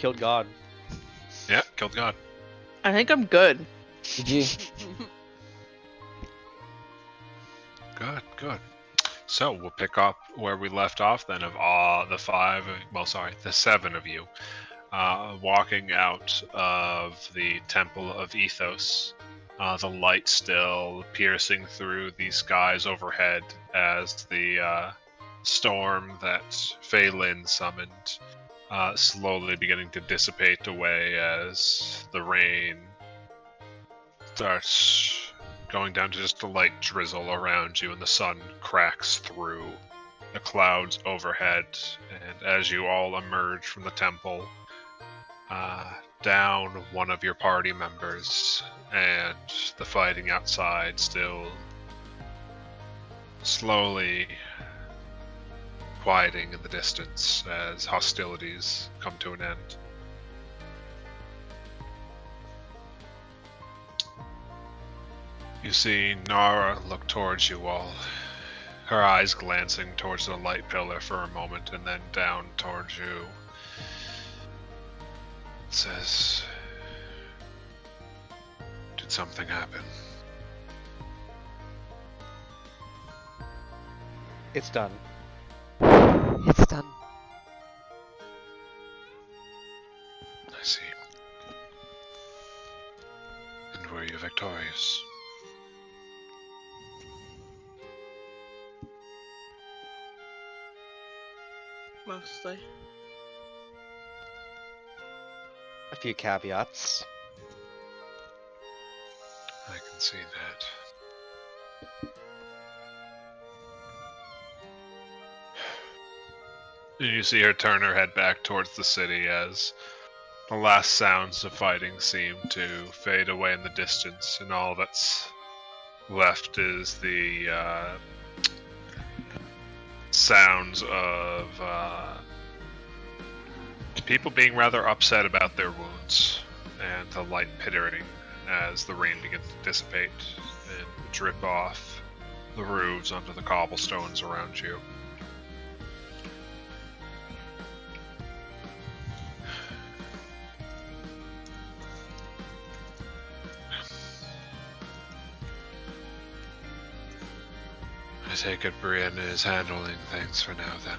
killed God. Yeah, killed God. I think I'm good. GG. Good, good. So we'll pick up where we left off then of the 7 of you walking out of the Temple of Ethos. The light still piercing through the skies overhead as the storm that Phelan summoned slowly beginning to dissipate away as the rain starts going down to just a light drizzle around you, and the sun cracks through the clouds overhead. And as you all emerge from the temple, down one of your party members, and the fighting outside still slowly quieting in the distance as hostilities come to an end. You see Nara look towards you all, her eyes glancing towards the light pillar for a moment and then down towards you. Says, "Did something happen?" It's done. It's done. I see. And were you victorious? Mostly. A few caveats. I can see that. And you see her turn her head back towards the city as the last sounds of fighting seem to fade away in the distance, and all that's left is the sounds of people being rather upset about their wounds, and the light pittering as the rain begins to dissipate and drip off the roofs onto the cobblestones around you. I take it Brianna is handling things for now then.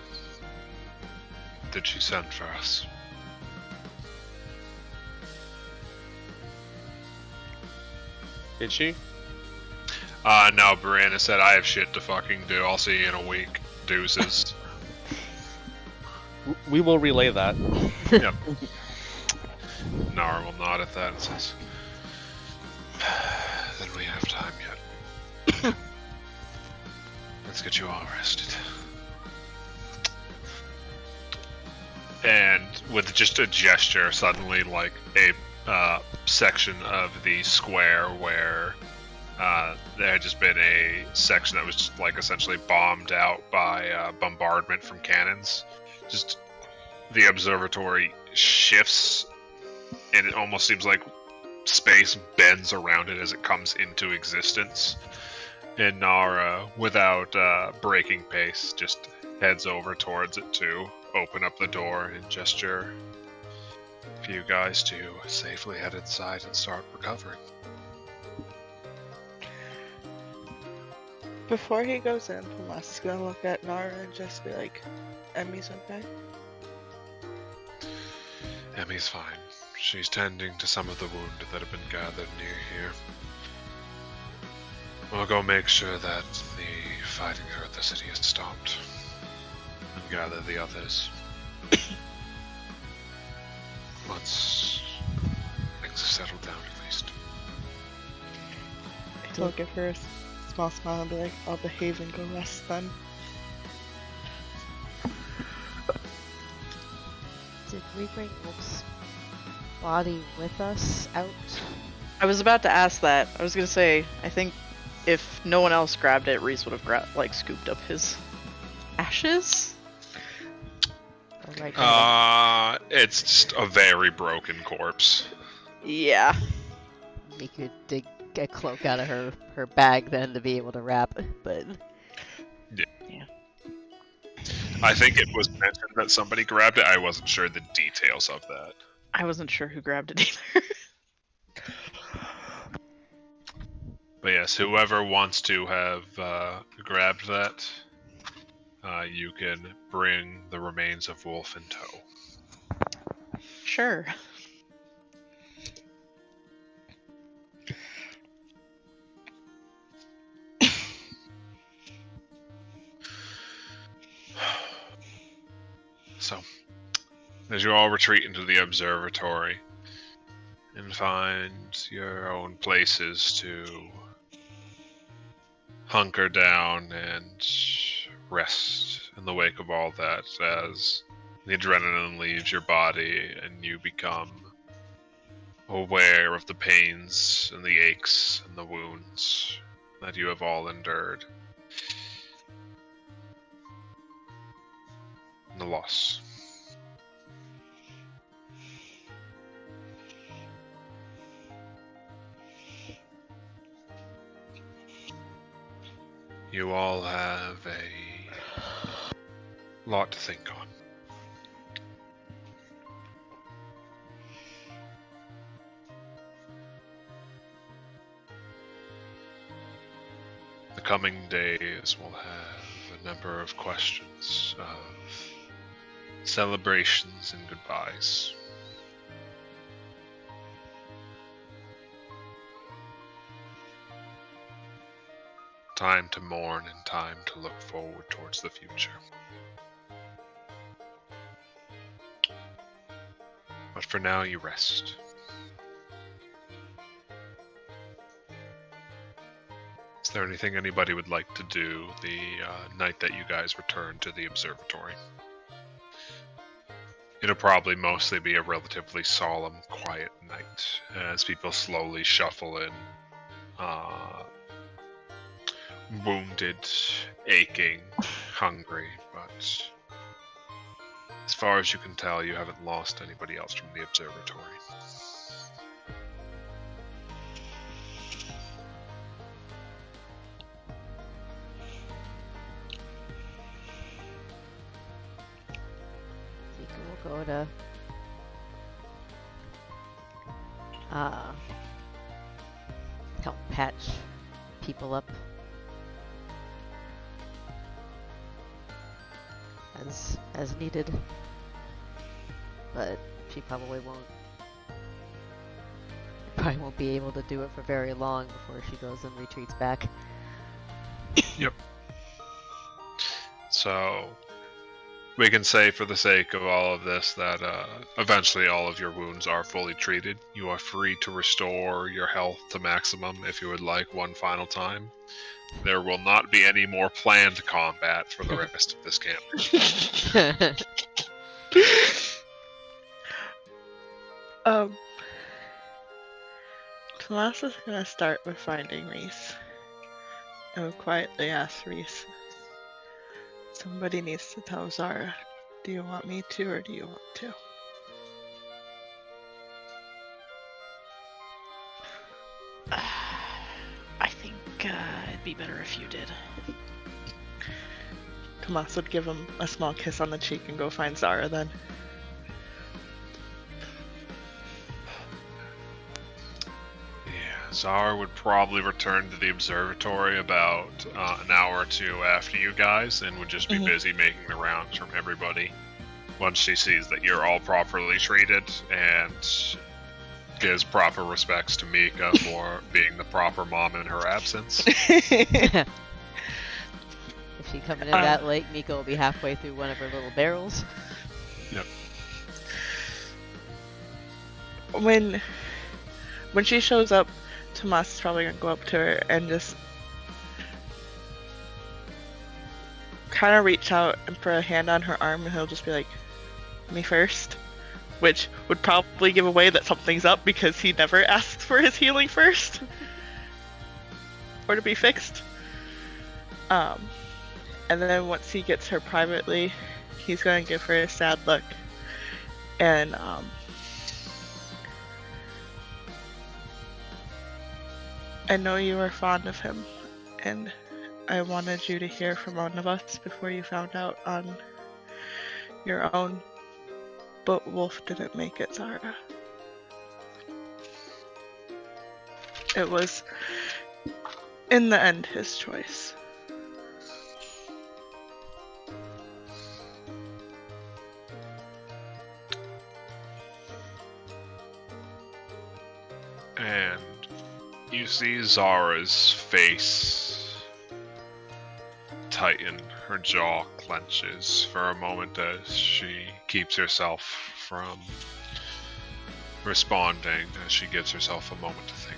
Did she send for us? Did she? No, Brianna said, "I have shit to fucking do. I'll see you in a week. Deuces." We will relay that. Yep. Nara will nod at that and says, "Then we have time yet. Let's get you all rested." And with just a gesture, suddenly, like a section of the square where there had just been a section that was just like essentially bombed out by bombardment from cannons. Just the observatory shifts, and it almost seems like space bends around it as it comes into existence. And Nara, without breaking pace, just heads over towards it to open up the door and gesture for you guys to safely head inside and start recovering. Before he goes in, Tomas is gonna look at Nara and just be like, Emmy's okay? Emmy's fine. She's tending to some of the wounded that have been gathered near here. We'll go make sure that the fighting throughout the city is stopped and gather the others. Once things have settled down, at least. He'll give her a small smile and be like, I'll behave and go rest then. Did we bring Wolf's body with us out? I was about to ask that. I was gonna say, I think if no one else grabbed it, Reese would have scooped up his ashes. It's just a very broken corpse. Yeah. We could dig a cloak out of her bag then to be able to wrap, but... Yeah. I think it was mentioned that somebody grabbed it. I wasn't sure the details of that. I wasn't sure who grabbed it either. But yes, whoever wants to have grabbed that, you can bring the remains of Wolf in tow. Sure. So, as you all retreat into the observatory and find your own places to hunker down and rest in the wake of all that, as the adrenaline leaves your body and you become aware of the pains and the aches and the wounds that you have all endured, and the loss. You all have a lot to think on. The coming days will have a number of questions, of celebrations and goodbyes. Time to mourn and time to look forward towards the future. But for now, you rest. Is there anything anybody would like to do the night that you guys return to the observatory? It'll probably mostly be a relatively solemn, quiet night as people slowly shuffle in, wounded, aching, hungry, but as far as you can tell, you haven't lost anybody else from the observatory. We'll go to help patch people up as needed, but she probably won't be able to do it for very long before she goes and retreats back. Yep. So we can say, for the sake of all of this, that eventually all of your wounds are fully treated. You are free to restore your health to maximum if you would like one final time. There will not be any more planned combat for the rest of this camp. Tomas is gonna start with finding Reese. I would quietly ask Reese, somebody needs to tell Zara, do you want me to or do you want to? I think it'd be better if you did. Tomas would give him a small kiss on the cheek and go find Zara then. Yeah, Zara would probably return to the observatory about an hour or two after you guys, and would just be busy making the rounds from everybody once she sees that you're all properly treated, and gives proper respects to Mika for being the proper mom in her absence. If she coming in that late, Mika will be halfway through one of her little barrels. Yep. When she shows up, Tomas is probably gonna go up to her and just kind of reach out and put a hand on her arm, and he'll just be like, me first, which would probably give away that something's up because he never asks for his healing first or to be fixed. And then once he gets her privately, he's gonna give her a sad look, and I know you were fond of him, and I wanted you to hear from one of us before you found out on your own. But Wolf didn't make it, Zara. It was, in the end, his choice. And you see Zara's face tighten, her jaw clenches for a moment as she keeps herself from responding, as she gives herself a moment to think.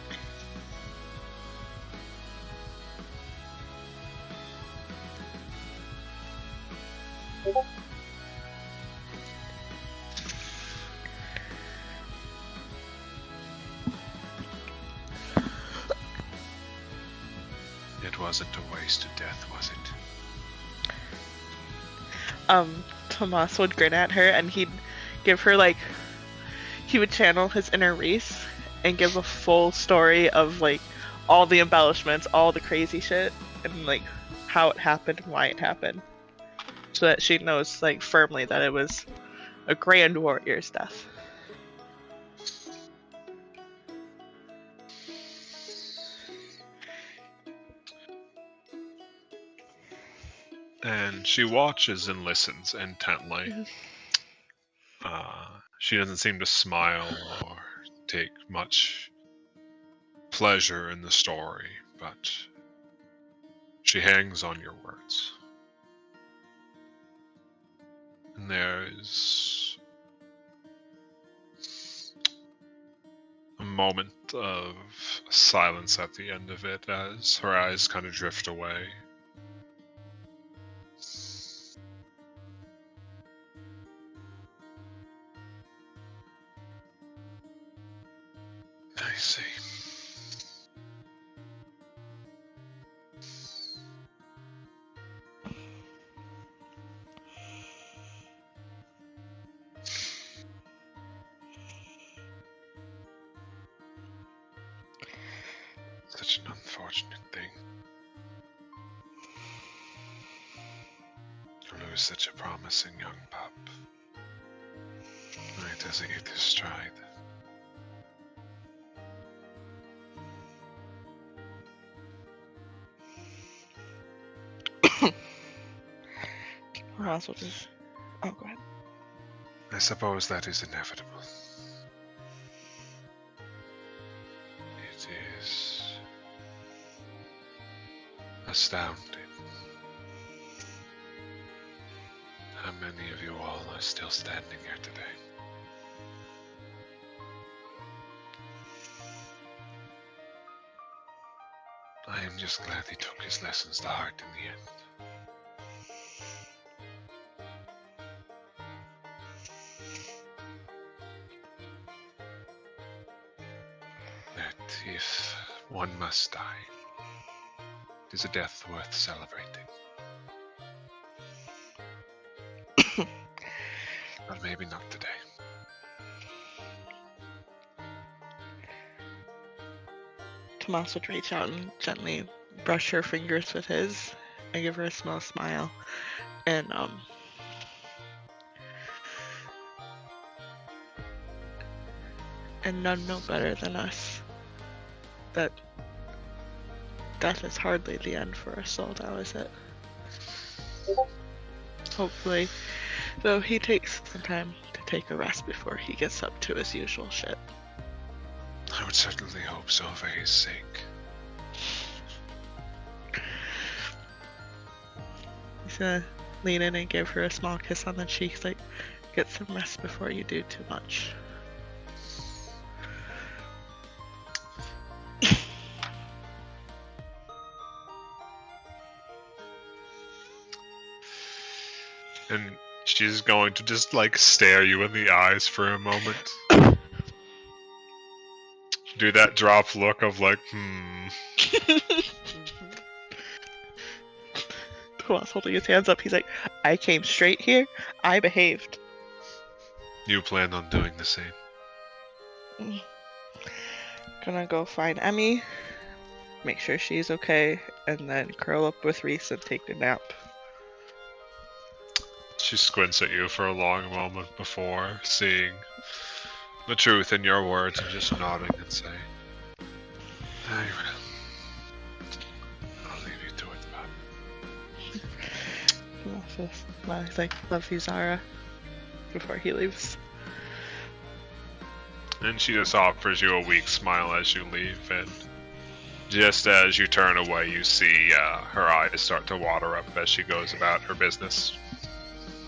It wasn't a wasted death, was it? Tomas would grin at her and he'd give her like, he would channel his inner Reese and give a full story of like all the embellishments, all the crazy shit, and like how it happened and why it happened. So that she knows like firmly that it was a grand warrior's death. And she watches and listens intently. She doesn't seem to smile or take much pleasure in the story, but she hangs on your words. And there's a moment of silence at the end of it as her eyes kind of drift away. I see. Such an unfortunate thing. To lose such a promising young pup. Right as he hit his stride. Tomas will just, oh, go ahead. I suppose that is inevitable. It is astounding how many of you all are still standing here today. I am just glad he took his lessons to heart in the end. That if one must die, it is a death worth celebrating. But maybe not today. Tomas would reach out and gently brush her fingers with his and give her a small smile. And none know better than us that death is hardly the end for a soul now, is it? Hopefully, though, he takes some time to take a rest before he gets up to his usual shit. I would certainly hope so for his sake. He's gonna lean in and give her a small kiss on the cheek, like, get some rest before you do too much. And she's going to just like stare you in the eyes for a moment. Do that drop look of like, Tomas holding his hands up, he's like, I came straight here, I behaved. You plan on doing the same? Gonna go find Emmy, make sure she's okay, and then curl up with Reese and take a nap. She squints at you for a long moment before seeing the truth in your words and just nodding and saying, "Very well. I'll leave you to it, Bob." He's like, love you, Zara, before he leaves. And she just offers you a weak smile as you leave, and just as you turn away, you see her eyes start to water up as she goes about her business.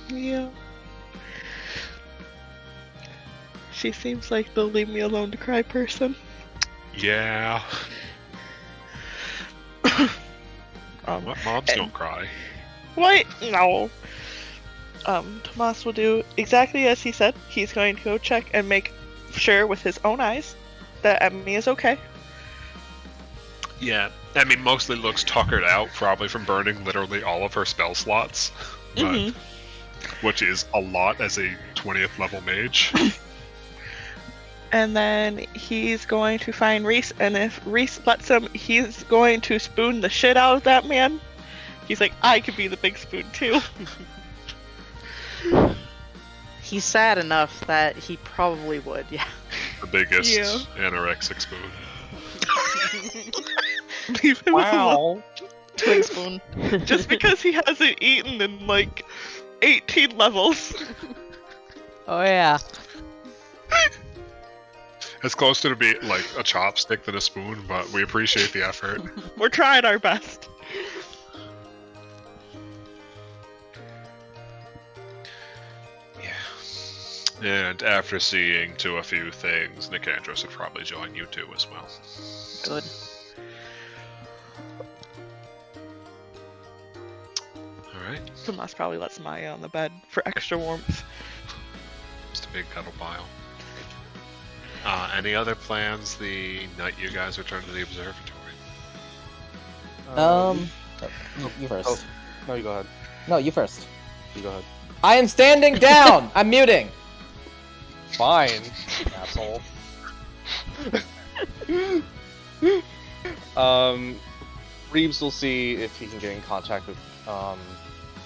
Yeah. She seems like the leave me alone to cry person. Yeah. What moms don't cry. What? No. Tomas will do exactly as he said. He's going to go check and make sure with his own eyes that Emmy is okay. Yeah, I mean, mostly looks tuckered out, probably from burning literally all of her spell slots, but, which is a lot as a 20th level mage. And then he's going to find Reese, and if Reese lets him, he's going to spoon the shit out of that man. He's like, I could be the big spoon too. He's sad enough that he probably would, yeah. The biggest anorexic spoon. Leave him alone. Wow. Twin spoon. Just because he hasn't eaten in like 18 levels. Oh yeah. It's closer to be like a chopstick than a spoon, but we appreciate the effort. We're trying our best. And after seeing to a few things, Nicandros would probably join you too as well. Good. Alright, Tomas probably lets Maya on the bed for extra warmth. just a big cuddle pile. Any other plans the night you guys return to the observatory? You first. Oh, no, you go ahead. No, you first. You go ahead. I am standing down! I'm muting! Fine, asshole. Reeves will see if he can get in contact with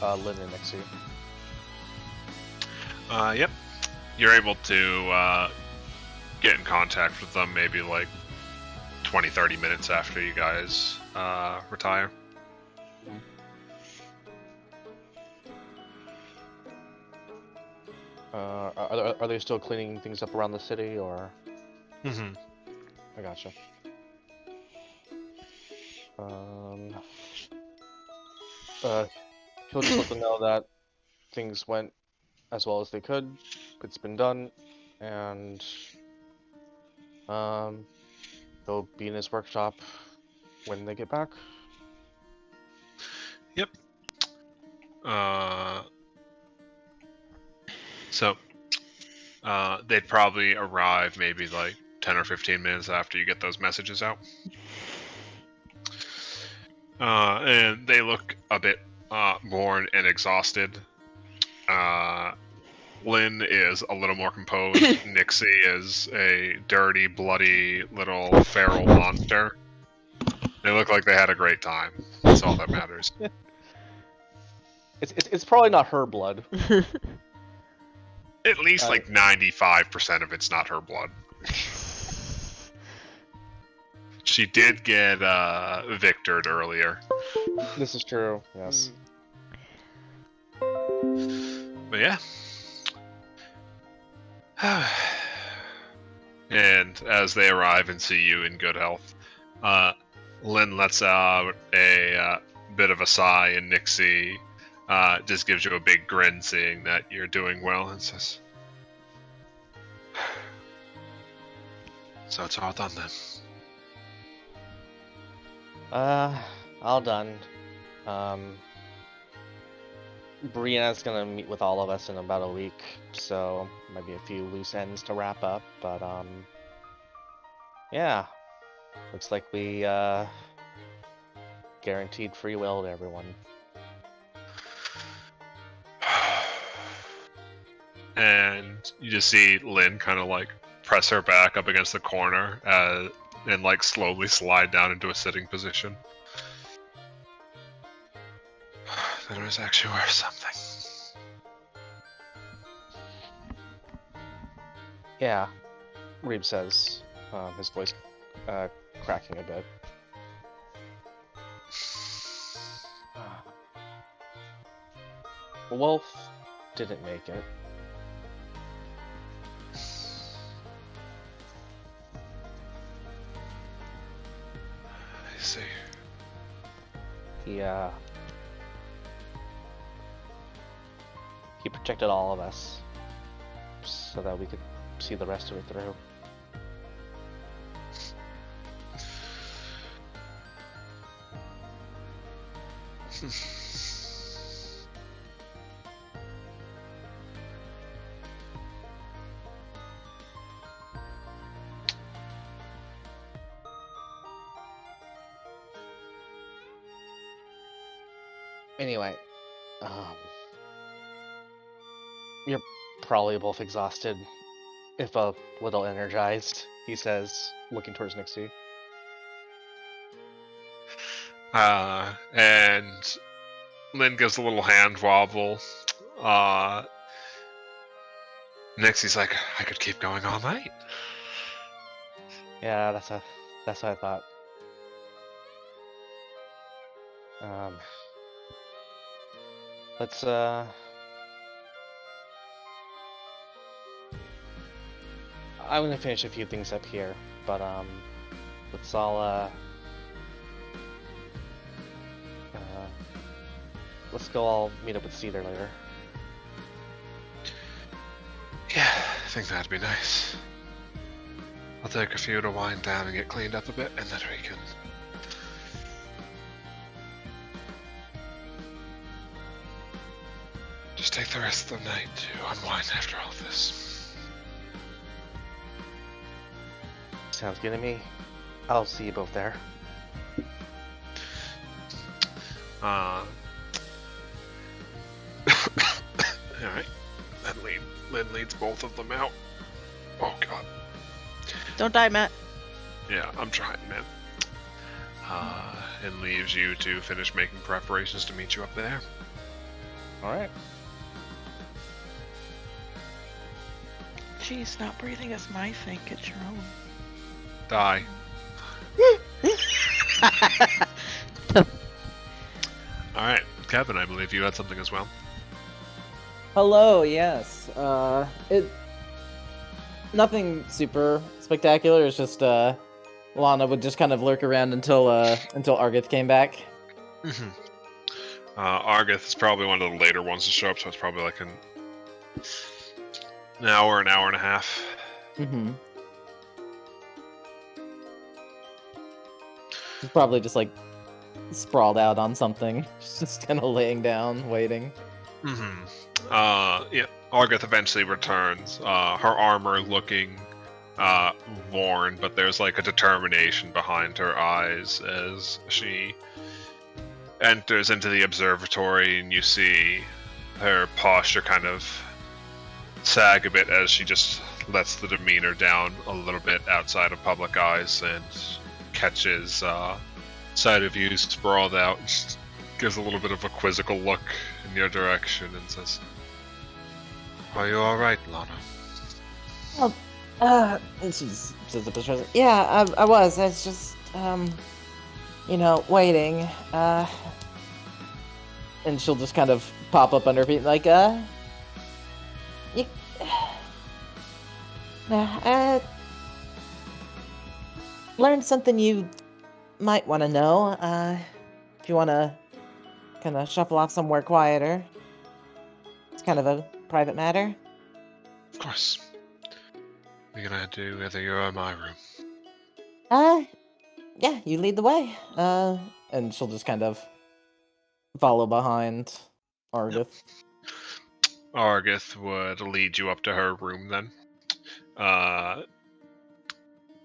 Lynn and Nixie. Yep. You're able to get in contact with them maybe like 20-30 minutes after you guys retire. Are they still cleaning things up around the city, or? Mm-hmm. I gotcha. He'll just let them know that things went as well as they could. It's been done, and they'll be in his workshop when they get back. Yep. So, they'd probably arrive maybe like 10 or 15 minutes after you get those messages out. And they look a bit worn and exhausted. Lynn is a little more composed. Nixie is a dirty, bloody little feral monster. They look like they had a great time. That's all that matters. It's probably not her blood. At least like 95% of it's not her blood. She did get victored earlier. This is true. Yes. But yeah. And as they arrive and see you in good health, Lynn lets out a bit of a sigh, and Nixie just gives you a big grin seeing that you're doing well and says, "So it's all done then." All done. Brianna's gonna meet with all of us in about a week, so might be a few loose ends to wrap up, but yeah. Looks like we guaranteed free will to everyone. And you just see Lynn kind of like press her back up against the corner and like slowly slide down into a sitting position. That was actually worth something. Yeah, Reeb says, his voice cracking a bit. Wolf didn't make it. I see. He protected all of us so that we could see the rest of it through. Anyway, you're probably both exhausted, if a little energized, he says, looking towards Nixie. And Lynn gives a little hand wobble. Nixie's like, I could keep going all night. Yeah, that's what I thought. Let's I'm gonna finish a few things up here, but let's all let's go all meet up with Cedar later. Yeah, I think that'd be nice. I'll take a few to wind down and get cleaned up a bit, and then we can... just take the rest of the night to unwind after all this. Sounds good to me. I'll see you both there. Alright. Lynn leads both of them out. Oh god. Don't die, Matt. Yeah, I'm trying, man. And leaves you to finish making preparations to meet you up there. Alright. Jeez, not breathing is my thing. Get your own. Die. Alright, Kevin, I believe you had something as well. Hello, yes. Nothing super spectacular. It's just Lana would just kind of lurk around until Argith came back. Mm-hmm. Argith is probably one of the later ones to show up, so it's probably like an hour and a half. Mm-hmm. He's probably just like sprawled out on something, just kind of laying down, waiting. Mm-hmm. Yeah, Argith eventually returns, her armor looking worn, but there's like a determination behind her eyes as she enters into the observatory, and you see her posture kind of sag a bit as she just lets the demeanor down a little bit outside of public eyes and catches sight of you sprawled out, gives a little bit of a quizzical look in your direction and says, "Are you alright, Lana?" She's says the professor. Yeah, I was. I was just, waiting. And she'll just kind of pop up under her feet, like, learned something you might want to know. If you want to kind of shuffle off somewhere quieter. It's kind of a private matter. Of course. What are you gonna do whether you're in my room? Yeah, you lead the way. And she'll just kind of follow behind Argith. Argith would lead you up to her room then.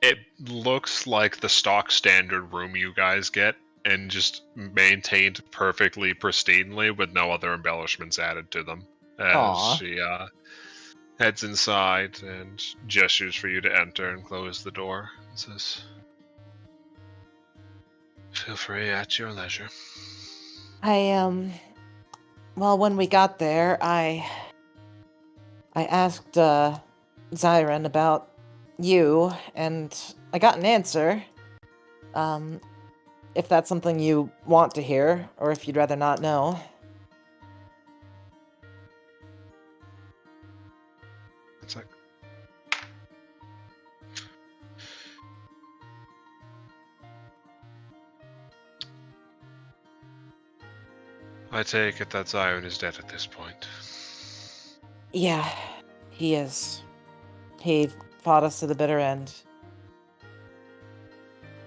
It looks like the stock standard room you guys get, and just maintained perfectly pristinely with no other embellishments added to them. As Aw. she heads inside and gestures for you to enter and close the door. And says, "Feel free at your leisure." Well, when we got there, I asked Zyron about you, and I got an answer. If that's something you want to hear, or if you'd rather not know. It's like, I take it that Zion is dead at this point. Yeah, he is. He fought us to the bitter end.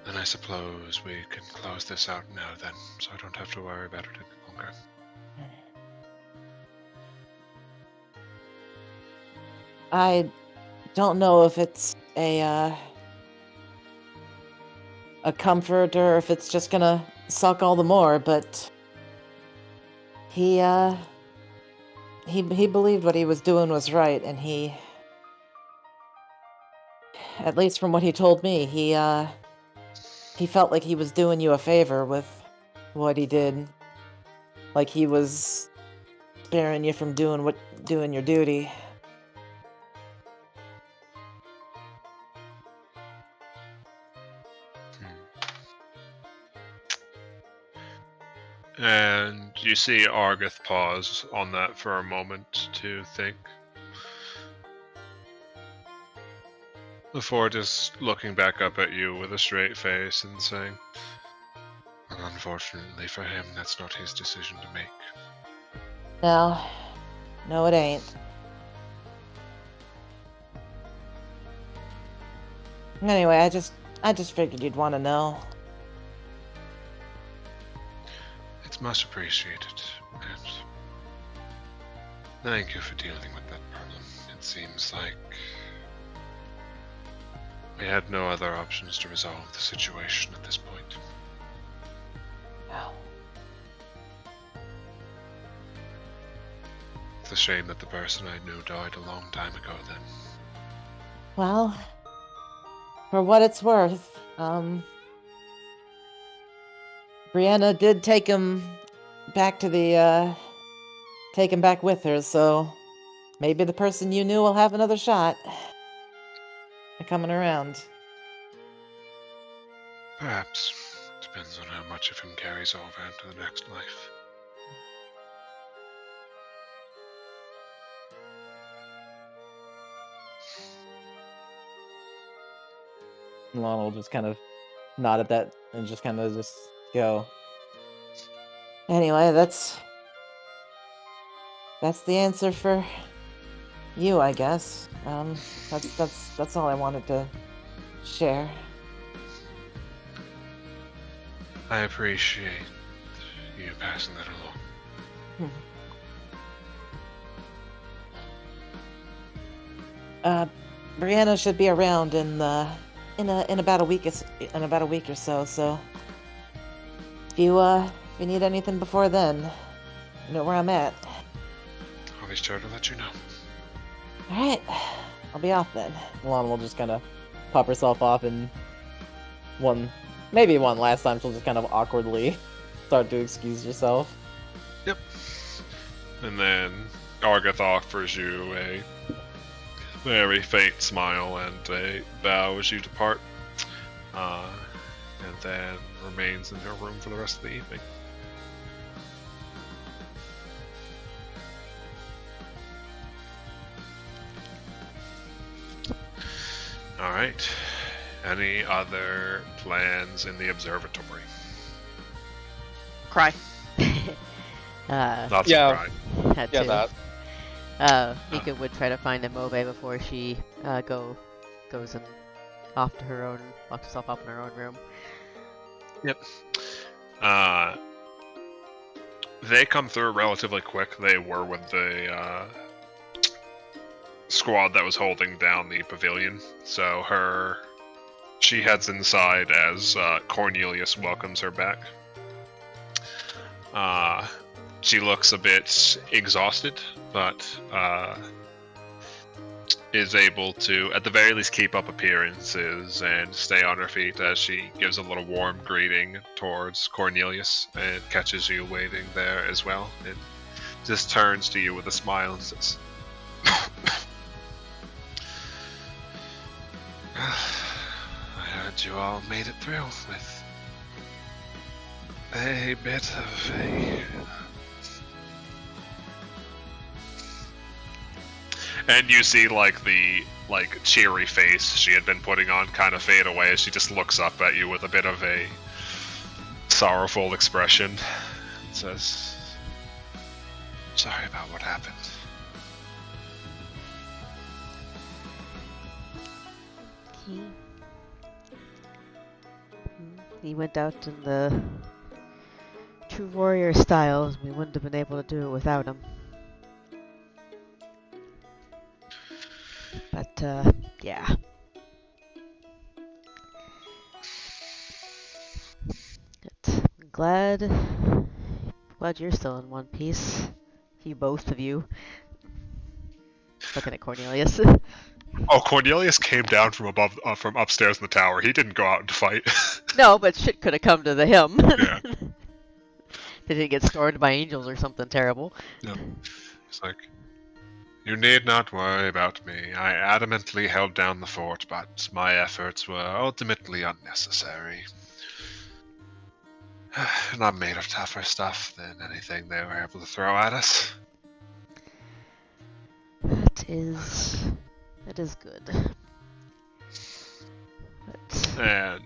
Then I suppose we can close this out now then, so I don't have to worry about it any longer. I don't know if it's a comfort or if it's just gonna suck all the more, but he believed what he was doing was right, and he, at least from what he told me, he felt like he was doing you a favor with what he did. Like he was sparing you from doing your duty. And you see Argith pause on that for a moment to think, before just looking back up at you with a straight face and saying, unfortunately for him, that's not his decision to make. No, it ain't. Anyway, I just figured you'd want to know. It's much appreciated, and thank you for dealing with that problem. It seems like we had no other options to resolve the situation at this point. No. It's a shame that the person I knew died a long time ago then. Well, for what it's worth, Brianna did take him back to take him back with her, so maybe the person you knew will have another shot at coming around. Perhaps. Depends on how much of him carries over into the next life. Lana will just kind of nod at that and just kind of just go. Anyway, that's the answer for you, I guess. That's all I wanted to share. I appreciate you passing that along. Brianna should be around in about a week or so. So if you need anything before then, you know where I'm at. I'll be sure to let you know. All right, I'll be off then. Lana will just kind of pop herself off, and maybe one last time she'll just kind of awkwardly start to excuse herself. Yep. And then Argith offers you a very faint smile and a bow as you depart, and then remains in her room for the rest of the evening. Alright. Any other plans in the observatory? Cry. Lots Yeah. of pride. Had Yeah, to. that. Mika would try to find a Mobe before she goes and off to her own, locks herself up in her own room. Yep. They come through relatively quick. They were with the squad that was holding down the pavilion. So she heads inside as Cornelius welcomes her back. She looks a bit exhausted, but is able to, at the very least, keep up appearances and stay on her feet as she gives a little warm greeting towards Cornelius and catches you waiting there as well. And just turns to you with a smile and says, I heard you all made it through with a bit of a... And you see, like, the, like, cheery face she had been putting on kind of fade away as she just looks up at you with a bit of a sorrowful expression and says, "Sorry about what happened." He went out in the true warrior style. We wouldn't have been able to do it without him. But, yeah. I'm glad you're still in one piece. You both of you. Looking at Cornelius. Oh, Cornelius came down from above, from upstairs in the tower. He didn't go out and fight. No, but shit could have come to him. Yeah. They didn't get stormed by angels or something terrible. No. He's like, "You need not worry about me. I adamantly held down the fort, but my efforts were ultimately unnecessary. And I'm made of tougher stuff than anything they were able to throw at us." That is good. But And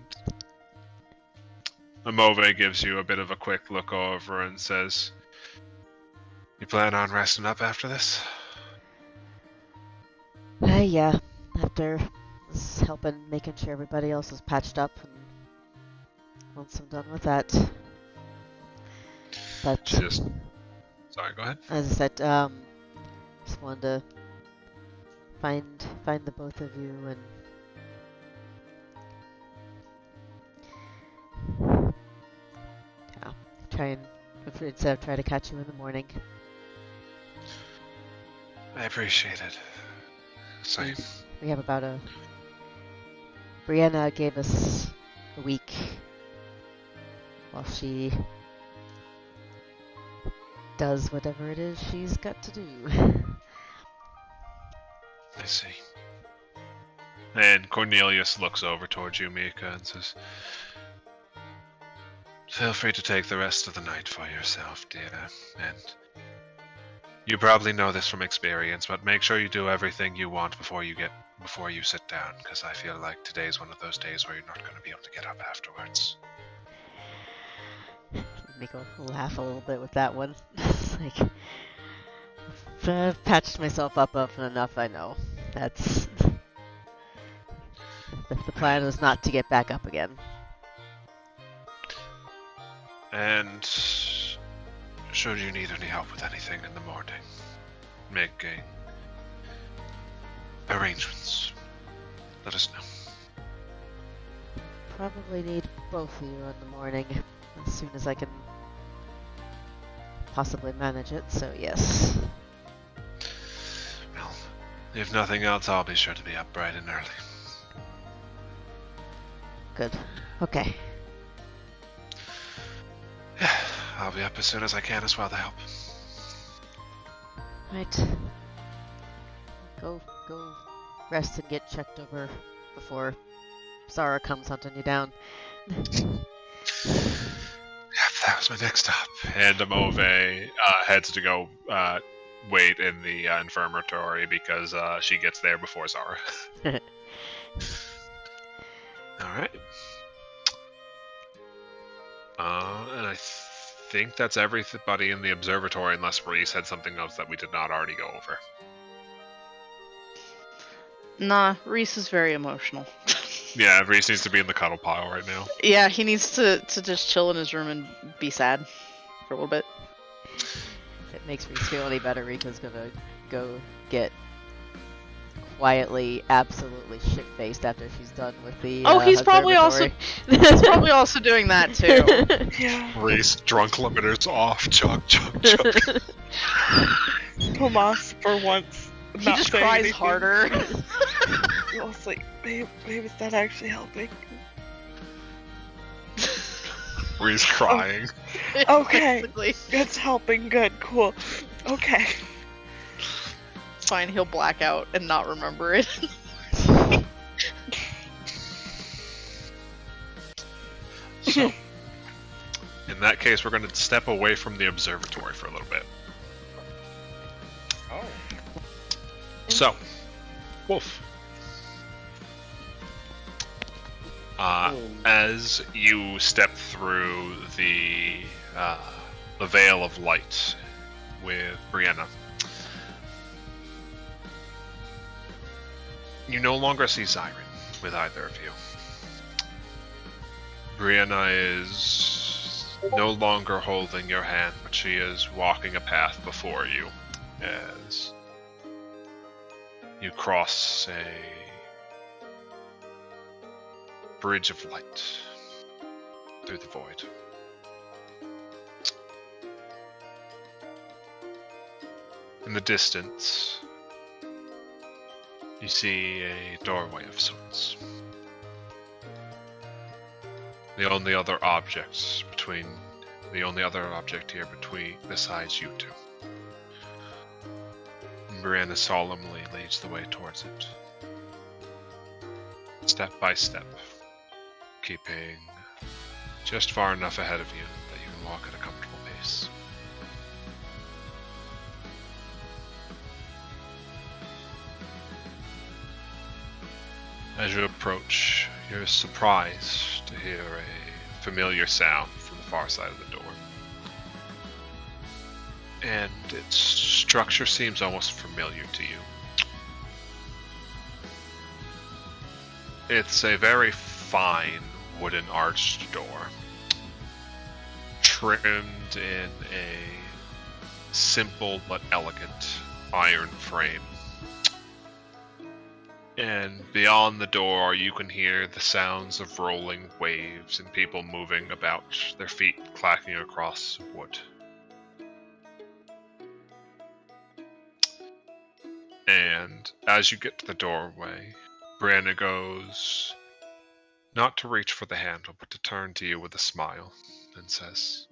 Amove gives you a bit of a quick look over and says, "You plan on resting up after this?" yeah, after helping making sure everybody else is patched up, and once I'm done with that. But Sorry, go ahead. as I said, just wanted to find the both of you and try and instead of try to catch you in the morning. I appreciate it. Same. We have about Brianna gave us a week while she does whatever it is she's got to do. I see. And Cornelius looks over towards you, Mika, and says, "Feel free to take the rest of the night for yourself, dear. And you probably know this from experience, but make sure you do everything you want before you sit down, because I feel like today's one of those days where you're not going to be able to get up afterwards." Miko will laugh a little bit with that one. It's like, I've patched myself up often enough, I know. That's... The plan is not to get back up again. And should you need any help with anything in the morning, making arrangements, let us know. Probably need both of you in the morning, as soon as I can possibly manage it, so yes. Well, if nothing else, I'll be sure to be up bright and early. Good. Okay. Yeah, I'll be up as soon as I can as well to help. Right. Go rest and get checked over before Zara comes hunting you down. Yep, that was my next stop. And Amove heads to go wait in the infirmatory because she gets there before Zara. Alright. And I think that's everybody in the observatory unless Reese had something else that we did not already go over. Nah, Reese is very emotional. Yeah, Reese needs to be in the cuddle pile right now. Yeah, he needs to just chill in his room and be sad for a little bit. If it makes Reese feel any better, Rika's gonna go get quietly, absolutely shit-faced after she's done with the he's probably also doing that too. Yeah. Reese, drunk limiters off, chug, chug, chug. Tomas, for once, He not just saying cries anything. harder. I was like, babe, is that actually helping? Reese crying. Okay. Basically. It's helping, good, cool. Okay. It's fine, he'll black out and not remember it. that case, we're going to step away from the observatory for a little bit. Oh. So, Wolf. As you step through the veil of light with Brianna, you no longer see Zyron with either of you. Brianna is no longer holding your hand, but she is walking a path before you as you cross a bridge of light through the void. In the distance, you see a doorway of sorts. The only other object here besides you two. And Brianna solemnly leads the way towards it. Step by step, keeping just far enough ahead of you that you can walk at a comfortable pace. As you approach, you're surprised to hear a familiar sound from the far side of the door. And its structure seems almost familiar to you. It's a very fine wooden arched door, trimmed in a simple but elegant iron frame. And beyond the door, you can hear the sounds of rolling waves and people moving about, their feet clacking across wood. And as you get to the doorway, Brianna goes, not to reach for the handle, but to turn to you with a smile, and says,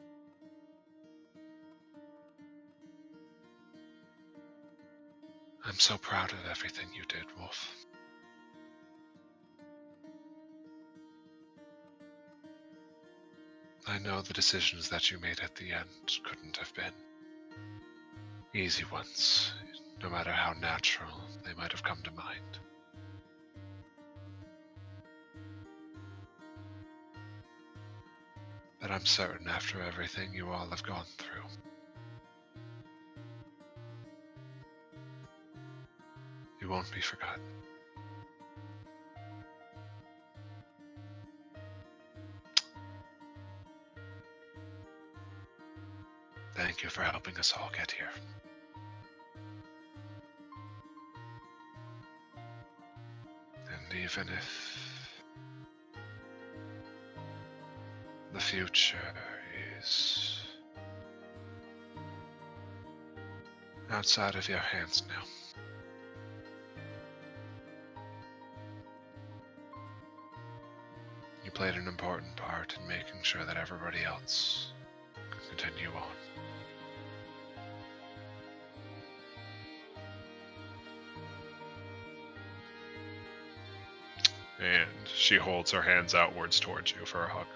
I'm so proud of everything you did, Wolf. I know the decisions that you made at the end couldn't have been easy ones, no matter how natural they might have come to mind. But I'm certain after everything you all have gone through, you won't be forgotten. Thank you for helping us all get here. And even if the future is outside of your hands now, you played an important part in making sure that everybody else could continue on. And she holds her hands outwards towards you for a hug.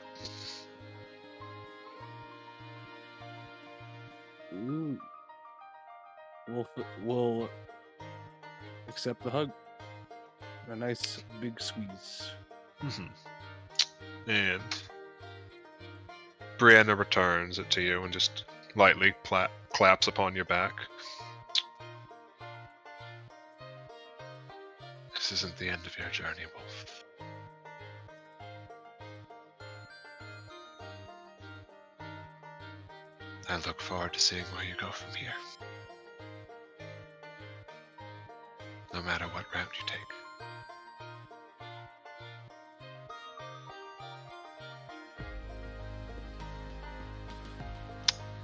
Ooh. Wolf will accept the hug. A nice big squeeze. And Brianna returns it to you and just lightly claps upon your back. This isn't the end of your journey, Wolf. I look forward to seeing where you go from here. No matter what route you take.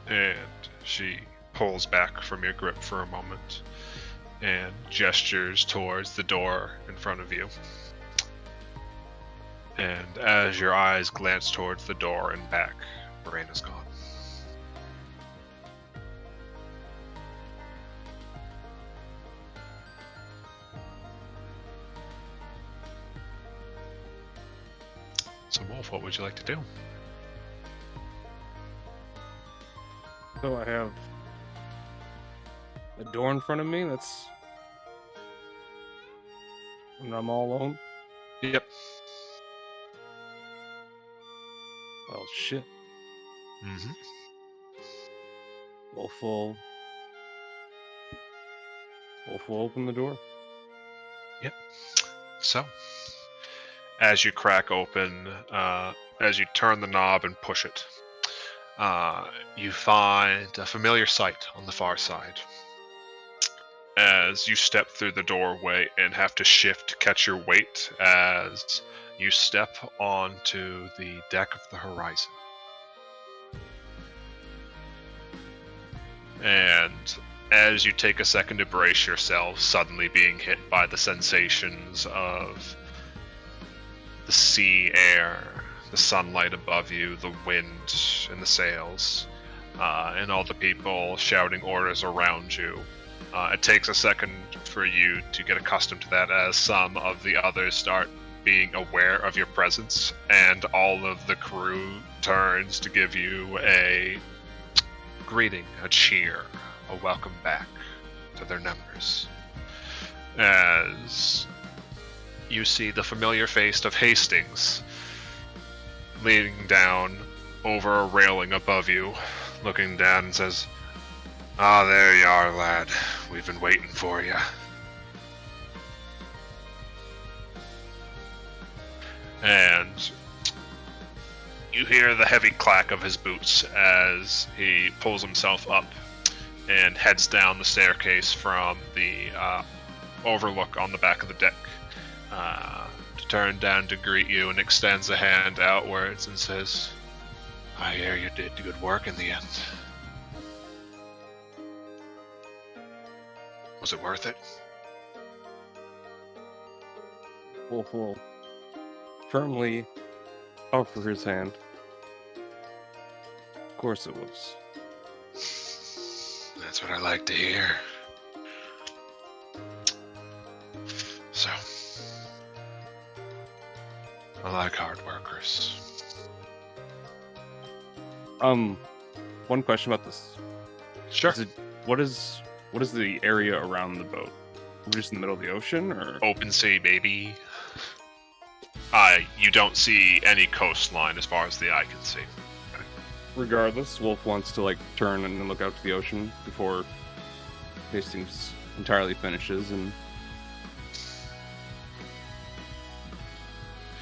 And she pulls back from your grip for a moment and gestures towards the door in front of you. And as your eyes glance towards the door and back, Brianna's gone. So Wolf, what would you like to do? So I have a door in front of me. That's when I'm all alone. Yep. Well, shit. Mm-hmm. Wolf will open the door. So, as you crack open, as you turn the knob and push it, you find a familiar sight on the far side. As you step through the doorway and have to shift to catch your weight as you step onto the deck of the Horizon. And as you take a second to brace yourself, suddenly being hit by the sensations of the sea air, the sunlight above you, the wind in the sails, and all the people shouting orders around you. It takes a second for you to get accustomed to that as some of the others start being aware of your presence, and all of the crew turns to give you a greeting, a cheer, a welcome back to their numbers. As you see the familiar face of Hastings leaning down over a railing above you, looking down and says, "Ah, there you are, lad. We've been waiting for you." And you hear the heavy clack of his boots as he pulls himself up and heads down the staircase from the overlook on the back of the deck to turn down to greet you and extends a hand outwards and says, "I hear you did good work in the end. Was it worth it?" Wolf will firmly offer his hand. Of course it was. That's what I like to hear. So, I like hard workers. One question about this. Sure. What is the area around the boat? We're just in the middle of the ocean, or Open sea, baby. You don't see any coastline as far as the eye can see. regardless, Wolf wants to turn and look out to the ocean before Hastings entirely finishes, and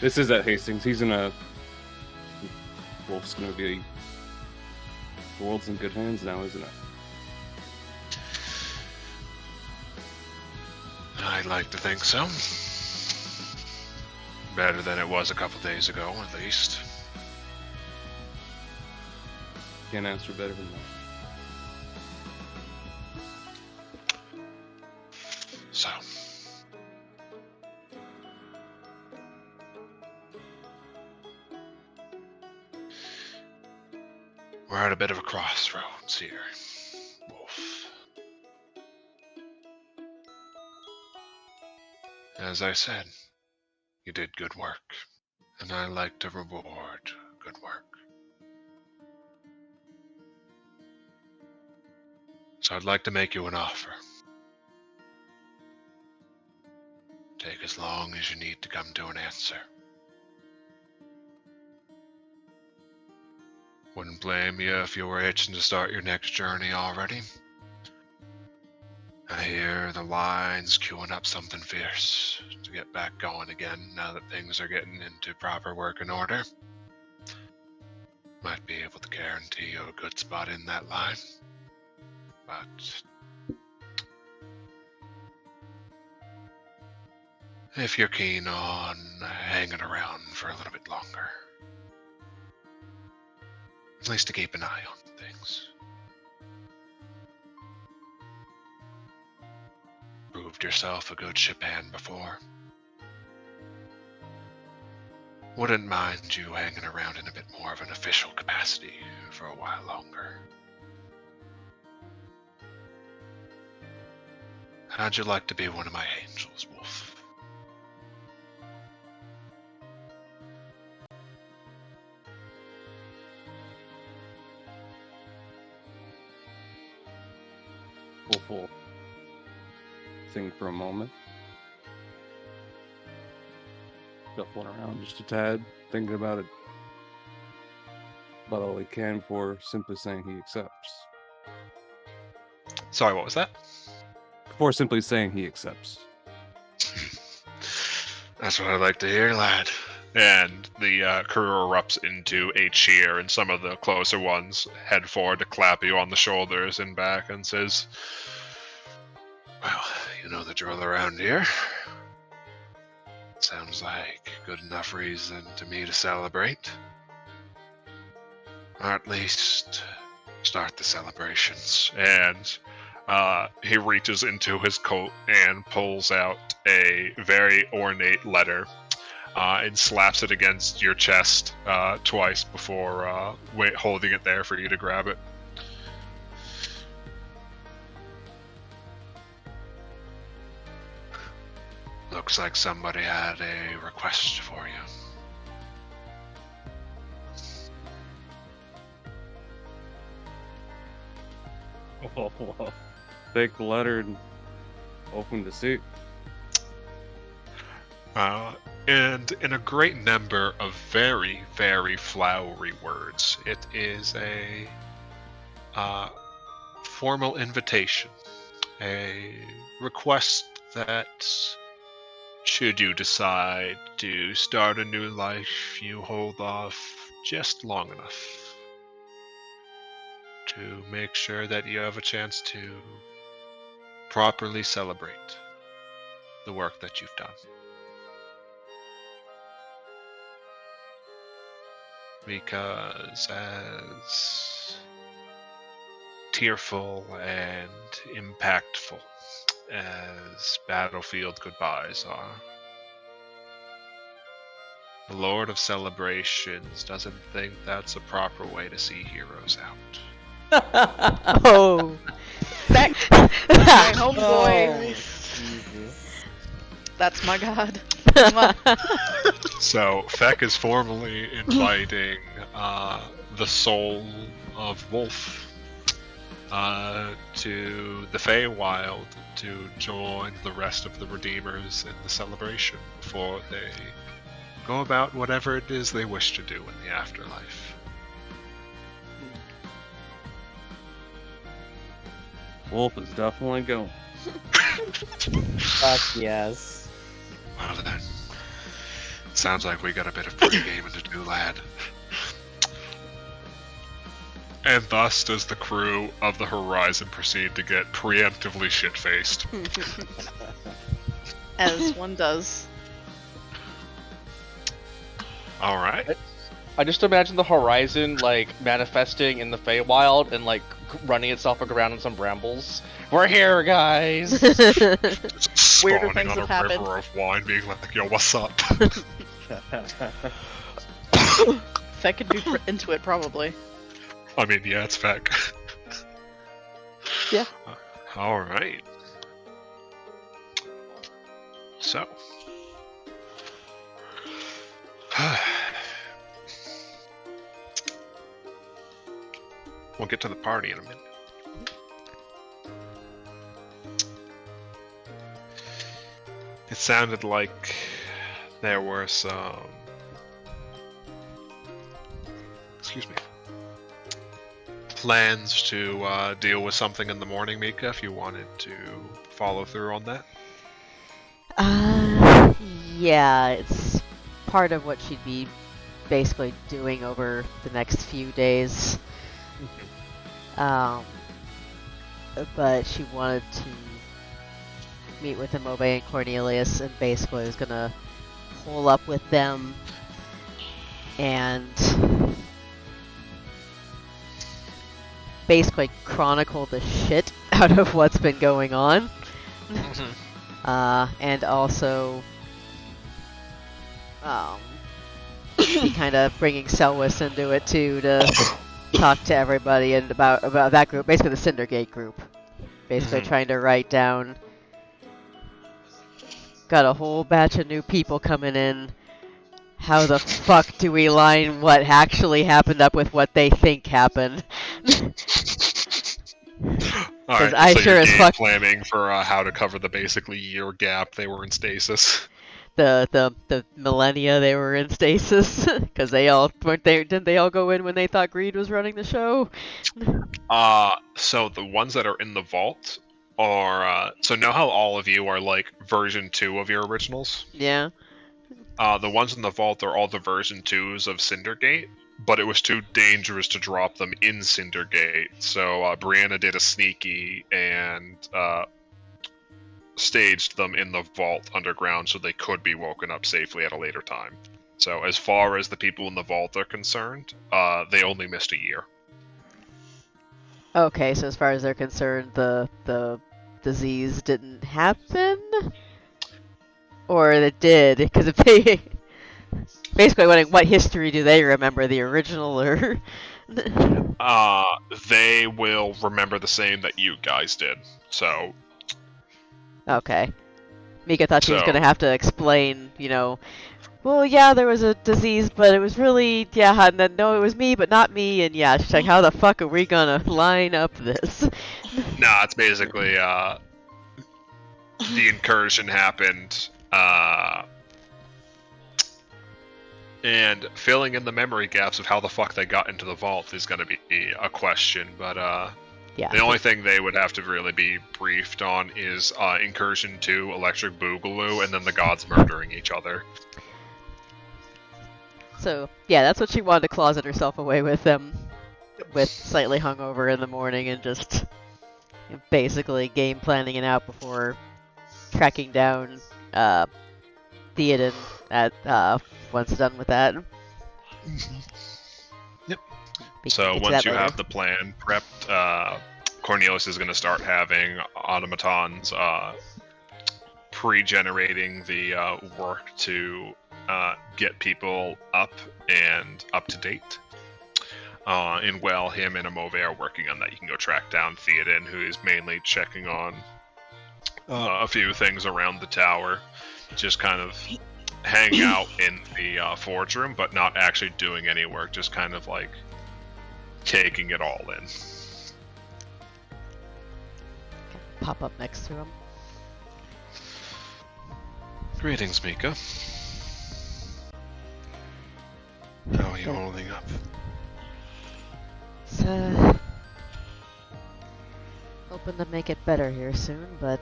this is at Hastings. He's in a Wolf's gonna be the world's in good hands now, isn't it? I'd like to think so. Better than it was a couple days ago, at least. Can't answer better than that. So, we're at a bit of a crossroads here, Wolf. As I said, you did good work, and I like to reward good work. So I'd like to make you an offer. Take as long as you need to come to an answer. Wouldn't blame you if you were itching to start your next journey already. I hear the lines queuing up something fierce to get back going again now that things are getting into proper working order. Might be able to guarantee you a good spot in that line, but if you're keen on hanging around for a little bit longer, at least to keep an eye on things. Proved yourself a good ship hand before. Wouldn't mind you hanging around in a bit more of an official capacity for a while longer. How'd you like to be one of my angels, Wolf? Wolf will think for a moment. Shuffling around just a tad, thinking about it. About all he can before simply saying he accepts. Sorry, what was that? Before simply saying he accepts. That's what I like to hear, lad. And the crew erupts into a cheer, and some of the closer ones head forward to clap you on the shoulders and back and says, well, you know the drill around here. Sounds like good enough reason to me to celebrate. Or at least start the celebrations. And he reaches into his coat and pulls out a very ornate letter and slaps it against your chest twice before holding it there for you to grab it. Looks like somebody had a request for you. Well, take the letter and open the suit. And in a great number of very, very flowery words, it is a formal invitation, a request that, should you decide to start a new life, you hold off just long enough to make sure that you have a chance to properly celebrate the work that you've done. Because as tearful and impactful as battlefield goodbyes are, the Lord of Celebrations doesn't think that's a proper way to see heroes out. Oh. That my homeboy. Oh, Jesus. That's my god. So, Feck is formally inviting the soul of Wolf to the Feywild to join the rest of the Redeemers in the celebration before they go about whatever it is they wish to do in the afterlife. Wolf is definitely going. Fuck yes. Well then, sounds like we got a bit of pre-gaming to do, lad. And thus does the crew of the Horizon proceed to get preemptively shit-faced. As one does. Alright. I just imagine the Horizon like manifesting in the Feywild and like running itself aground in some brambles. We're here, guys. Spawning things on a have happened. river of wine, being like, yo, what's up? Feck could be into it, probably. I mean, yeah, it's Feck. Yeah. Alright. So. We'll get to the party in a minute. It sounded like there were some... Excuse me. Plans to deal with something in the morning, Mika, if you wanted to follow through on that. Yeah, it's part of what she'd be basically doing over the next few days. But she wanted to meet with Imobe and Cornelius and basically was gonna hole up with them and basically chronicle the shit out of what's been going on. And also be kind of bringing Selwys into it too to talk to everybody and about that group, basically the Cindergate group. Basically trying to write down. Got a whole batch of new people coming in. How the fuck do we line what actually happened up with what they think happened? All right, I so sure you're as game fuck planning for how to cover the basically year gap they were in stasis. the millennia they were in stasis because they all weren't they didn't they all go in when they thought Greed was running the show? So the ones that are in the vault are so know how all of you are like version 2 of your originals? Yeah. The ones in the vault are all the version 2s of Cindergate, but it was too dangerous to drop them in Cindergate. So Brianna did a sneaky and staged them in the vault underground so they could be woken up safely at a later time. So as far as the people in the vault are concerned, they only missed a year. Okay, so as far as they're concerned, the disease didn't happen, or it did? Because if they basically, what history do they remember? The original, or They will remember the same that you guys did. So okay. Mika thought she was So- gonna have to explain, well, yeah, there was a disease, but it was really, yeah, and then, no, it was me, but not me, and yeah, she's like, how the fuck are we gonna line up this? nah, it's basically the incursion happened, and filling in the memory gaps of how the fuck they got into the vault is going to be a question. But Yeah. the only thing they would have to really be briefed on is incursion 2, electric boogaloo, and then the gods murdering each other. So, yeah, that's what she wanted to closet herself away with them, with slightly hungover in the morning and just basically game planning it out before tracking down Theoden at once done with that. Yep. We can So get to once that you later. have the plan prepped, Cornelius is going to start having automatons pre-generating the work to get people up and up to date. And while him and Amove are working on that, you can go track down Theoden, who is mainly checking on a few things around the tower, just kind of hanging out in the forge room, but not actually doing any work, just kind of like taking it all in. Pop up next to him. Greetings, Mika. How are you holding up? It's, hoping to make it better here soon, but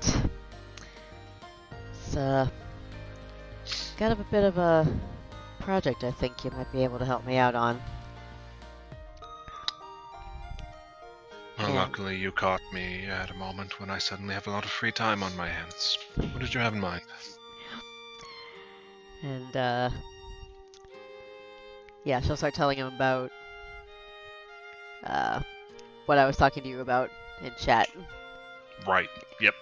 it's got a bit of a project I think you might be able to help me out on. Well, Yeah. luckily you caught me at a moment when I suddenly have a lot of free time on my hands. What did you have in mind? And yeah, she'll start telling him about what I was talking to you about in chat, Right. Yep.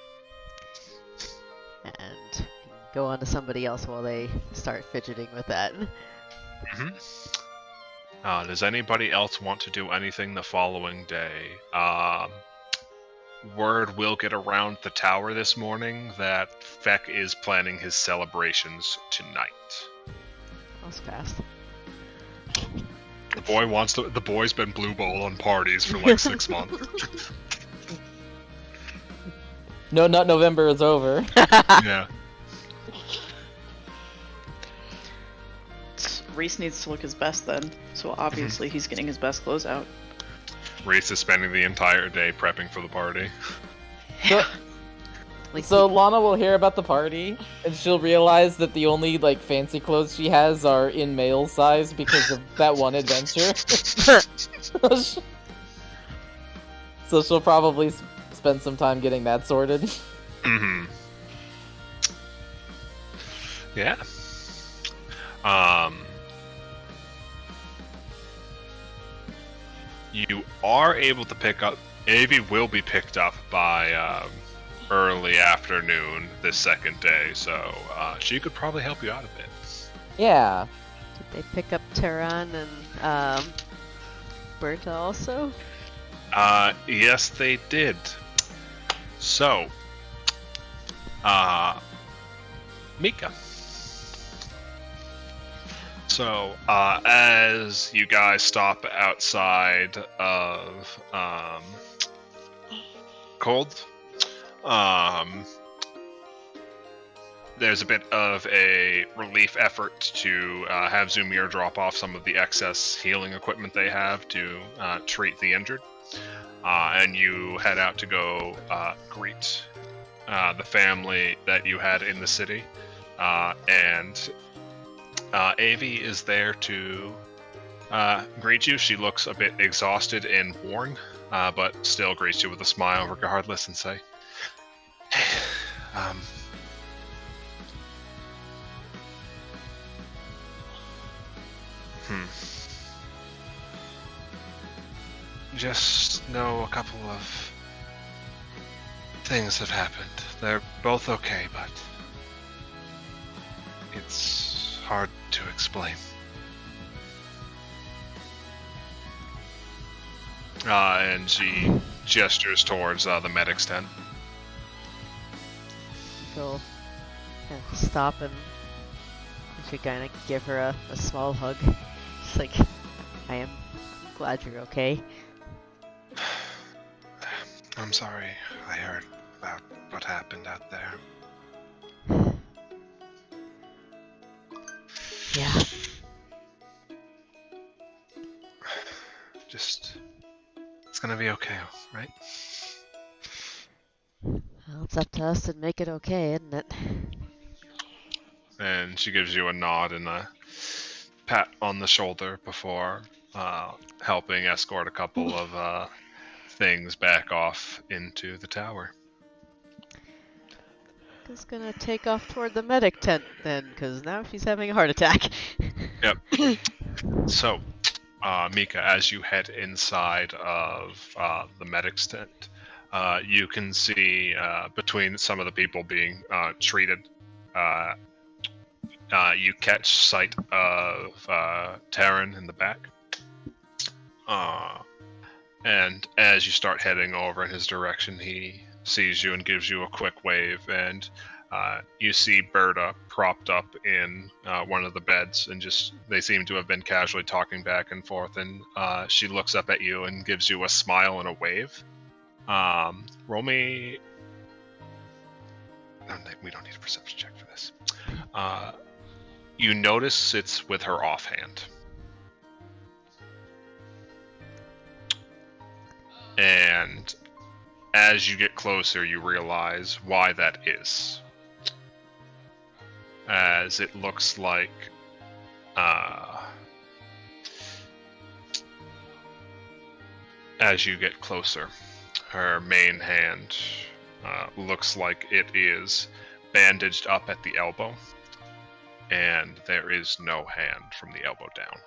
and go on to somebody else while they start fidgeting with that. Does anybody else want to do anything the following day? Word will get around the tower this morning that Feck is planning his celebrations tonight. That was fast. The boy's been blue ball on parties for like 6 months. No, not November is over. Yeah. Reese needs to look his best then, so obviously he's getting his best clothes out. Reese is spending the entire day prepping for the party. Like, So Lana will hear about the party, and she'll realize that the only like fancy clothes she has are in male size because of that one adventure. So she'll probably spend some time getting that sorted. Mm-hmm. Yeah. You are able to pick up. Avi will be picked up by early afternoon this second day, so she could probably help you out a bit. Yeah. did they pick up Tehran and Berta also? Yes, they did. So, Mika. So, as you guys stop outside of cold. There's a bit of a relief effort to have Zumir drop off some of the excess healing equipment they have to treat the injured. And you head out to go greet the family that you had in the city. And Avi is there to greet you. She looks a bit exhausted and worn, but still greets you with a smile regardless and say, "Hey, just know a couple of things have happened. They're both okay, but it's hard to explain." And she gestures towards the medic's tent. She'll kind of stop and she kind of give her a small hug. She's like, I am glad you're okay. I'm sorry. I heard about what happened out there. Yeah. Just... it's gonna be okay, right? Well, it's up to us to make it okay, isn't it? And she gives you a nod and a pat on the shoulder before helping escort a couple of things back off into the tower. Just gonna take off toward the medic tent then, because now she's having a heart attack. Yep. So, Mika, as you head inside of the medic's tent, you can see between some of the people being treated, you catch sight of Taryn in the back. And as you start heading over in his direction, he sees you and gives you a quick wave, and you see Berta propped up in one of the beds, and just they seem to have been casually talking back and forth, and she looks up at you and gives you a smile and a wave. Roll me... we don't need a perception check for this. You notice it's with her offhand. And as you get closer, you realize why that is. As it looks like as you get closer, her main hand looks like it is bandaged up at the elbow, and there is no hand from the elbow down.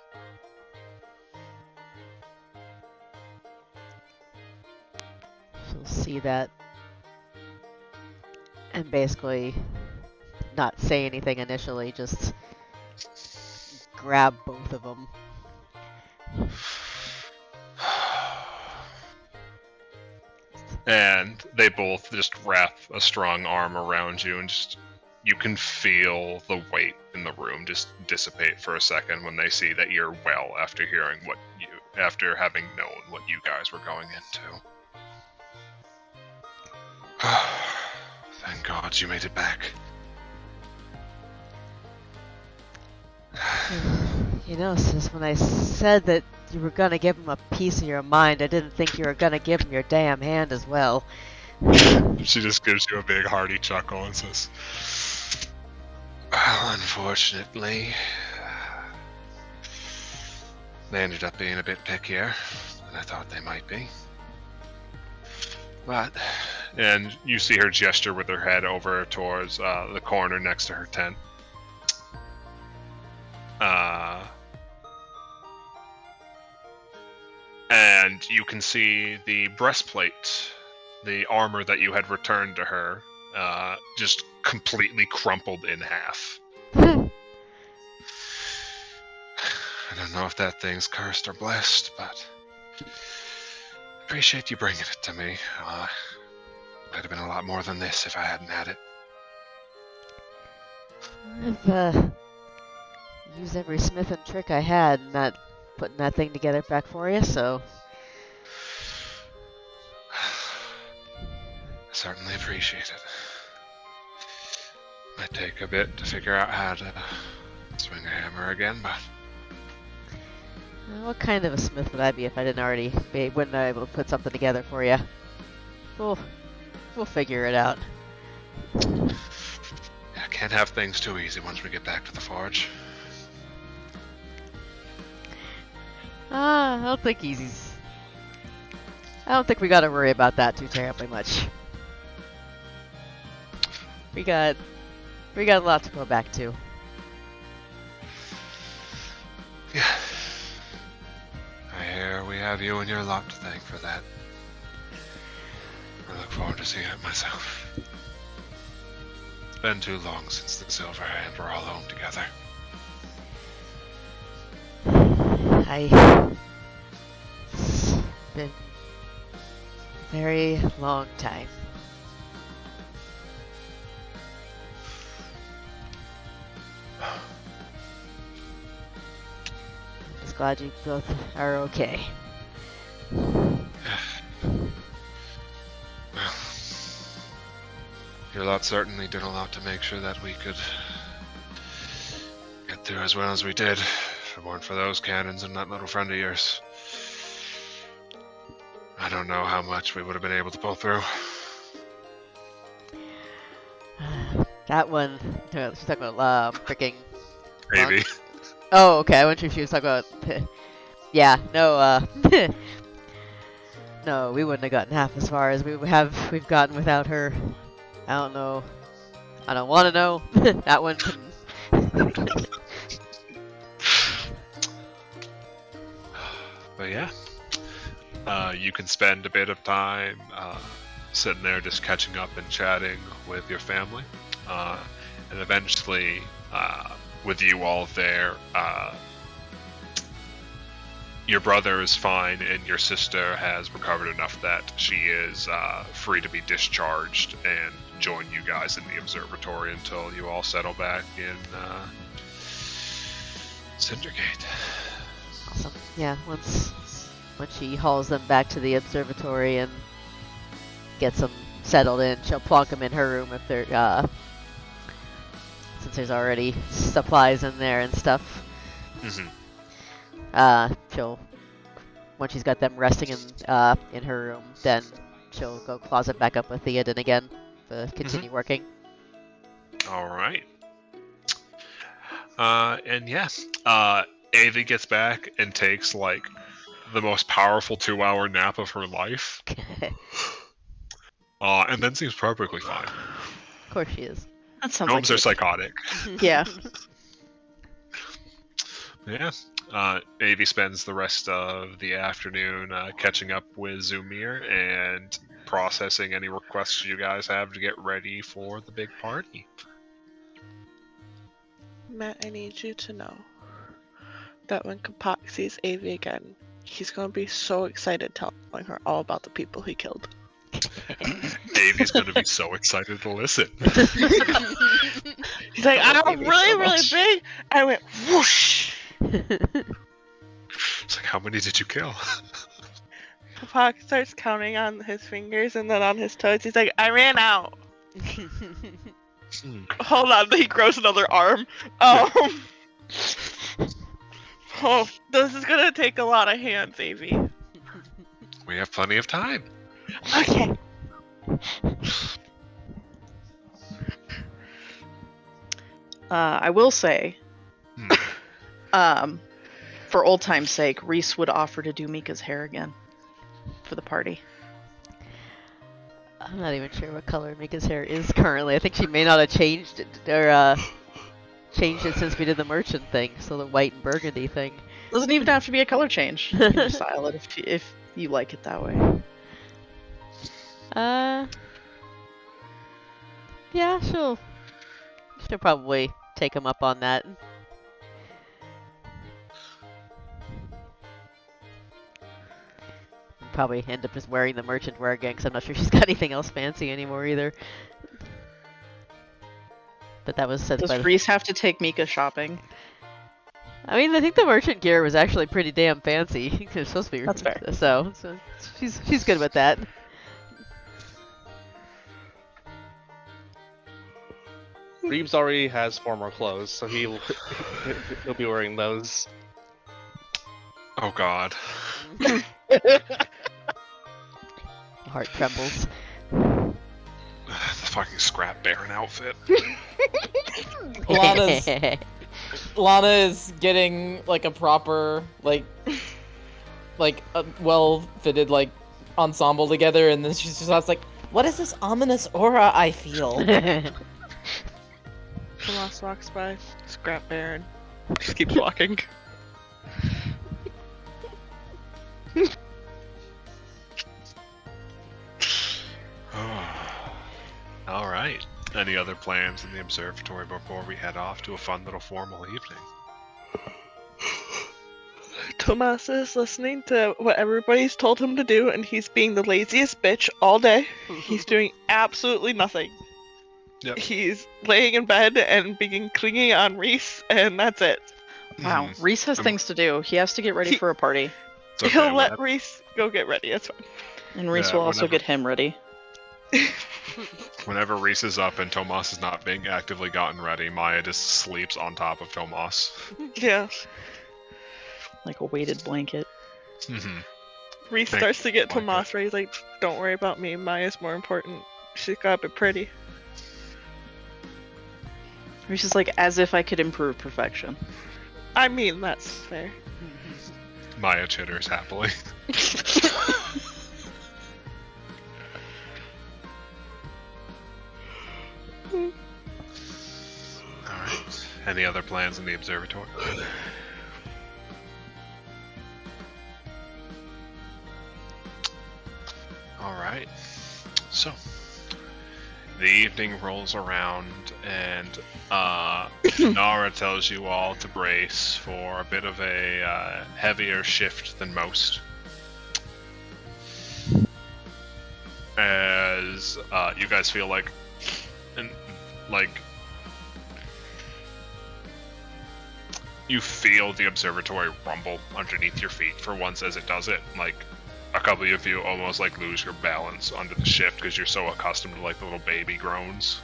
She'll see that and basically not say anything initially, just grab both of them. And they both just wrap a strong arm around you, and just you can feel the weight in the room just dissipate for a second when they see that you're well after after having known what you guys were going into. Thank God you made it back. You know, sis, when I said that you were gonna give him a piece of your mind, I didn't think you were gonna give him your damn hand as well. She just gives you a big hearty chuckle and says, "Well, unfortunately, they ended up being a bit pickier than I thought they might be. But," and you see her gesture with her head over towards the corner next to her tent. And you can see the breastplate, the armor that you had returned to her, just completely crumpled in half. I don't know if that thing's cursed or blessed, but appreciate you bringing it to me. Could have been a lot more than this if I hadn't had it. I've used every smith and trick I had in that putting that thing together back for you, so certainly appreciate it. Might take a bit to figure out how to swing a hammer again, but What kind of a smith would I be if I wouldn't be able to put something together for you? We'll figure it out. I can't have things too easy once we get back to the forge. I don't think easy's. I don't think we got to worry about that too terribly much. We got a lot to go back to. Yeah. I hear we have you and your lot to thank for that. I look forward to seeing it myself. It's been too long since the Silver Hand were all home together. It's been a very long time. Just glad you both are okay. Your lot certainly did a lot to make sure that we could get through as well as we did. If it weren't for those cannons and that little friend of yours, I don't know how much we would have been able to pull through. That one, she's talking about freaking. Maybe. Oh, okay. I wasn't sure if she was talking about. Yeah, no. No, we wouldn't have gotten half as far as we've gotten without her. I don't know. I don't want to know. That one. But yeah, you can spend a bit of time sitting there just catching up and chatting with your family. And eventually, with you all there, your brother is fine and your sister has recovered enough that she is free to be discharged and join you guys in the observatory until you all settle back in Cindergate. Awesome. Yeah, once she hauls them back to the observatory and gets them settled in, she'll plonk them in her room if they're since there's already supplies in there and stuff. Mm-hmm. She'll once she's got them resting in her room, then she'll go closet back up with Theoden again to continue working. All right. And yes, Avi gets back and takes like the most powerful 2-hour nap of her life. And then seems perfectly fine. Of course she is. That sounds Gnomes like are psychotic. Yeah. Yeah. Avi spends the rest of the afternoon catching up with Zumir and processing any requests you guys have to get ready for the big party. Matt, I need you to know that when Kapak sees Avi again, he's going to be so excited telling her all about the people he killed. Avi's going to be so excited to listen. He's like, love I'm Avi really, so really much. big. I went whoosh. It's like, how many did you kill? Kapak starts counting on his fingers and then on his toes. He's like, I ran out. Hold on, he grows another arm. Oh, this is gonna take a lot of hands, Avi. We have plenty of time. Okay. I will say, for old time's sake, Reese would offer to do Mika's hair again for the party. I'm not even sure what color Mika's hair is currently. I think she may not have changed it or changed it since we did the merchant thing. So the white and burgundy thing. Doesn't even have to be a color change. You can just style it if you like it that way. Yeah, she'll probably take him up on that. Probably end up just wearing the merchant wear again, because I'm not sure she's got anything else fancy anymore either. But that was said by Does Reese have to take Mika shopping? I mean, I think the merchant gear was actually pretty damn fancy. It's supposed to be. That's fair. So she's good with that. Reeves already has formal clothes, so he'll be wearing those. Oh God. Heart trembles. The fucking scrap baron outfit. Lana is getting like a proper like a well-fitted like ensemble together, and then she's just like, "What is this ominous aura I feel?" Tomas walks by. Scrap Baron. Just keeps walking. All right. Any other plans in the observatory before we head off to a fun little formal evening? Tomas is listening to what everybody's told him to do, and he's being the laziest bitch all day. He's doing absolutely nothing. Yep. He's laying in bed and being clingy on Reese, and that's it. Wow, Reese has things to do. He has to get ready He- for a party, It's okay, He'll let Reese go get ready. That's fine. and Reese Yeah, will also whenever- get him ready. Whenever Reese is up and Tomas is not being actively gotten ready, Maya just sleeps on top of Tomas. Yeah. Like a weighted blanket. Mhm. Reese Thank starts to get you, Tomas ready. He's like, "Don't worry about me. Maya's more important. She's gotta be pretty." Reese is like, as if I could improve perfection. I mean, that's fair. Maya chitters happily. Alright. Any other plans in the observatory? Alright. So, the evening rolls around, and Nara tells you all to brace for a bit of a heavier shift than most. As you guys feel like you feel the observatory rumble underneath your feet for once as it does it. Like, a couple of you almost like lose your balance under the shift because you're so accustomed to like the little baby groans.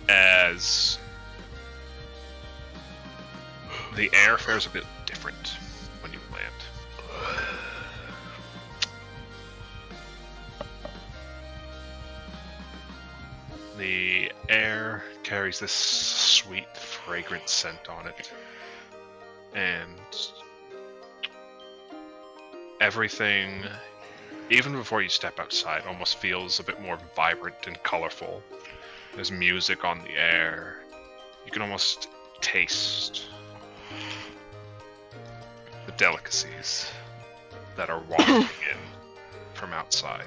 As the air fares a bit different when you land. The air carries this sweet, fragrant scent on it. And everything, even before you step outside, almost feels a bit more vibrant and colorful. There's music on the air. You can almost taste the delicacies that are wafting in from outside.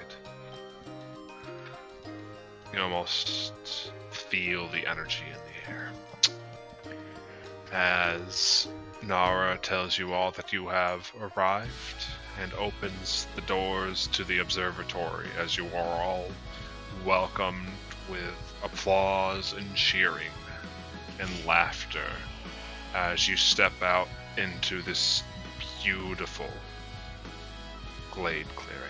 You can almost feel the energy in the air. As Nara tells you all that you have arrived and opens the doors to the observatory as you are all welcomed with applause and cheering and laughter as you step out into this beautiful glade clearing.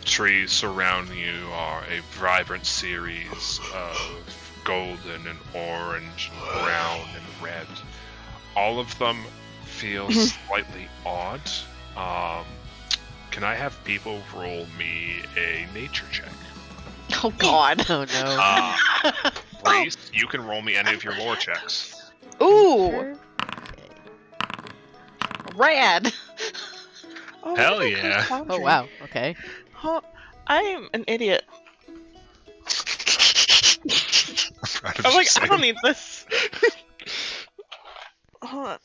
Trees surrounding you are a vibrant series of golden and orange, and brown and red. All of them feel slightly odd. Can I have people roll me a nature check? Oh god. Oh no. Reese, you can roll me any of your lore checks. Ooh, rad. Oh, Hell look at yeah. Chris Oh Foundry. wow. Okay. Huh, I am an idiot. I'm like, I don't need this. Hold on.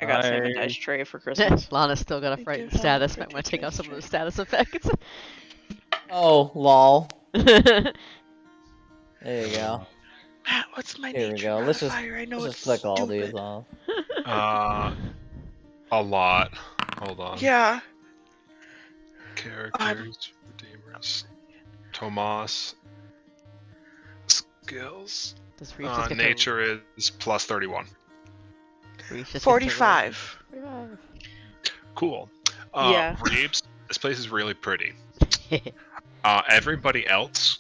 I got Sam a I- dice tray for Christmas. Lana's still got a Thank frightened you, status. Lana, Might want to for take out some of taking the status effects. Oh, lol. There you go. Matt, what's my Here we nature go. Let's just modifier? I know let's it's just click all stupid. these off. A lot. Hold on. Yeah. Characters, redeemers. Tomas. Skills. Does Reese just get to- Nature is plus 31. Reese just gets to roll? 45. 45. Cool. Yeah. Reeves, this place is really pretty. Everybody else,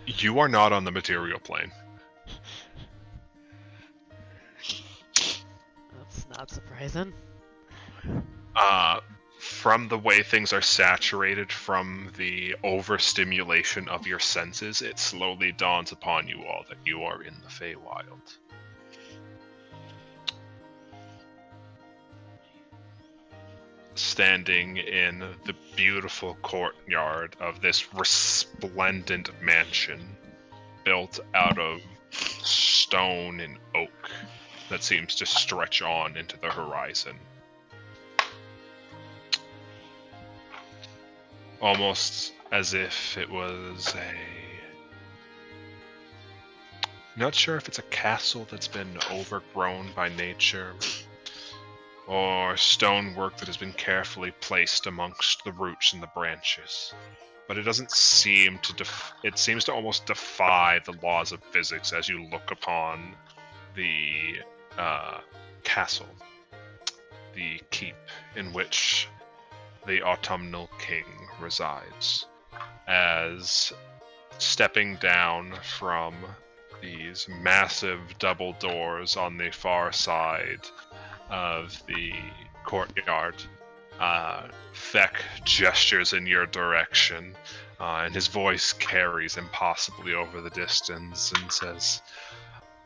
you are not on the material plane. That's not surprising. From the way things are saturated from the overstimulation of your senses, it slowly dawns upon you all that you are in the Feywild. Standing in the beautiful courtyard of this resplendent mansion built out of stone and oak that seems to stretch on into the horizon. Almost as if it was not sure if it's a castle that's been overgrown by nature, or stonework that has been carefully placed amongst the roots and the branches. But it doesn't seem to it seems to almost defy the laws of physics as you look upon the castle, the keep in which the Autumnal King resides, as stepping down from these massive double doors on the far side of the courtyard, Feck gestures in your direction, and his voice carries impossibly over the distance and says,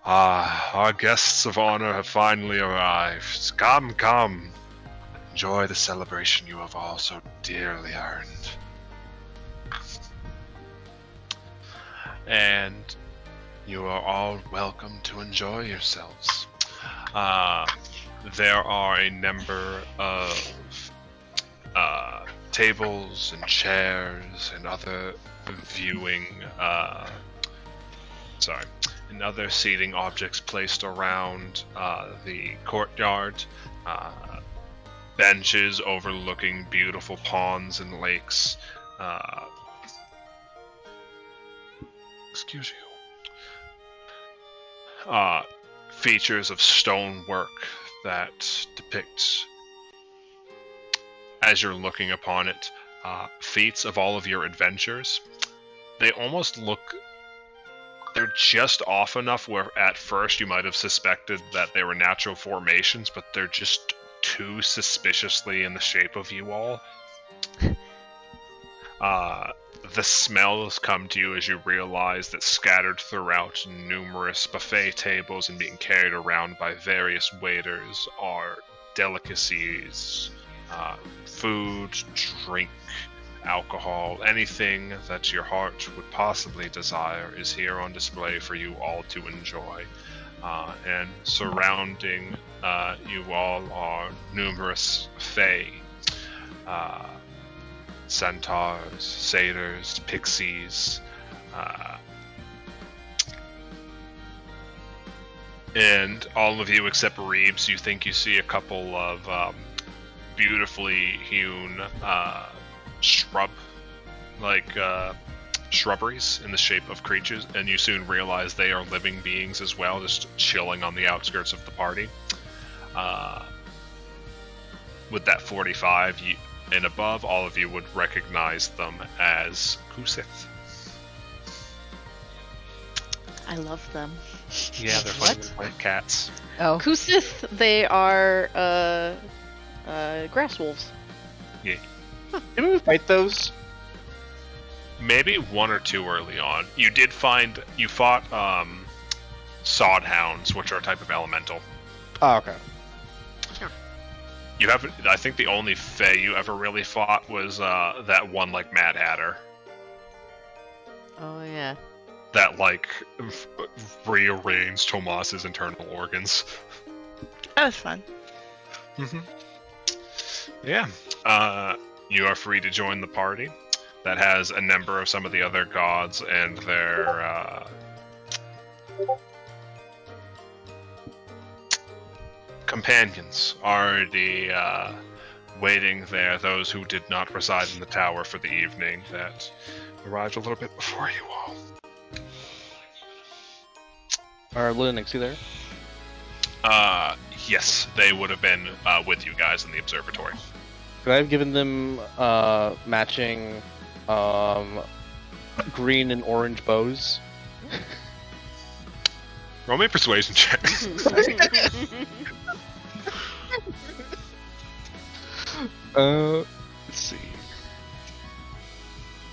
our guests of honor have finally arrived. Come, come. Enjoy the celebration you have all so dearly earned. And you are all welcome to enjoy yourselves. There are a number of tables and chairs and other viewing, and other seating objects placed around the courtyard. Benches overlooking beautiful ponds and lakes. Excuse you. Features of stonework that depict, as you're looking upon it, feats of all of your adventures. They almost look... They're just off enough where at first you might have suspected that they were natural formations, but they're just too suspiciously in the shape of you all. The smells come to you as you realize that scattered throughout numerous buffet tables and being carried around by various waiters are delicacies, food, drink, alcohol, anything that your heart would possibly desire is here on display for you all to enjoy. And surrounding you all are numerous fae, centaurs, satyrs, pixies, and all of you except Reeves, you think you see a couple of beautifully hewn shrubberies in the shape of creatures, and you soon realize they are living beings as well, just chilling on the outskirts of the party. With that 45 and above, all of you would recognize them as Kusith. I love them. Yeah, they're funny like cats. Oh. Kusith, they are grass wolves. Yeah. Did we fight those? Maybe one or two early on. You fought sodhounds, which are a type of elemental. Oh, okay. You haven't. I think the only fae you ever really fought was that one like Mad Hatter. Oh yeah. That like rearranged Tomas's internal organs. That was fun. Mm-hmm. Yeah. You are free to join the party. That has a number of some of the other gods and their companions already waiting there, those who did not reside in the tower for the evening that arrived a little bit before you all. Are Lynn and Nixie there? Yes, they would have been with you guys in the observatory. Could I have given them matching Green and orange bows. Roll me a persuasion check. Let's see.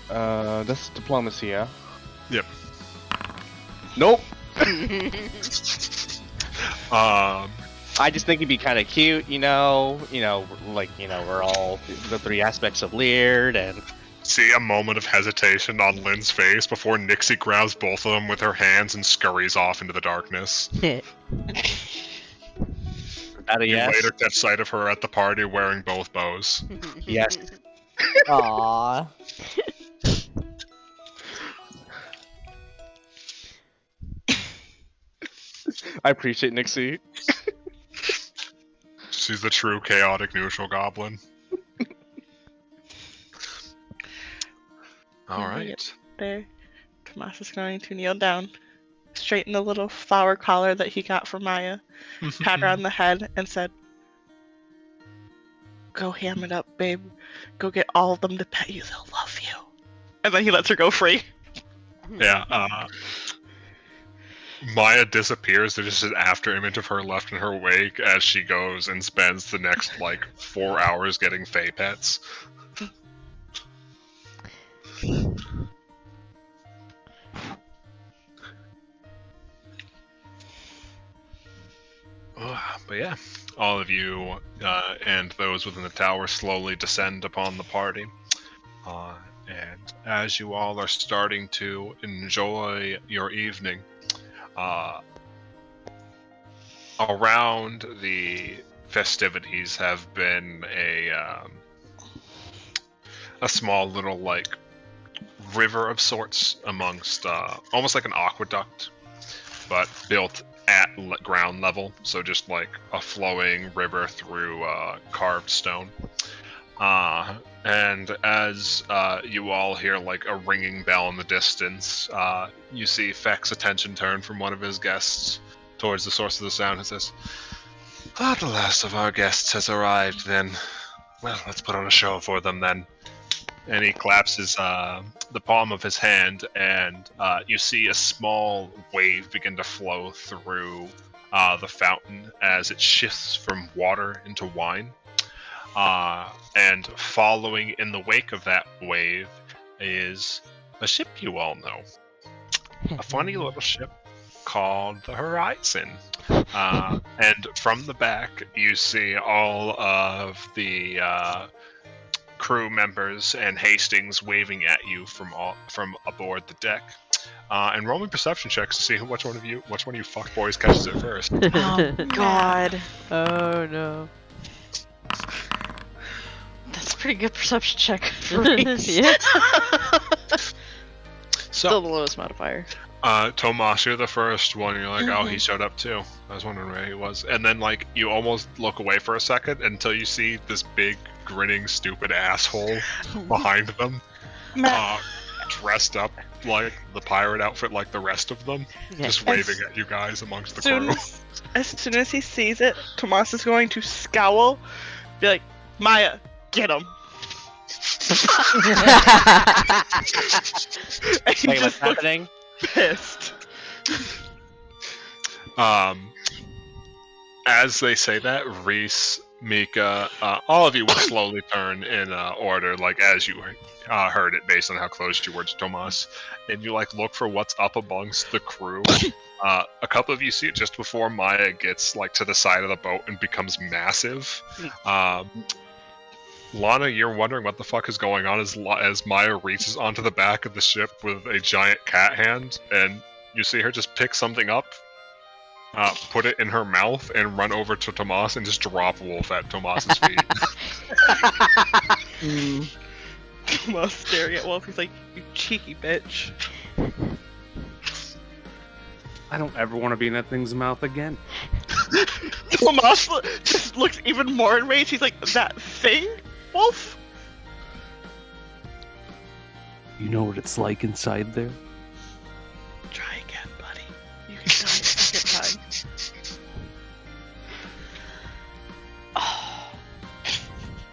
That's diplomacy, yeah? Yep. Nope! Um, I just think it'd be kind of cute, you know, we're all the three aspects of Leard, and see a moment of hesitation on Lynn's face before Nixie grabs both of them with her hands and scurries off into the darkness. that a You yes? later catch sight of her at the party wearing both bows. Yes. Aww. I appreciate Nixie. She's the true chaotic neutral goblin. Alright. There, Tomas is going to kneel down, straighten the little flower collar that he got from Maya, pat her on the head, and said, "Go ham it up, babe. Go get all of them to pet you. They'll love you." And then he lets her go free. Yeah, Maya disappears. There's just an after image of her left in her wake as she goes and spends the next, 4 hours getting Fae pets. But yeah, all of you and those within the tower slowly descend upon the party. And as you all are starting to enjoy your evening, around the festivities have been a small little river of sorts amongst almost like an aqueduct, but built at ground level, so just like a flowing river through carved stone. And as you all hear a ringing bell in the distance, you see Feck's attention turn from one of his guests towards the source of the sound and says, "Ah, the last of our guests has arrived then. Well, let's put on a show for them then." And he claps the palm of his hand, and you see a small wave begin to flow through the fountain as it shifts from water into wine. And following in the wake of that wave is a ship you all know. A funny little ship called the Horizon. And from the back, you see all of the crew members and Hastings waving at you from aboard the deck. And roll me perception checks to see which one of you fuckboys catches it first. Oh God, Oh no. that's a pretty good perception check for Reese. Yeah. Still So, the lowest modifier. Tomas, you're the first one. You're like, oh, he showed up too. I was wondering where he was. And then, you almost look away for a second until you see this big, grinning, stupid asshole behind them, dressed up like the pirate outfit like the rest of them, just waving at you guys amongst the crew. As soon as he sees it, Tomas is going to scowl, be like, "Maya, get him!" And he Wait, what's just looks happening? pissed. As they say that, Reese, Mika, all of you will slowly turn in order, as you heard it based on how close you were to Tomas, and you look for what's up amongst the crew. A couple of you see it just before Maya gets to the side of the boat and becomes massive. Lana, you're wondering what the fuck is going on as Maya reaches onto the back of the ship with a giant cat hand, and you see her just pick something up, put it in her mouth, and run over to Tomas and just drop Wolf at Tomas's feet. Tomas staring at Wolf, he's like, "You cheeky bitch." I don't ever want to be in that thing's mouth again. Tomas just looks even more enraged. He's like, "That thing, Wolf?" You know what it's like inside there? Try again, buddy. You can try a second time.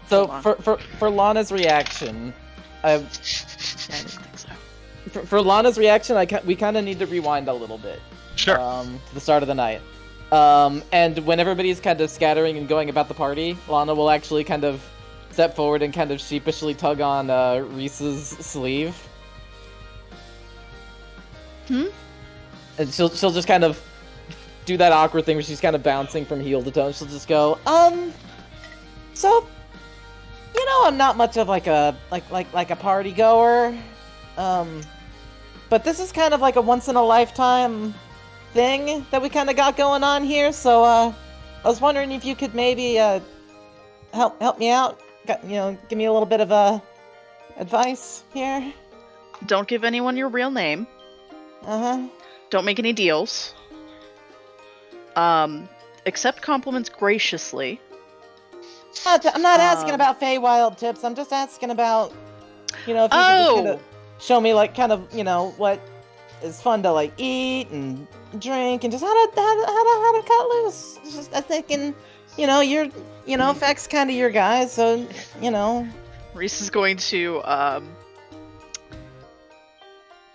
So Hold for Lana's reaction, for Lana's reaction, we kind of need to rewind a little bit. Sure. To the start of the night. And when everybody's kind of scattering and going about the party, Lana will actually kind of step forward and kind of sheepishly tug on Reese's sleeve. Hmm? And she'll just kind of do that awkward thing where she's kind of bouncing from heel to toe. She'll just go, so, I'm not much of like a party goer. But this is kind of like a once in a lifetime thing that we kind of got going on here. So, I was wondering if you could maybe help me out. Give me a little bit of advice here. Don't give anyone your real name. Uh-huh. Don't make any deals. Accept compliments graciously. I'm not asking about Feywild tips. I'm just asking about, if you could just kind of show me, like, kind of, what is fun to, like, eat and drink and just how to cut loose. It's just, I'm thinking, Feck's kind of your guy, so, Reese is going to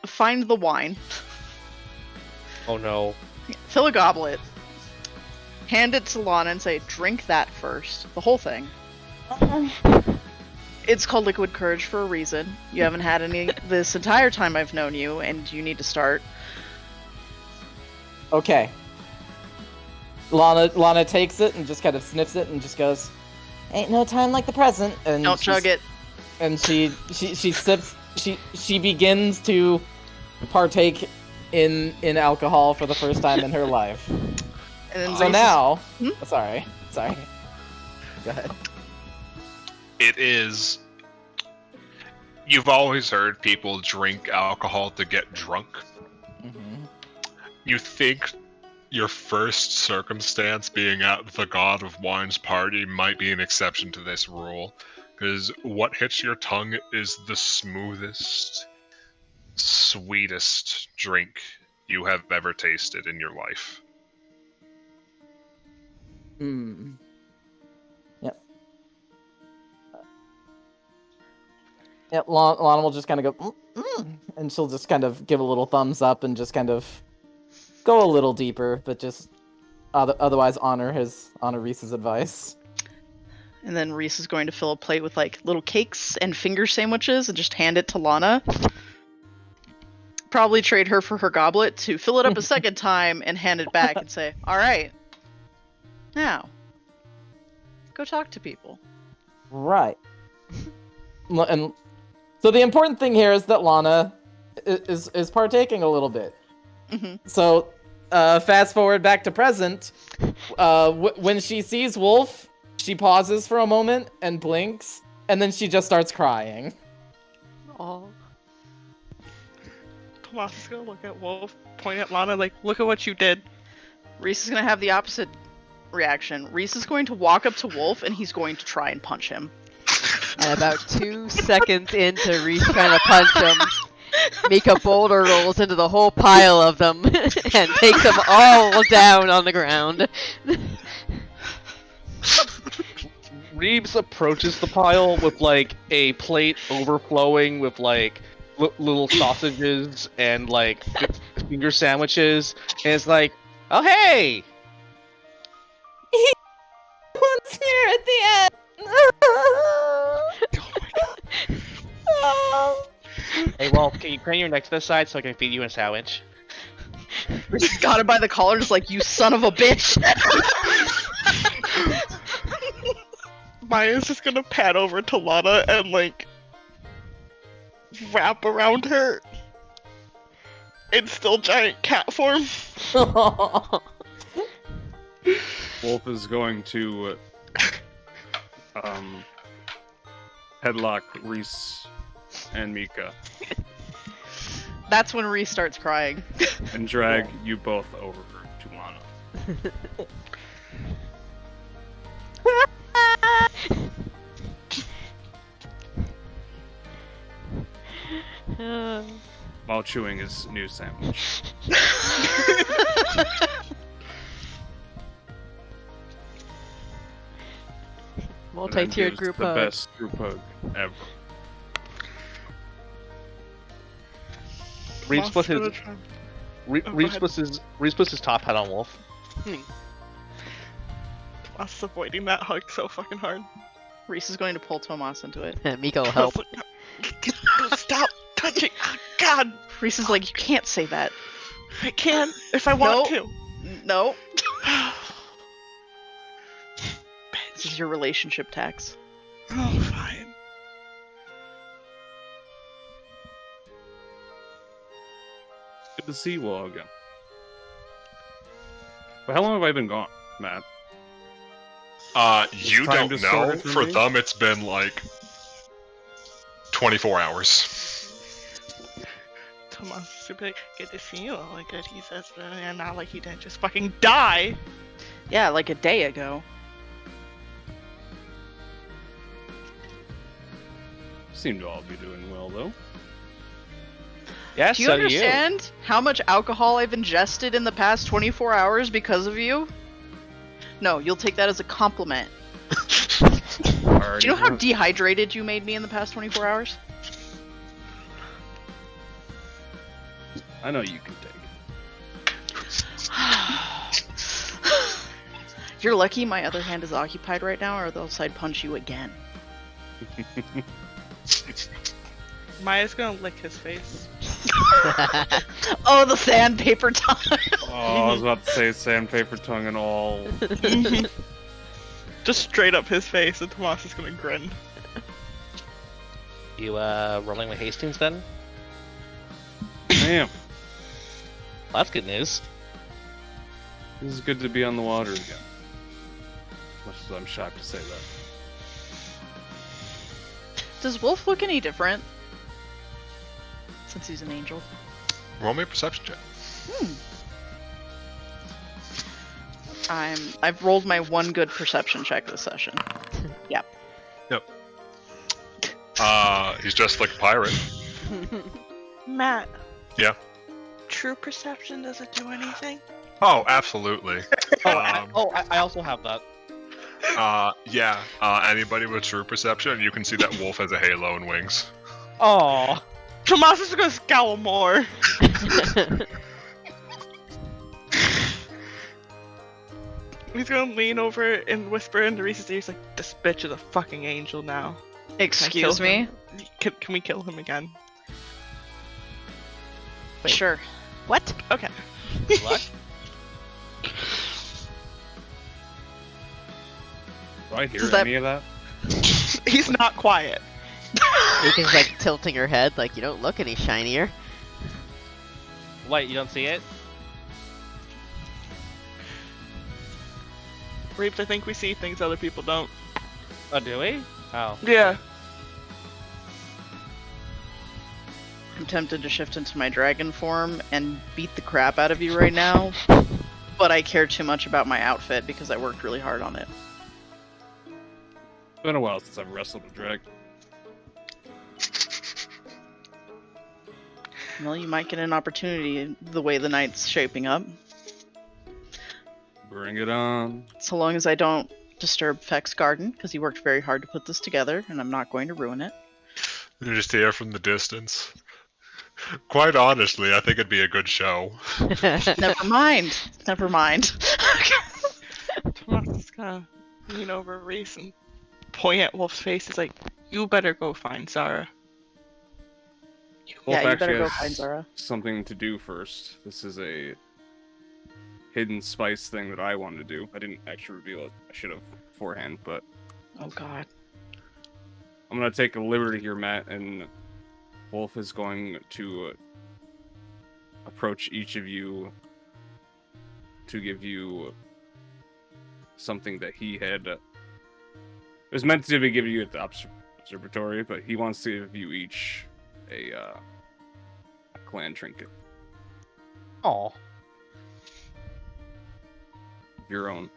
find the wine. Oh no. Fill a goblet. Hand it to Lana and say, drink that first. The whole thing. It's called Liquid Courage for a reason. You haven't had any this entire time I've known you, and you need to start. Okay. Lana takes it and just kind of sniffs it and just goes, "Ain't no time like the present." And Don't chug it. And she sips. She begins to partake in alcohol for the first time in her life. And then So now, Hmm? sorry. Go ahead. It is. You've always heard people drink alcohol to get drunk. Mm-hmm. You think your first circumstance being at the God of Wine's party might be an exception to this rule, because what hits your tongue is the smoothest, sweetest drink you have ever tasted in your life. Hmm. Yep. Yep. Lana will just kind of go, and she'll just kind of give a little thumbs up and just kind of go a little deeper, but just otherwise honor Reese's advice. And then Reese is going to fill a plate with like little cakes and finger sandwiches and just hand it to Lana. Probably trade her for her goblet to fill it up a second time and hand it back and say, "All right, now go talk to people." Right. And so the important thing here is that Lana is partaking a little bit. Mm-hmm. So, fast forward back to present. When she sees Wolf, she pauses for a moment and blinks, and then she just starts crying. Oh. Tomas is gonna look at Wolf, point at Lana, like, look at what you did. Reese is going to have the opposite reaction. Reese is going to walk up to Wolf and he's going to try and punch him. And about 2 seconds into Reese trying to punch him, Mika boulder rolls into the whole pile of them and takes them all down on the ground. Reeves approaches the pile with like a plate overflowing with like little sausages and like finger sandwiches, and it's like, "Oh hey, One's here at the end. Oh. hey Wolf, can you crane your neck to the side so I can feed you a sandwich?" Reese got him by the collar, just like, "You son of a bitch!" Maya's just gonna pat over to Lana and, like, wrap around her in still giant cat form. Wolf is going to headlock Reese and Mika That's when Reese starts crying. and drag you both over to Lana. While chewing his new sandwich. Multi-tiered And group gives the hug. best group hug ever. Reese put his Tomas gonna go Reese ahead. puts his top hat on Wolf. Tomas is avoiding that hug so fucking hard. Reese is going to pull Tomas into it. Miko will help. Stop touching. Oh, God, Reese is like, you can't say that. I can if I want No. to. No. This is your relationship tax. Oh, fine. Good to see you all again. But how long have I been gone, Matt? You time don't to sort know. it for For me? them, it's been like 24 hours. Tomas is super like, good to see you all again, he says, and not like he didn't just fucking die. Yeah, like a day ago. Seem to all be doing well, though. Yes, Do you so understand how much alcohol I've ingested in the past 24 hours because of you? No, you'll take that as a compliment. Do you know how dehydrated you made me in the past 24 hours? I know you can take it. You're lucky my other hand is occupied right now, or else I'd punch you again. Maya's gonna lick his face. Oh, the sandpaper time! Oh, I was about to say sandpaper tongue and all. Just straight up his face, and Tomas is gonna grin. You rolling with Hastings then? Damn, Well, that's good news. this is good to be on the water again. Much as I'm shocked to say that. Does Wolf look any different? Since he's an angel. Roll me a perception check. I've rolled my one good perception check this session. Yep. He's dressed like a pirate. Matt. Yeah. True perception doesn't do anything. Oh, absolutely. I also have that. Yeah. Anybody with true perception, you can see that Wolf has a halo and wings. Oh, Tomas is gonna scowl more. He's gonna lean over and whisper into Reese's ear, he's like, this bitch is a fucking angel now. Excuse kill him? me? Can we kill him again? Wait. Sure. What? Okay. what? Do I hear Does that- any of that? He's not quiet. Miko's like tilting her head, like you don't look any shinier. Wait, you don't see it? Reeves, I think we see things other people don't. Oh, do we? Oh. Yeah. I'm tempted to shift into my dragon form and beat the crap out of you right now, but I care too much about my outfit because I worked really hard on it. It's been a while since I've wrestled a dragon. Well, you might get an opportunity the way the night's shaping up. Bring it on. So long as I don't disturb Feck's garden, because he worked very hard to put this together, and I'm not going to ruin it. You just hear from the distance. Quite honestly, I think it'd be a good show. Never mind. Never mind. Tomas is gonna lean over Reese and point at Wolf's face. He's like, you better go find Zara. Wolf Yeah, you actually better go has find Zara. something to do first. This is a hidden spice thing that I wanted to do. I didn't actually reveal it. I should have beforehand, but Oh god. I'm gonna take a liberty here, Matt, and Wolf is going to approach each of you to give you something that he had. It was meant to be given you at the observatory, but he wants to give you each a clan trinket Oh. of your own.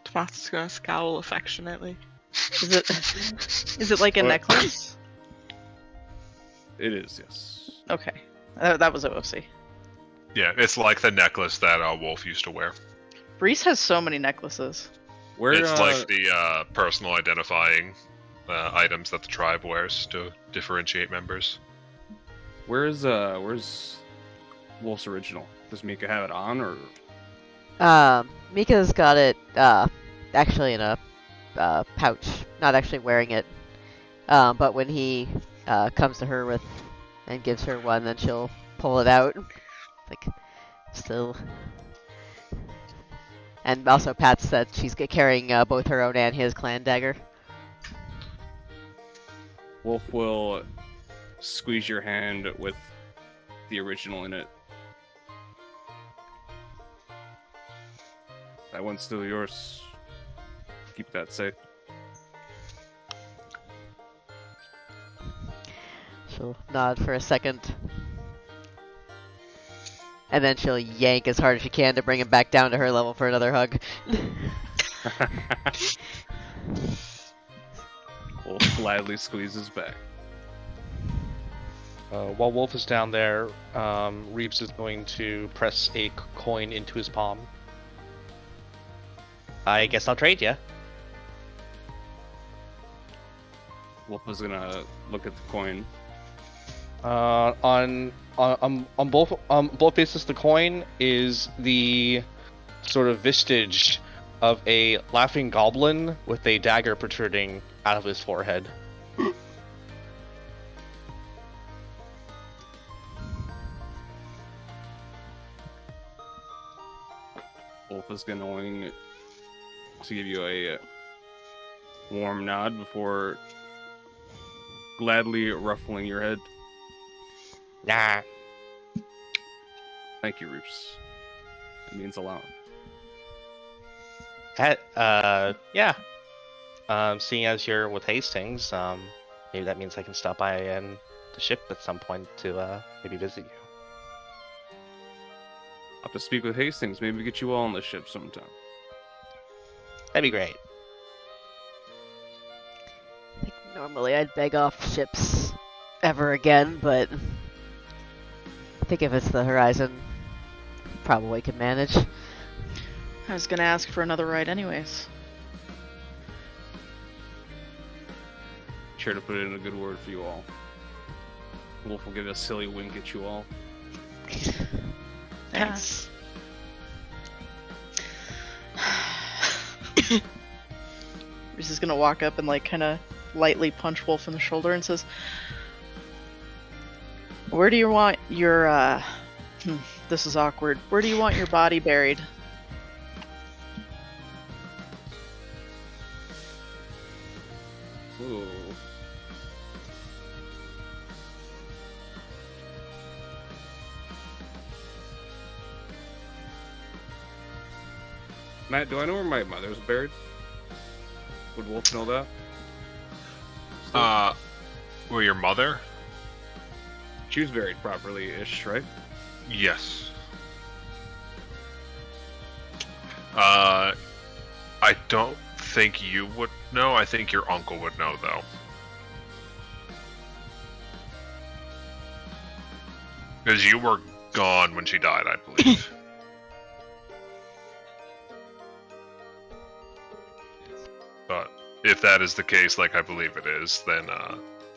Tomas is gonna scowl affectionately. Is it like a What? necklace? It is, yes. Okay. That was OFC. Yeah, it's like the necklace that Wolf used to wear. Reese has so many necklaces. Where It's like the personal identifying items that the tribe wears to differentiate members. Where's Wolf's original? Does Mika have it on, or Mika's got it actually in a pouch, not actually wearing it. But when he comes to her with and gives her one, then she'll pull it out. Like, still. And also, Pat said she's carrying both her own and his clan dagger. Wolf will squeeze your hand with the original in it. That one's still yours. Keep that safe. She'll nod for a second. And then she'll yank as hard as she can to bring him back down to her level for another hug. Wolf gladly squeezes back. While Wolf is down there, Reeves is going to press a coin into his palm. I guess I'll trade you. Wolf is gonna look at the coin. On both faces of the coin is the sort of vestige of a laughing goblin with a dagger protruding out of his forehead. Wolf is going to give you a warm nod before gladly ruffling your head. Nah. Thank you, Roops. It means a lot. Yeah. Seeing as you're with Hastings, maybe that means I can stop by and the ship at some point to maybe visit you. I'll have to speak with Hastings. Maybe get you all on the ship sometime. That'd be great. I think normally I'd beg off ships ever again, but I think if it's the Horizon, probably can manage. I was gonna ask for another ride anyways. Sure to put in a good word for you all. Wolf will give a silly wink at you all. Thanks. Reese is gonna walk up and like kind of lightly punch Wolf in the shoulder and says, "Where do you want your this is awkward. Where do you want your body buried?" Ooh. Matt, do I know where my mother's buried? Would Wolf know that? Were your mother? She was buried properly-ish, right? Yes. I don't think you would know. I think your uncle would know, though. Because you were gone when she died, I believe. But if that is the case, like I believe it is, then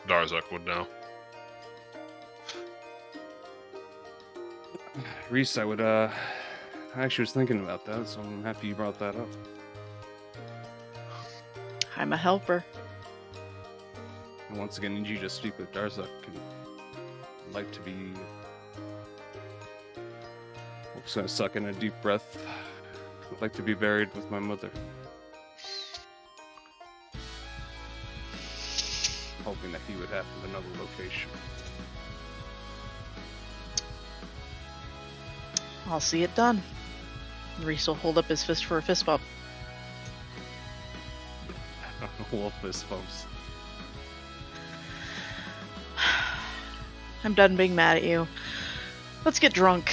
Darzuk would know. Reese, I actually was thinking about that, so I'm happy you brought that up. I'm a helper. And once again, I need you to speak with Darzuk. I'd like to be... I'm just gonna suck in a deep breath. I'd like to be buried with my mother. Hoping that he would have another location. I'll see it done. Reese will hold up his fist for a fist bump. Wolf fist bumps. I'm done being mad at you. Let's get drunk.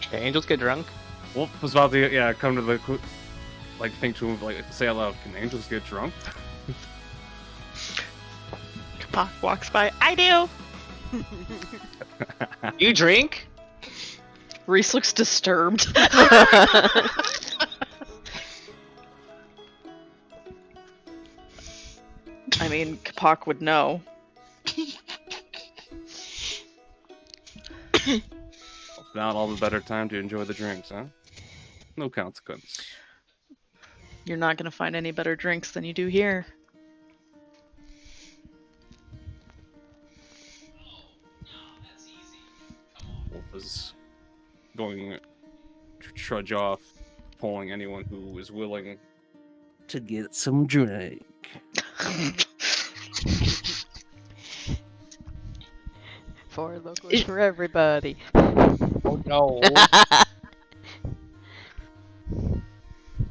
Okay, angels get drunk. Wolf was about to, come to the, think to him, say out loud, can angels get drunk? Kapak walks by. I do! You drink? Reese looks disturbed. I mean, Kapak would know. Not all the better time to enjoy the drinks, huh? No consequence. You're not gonna find any better drinks than you do here. Wolf is going to trudge off, pulling anyone who is willing to get some drink. For locals, for everybody. Oh no.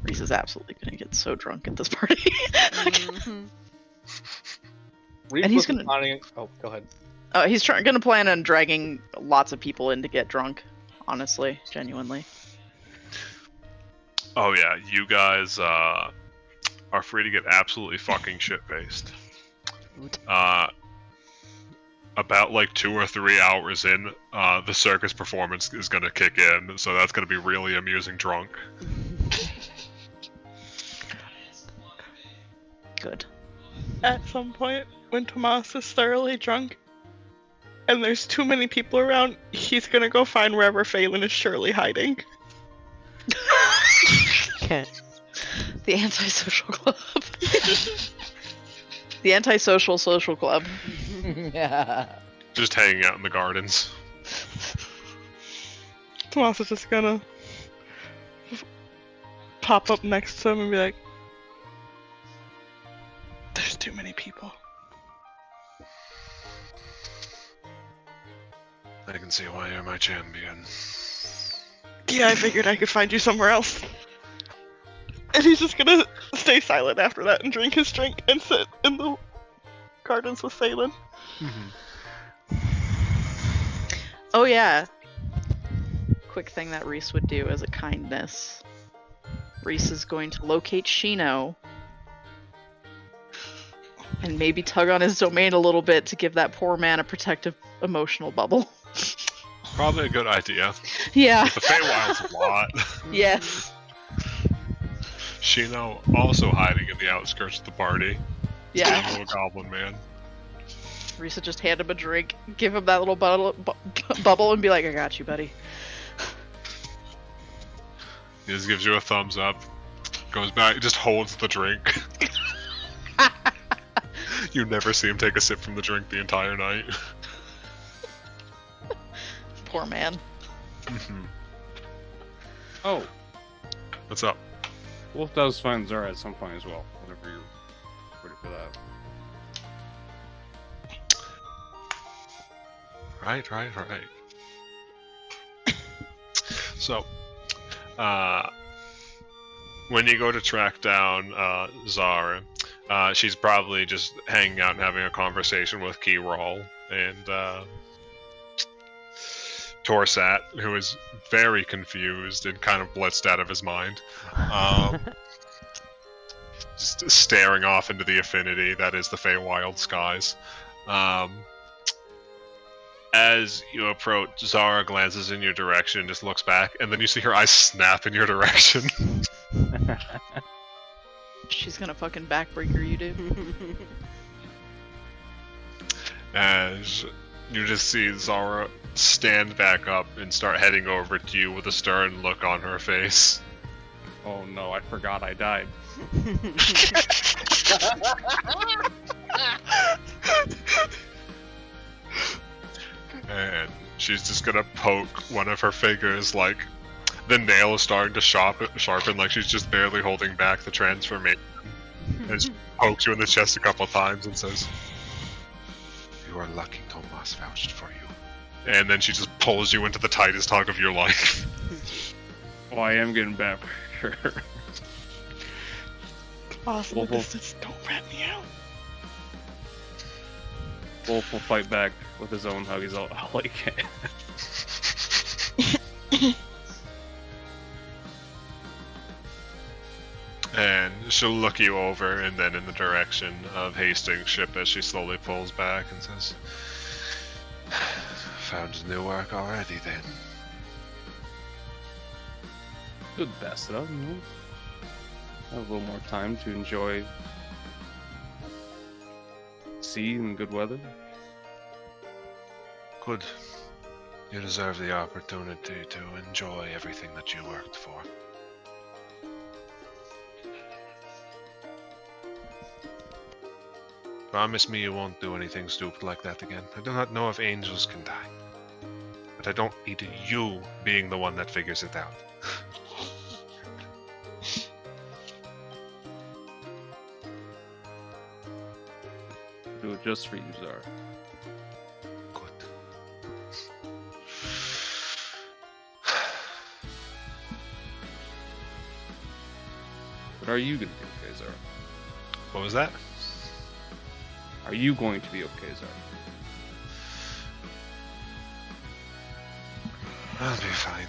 Reese is absolutely gonna get so drunk at this party. Mhm. Reed And he's wasn't gonna- planning- Oh, go ahead. He's gonna plan on dragging lots of people in to get drunk. Honestly, genuinely. Oh yeah, you guys are free to get absolutely fucking shit-faced. About like 2 or 3 hours in, the circus performance is gonna kick in, so that's gonna be really amusing drunk. Good. At some point, when Tomas is thoroughly drunk, and there's too many people around, he's gonna go find wherever Phelan is surely hiding. Okay. The antisocial club. The antisocial social club. Yeah. Just hanging out in the gardens. Tomas is just gonna pop up next to him and be like, "There's too many people." I can see why you're my champion. Yeah, I figured I could find you somewhere else. And he's just gonna stay silent after that and drink his drink and sit in the gardens with Phelan. Oh yeah. Quick thing that Reese would do as a kindness. Reese is going to locate Shino and maybe tug on his domain a little bit to give that poor man a protective emotional bubble. Probably a good idea. Yeah. The Feywild's a lot. Yes. Shino also hiding in the outskirts of the party. Yeah. Little goblin man. Reese would just hand him a drink, give him that little bubble, and be like, "I got you, buddy." He just gives you a thumbs up. Goes back, just holds the drink. You never see him take a sip from the drink the entire night. Poor man. Oh, What's up? Wolf does find Zara at some point as well, whenever you're ready for that. Right. So, when you go to track down Zara, she's probably just hanging out and having a conversation with Keyrol and Torsat, who is very confused and kind of blitzed out of his mind. Just staring off into the affinity that is the Feywild skies. As you approach, Zara glances in your direction, just looks back, and then you see her eyes snap in your direction. She's gonna fucking backbreaker you, dude. As you just see Zara stand back up and start heading over to you with a stern look on her face. Oh no, I forgot I died. And she's just gonna poke one of her fingers, like the nail is starting to sharpen, like she's just barely holding back the transformation. And she pokes you in the chest a couple times and says, "You are lucky Tomas vouched for you." And then she just pulls you into the tightest hug of your life. Oh, I am getting back. Awesome. Just don't rat me out. Wolf will fight back with his own hug. He's all like, And she'll look you over and then in the direction of Hastings' ship as she slowly pulls back and says, "Found new work already then." do the best of them. You know? Have a little more time to enjoy sea and good weather. Good. You deserve the opportunity to enjoy everything that you worked for. Promise me you won't do anything stupid like that again. I do not know if angels can die. But I don't need you being the one that figures it out. Do it just for you, Zara. Good. But are you going to be okay, Zara? What was that? Are you going to be okay, Zara? I'll be fine.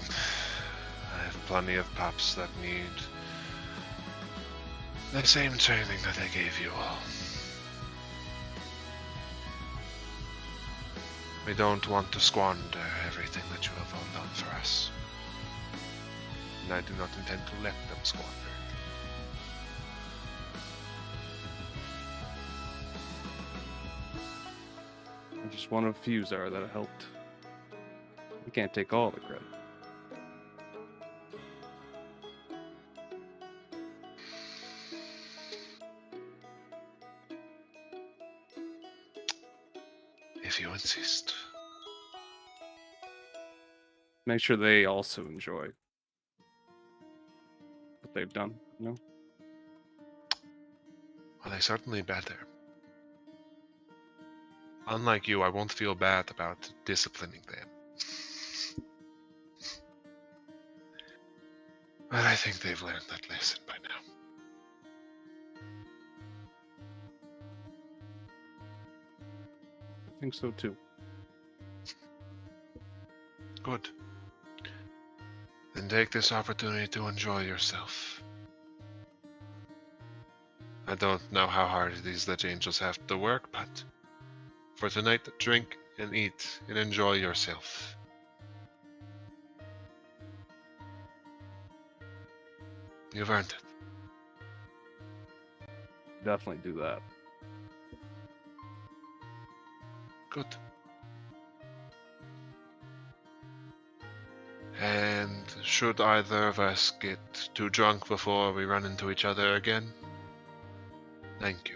I have plenty of pups that need the same training that I gave you all. We don't want to squander everything that you have all done for us. And I do not intend to let them squander it. I'm just one of a few, Zara, that helped. You can't take all the credit. If you insist. Make sure they also enjoy what they've done, you know? Well, they certainly better. Unlike you, I won't feel bad about disciplining them. But I think they've learned that lesson by now. I think so too. Good. Then take this opportunity to enjoy yourself. I don't know how hard these lich angels have to work, but for tonight, drink and eat and enjoy yourself. You've earned it. Definitely do that. Good. And should either of us get too drunk before we run into each other again, thank you.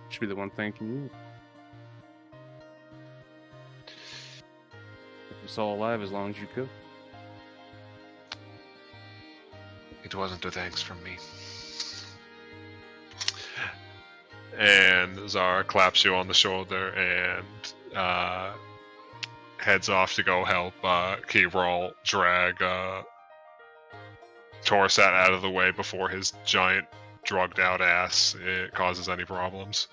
Should be the one thanking you. Kept us all alive as long as you could. It wasn't a thanks from me. And Zara claps you on the shoulder and heads off to go help Keyrol drag Torsat out of the way before his giant drugged out ass causes any problems.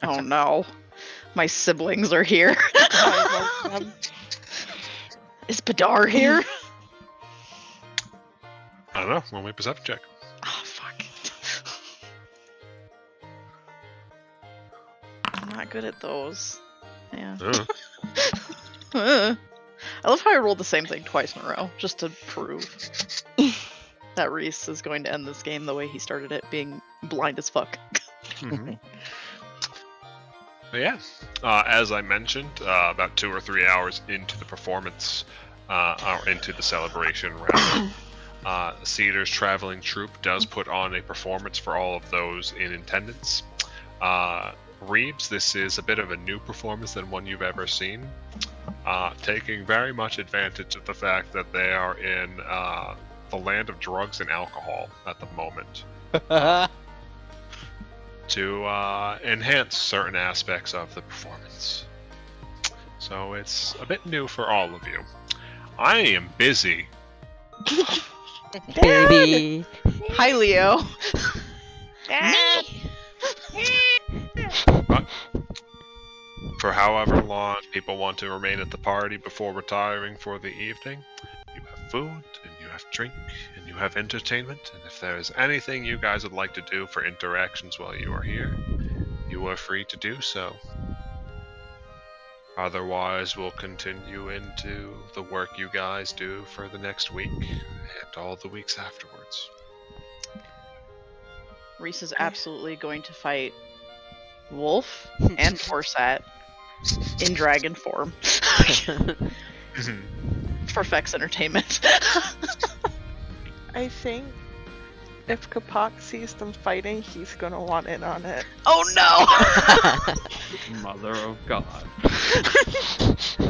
Oh no. My siblings are here. Is Padar here? I don't know. We'll make a perception check. Oh, fuck. I'm not good at those. Yeah. I love how I rolled the same thing twice in a row, just to prove that Reese is going to end this game the way he started it, being blind as fuck. Mm-hmm. But yeah, as I mentioned, about 2 or 3 hours into the performance, or into the celebration rather, Cedar's traveling troupe does put on a performance for all of those in attendance. Reeves, this is a bit of a new performance than one you've ever seen, taking very much advantage of the fact that they are in the land of drugs and alcohol at the moment to enhance certain aspects of the performance. So it's a bit new for all of you. I am busy. Baby. Hi, Leo. But for however long people want to remain at the party before retiring for the evening, you have food, and you have drink, and you have entertainment, and if there is anything you guys would like to do for interactions while you are here, you are free to do so. Otherwise, we'll continue into the work you guys do for the next week and all the weeks afterwards. Reese is absolutely going to fight Wolf and Torsat in dragon form for Fex Entertainment. I think if Kapak sees them fighting, he's gonna want in on it. Oh no! Mother of God.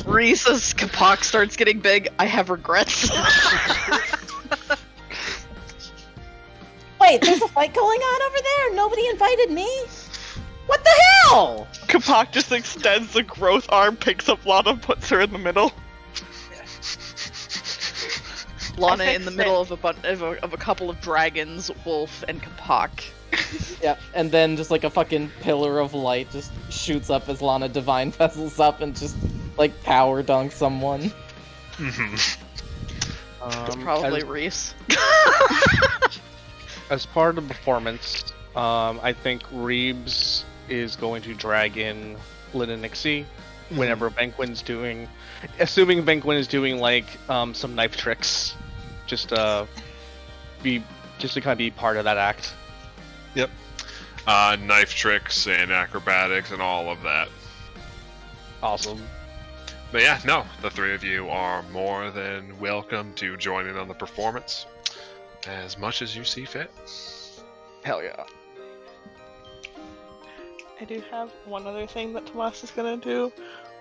Reese, as Kapak starts getting big, I have regrets. Wait, there's a fight going on over there? Nobody invited me? What the hell? Kapak just extends the growth arm, picks up Lana, puts her in the middle. Lana I in the fixed middle of a couple of dragons, Wolf, and Kapak. Yeah, and then just like a fucking pillar of light just shoots up as Lana Divine Vessels up and just like power dunks someone. Probably as, Reese. as part of the performance, I think Reeves is going to drag in Lynn and Nixie whenever Benquin's doing, assuming Benquin is doing like some knife tricks, just to kind of be part of that act. Yep. Knife tricks and acrobatics and all of that. Awesome. But yeah, no, the three of you are more than welcome to join in on the performance as much as you see fit. Hell yeah. I do have one other thing that Tomas is gonna do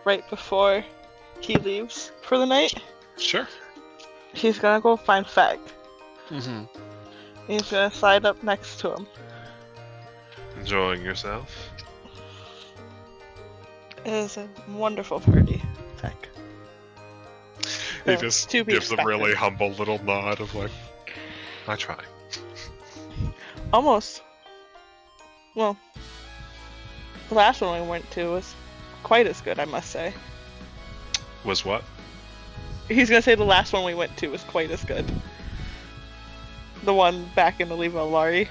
right before he leaves for the night. Sure. He's gonna go find Fag. Mm-hmm. He's gonna slide up next to him. Enjoying yourself? It is a wonderful party, Fag. He So, just to be gives a really expected. humble little nod of like, I try. Almost. Well, the last one we went to was quite as good, I must say. Was what? He's gonna say the last one we went to was quite as good. The one back in Oliva Lari.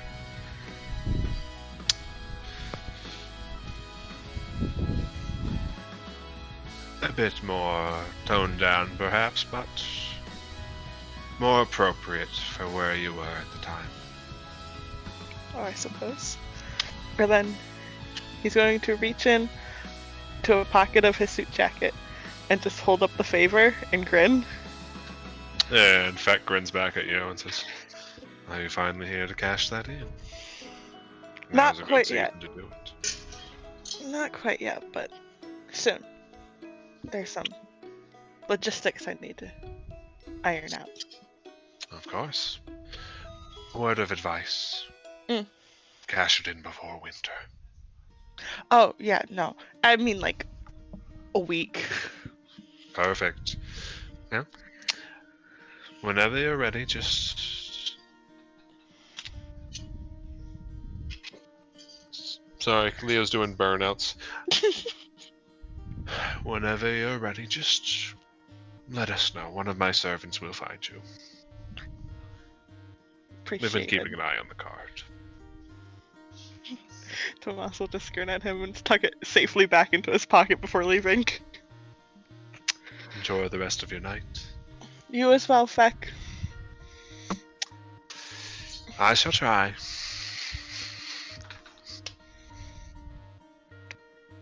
A bit more toned down, perhaps, but more appropriate for where you were at the time. Oh, I suppose. And then he's going to reach in to a pocket of his suit jacket and just hold up the favor and grin. And Feck grins back at you and says, "Are you finally here to cash that in?" Not Now's a good quite season yet. to do it. Not quite yet, but soon. There's some logistics I need to iron out. Of course. A word of advice. Mm. Cash it in before winter. Oh, yeah, no. I mean, like, a week. Perfect. Yeah. Whenever you're ready, just... Sorry, Leo's doing burnouts. Whenever you're ready, just let us know. One of my servants will find you. They've been Appreciate keeping it. an eye on the card. Tomas will just grin at him and tuck it safely back into his pocket before leaving. Enjoy the rest of your night. You as well, Feck. I shall try.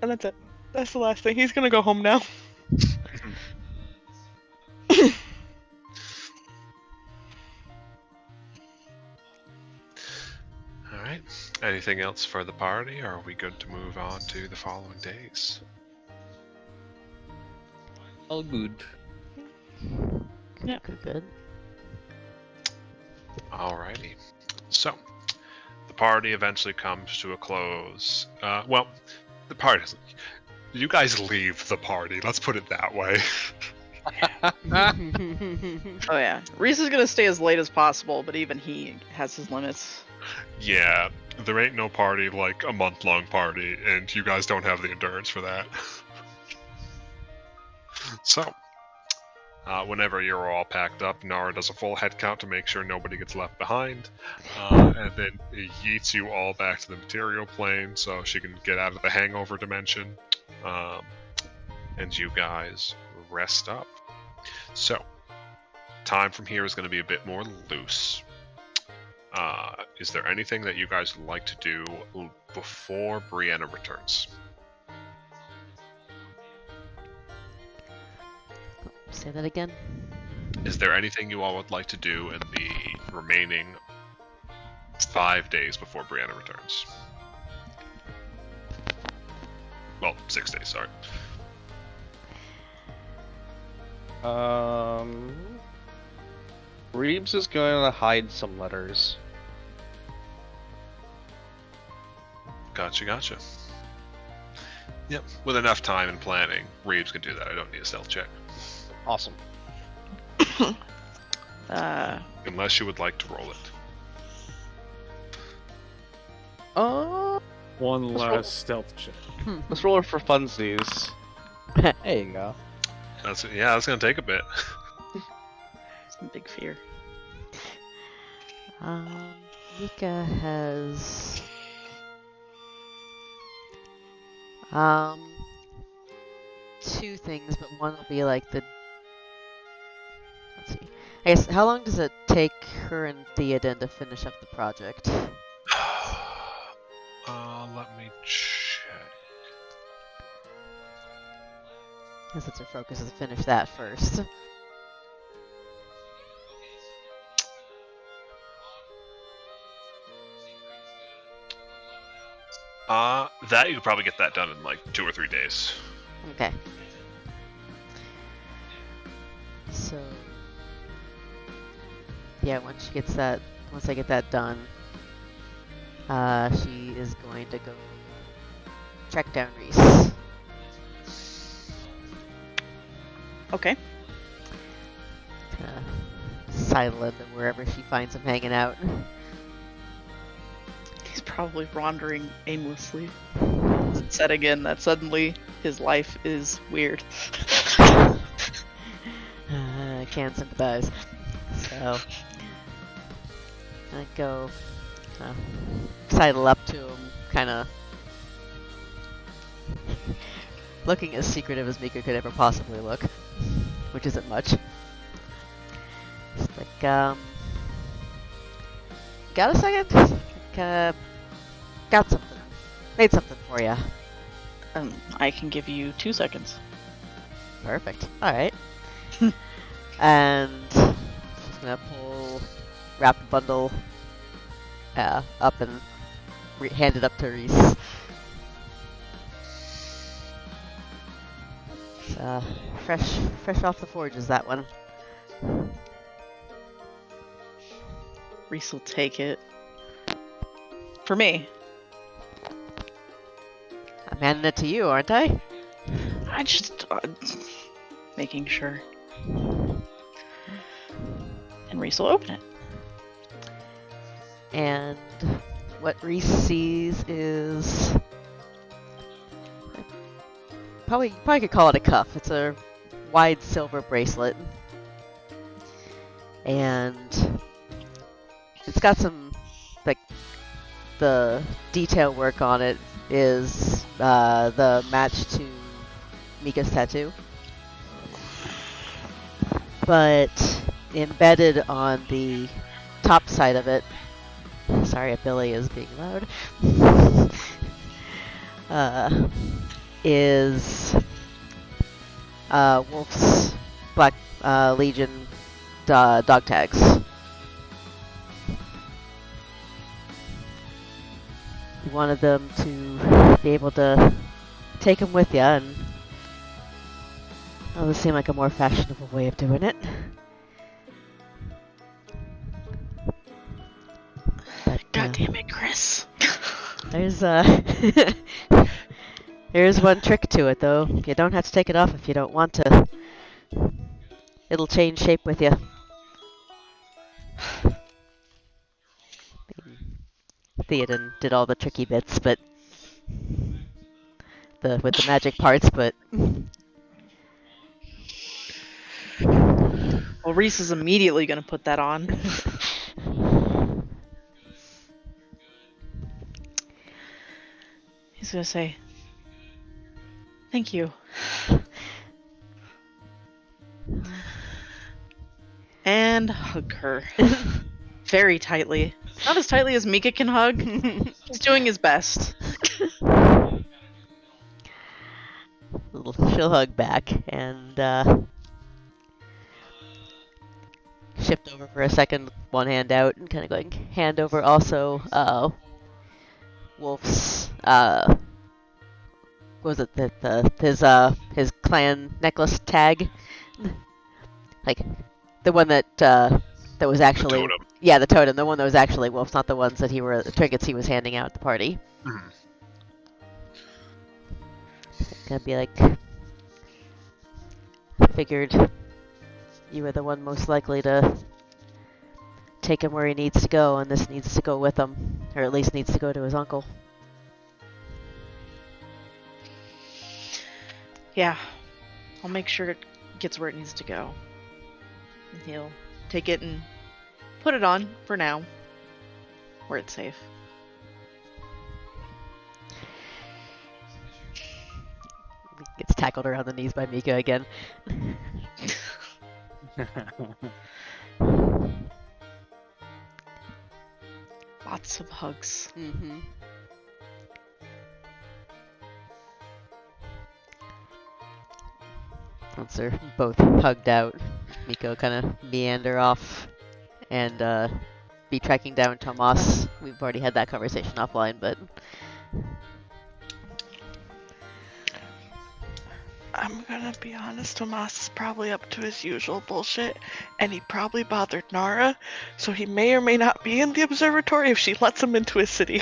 And that's it. That's the last thing. He's gonna go home now. Alright. Anything else for the party, or are we good to move on to the following days? All good. Yeah. Good. Alrighty. So, the party eventually comes to a close. Well, the party doesn't. You guys leave the party, let's put it that way. Oh yeah, Reese is gonna stay as late as possible, but even he has his limits. Yeah, there ain't no party like a month-long party, and you guys don't have the endurance for that. So, whenever you're all packed up, Nara does a full head count to make sure nobody gets left behind, and then yeets you all back to the material plane so she can get out of the hangover dimension. and you guys rest up. So, time from here is going to be a bit more loose. Is there anything that you guys would like to do before Brianna returns? Say that again. Is there anything you all would like to do in the remaining 5 days before Brianna returns? Well, 6 days, sorry. Reeves is going to hide some letters. Gotcha. Yep, with enough time and planning, Reeves can do that. I don't need a stealth check. Awesome. Unless you would like to roll it. One Let's roll. last stealth check. Let's roll it for funsies. There you go. That's gonna take a bit. Some big fear. Mika has two things, but one will be like the. Let's see. I guess how long does it take her and Theoden to finish up the project? Let me check. I guess it's her focus is to finish that first. That you could probably get that done in like 2 or 3 days. Okay. So yeah, once I get that done, she is going to go track down Reese. Okay. Sidle him to wherever she finds him hanging out. He's probably wandering aimlessly. Said again that suddenly his life is weird. I can't sympathize. So I go sidle up to him, kind of looking as secretive as Mika could ever possibly look, which isn't much. Just like, got a second? Got something. Made something for you. I can give you 2 seconds. Perfect. Alright. And she's gonna wrap the bundle up and hand it up to Reese. Fresh off the forges, that one. Reese will take it. For me. I'm handing it to you, aren't I? I just... making sure. And Reese will open it. And what Reese sees is... you probably could call it a cuff. It's a wide silver bracelet. And it's got some, like, the detail work on it is the match to Mika's tattoo. But embedded on the top side of it, sorry, Billy is being loud, is Wolf's Black Legion dog tags. You wanted them to be able to take them with you, and that would seem like a more fashionable way of doing it. But, God damn it, Chris. There's there's one trick to it, though. You don't have to take it off if you don't want to. It'll change shape with you. Theoden did all the tricky bits, but with the magic parts, but Well, Reese is immediately going to put that on. He's going to say, "Thank you." and hug her. Very tightly. Not as tightly as Mika can hug. He's doing his best. She'll hug back and shift over for a second, one hand out, and kind of going hand over also Wolf's what was it his clan necklace tag, like the one that was actually The totem. yeah, the totem, the one that was actually Wolf's, not the ones that the trinkets he was handing out at the party. Mhm. Gonna be like, figured you were the one most likely to take him where he needs to go, and this needs to go with him, or at least needs to go to his uncle. Yeah. I'll make sure it gets where it needs to go. And he'll take it and put it on for now, where it's safe. Gets tackled around the knees by Mika again. Lots of hugs. Mm-hmm. Once they're both hugged out, Miko kind of meander off and be tracking down Tomas. We've already had that conversation offline, but I'm gonna be honest, Tomas is probably up to his usual bullshit, and he probably bothered Nara, so he may or may not be in the observatory if she lets him into his city.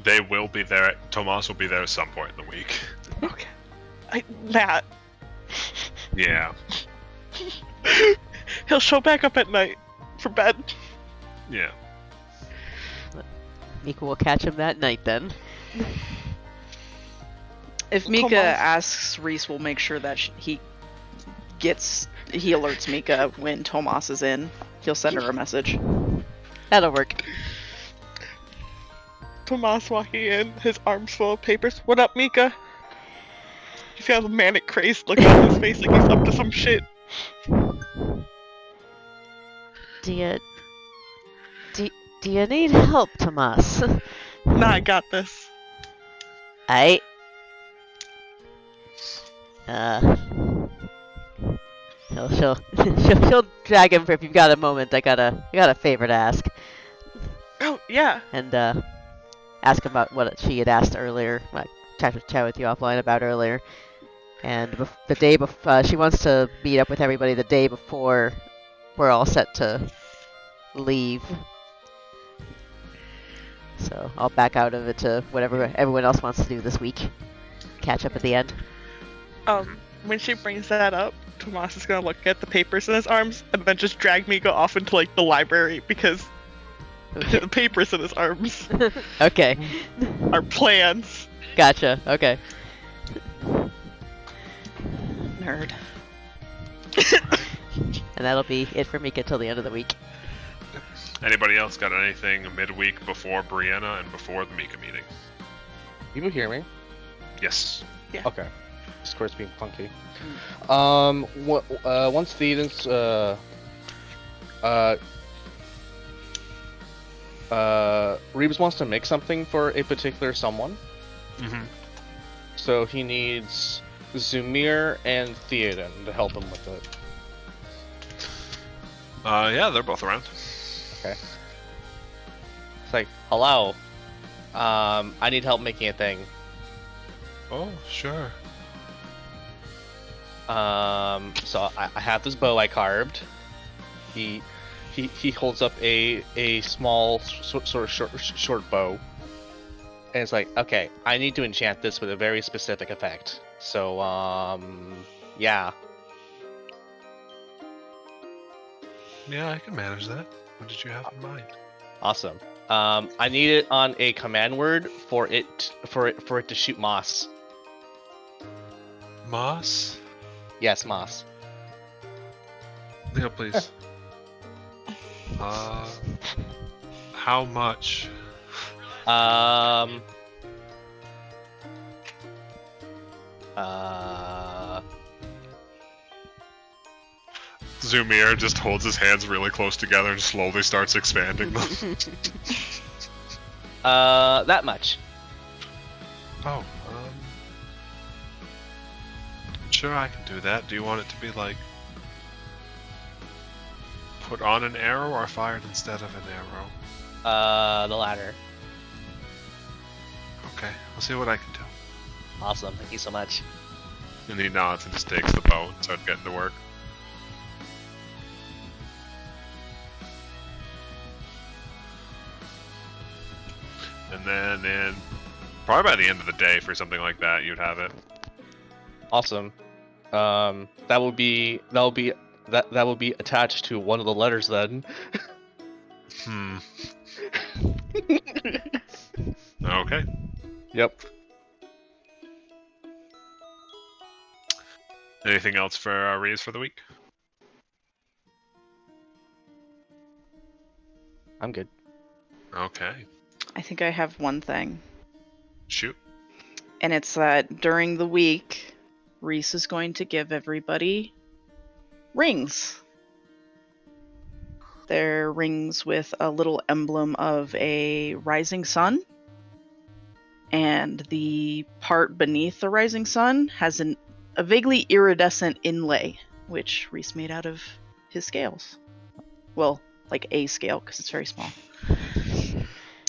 They will be there. Tomas will be there at some point in the week. Okay. Matt. Yeah. He'll show back up at night for bed. Yeah. Mika will catch him that night then. If Mika Tomas. asks, Reese will make sure that he alerts Mika when Tomas is in. He'll send her a message. That'll work. Tomas walking in, his arms full of papers. What up, Mika? He's got a manic crazed look on his face like he's up to some shit. Do you need help, Tomas? Nah, I got this. She'll drag him for, if you've got a moment. I got a favor to ask, Oh, yeah. and ask about what she had asked earlier. I chat with you offline about earlier, and the day before, she wants to meet up with everybody the day before we're all set to leave. So I'll back out of it to whatever everyone else wants to do this week. Catch up at the end. When she brings that up, Tomas is gonna look at the papers in his arms and then just drag Mika off into like the library because the papers in his arms Okay. are plans. Gotcha. Okay. Nerd. And that'll be it for Mika till the end of the week. Anybody else got anything midweek before Brianna and before the Mika meeting? People hear me? Yes. Okay. Discord's being funky. Once Theoden's Reeves wants to make something for a particular someone. Mm-hmm. So he needs Zumir and Theoden to help him with it. Yeah, they're both around. Okay. It's like, hello. I need help making a thing. Oh, sure. So I have this bow I carved. He holds up a small sort of short bow, and it's like, okay, I need to enchant this with a very specific effect. So yeah. Yeah, I can manage that. What did you have in mind? Awesome. I need it on a command word for it to shoot moss. Moss? Yes, moss. Yeah, please. How much? Zumir just holds his hands really close together and slowly starts expanding them. That much. Oh, sure, I can do that. Do you want it to be like put on an arrow or fired instead of an arrow? The latter. Okay, I'll see what I can do. Awesome. Thank you so much. And he nods and just takes the bow and starts getting to work. And then probably by the end of the day for something like that, you'd have it. Awesome. That will be attached to one of the letters then. Okay. Yep. Anything else for Reeves for the week? I'm good. Okay. I think I have one thing. Shoot. And it's that during the week, Reese is going to give everybody rings. They're rings with a little emblem of a rising sun. And the part beneath the rising sun has a vaguely iridescent inlay, which Reese made out of his scales. Well, like a scale, because it's very small.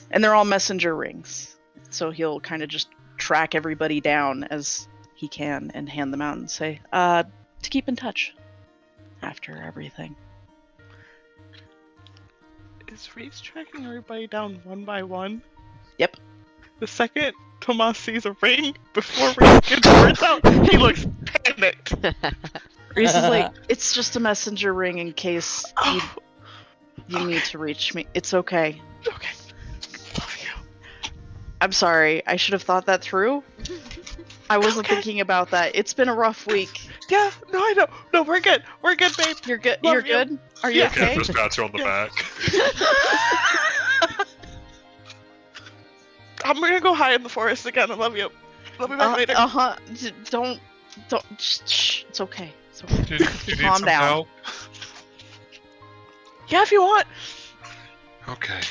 And they're all messenger rings. So he'll kind of just track everybody down as he can and hand them out and say, to keep in touch after everything. Is Reese tracking everybody down one by one? Yep. The second Tomas sees a ring, before Reese gets words out, he looks panicked. Reese is like, it's just a messenger ring in case you need to reach me. It's okay. Okay. Love you. I'm sorry. I should have thought that through. I wasn't thinking about that. It's been a rough week. Yeah, no, I know. No, we're good. We're good, babe. You're good. Love You're you. good. Are you Yeah. okay? Just pats her on the back. I'm gonna go hide in the forest again. I love you. Love you back later. Don't. Shh. It's okay. It's okay. Do you need Calm some down. help? Yeah, if you want. Okay.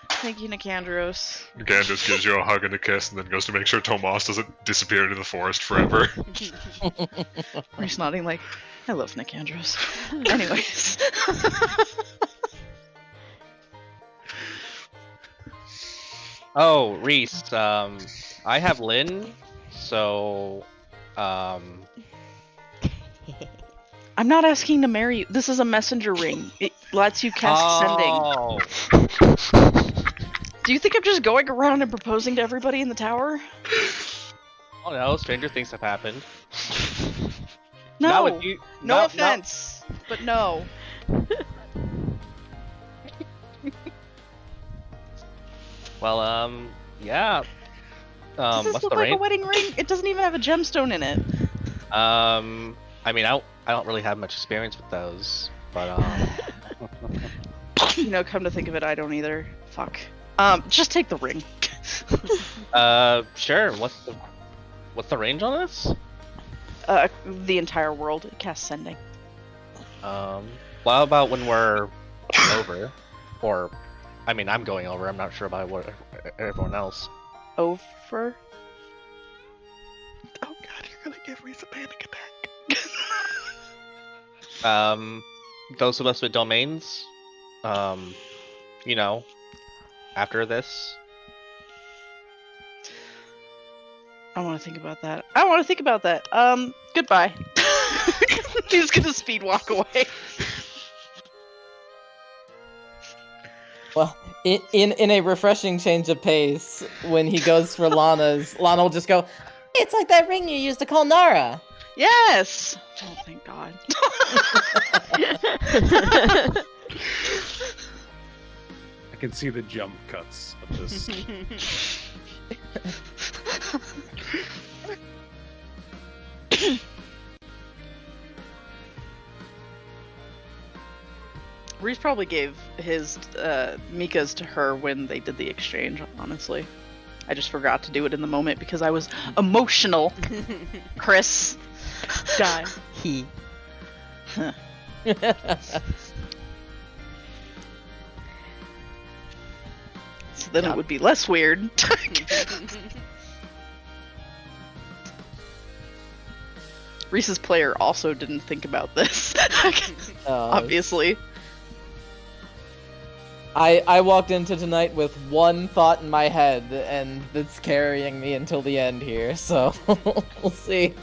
Thank you, Nicandros. Gandalf gives you a hug and a kiss and then goes to make sure Tomas doesn't disappear into the forest forever. Reese nodding like, I love Nicandros. Anyways. Oh, Reese. I have Lynn, so I'm not asking to marry you. This is a messenger ring. It lets you cast sending. Oh. Do you think I'm just going around and proposing to everybody in the tower? Oh no, stranger things have happened. No. Not with you, No not- offense, but no. Well, yeah. Does this What's look the like range? a wedding ring? It doesn't even have a gemstone in it. I mean, I don't really have much experience with those, but You know, come to think of it, I don't either. Fuck. Just take the ring. sure. What's the range on this? The entire world. It casts sending. Well, how about when we're over, or, I mean, I'm going over. I'm not sure about what everyone else. Over? Oh god, you're gonna give Reese a panic attack. Those of us with domains, you know, after this. I want to think about that. Goodbye. He's gonna speed walk away. Well, in a refreshing change of pace, when he goes for Lana's, Lana will just go, "It's like that ring you used to call Nara." Yes! Oh, thank God. I can see the jump cuts of this. Reese probably gave his Mika's to her when they did the exchange, honestly. I just forgot to do it in the moment because I was emotional. Chris. Die. He. So then it would be less weird. Reese's player also didn't think about this. Obviously. I walked into tonight with one thought in my head, and it's carrying me until the end here, so we'll see.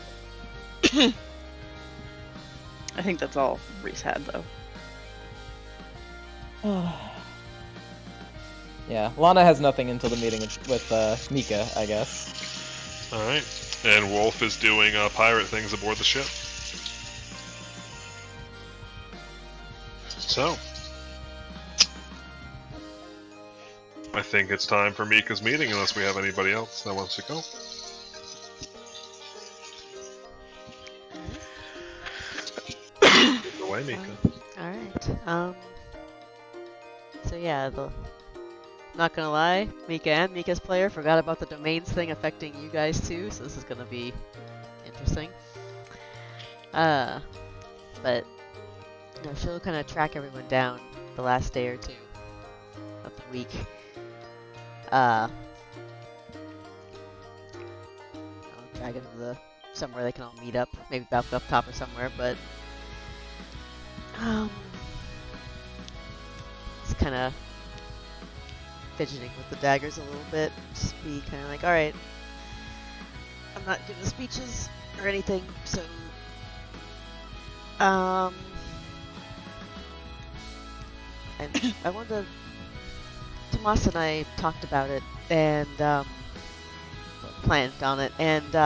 I think that's all Reese had, though. Yeah, Lana has nothing until the meeting with Mika, I guess. Alright. And Wolf is doing pirate things aboard the ship. So, I think it's time for Mika's meeting, unless we have anybody else that wants to go. Take it away, Mika. Alright, so yeah, not gonna lie, Mika and Mika's player forgot about the domains thing affecting you guys too, so this is gonna be interesting. But, you know, she'll kind of track everyone down the last day or two of the week. I'll drag them to somewhere they can all meet up, maybe up top or somewhere, but it's kind of fidgeting with the daggers a little bit, just be kind of like, alright, I'm not giving speeches or anything, so and I wanted to, Tomas and I talked about it and planned on it, and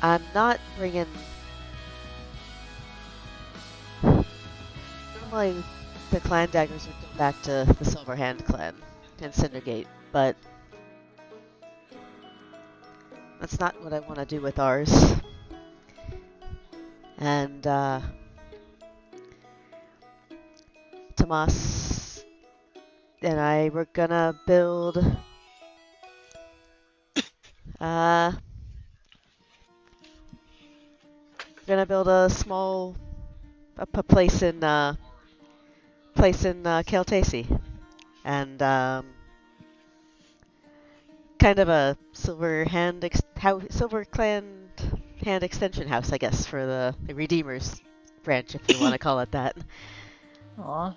I'm not bringing, normally the clan daggers would go back to the Silverhand clan and Cindergate, but that's not what I want to do with ours. And Tomas and I were gonna build a small place in Keltesi, and kind of a silver clan hand extension house, I guess, for the Redeemers branch, if you want to call it that. Aww.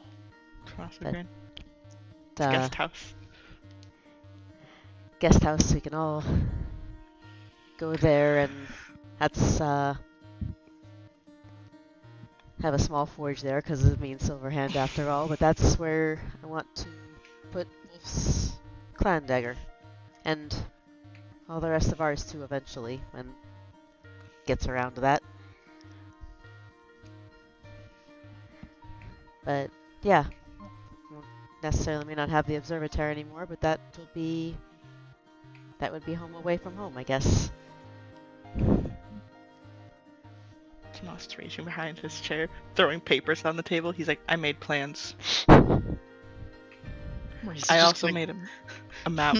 Cross-agreed. Guest house. Guest house, we can all go there, and that's have a small forge there because it means Silverhand after all, but that's where I want to put Wolf's clan dagger, and all the rest of ours too eventually, when it gets around to that. But yeah, won't necessarily may not have the observatory anymore, but that would be home away from home, I guess. Tomas reaching behind his chair, throwing papers on the table. He's like, I made plans. I also made a map.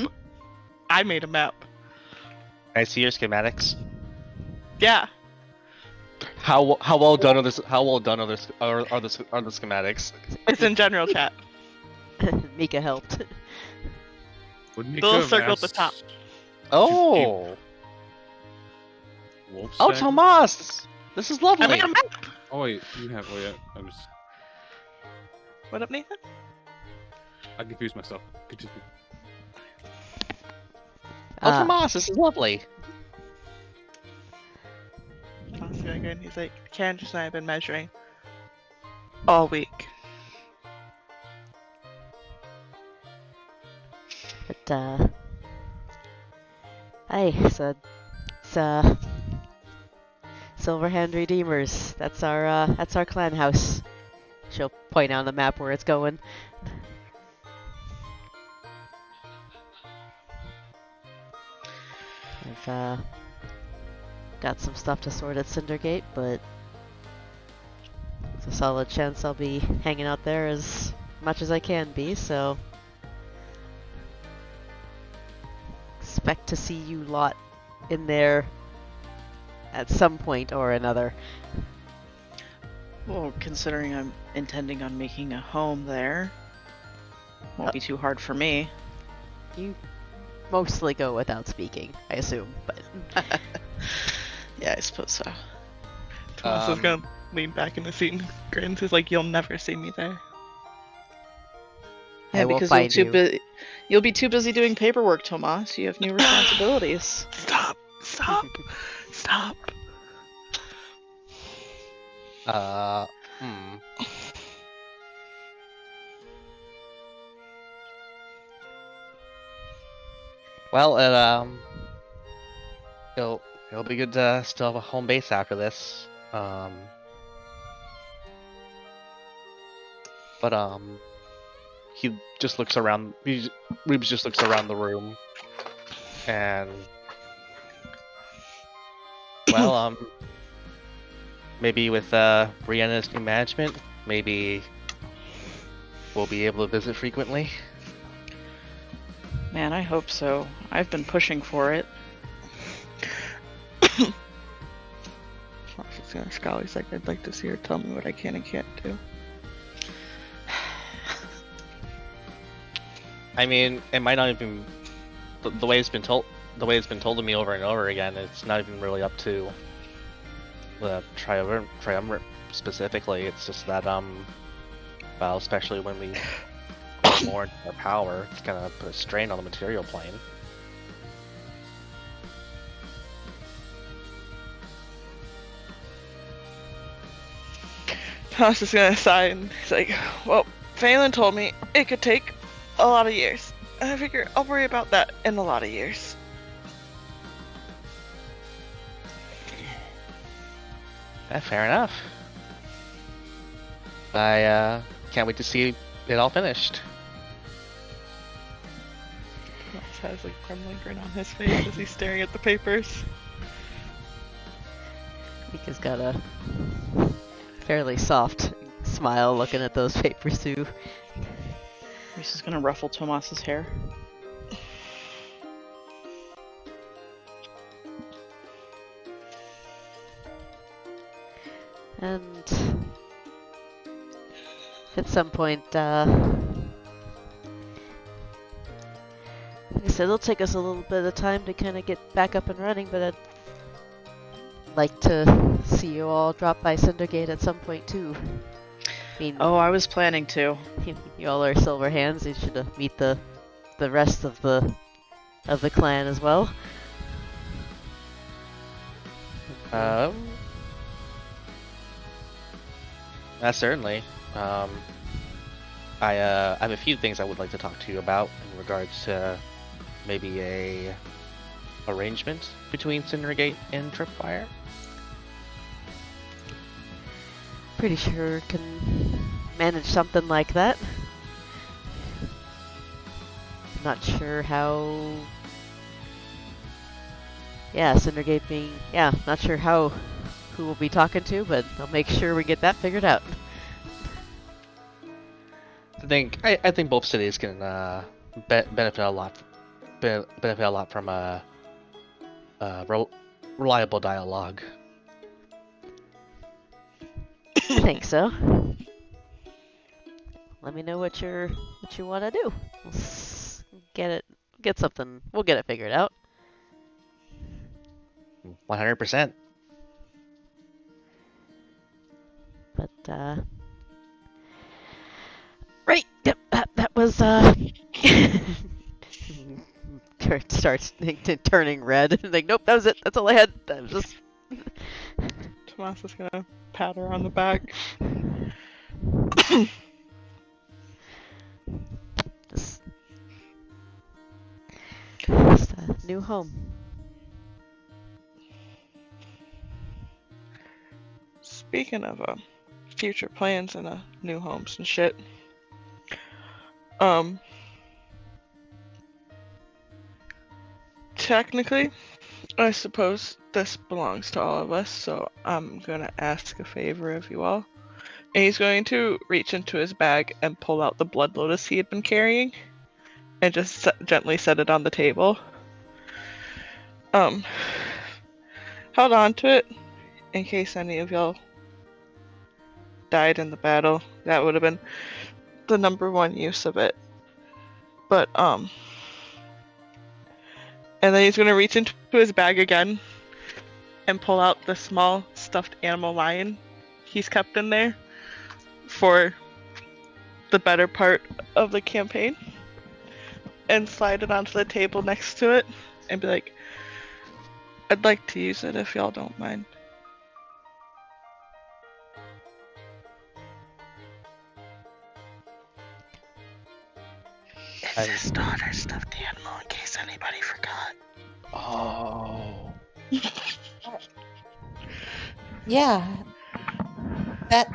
I made a map. Can I see your schematics? Yeah. How well done are this? How well done are the schematics? It's in general chat. Mika helped. Little circle at the top. Oh. Wolf Oh, stack? Tomas! This is lovely. I made a map. Oh wait, you have. Oh yeah, I was. What up, Nathan? I confused myself. Continue. Oh, Tomas, this is lovely. Tomas is doing good. He's like, Candace and I have been measuring all week. But hey, so it's Silverhand Redeemers. That's our clan house. She'll point out on the map where it's going. I've got some stuff to sort at Cindergate, but it's a solid chance I'll be hanging out there as much as I can be, so expect to see you lot in there at some point or another. Well, considering I'm intending on making a home there, won't be too hard for me. You mostly go without speaking, I assume, but Yeah, I suppose so. Tomas is gonna lean back in the seat and grins. He's like, "You'll never see me there." I will because find you. you'll be too busy doing paperwork, Tomas. You have new responsibilities. Stop! Stop! Stop! Hmm. Well, it'll be good to still have a home base after this. But he just looks around. Reeves just looks around the room, and well, maybe with Brianna's new management, maybe we'll be able to visit frequently. Man, I hope so. I've been pushing for it. Tomas is gonna scowl. He's like, "I'd like to see her tell me what I can and can't do." I mean, it might not even the way it's been told. The way it's been told to me over and over again, it's not even really up to the triumvirate specifically. It's just that well, especially when we put more into our power, it's gonna put a strain on the material plane. Tomas is gonna sigh and he's like, "Well, Phelan told me it could take a lot of years. I figure I'll worry about that in a lot of years." Fair enough. I can't wait to see it all finished. Tomas has like a crumbling grin on his face as he's staring at the papers. Mika's got a fairly soft smile looking at those papers too. Reese is gonna ruffle Tomas's hair. And at some point, like I said, it'll take us a little bit of time to kind of get back up and running, but I'd like to see you all drop by Cindergate at some point too. I mean, Oh, I was planning to. you all are silver hands. You should meet the rest of the clan as well. Certainly. I have a few things I would like to talk to you about in regards to maybe a arrangement between Cindergate and Tripwire. Pretty sure can manage something like that. Not sure how. Yeah, Cindergate being. Yeah, not sure how. Who we'll be talking to, but I'll make sure we get that figured out. I think both cities can benefit a lot from a reliable dialogue. I think so. Let me know what you want to do. Get something. We'll get it figured out. 100%. But right. Yep. That was Kurt starts turning red. Like, nope, that was it. That's all I had. That was just. Tomas is gonna pat her on the back. Just a new home. Speaking of future plans and new homes and shit, technically, I suppose this belongs to all of us, so I'm gonna ask a favor of you all. And he's going to reach into his bag and pull out the blood lotus he had been carrying, and just gently set it on the table. held on to it in case any of y'all died in the battle. That would have been the #1 use of it. But and then he's gonna reach into his bag again and pull out the small stuffed animal lion he's kept in there for the better part of the campaign, and slide it onto the table next to it and be like, I'd like to use it if y'all don't mind. It's his daughter's stuffed animal, in case anybody forgot. Oh. Yeah. That.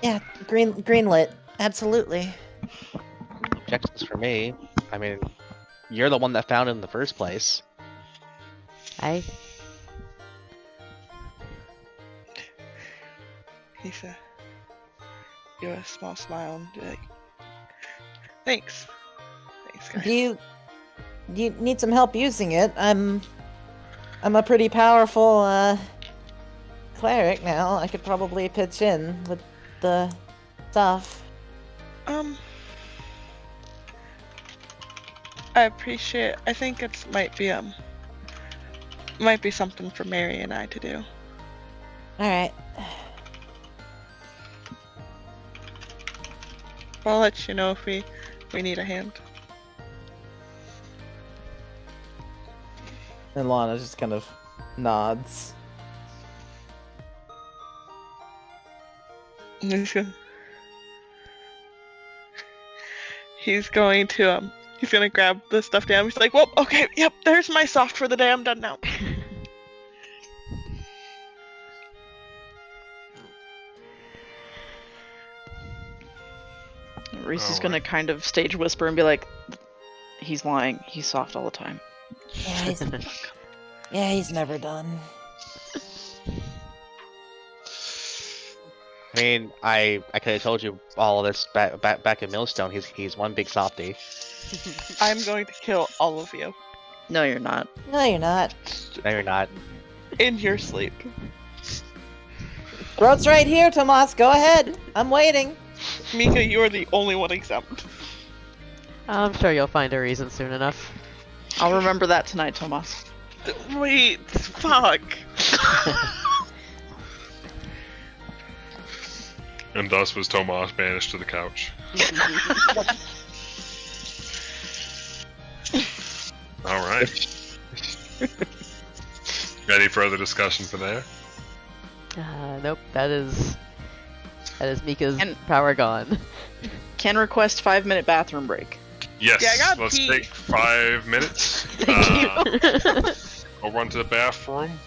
Yeah, greenlit. Absolutely. Objections for me. I mean, you're the one that found it in the first place. I He's give a small smile and be like, thanks. Thanks, guys. Do you need some help using it? I'm a pretty powerful cleric now. I could probably pitch in with the stuff. I appreciate. I think it might be something for Mary and I to do. All right. I'll let you know if we need a hand. And Lana just kind of nods. He's going to he's gonna grab the stuffed animal. He's like, well, okay, yep, there's my soft for the day. I'm done now. Reese is gonna kind of stage whisper and be like, he's lying. He's soft all the time. Yeah, he's never done. I mean, I could have told you all of this back in Millstone. He's one big softie. I'm going to kill all of you No, you're not. No, you're not. No, you're not. in your sleep. Throat's right here, Tomas. Go ahead. I'm waiting. Mika, you are the only one exempt. I'm sure you'll find a reason soon enough. I'll remember that tonight, Tomas. Wait, fuck. And thus was Tomas banished to the couch. Alright. Any further discussion for there? Nope. That is Mika's And- power gone. Can request 5-minute bathroom break. Yes, Yeah, I got let's pee. take 5 minutes. I'll run to the bathroom.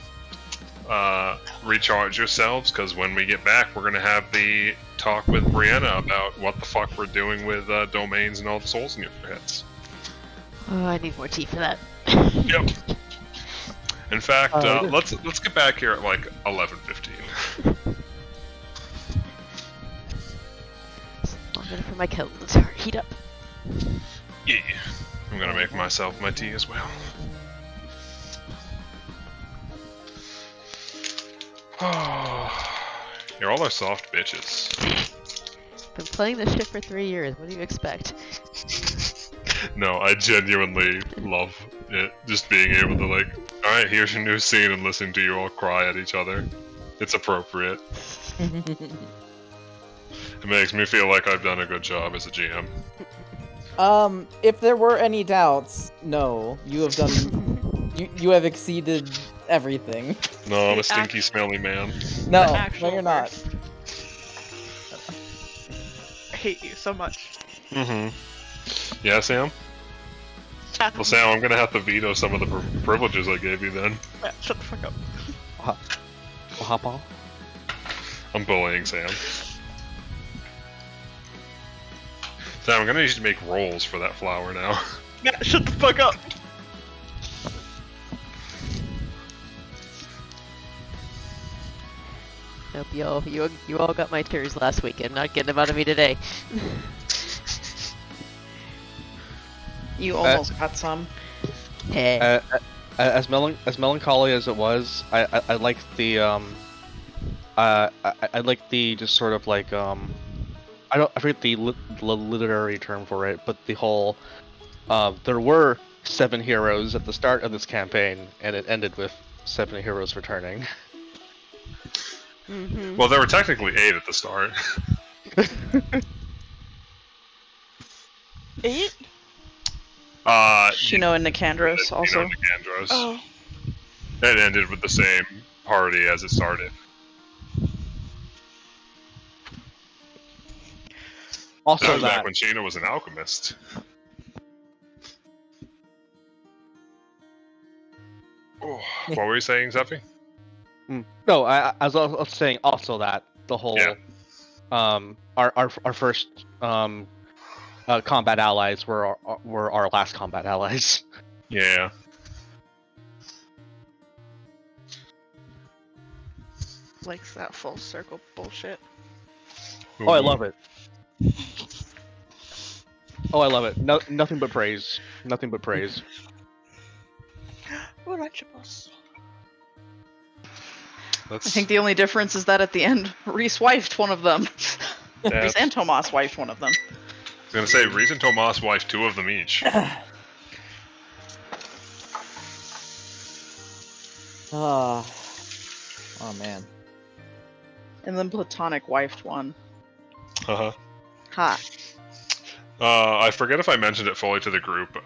Recharge yourselves, because when we get back, we're going to have the talk with Brianna about what the fuck we're doing with domains and all the souls in your heads. Oh, I need more tea for that. Yep. In fact, let's get back here at like 11:15. Long enough for my kettle to start heat up. Yeah, I'm gonna make myself my tea as well. You're all our soft bitches. Been playing this shit for 3 years. What do you expect? No, I genuinely love it. Just being able to like, alright, here's your new scene, and listening to you all cry at each other. It's appropriate. It makes me feel like I've done a good job as a GM. If there were any doubts, no, you have done. you have exceeded everything. No, I'm a stinky, smelly man. No, actual no, you're not. worst. I hate you so much. Mm-hmm. Yeah, Sam? Well, Sam, I'm gonna have to veto some of the privileges I gave you then. Yeah, shut the fuck up. Hop on. I'm bullying Sam. Sam, I'm gonna need you to make rolls for that flower now. Yeah, shut the fuck up. Nope, you all got my tears last weekend. Not getting them out of me today. You almost got some. Hey. as melancholy as it was, I liked the I like the just sort of like I forget the literary term for it, but the whole there were 7 heroes at the start of this campaign, and it ended with 7 heroes returning. Mm-hmm. Well, there were technically 8 at the start. 8? Shino and Nicandros also. Nicandros. Oh. It ended with the same party as it started. Also, That was that back when Shino was an alchemist. Oh, what were you saying, Zephy? no, I was saying also that the whole Yeah. our first combat allies were our last combat allies. Yeah. Likes that full circle bullshit. Oh, I love it. Oh, I love it. No, nothing but praise. Nothing but praise. Ooh, Lunchables. I think the only difference is that at the end, Reese wifed one of them. Yeah. Reese and Tomas wifed one of them. I was gonna say, Reese and Tomas wife 2 of them each. Oh man. And then Platonic wifed one. Uh-huh. Ha. I forget if I mentioned it fully to the group.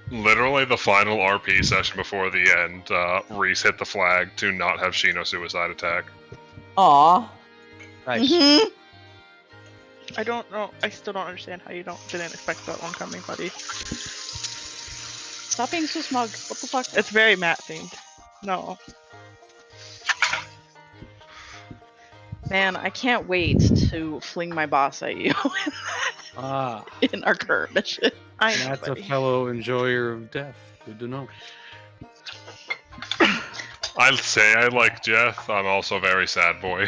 Literally the final RP session before the end, Reese hit the flag to not have Shino suicide attack. Aw. Nice. Mhm. I don't know. I still don't understand how you didn't expect that one coming, buddy. Stop being so smug. What the fuck? It's very Matt themed. No. Man, I can't wait to fling my boss at you Ah, in our current mission. I know, that's a buddy. fellow enjoyer of death. Good to know. I'll say I like Jeff. I'm also a very sad boy.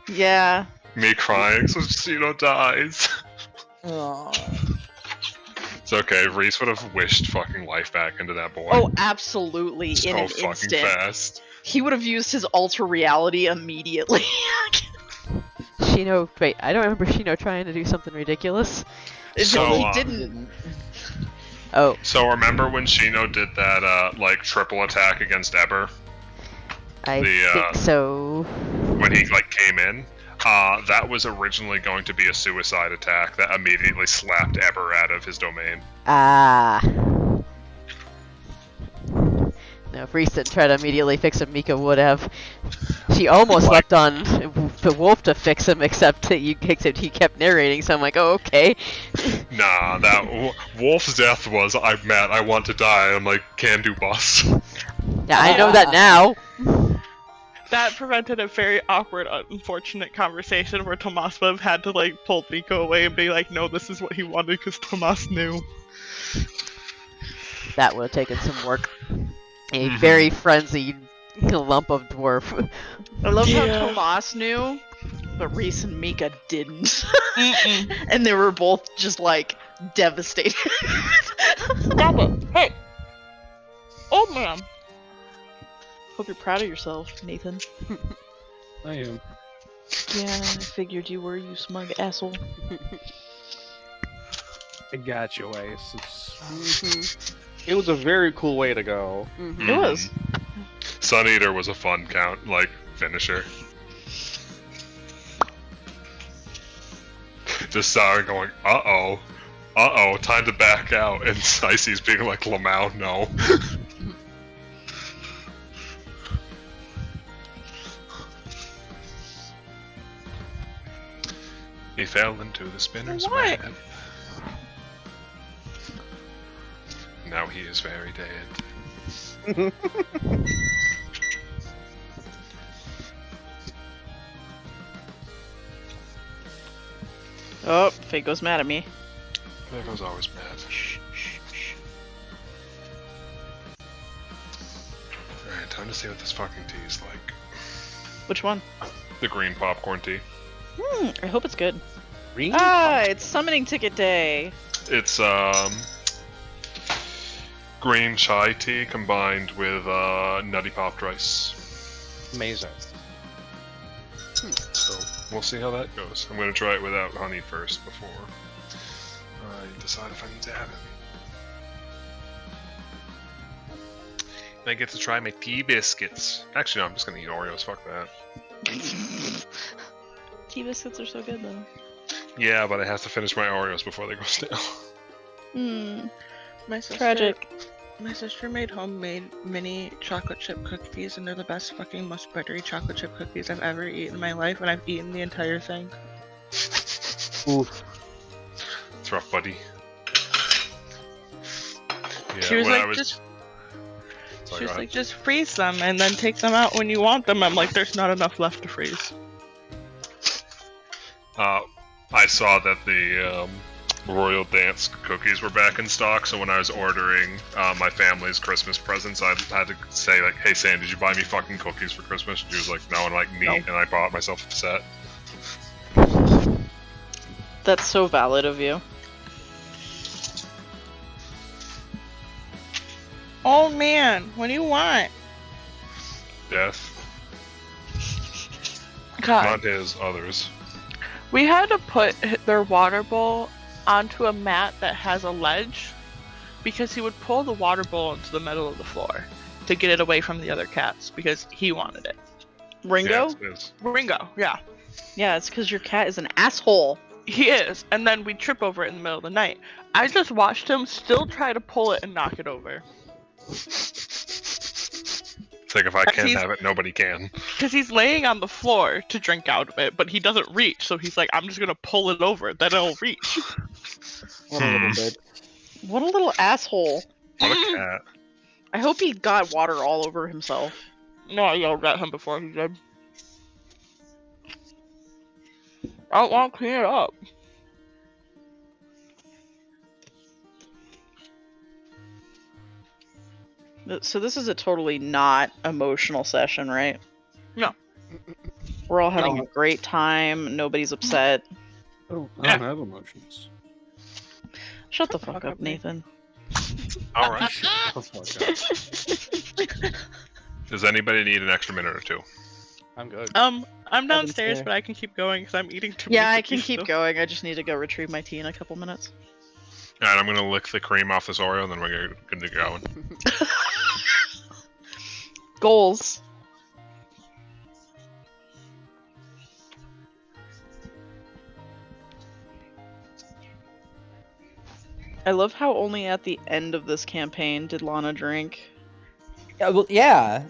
Yeah. Me crying so Shino dies. Aw. It's okay. Reese would have wished fucking life back into that boy. Oh, absolutely. so In an fucking instant. fast. He would have used his alter reality immediately. Shino, wait, I don't remember Shino trying to do something ridiculous. So, he um, didn't. Oh, So remember when Shino did that like triple attack against Eber I the, think so. when he like came in? That was originally going to be a suicide attack that immediately slapped Eber out of his domain. Ah. No, if Reese didn't try to immediately fix him, Mika would have. She almost Like- left on the wolf to fix him, except he kept narrating, so I'm like, oh, okay. Nah, that Wolf's death was, I'm mad, I want to die. I'm like, can do, boss. Yeah, I know that now. That prevented a very awkward, unfortunate conversation where Tomas would have had to like pull Nico away and be like, no, this is what he wanted because Tomas knew. That would have taken some work. A Mhm. very frenzied lump of dwarf. I love how Yeah. Tomas knew, but Reese and Mika didn't. Mm-mm. And they were both just like devastated. Stop it! Hey! Old man! Hope you're proud of yourself, Nathan. I am. Yeah, I figured you were, you smug asshole. I got you, Ace. It was a very cool way to go. Mhm. It was. Sun Eater was a fun finisher. Just Sarah going, uh-oh, time to back out, and Icy's being like, Lamau, no. He fell into the spinner's Why? web. Now he is very dead. Oh, Fago's mad at me. Virgo's always mad. Alright, time to see what this fucking tea is like. Which one? The green popcorn tea. I hope it's good. Green? Ah, it's summoning ticket day. It's green chai tea combined with nutty popped rice. Amazing. So we'll see how that goes. I'm gonna try it without honey first before I decide if I need to add it. And I get to try my tea biscuits. Actually, no, I'm just gonna eat Oreos. Fuck that. Tea biscuits are so good though. Yeah, but I have to finish my Oreos before they go stale. My sister, Tragic. My sister made homemade mini chocolate chip cookies, and they're the best fucking most buttery chocolate chip cookies I've ever eaten in my life, and I've eaten the entire thing. Oof. It's rough, buddy. Yeah, She was when like, I was... just. Sorry, She go was ahead. like, just freeze them and then take them out when you want them. I'm like, there's not enough left to freeze. I saw that the Royal Dance cookies were back in stock, so when I was ordering my family's Christmas presents, I had to say, like, hey, Sam, did you buy me fucking cookies for Christmas? She was like, no, and like, neat, and I bought myself a set. That's so valid of you. Oh man, what do you want? Death. God. Not his, others. We had to put their water bowl onto a mat that has a ledge because he would pull the water bowl into the middle of the floor to get it away from the other cats because he wanted it. Ringo? Yeah, it's his. Ringo, yeah. Yeah, it's because your cat is an asshole. He is, and then we trip over it in the middle of the night. I just watched him still try to pull it and knock it over. It's like, if I can't He's- have it, nobody can. Because he's laying on the floor to drink out of it, but he doesn't reach, so he's like, I'm just gonna pull it over, then it'll reach. What a little bit. What a little asshole. What a cat. I hope he got water all over himself. No, I yelled at him before he did. I don't want to clean it up. So this is a totally not emotional session, right? No. We're all having No. a great time. Nobody's upset. I don't have emotions. Shut the fuck up, Nathan. Alright. Oh, fuck, God. Does anybody need an extra minute or two? I'm good. I'm Kevin's downstairs, there. but I can keep going because I'm eating too Yeah, many I can cookies keep still. going. I just need to go retrieve my tea in a couple minutes. Alright, I'm gonna lick the cream off this Oreo and then we're good to go. Goals. I love how only at the end of this campaign did Lana drink. Yeah, well, yeah.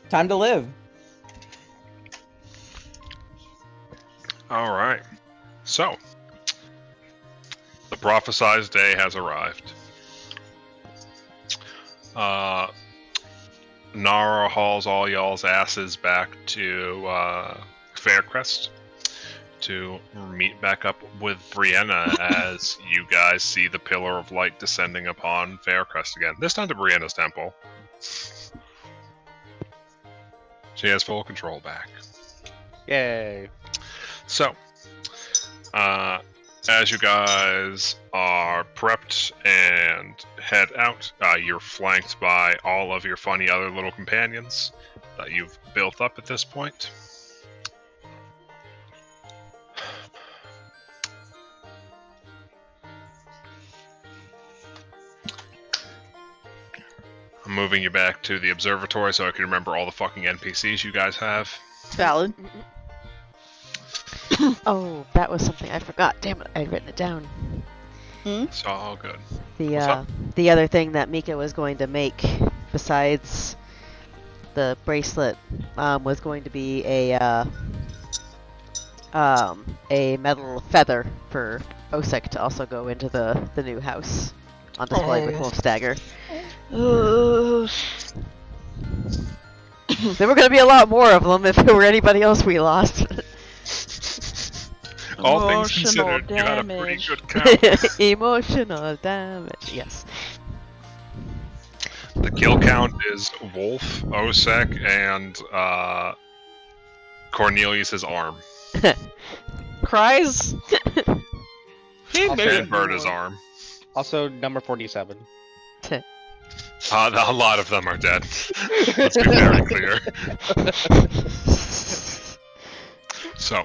Time to live. Alright. So, the prophesized day has arrived. Nara hauls all y'all's asses back to Faircrest to meet back up with Brianna as you guys see the pillar of light descending upon Faircrest again. This time to Brianna's temple. She has full control back. Yay. So, as you guys are prepped and head out, you're flanked by all of your funny other little companions that you've built up at this point. I'm moving you back to the observatory so I can remember all the fucking NPCs you guys have. Valid. Oh, that was something I forgot. Damn it, I'd written it down. It's all good. The What's up? the other thing that Mika was going to make, besides the bracelet, was going to be a metal feather for Osek to also go into the new house on display with Wolf's dagger. There were going to be a lot more of them if it were anybody else we lost. All things Emotional considered, you had a pretty damage. good count. Emotional damage. Yes. The kill count is Wolf, Osek, and Cornelius's arm. Cries? He Also- made And it Berta's more. arm. Also, number 47. A lot of them are dead. Let's be very clear. So,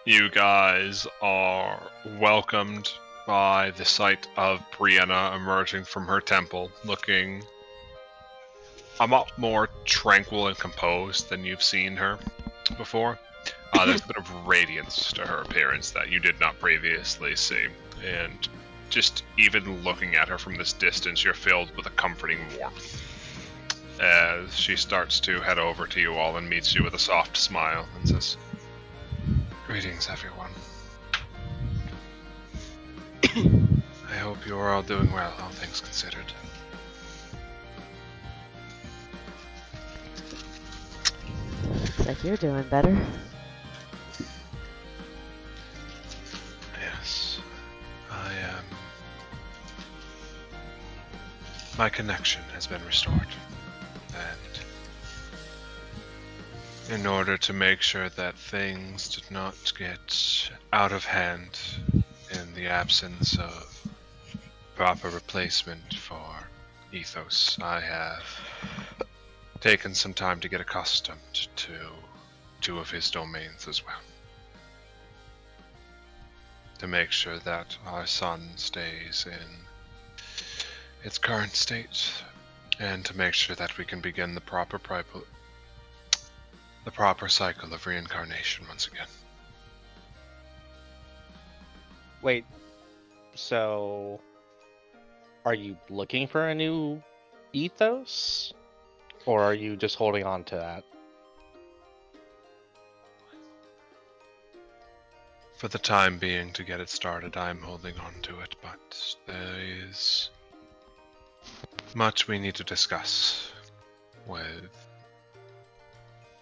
you guys are welcomed by the sight of Brianna emerging from her temple, looking a lot more tranquil and composed than you've seen her before. There's a bit of radiance to her appearance that you did not previously see, and just even looking at her from this distance, you're filled with a comforting warmth. As she starts to head over to you all and meets you with a soft smile and says, "Greetings, everyone. I hope you are all doing well, all things considered." Looks like you're doing better. Yes, I am. My connection has been restored. And in order to make sure that things did not get out of hand in the absence of proper replacement for Ethos, I have taken some time to get accustomed to 2 of his domains as well. To make sure that our sun stays in its current state, and to make sure that we can begin the proper cycle of reincarnation once again. Wait, so are you looking for a new ethos? Or are you just holding on to that? For the time being, to get it started, I'm holding on to it, but there is much we need to discuss with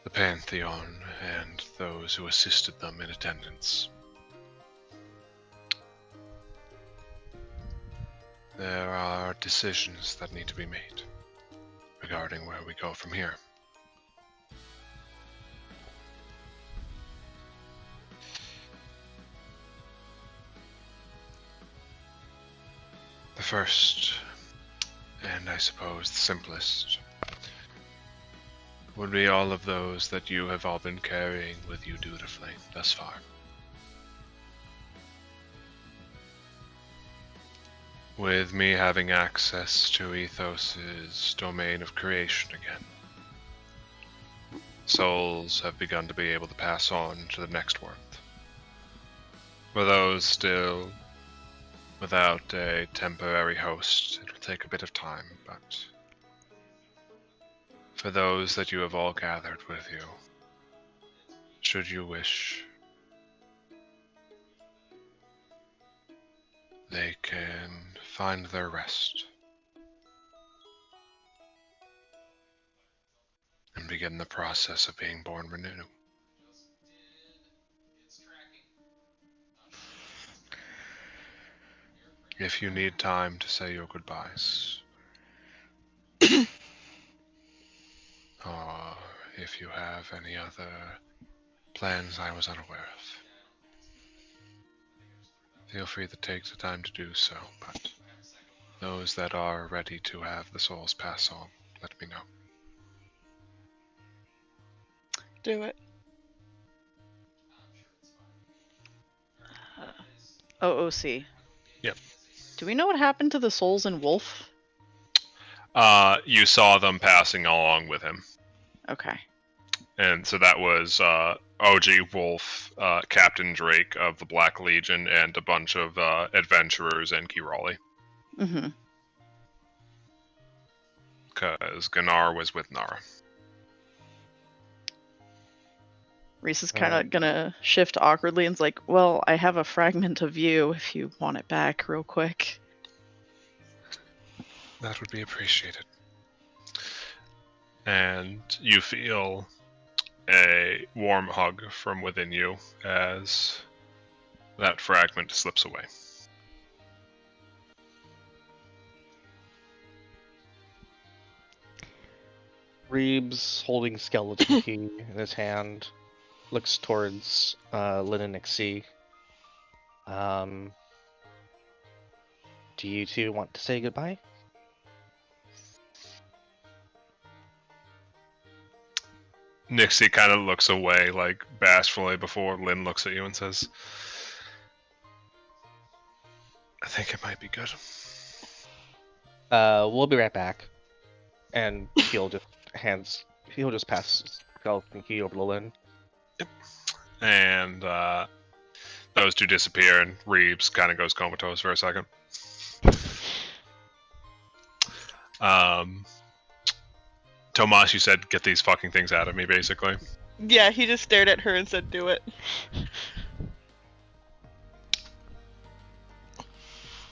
the Pantheon and those who assisted them in attendance. There are decisions that need to be made regarding where we go from here. The first, and I suppose the simplest, would be all of those that you have all been carrying with you dutifully thus far. With me having access to Ethos's domain of creation again, souls have begun to be able to pass on to the next world. For those still without a temporary host, it will take a bit of time, but for those that you have all gathered with you, should you wish, they can find their rest and begin the process of being born anew. If you need time to say your goodbyes, or if you have any other plans I was unaware of, feel free to take the time to do so, but those that are ready to have the souls pass on, let me know. Do it. OOC. Yep. Do we know what happened to the souls in Wolf? You saw them passing along with him. Okay. And so that was OG Wolf, Captain Drake of the Black Legion, and a bunch of adventurers and Kirali. Mm-hmm. Because Gunnar was with Nara. Reese is kind of gonna shift awkwardly and's like, well, I have a fragment of you if you want it back real quick. That would be appreciated. And you feel a warm hug from within you as that fragment slips away. Reeves, holding skeleton key in his hand, looks towards Linen Nixie. Do you two want to say goodbye? Nixie kind of looks away, like, bashfully before Lynn looks at you and says, I think it might be good. We'll be right back. And he'll just pass skeleton key over to Lynn. And those two disappear, and Reeves kind of goes comatose for a second. Tomas, you said, get these fucking things out of me, basically. Yeah, he just stared at her and said, do it.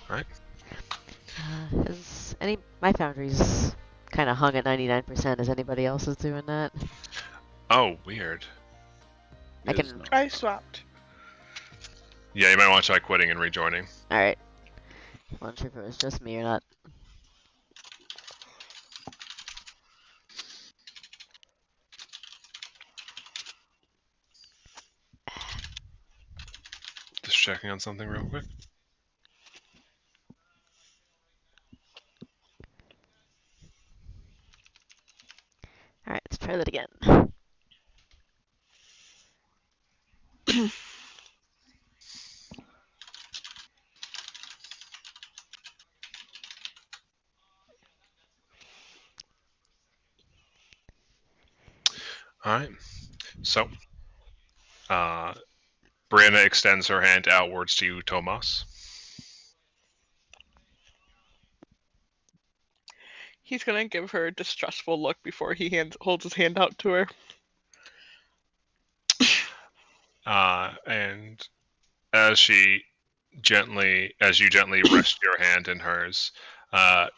Right. My foundry's kind of hung at 99%. Is anybody else is doing that? Oh, weird. I can. I swapped. Yeah, you might want to try quitting and rejoining. All right. I wasn't sure if it was just me or not. Just checking on something real quick. All right, let's try that again. Alright. So, Brianna extends her hand outwards to you, Tomas. He's gonna give her a distrustful look before he holds his hand out to her. And as you gently rest your hand in hers,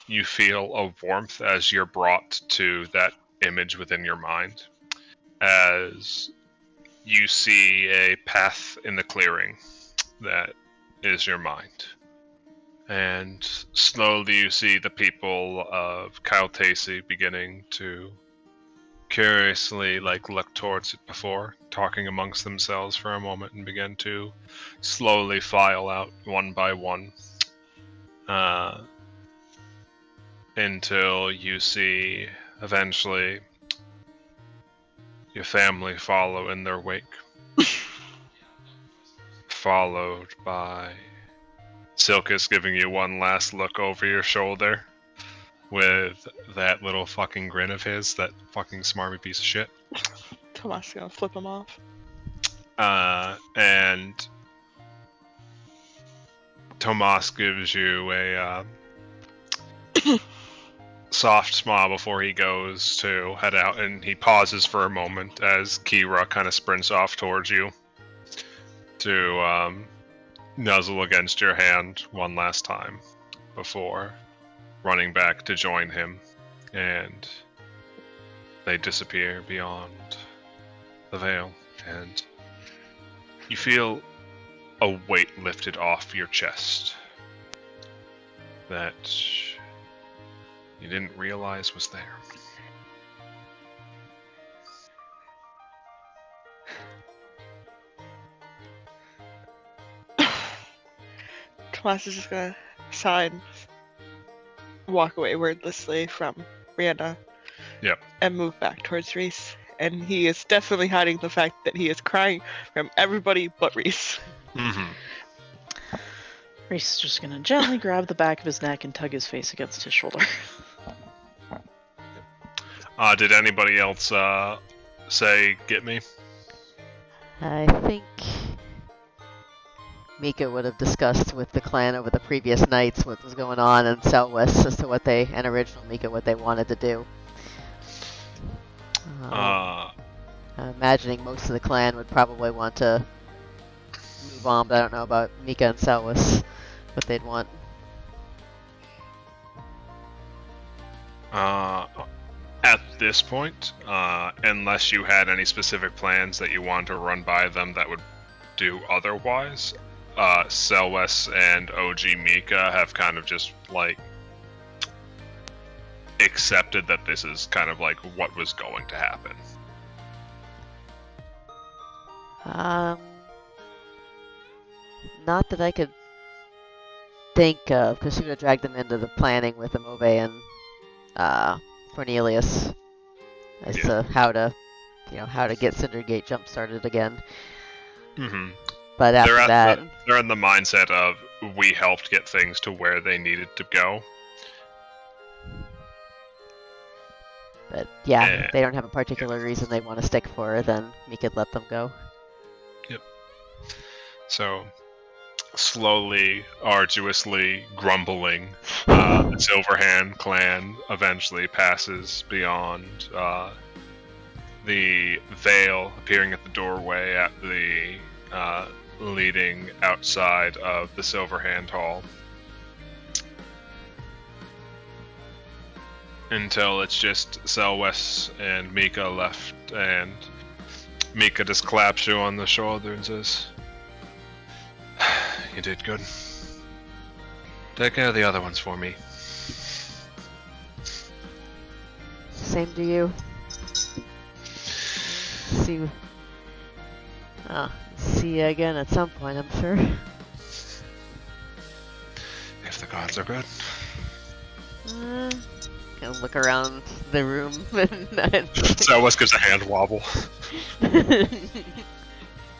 you feel a warmth as you're brought to that image within your mind. As you see a path in the clearing that is your mind. And slowly you see the people of Kyle Tacey beginning to curiously look towards it before, talking amongst themselves for a moment, and begin to slowly file out one by one. Until you see eventually your family follow in their wake. Followed by Silkus giving you one last look over your shoulder with that little fucking grin of his, that fucking smarmy piece of shit. Tomas gonna flip him off. And Tomas gives you a soft smile before he goes to head out, and he pauses for a moment as Kira kind of sprints off towards you to nuzzle against your hand one last time before running back to join him, and they disappear beyond the veil, and you feel a weight lifted off your chest that you didn't realize was there. Tomas is just gonna sigh and walk away wordlessly from Brianna. Yep. And move back towards Reese. And he is definitely hiding the fact that he is crying from everybody but Reese. Mm-hmm. Reese is just gonna gently grab the back of his neck and tug his face against his shoulder. Did anybody else say get me? I think Mika would have discussed with the clan over the previous nights what was going on in Selwest as to and original Mika what they wanted to do. I'm imagining most of the clan would probably want to move on, but I don't know about Mika and Selwest, what they'd want. At this point, unless you had any specific plans that you wanted to run by them that would do otherwise, Selwes and OG Mika have kind of just accepted that this is kind of what was going to happen. Not that I could think of, because she's gonna drag them into the planning with Amobe and Cornelius as to how to, how to get Cindergate jump started again. Mm-hmm. But after that, they're in the mindset of we helped get things to where they needed to go. but yeah, if they don't have a particular reason they want to stick for, then we could let them go. Yep. So, slowly, arduously, grumbling, the Silverhand clan eventually passes beyond the veil appearing at the doorway at the leading outside of the Silverhand Hall. Until it's just Selwes and Mika left, and Mika just claps you on the shoulder and says, "You did good. Take care of the other ones for me." Same to you. See you again at some point, I'm sure. If the gods are good. Gonna look around the room. Selwes gives a hand wobble.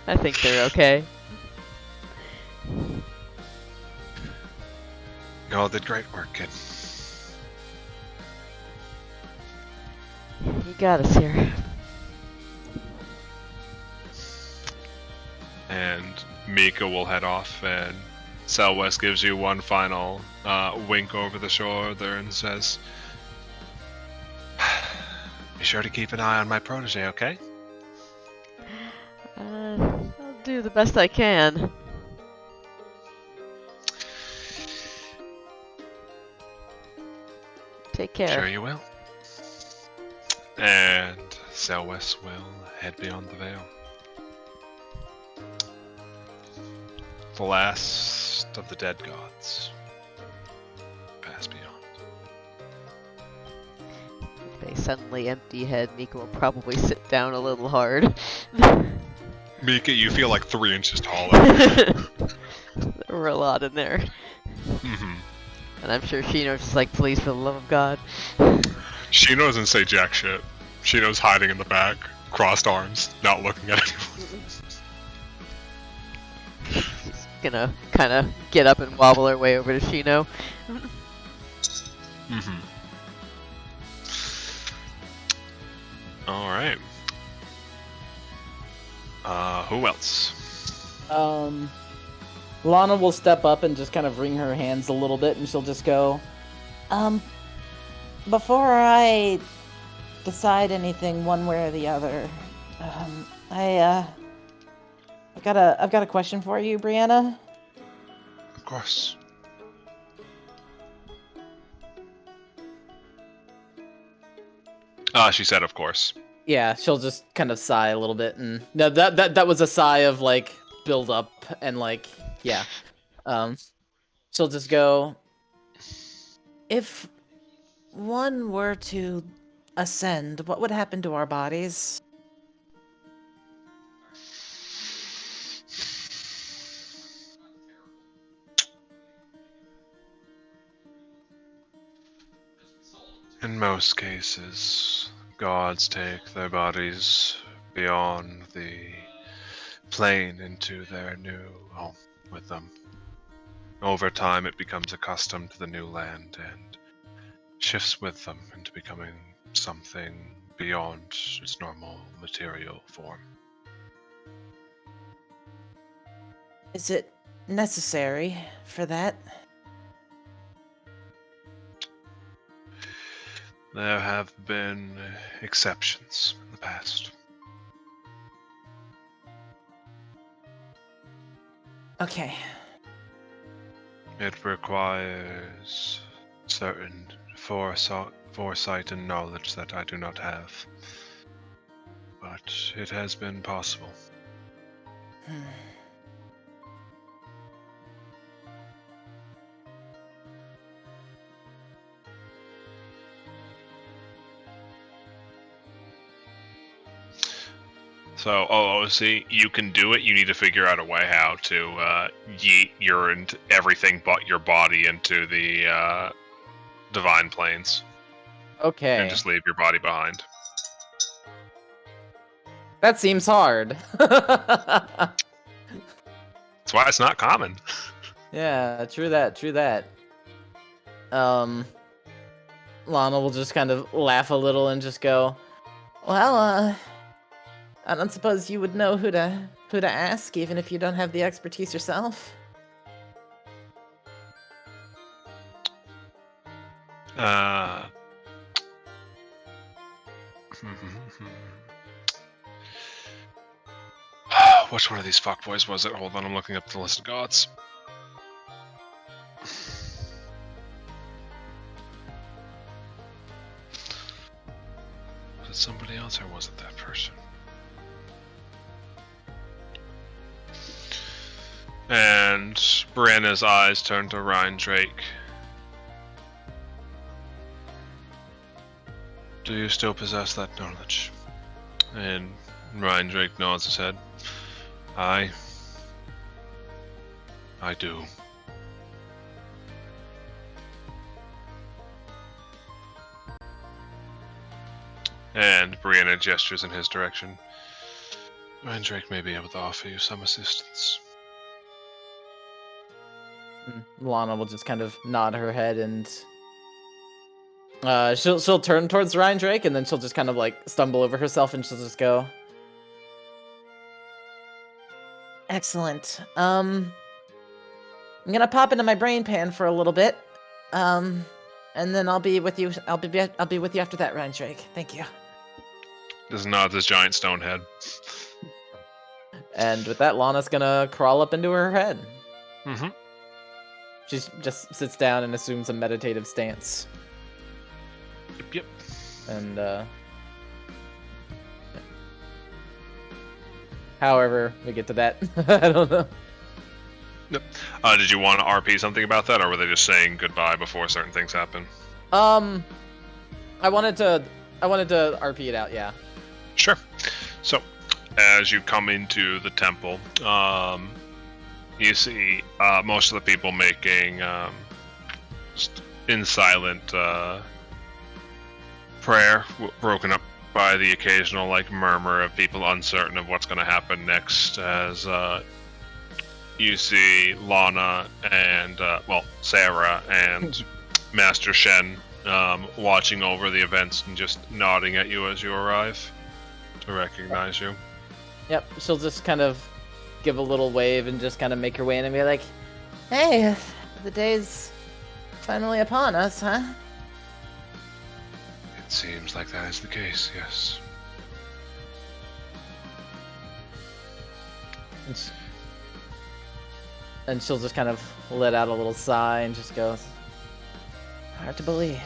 I think they're okay. You all did great work, kid. You got us here. And Mika will head off, and Selwes gives you one final wink over the shoulder and says, "Be sure to keep an eye on my protege, okay?" I'll do the best I can. Take care. Sure you will. And Selwes will head beyond the veil. The last of the dead gods pass beyond. If they suddenly empty head, Mika will probably sit down a little hard. Mika, you feel like 3 inches taller. There were a lot in there. Mm-hmm. And I'm sure Shino's just like, please, for the love of God. Shino doesn't say jack shit. Shino's hiding in the back, crossed arms, not looking at anyone. She's gonna kind of get up and wobble her way over to Shino. Mm-hmm. All right. Who else? Lana will step up and just kind of wring her hands a little bit, and she'll just go, Before I decide anything one way or the other, I've got a question for you, Brianna. Of course. She said, of course. yeah, she'll just kind of sigh a little bit, and no, that was a sigh of like build up and like yeah. She'll just go, If one were to ascend, what would happen to our bodies? In most cases, gods take their bodies beyond the plane into their new home with them. Over time, it becomes accustomed to the new land and shifts with them into becoming something beyond its normal material form. Is it necessary for that? There have been exceptions in the past. Okay. It requires certain foresight and knowledge that I do not have. But it has been possible. So, see, you can do it. You need to figure out a way how to yeet everything but your body into the divine planes, Okay. and just leave your body behind. That seems hard. That's why it's not common. Yeah, true that. Lana will just kind of laugh a little and just go, well, I don't suppose you would know who to ask, even if you don't have the expertise yourself. Which one of these fuckboys was it? Hold on, I'm looking up the list of gods. Was it somebody else or was it that person? And Brianna's eyes turn to Ryan Drake. Do you still possess that knowledge? And Ryan Drake nods his head. I do. And Brianna gestures in his direction. Ryan Drake may be able to offer you some assistance. Lana will just kind of nod her head and she'll turn towards Ryan Drake and then she'll just kind of like stumble over herself and she'll just go, excellent. I'm gonna pop into my brain pan for a little bit. And then I'll be with you. I'll be with you after that, Ryan Drake. Thank you. Just nods his giant stone head. And with that, Lana's gonna crawl up into her head. Mm-hmm. She just sits down and assumes a meditative stance. Yep. And however we get to that, I don't know. Yep. Did you want to RP something about that, or were they just saying goodbye before certain things happen? I wanted to RP it out, yeah. Sure. So, as you come into the temple, you see most of the people making just in silent prayer, broken up by the occasional like murmur of people uncertain of what's going to happen next. As you see Lana and Sarah and Master Shen watching over the events and just nodding at you as you arrive to recognize you. Yep, she'll just kind of give a little wave and just kind of make her way in and be like, hey, the day's finally upon us, huh? It seems like that is the case, yes. And she'll just kind of let out a little sigh and just goes, hard to believe.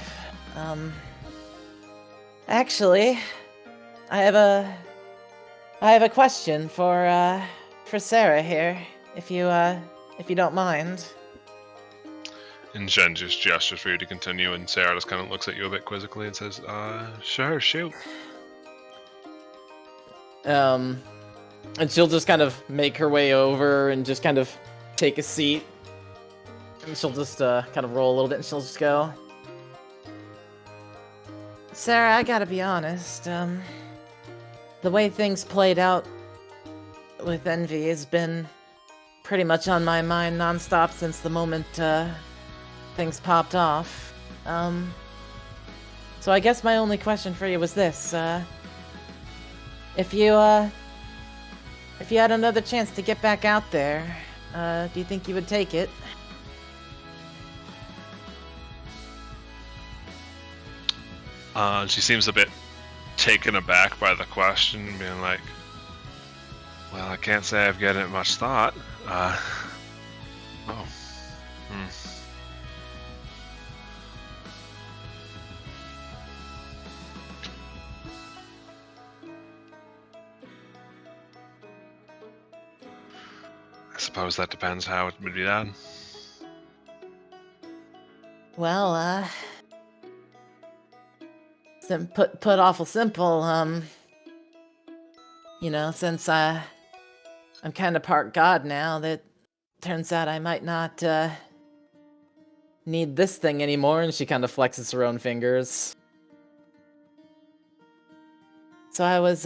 Actually, I have a question for Sarah here, if you don't mind. And Shen just gestures for you to continue, and Sarah just kind of looks at you a bit quizzically and says, sure, shoot. And she'll just kind of make her way over and just kind of take a seat. And she'll just kind of roll a little bit and she'll just go, Sarah, I gotta be honest, the way things played out with Envy has been pretty much on my mind nonstop since the moment things popped off. So I guess my only question for you was this: if you had another chance to get back out there, do you think you would take it? She seems a bit taken aback by the question, being like, well, I can't say I've given it much thought. I suppose that depends how it would be done. Well, put awful simple, You know, since I'm kind of part god now, that turns out I might not need this thing anymore, and she kind of flexes her own fingers. So I was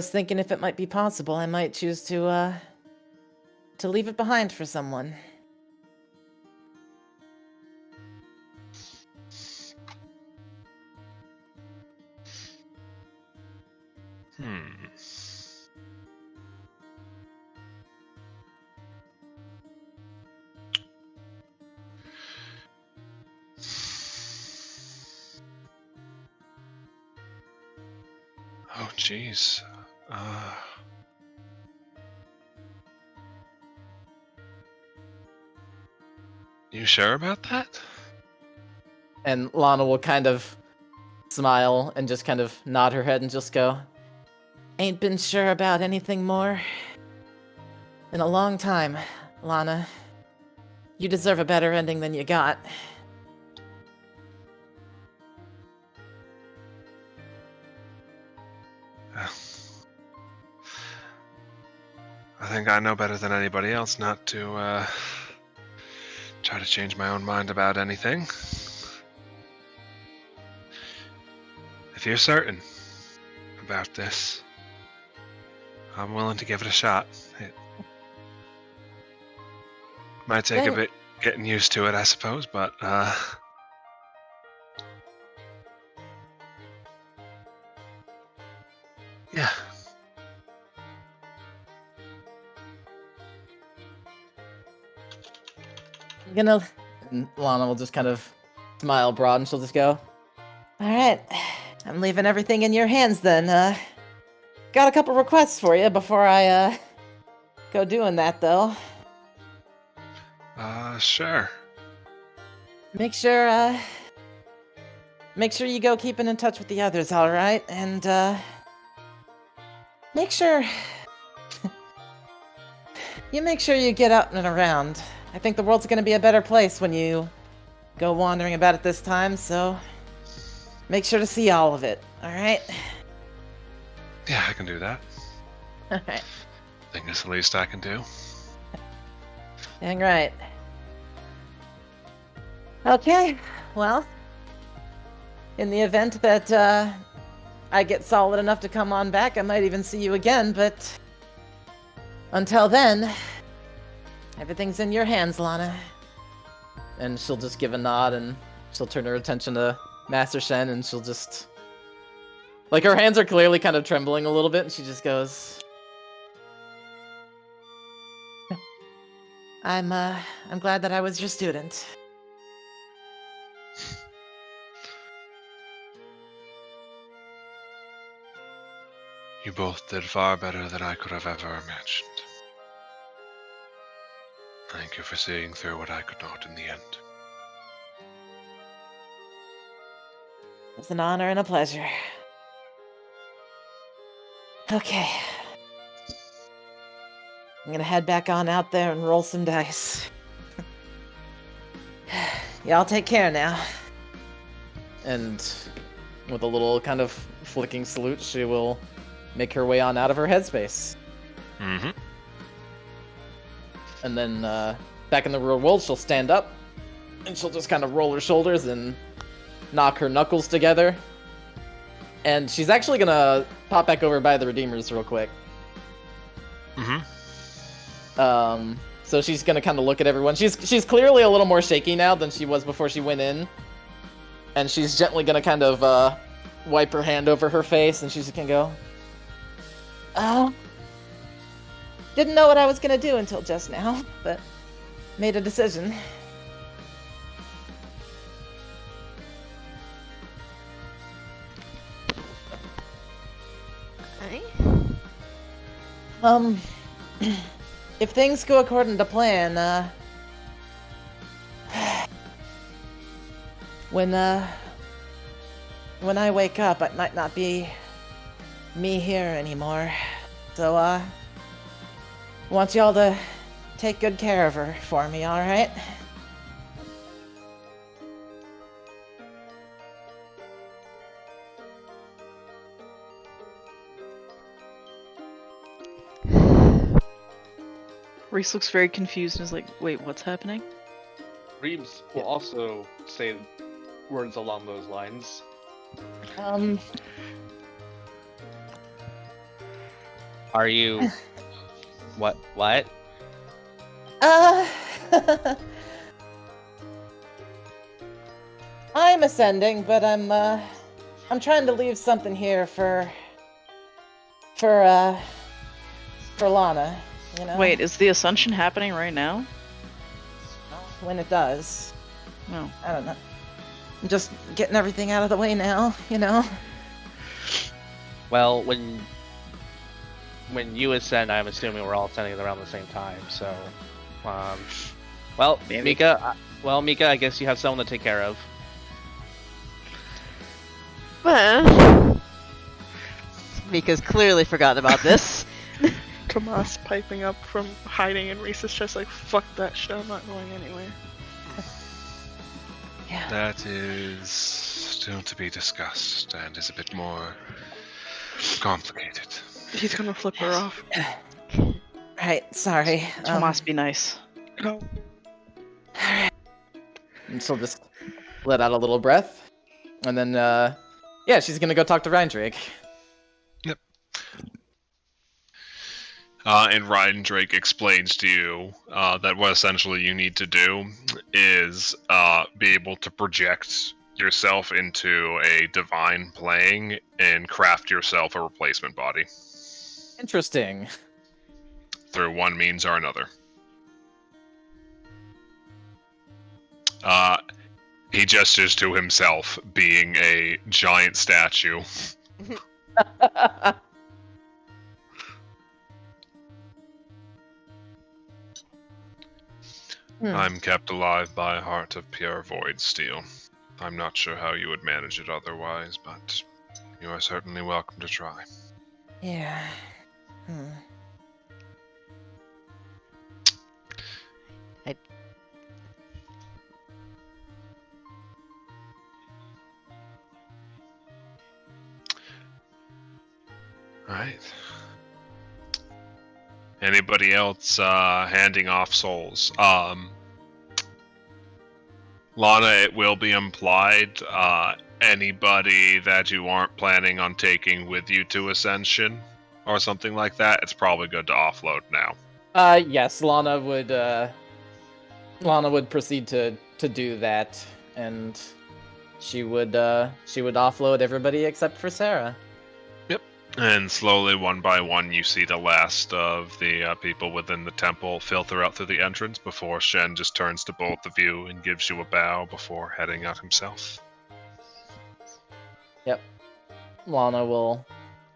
thinking if it might be possible, I might choose to leave it behind for someone. Oh, jeez. You sure about that? And Lana will kind of smile and just kind of nod her head and just go, "Ain't been sure about anything more in a long time, Lana. You deserve a better ending than you got." I think I know better than anybody else not to try to change my own mind about anything. If you're certain about this, I'm willing to give it a shot. It might take a bit getting used to it, I suppose, but yeah. And Lana will just kind of smile broad and she'll just go, "Alright, I'm leaving everything in your hands then. Got a couple requests for you before I go doing that though. Sure. Make sure you go keeping in touch with the others, alright? And make sure you get out and around. I think the world's gonna be a better place when you go wandering about it this time, so make sure to see all of it, alright?" Yeah, I can do that. Alright. I think it's the least I can do. Dang right. Okay, well, in the event that I get solid enough to come on back, I might even see you again, but until then, everything's in your hands, Lana. And she'll just give a nod and she'll turn her attention to Master Shen and she'll just... Like, her hands are clearly kind of trembling a little bit and she just goes... I'm glad that I was your student. You both did far better than I could have ever imagined. Thank you for seeing through what I could not in the end. It's an honor and a pleasure. Okay. I'm gonna head back on out there and roll some dice. Y'all take care now. And with a little kind of flicking salute, she will make her way on out of her headspace. Mm-hmm. And then back in the real world, she'll stand up and she'll just kind of roll her shoulders and knock her knuckles together. And she's actually gonna pop back over by the Redeemers real quick. Mm-hmm. So she's gonna kind of look at everyone. She's clearly a little more shaky now than she was before she went in. And she's gently gonna kind of wipe her hand over her face, and she's just gonna go, "Oh, didn't know what I was gonna do until just now, but made a decision." If things go according to plan, when I wake up, it might not be me here anymore. So, want y'all to take good care of her for me, alright? Reese looks very confused and is like, wait, what's happening? Reeves will also say words along those lines. Are you... What? I'm ascending, but I'm trying to leave something here for Lana, you know? Wait, is the ascension happening right now? When it does. No. I don't know. I'm just getting everything out of the way now, you know? Well, when you ascend, I'm assuming we're all ascending around the same time, so... well, Maybe. Mika, I guess you have someone to take care of. Well, Mika's clearly forgotten about this. Tomas piping up from hiding in Reese's chest like, fuck that shit, I'm not going anywhere. Yeah. That is still to be discussed and is a bit more complicated. He's gonna flip her off. Right, sorry. Tomas, be nice. No. And she'll just let out a little breath. And then, yeah, she's gonna go talk to Reindrake. Yep. And Ryan Drake explains to you that what essentially you need to do is be able to project yourself into a divine plane and craft yourself a replacement body Interesting. through one means or another. He gestures to himself being a giant statue. I'm kept alive by a heart of pure void steel. I'm not sure how you would manage it otherwise, but you are certainly welcome to try. Yeah. Right. Anybody else handing off souls? Lana, it will be implied, anybody that you aren't planning on taking with you to Ascension or something like that, it's probably good to offload now. Yes, Lana would proceed to do that, and she would offload everybody except for Sarah. And slowly, one by one, you see the last of the people within the temple filter out through the entrance before Shen just turns to both of you and gives you a bow before heading out himself. Yep. Lana will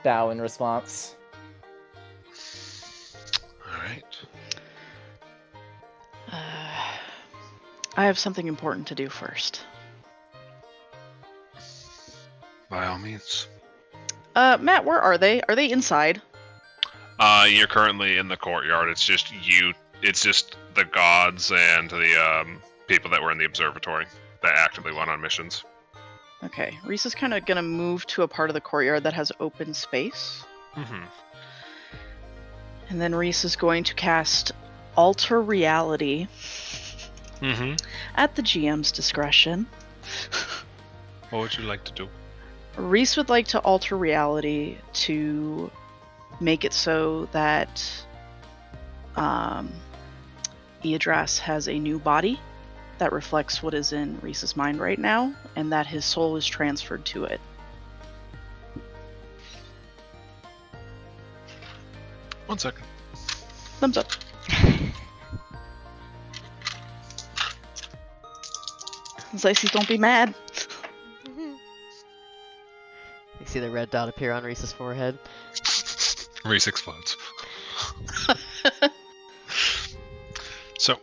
bow in response. Alright. I have something important to do first. By all means. Matt, where are they? Are they inside? You're currently in the courtyard. It's just you. It's just the gods and the people that were in the observatory that actively went on missions. Okay, Reese is kind of gonna move to a part of the courtyard that has open space. Mm-hmm. And then Reese is going to cast Alter Reality Mm-hmm. at the GM's discretion. What would you like to do? Reese would like to alter reality to make it so that Eadras has a new body that reflects what is in Reese's mind right now, and that his soul is transferred to it. One second. Thumbs up. Zyces, don't be mad. You see the red dot appear on Reese's forehead. Reese explodes. So,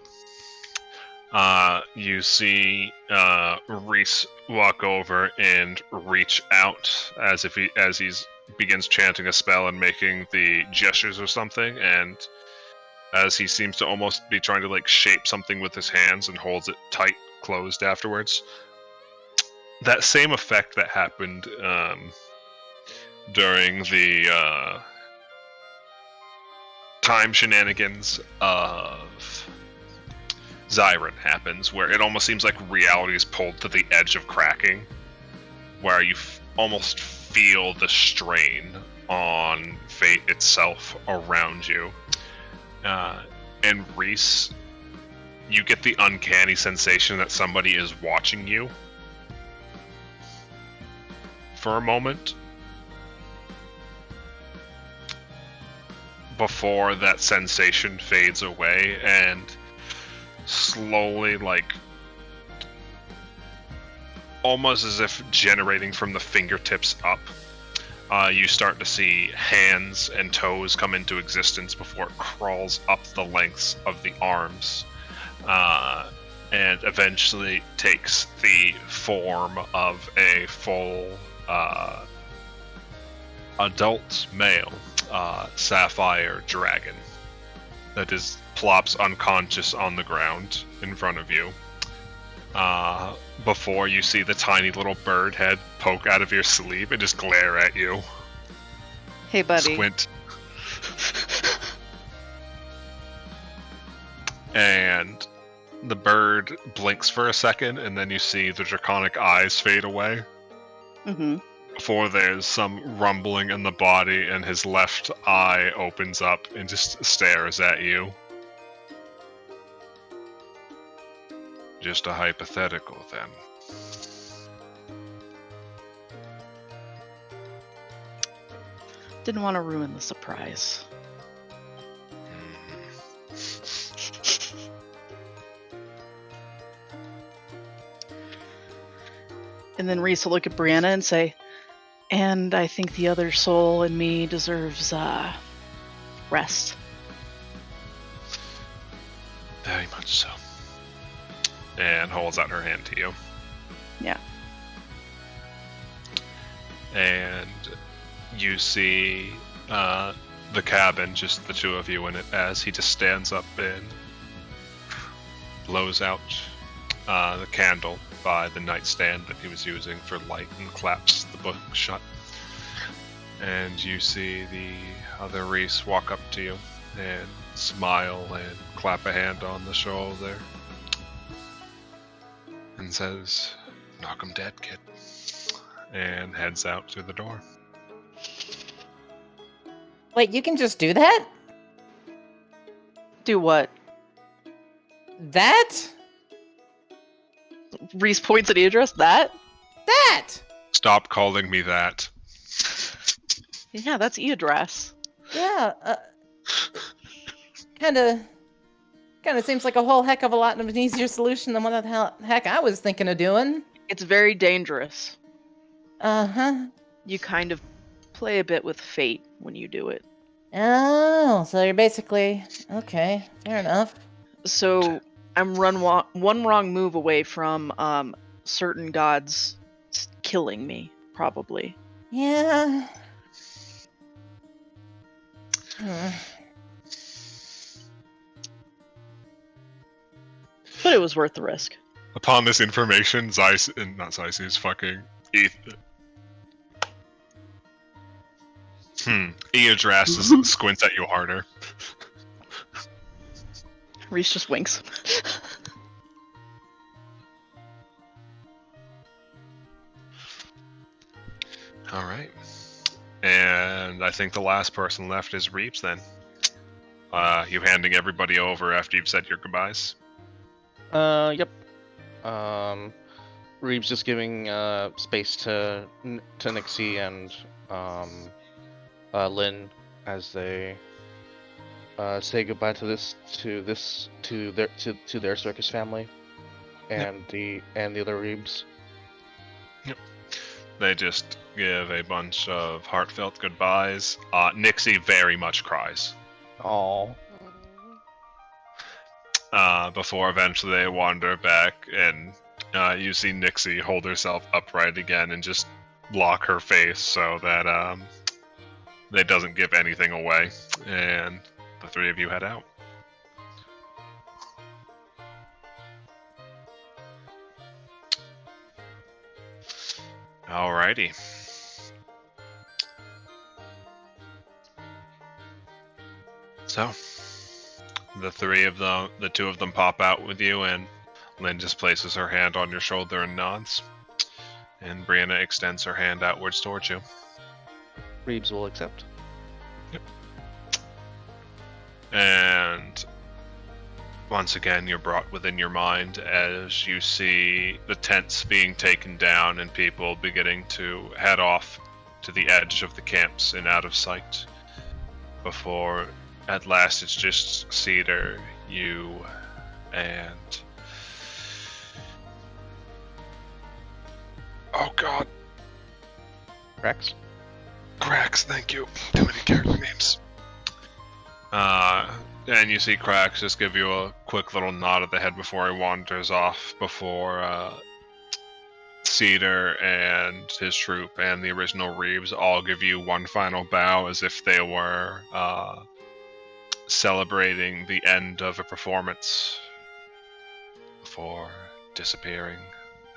you see Reese walk over and reach out as he's begins chanting a spell and making the gestures or something, and as he seems to almost be trying to like shape something with his hands and holds it tight closed afterwards. That same effect that happened during the time shenanigans of Zyron happens, where it almost seems like reality is pulled to the edge of cracking, where you almost feel the strain on fate itself around you. And Reese, you get the uncanny sensation that somebody is watching you for a moment before that sensation fades away, and slowly, like almost as if generating from the fingertips up, you start to see hands and toes come into existence before it crawls up the lengths of the arms, and eventually takes the form of a full adult male sapphire dragon that is plops unconscious on the ground in front of you. Before you see the tiny little bird head poke out of your sleeve and just glare at you. Hey, buddy. Squint. And the bird blinks for a second, and then you see the draconic eyes fade away. Mm-hmm. Before there's some rumbling in the body, and his left eye opens up and just stares at you. Just a hypothetical, then. Didn't want to ruin the surprise. And then Reese will look at Brianna and say, and I think the other soul in me deserves rest. Very much so. And holds out her hand to you. Yeah. And you see the cabin, just the two of you in it, as he just stands up and blows out the candle by the nightstand that he was using for light and claps the book shut. And you see the other Reese walk up to you and smile and clap a hand on the shoulder and says, "Knock 'em dead, kid," and heads out through the door. Wait, you can just do that? Do what? That? Reese points at Idris. That? That! Stop calling me that. Yeah, that's Idris. Yeah, kinda seems like a whole heck of a lot of an easier solution than what the heck I was thinking of doing. It's very dangerous. Uh-huh. You kind of play a bit with fate when you do it. Oh, so you're basically... Okay, fair enough. So I'm one wrong move away from certain gods killing me, probably. Yeah. But it was worth the risk. Upon this information, fucking Eodras squints at you harder. Reese just winks. Alright. And I think the last person left is Reeves then. You handing everybody over after you've said your goodbyes? Yep. Reeves just giving space to Nixie and Lynn as they say goodbye to their circus family and the other Reeves. Yep. They just give a bunch of heartfelt goodbyes. Nixie very much cries. Aww. Before eventually they wander back, and you see Nixie hold herself upright again and just lock her face so that it doesn't give anything away. And the three of you head out. Alrighty. So, the two of them pop out with you, and Lynn just places her hand on your shoulder and nods. And Brianna extends her hand outwards towards you. Reeves will accept. And once again, you're brought within your mind as you see the tents being taken down and people beginning to head off to the edge of the camps and out of sight. Before, at last, it's just Cedar, you, and... Oh god. Rex? Cracks, thank you. Too many character names. And you see Cracks just give you a quick little nod of the head before he wanders off, before Cedar and his troop and the original Reeves all give you one final bow as if they were celebrating the end of a performance before disappearing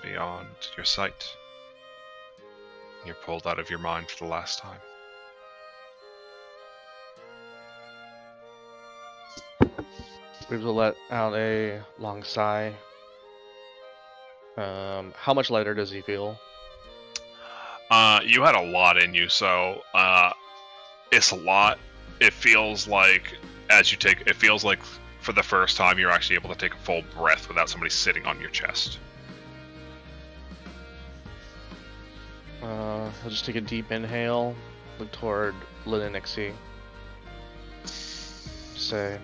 beyond your sight. You're pulled out of your mind for the last time. Reeves will let out a long sigh. How much lighter does he feel? You had a lot in you, so it's a lot. It feels like for the first time you're actually able to take a full breath without somebody sitting on your chest. He'll just take a deep inhale, look toward Lynn and Nixie. Say,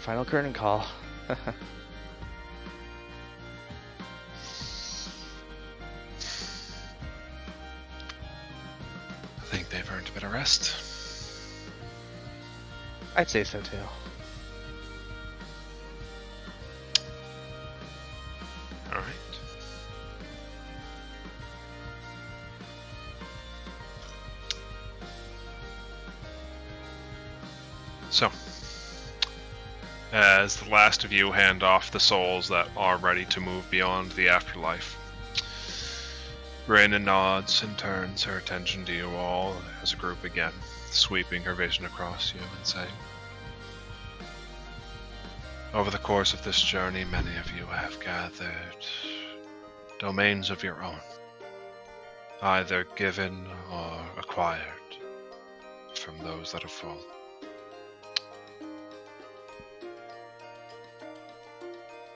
final curtain call. I think they've earned a bit of rest. I'd say so too. Alright. So, as the last of you hand off the souls that are ready to move beyond the afterlife, Raina nods and turns her attention to you all as a group again, sweeping her vision across you and saying, over the course of this journey, many of you have gathered domains of your own, either given or acquired from those that have fallen.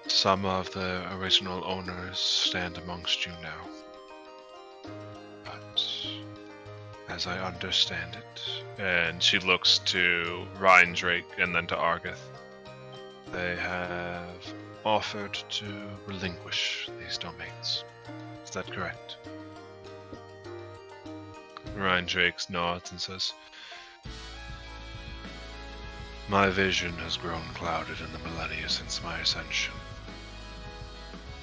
Some of the original owners stand amongst you now. But, as I understand it, and she looks to Ryandrake and then to Argith, they have offered to relinquish these domains. Is that correct? Ryandrake nods and says, my vision has grown clouded in the millennia since my ascension.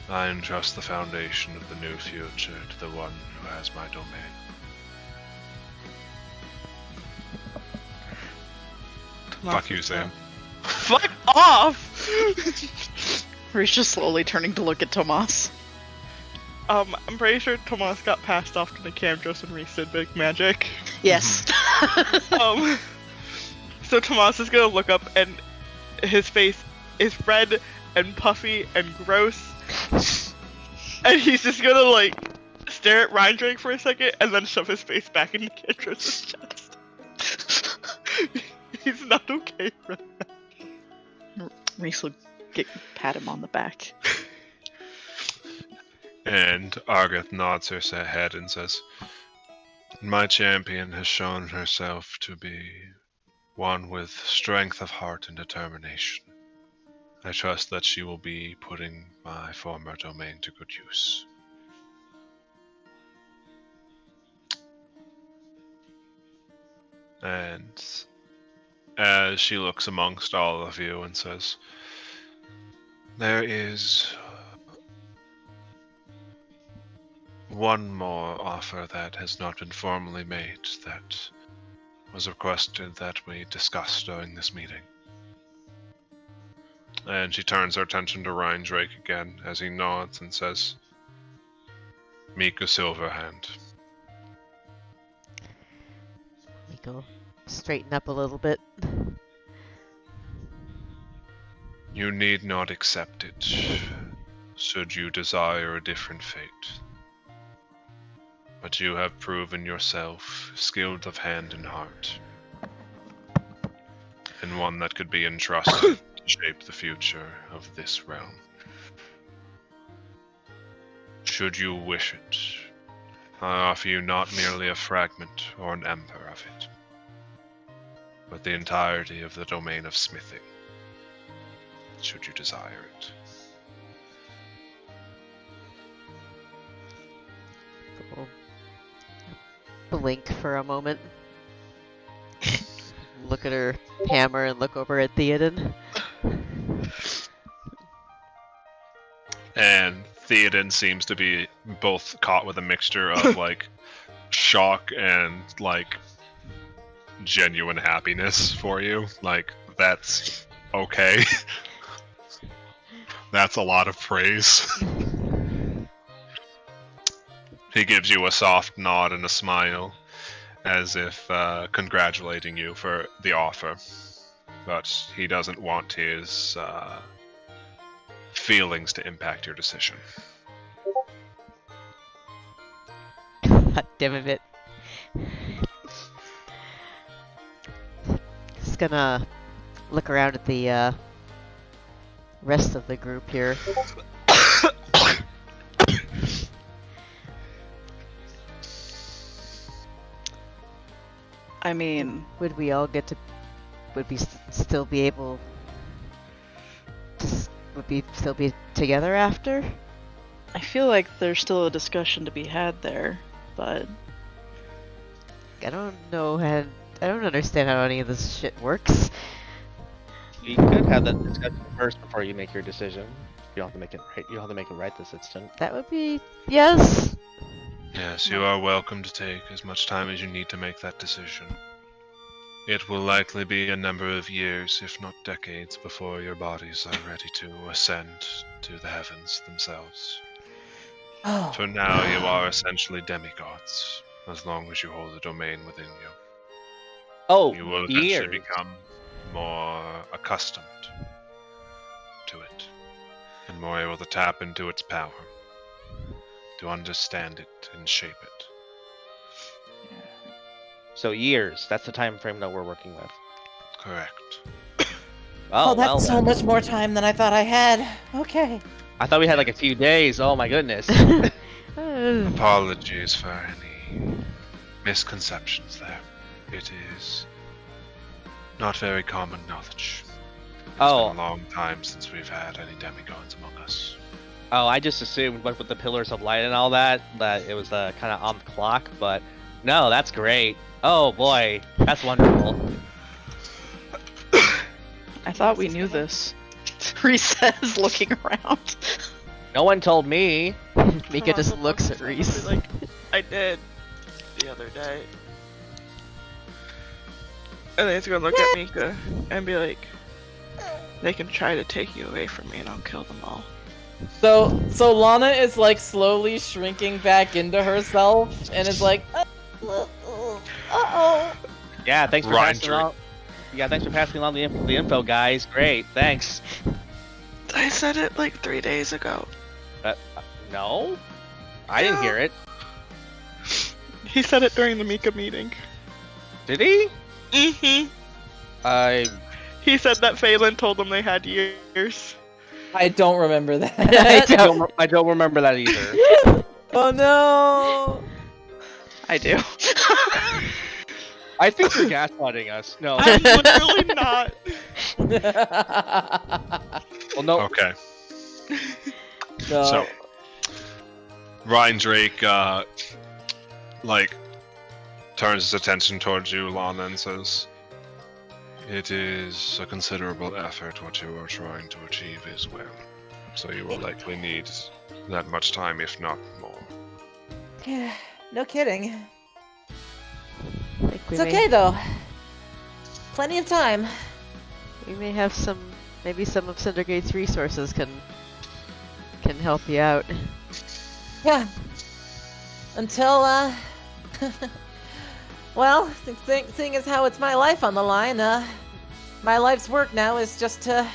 I entrust the foundation of the new future to the one who has my domain. Fuck you, Sam. Fuck off! Ree's just slowly turning to look at Tomas. I'm pretty sure Tomas got passed off to the Camdros and Reese did big magic. Yes. So Tomas is gonna look up and his face is red and puffy and gross. And he's just gonna like stare at Ryandrake for a second and then shove his face back into Camdros' chest. He's not okay right now. Reese will pat him on the back. And Argith nods her head and says, my champion has shown herself to be one with strength of heart and determination. I trust that she will be putting my former domain to good use. And as she looks amongst all of you and says, there is one more offer that has not been formally made that was requested that we discuss during this meeting. And she turns her attention to Ryan Drake again as he nods and says, Mika Silverhand. Miko, straighten up a little bit. You need not accept it, should you desire a different fate. But you have proven yourself skilled of hand and heart, and one that could be entrusted to shape the future of this realm. Should you wish it, I offer you not merely a fragment or an ember of it, but the entirety of the domain of smithing, should you desire it. We'll blink for a moment. Look at her hammer and look over at Theoden. And Theoden seems to be both caught with a mixture of like shock and like genuine happiness for you. Like, that's okay. That's a lot of praise. He gives you a soft nod and a smile, as if congratulating you for the offer. But he doesn't want his feelings to impact your decision. God damn it. Just gonna look around at the rest of the group here. I mean, Would we all get to? Would we still be able? Would we still be together after? I feel like there's still a discussion to be had there, but I don't know, and I don't understand how any of this shit works. You could have that discussion first before you make your decision. You don't have to make it right. You don't have to make it right this instant. That would be yes. Yes, you are welcome to take as much time as you need to make that decision. It will likely be a number of years, if not decades, before your bodies are ready to ascend to the heavens themselves. Oh, For now, you are essentially demigods, as long as you hold the domain within you. Oh, You will eventually years. become more accustomed to it, and more able to tap into its power, to understand it and shape it. So years. That's the time frame that we're working with. Correct. oh, that's well so then. much more time than I thought I had. Okay. I thought we had like a few days. Oh my goodness. Apologies for any misconceptions there. It is not very common knowledge. It's been a long time since we've had any demigods among us. Oh, I just assumed with the pillars of light and all that it was kind of on the clock, but no, that's great. Oh boy, that's wonderful. I thought we knew this. Reese says, looking around. No one told me. Mika just looks at Reese. Like, I did the other day. And then he's gonna look at Mika and be like, they can try to take you away from me and I'll kill them all. So Lana is like slowly shrinking back into herself and is like, uh-oh. Yeah, thanks for Ryan passing along. Yeah, thanks for passing along the info, guys. Great, thanks. I said it like 3 days ago. No, I didn't hear it. He said it during the Mika meeting. Did he? Mm-hmm. He said that Phelan told him they had years. I don't remember that. I don't remember that either. Oh no. I do. I think you're gaslighting us. No. I'm literally not. Well, no. Okay. No. So, Ryan Drake, turns his attention towards you, Lana, and says, "It is a considerable effort what you are trying to achieve as well. So you will likely need that much time, if not more." Yeah, no kidding. Like It's okay though. Plenty of time. We may have some maybe some of Cindergate's resources can help you out. Yeah. Until, well, seeing as how it's my life on the line, my life's work now is just to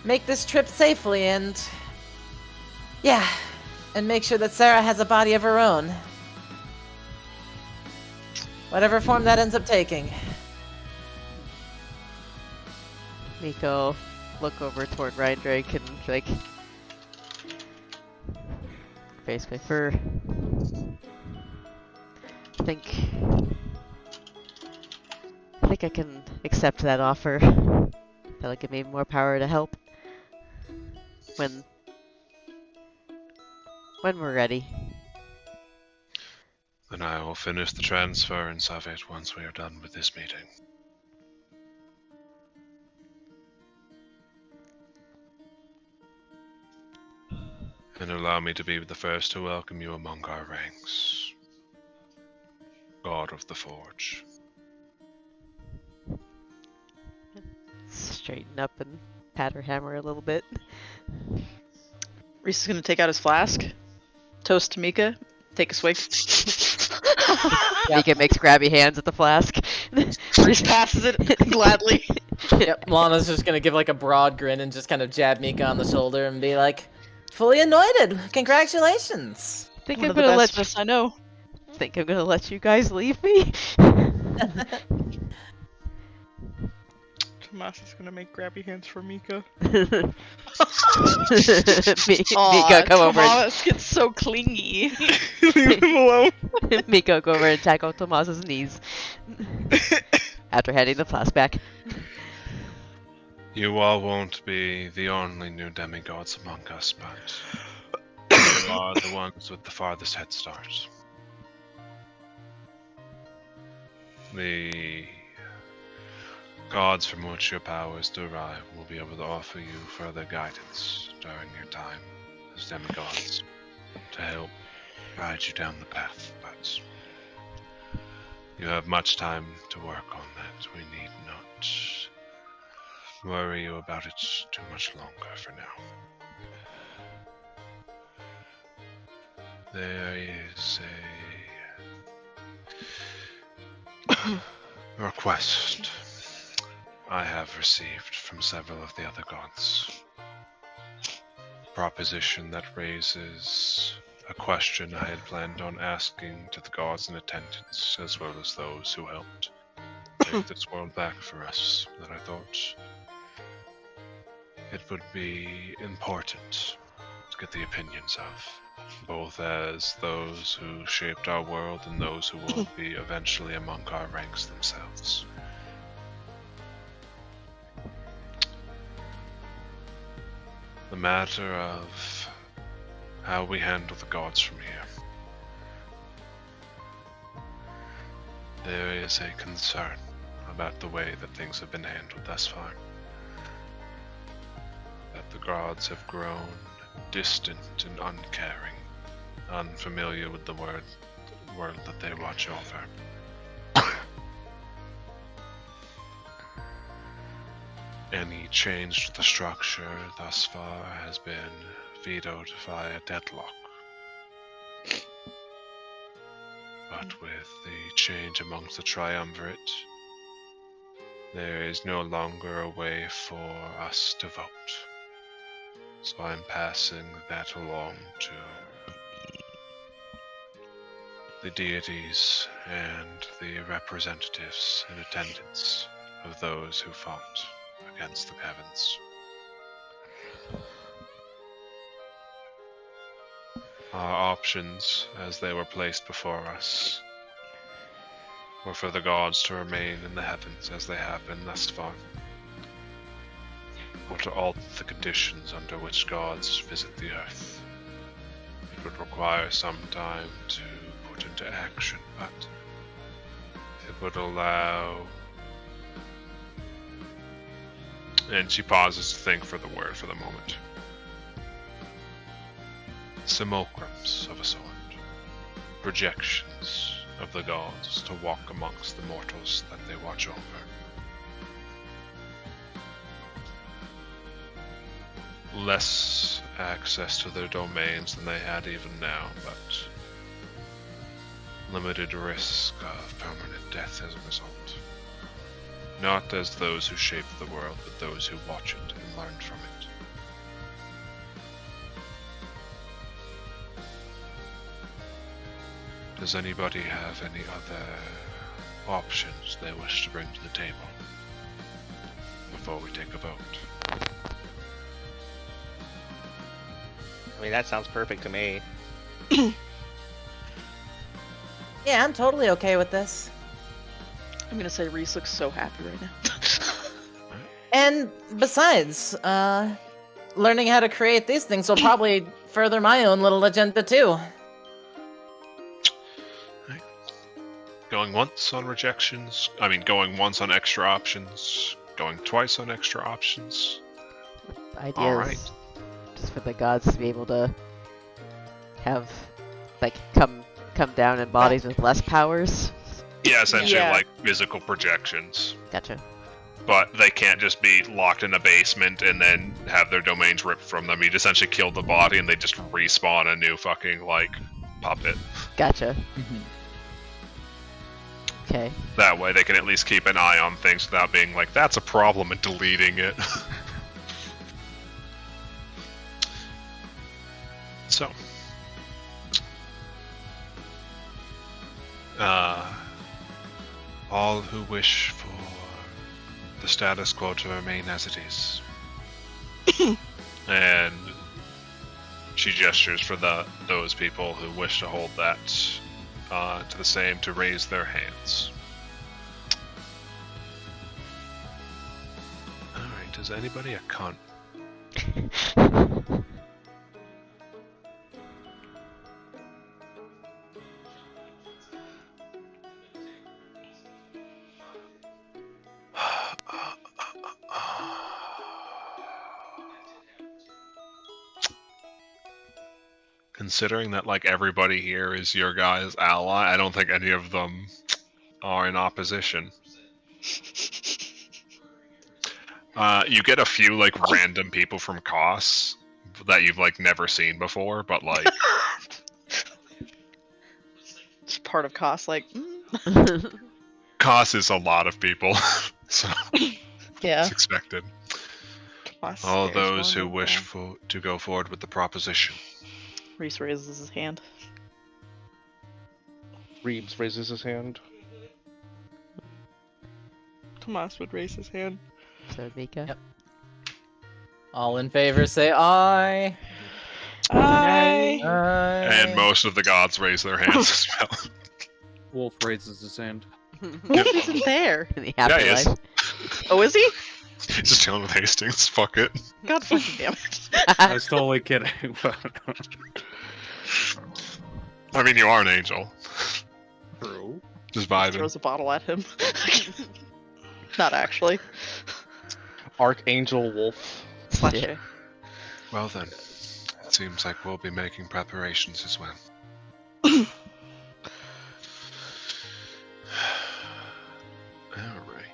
make this trip safely and, yeah, and make sure that Sarah has a body of her own. Whatever form that ends up taking. Miko look over toward Reindrake and like basically I think I can accept that offer. That'll give me more power to help when we're ready. Then I will finish the transference of it once we are done with this meeting. And allow me to be the first to welcome you among our ranks. God of the Forge. Straighten up and pat her hammer a little bit. Reese is gonna take out his flask, toast to Mika, take a swig. Mika makes grabby hands at the flask. Reese passes it gladly. Yep, Lana's just gonna give like a broad grin and just kind of jab Mika on the shoulder and be like, fully anointed! Congratulations! Think One I'm of the gonna best let of us I know. think I'm gonna let you guys leave me? Tomas is gonna make grabby hands for Mika. Mika, Aw, come over. Tomas gets so clingy. Leave him alone. Miko, go over and tackle Tomas's knees. After handing the flask back. You all won't be the only new demigods among us, but you are the ones with the farthest head start. The gods from which your powers derive will be able to offer you further guidance during your time as demigods to help guide you down the path, but you have much time to work on that. We need not worry you about it too much longer for now. There is a request I have received from several of the other gods. A proposition that raises a question I had planned on asking to the gods in attendance, as well as those who helped take this world back for us, that I thought it would be important to get the opinions of, both as those who shaped our world and those who will be eventually among our ranks themselves. The matter of how we handle the gods from here. There is a concern about the way that things have been handled thus far. That the gods have grown distant and uncaring, unfamiliar with the world that they watch over. Any change to the structure thus far has been vetoed via deadlock. But with the change amongst the triumvirate, there is no longer a way for us to vote. So I'm passing that along to the deities and the representatives in attendance of those who fought against the Cavans. Our options, as they were placed before us, were for the gods to remain in the heavens as they have been thus far, or to alter the conditions under which gods visit the earth. It would require some time to put into action, but it would allow... And she pauses to think for the word for the moment. Simulacrums of a sort. Projections of the gods to walk amongst the mortals that they watch over. less access to their domains than they had even now, but limited risk of permanent death as a result. Not as those who shaped the world, but those who watched it and learned from it. Does anybody have any other options they wish to bring to the table before we take a vote? I mean, that sounds perfect to me. Yeah, I'm totally okay with this. I'm gonna say Reese looks so happy right now. And besides, learning how to create these things will probably further my own little agenda too. Going once on rejections, going once on extra options, going twice on extra options. Ideas. Alright. Just for the gods to be able to have, like, come down in bodies with less powers. Yeah, essentially Yeah. like physical projections. Gotcha. But they can't just be locked in a basement and then have their domains ripped from them. You'd essentially kill the body and they just respawn a new fucking, like, puppet. Gotcha. Okay. That way they can at least keep an eye on things without being like, that's a problem, and deleting it. So. All who wish for the status quo to remain as it is. And she gestures for those people who wish to hold that to the same to raise their hands. Alright, is anybody a cunt? Considering that, like, everybody here is your guy's ally, I don't think any of them are in opposition. You get a few, like, random people from Kos that you've, like, never seen before, but, like... It's part of cost, like, Kos is a lot of people, so yeah. it's expected. All those who wish to go forward with the proposition. Reese raises his hand. Reeves raises his hand. Tomas would raise his hand. So Mika. Yep. All in favor say aye. Aye. And most of the gods raise their hands as well. Wolf raises his hand. Wolf isn't there. In the Yeah, he afterlife. is. Oh, is he? He's just chilling with Hastings. Fuck it. God fucking damn it. I was totally kidding. But... I mean, you are an angel. True. Just vibing. Throws a bottle at him. Not actually. Archangel Wolf. Yeah. Well then, it seems like we'll be making preparations as well. Alright.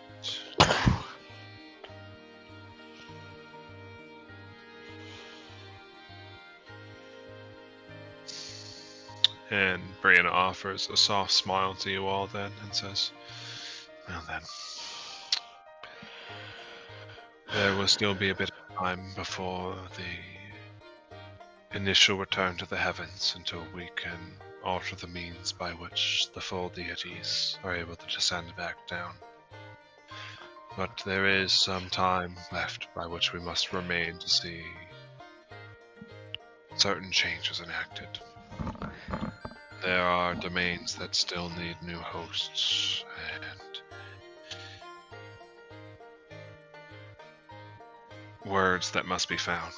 And Brianna offers a soft smile to you all then and says, well then, there will still be a bit of time before the initial return to the heavens until we can alter the means by which the full deities are able to descend back down. But there is some time left by which we must remain to see certain changes enacted. There are domains that still need new hosts, and words that must be found.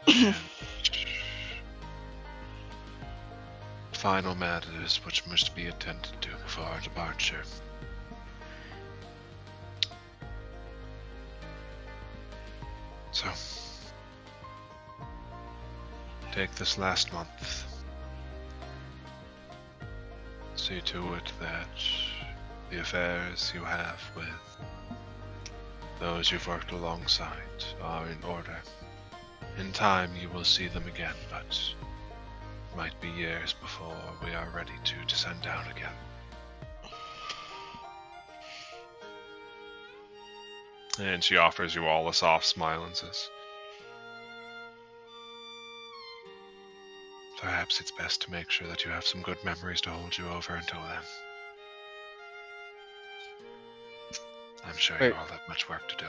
And final matters which must be attended to before our departure. So, take this last month. See to it that the affairs you have with those you've worked alongside are in order. In time, you will see them again, but it might be years before we are ready to descend down again. And she offers you all a soft smile and says, perhaps it's best to make sure that you have some good memories to hold you over until then. I'm sure you Wait. all have much work to do.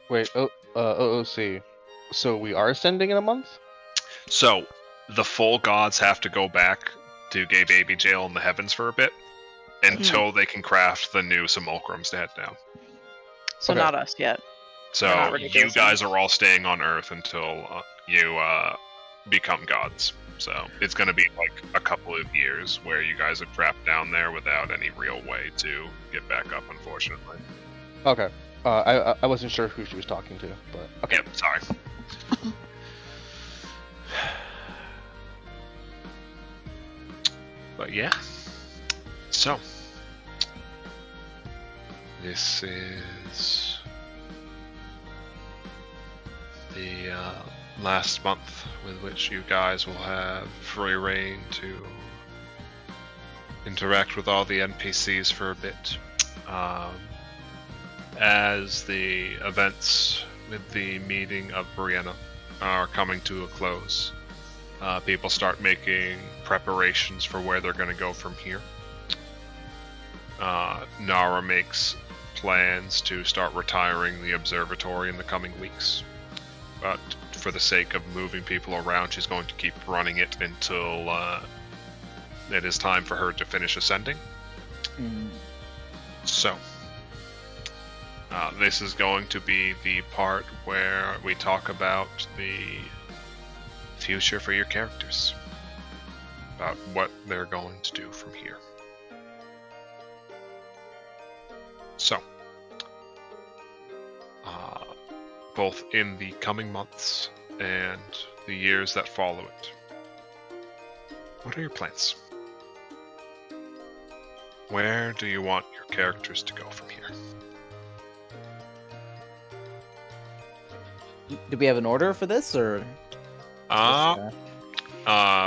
Wait, OOC. So we are ascending in a month? So, the full gods have to go back to Gay Baby Jail in the heavens for a bit until they can craft the new simulacrums to head down. So Okay. not us yet. So, We're not ready to you ascend. guys are all staying on Earth until you become gods. So, it's going to be like a couple of years where you guys are trapped down there without any real way to get back up, unfortunately. Okay. I wasn't sure who she was talking to, but okay. Yep, sorry. But yeah. So, this is the last month with which you guys will have free reign to interact with all the NPCs for a bit. As the events with the meeting of Brianna are coming to a close, people start making preparations for where they're going to go from here. Nara makes plans to start retiring the observatory in the coming weeks. But for the sake of moving people around, she's going to keep running it until it is time for her to finish ascending. So, this is going to be the part where we talk about the future for your characters. About what they're going to do from here. So, both in the coming months and the years that follow it, what are your plans? Where do you want your characters to go from here? Do we have an order for this, or?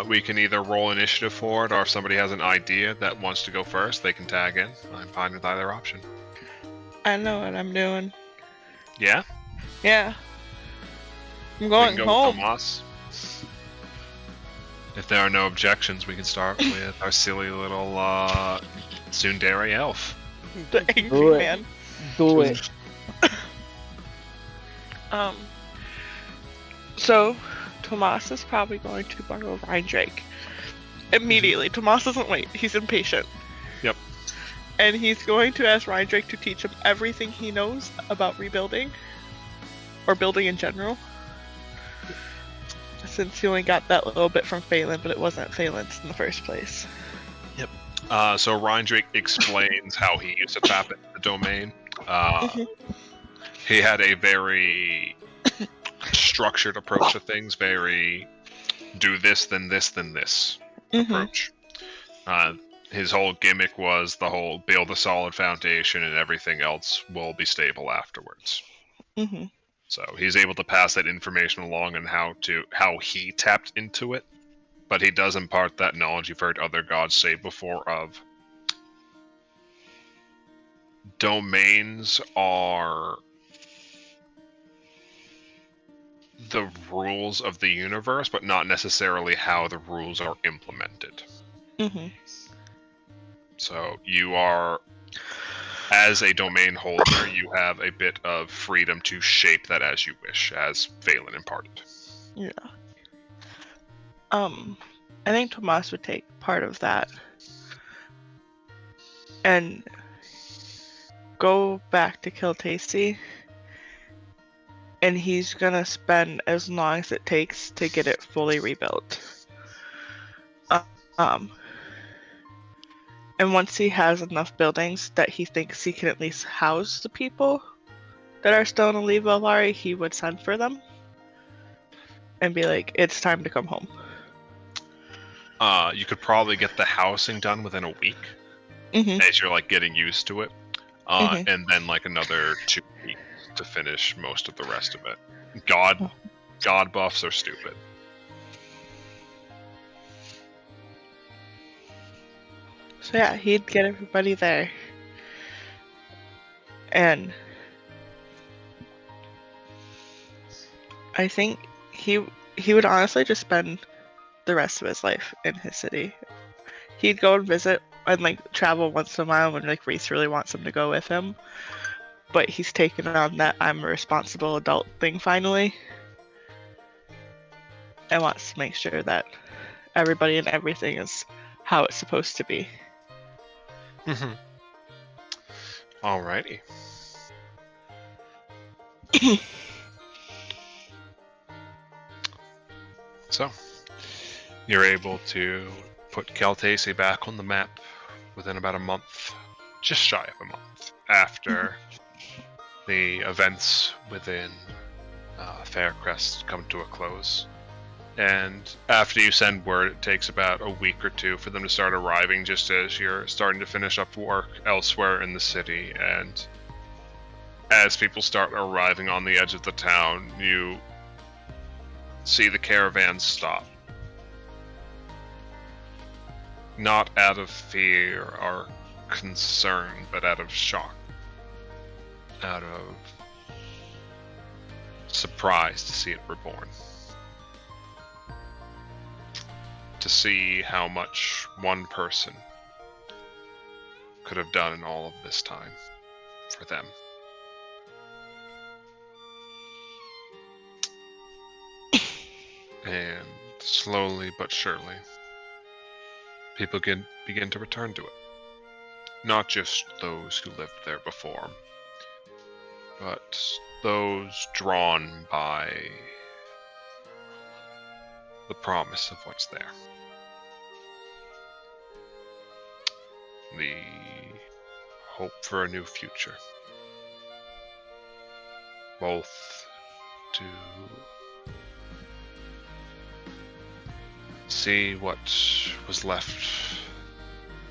We can either roll initiative for it, or if somebody has an idea that wants to go first, they can tag in. I'm fine with either option. I know what I'm doing. Yeah? Yeah. I'm We going can go home. with Tomas. If there are no objections, we can start with our silly little tsundere elf. The angry Do it. man. Do it. So, Tomas is probably going to borrow Reindrake. Immediately. Tomas doesn't wait. He's impatient. Yep. And he's going to ask Reindrake to teach him everything he knows about rebuilding. Or building in general. Since he only got that little bit from Phelan, but it wasn't Phelan's in the first place. So Reindrake explains how he used to tap into the domain. He had a very structured approach to things, very do this, then this, then this approach. His whole gimmick was the whole build a solid foundation and everything else will be stable afterwards. So he's able to pass that information along and how he tapped into it, but he does impart that knowledge you've heard other gods say before of domains are the rules of the universe, but not necessarily how the rules are implemented. So you are, as a domain holder, you have a bit of freedom to shape that as you wish, as Phelan imparted. Yeah. I think Tomas would take part of that and go back to kill Tasty, and he's gonna spend as long as it takes to get it fully rebuilt. And once he has enough buildings that he thinks he can at least house the people that are still in Aliva Alari, he would send for them and be like, it's time to come home. You could probably get the housing done within a week as you're like getting used to it. and then like another 2 weeks to finish most of the rest of it. God buffs are stupid. So yeah, he'd get everybody there. And I think he would honestly just spend the rest of his life in his city. He'd go and visit and like travel once in a while when like Reese really wants him to go with him. But he's taken on that I'm a responsible adult thing finally. And wants to make sure that everybody and everything is how it's supposed to be. Alrighty. So, you're able to put Keltasi back on the map within about a month, just shy of a month, after the events within Faircrest come to a close. And after you send word, it takes about a week or two for them to start arriving, just as you're starting to finish up work elsewhere in the city. And as people start arriving on the edge of the town, you see the caravans stop. Not out of fear or concern, but out of shock. Out of surprise to see it reborn. To see how much one person could have done in all of this time for them. And slowly but surely, people begin to return to it. Not just those who lived there before, but those drawn by the promise of what's there. The hope for a new future. Both to see what was left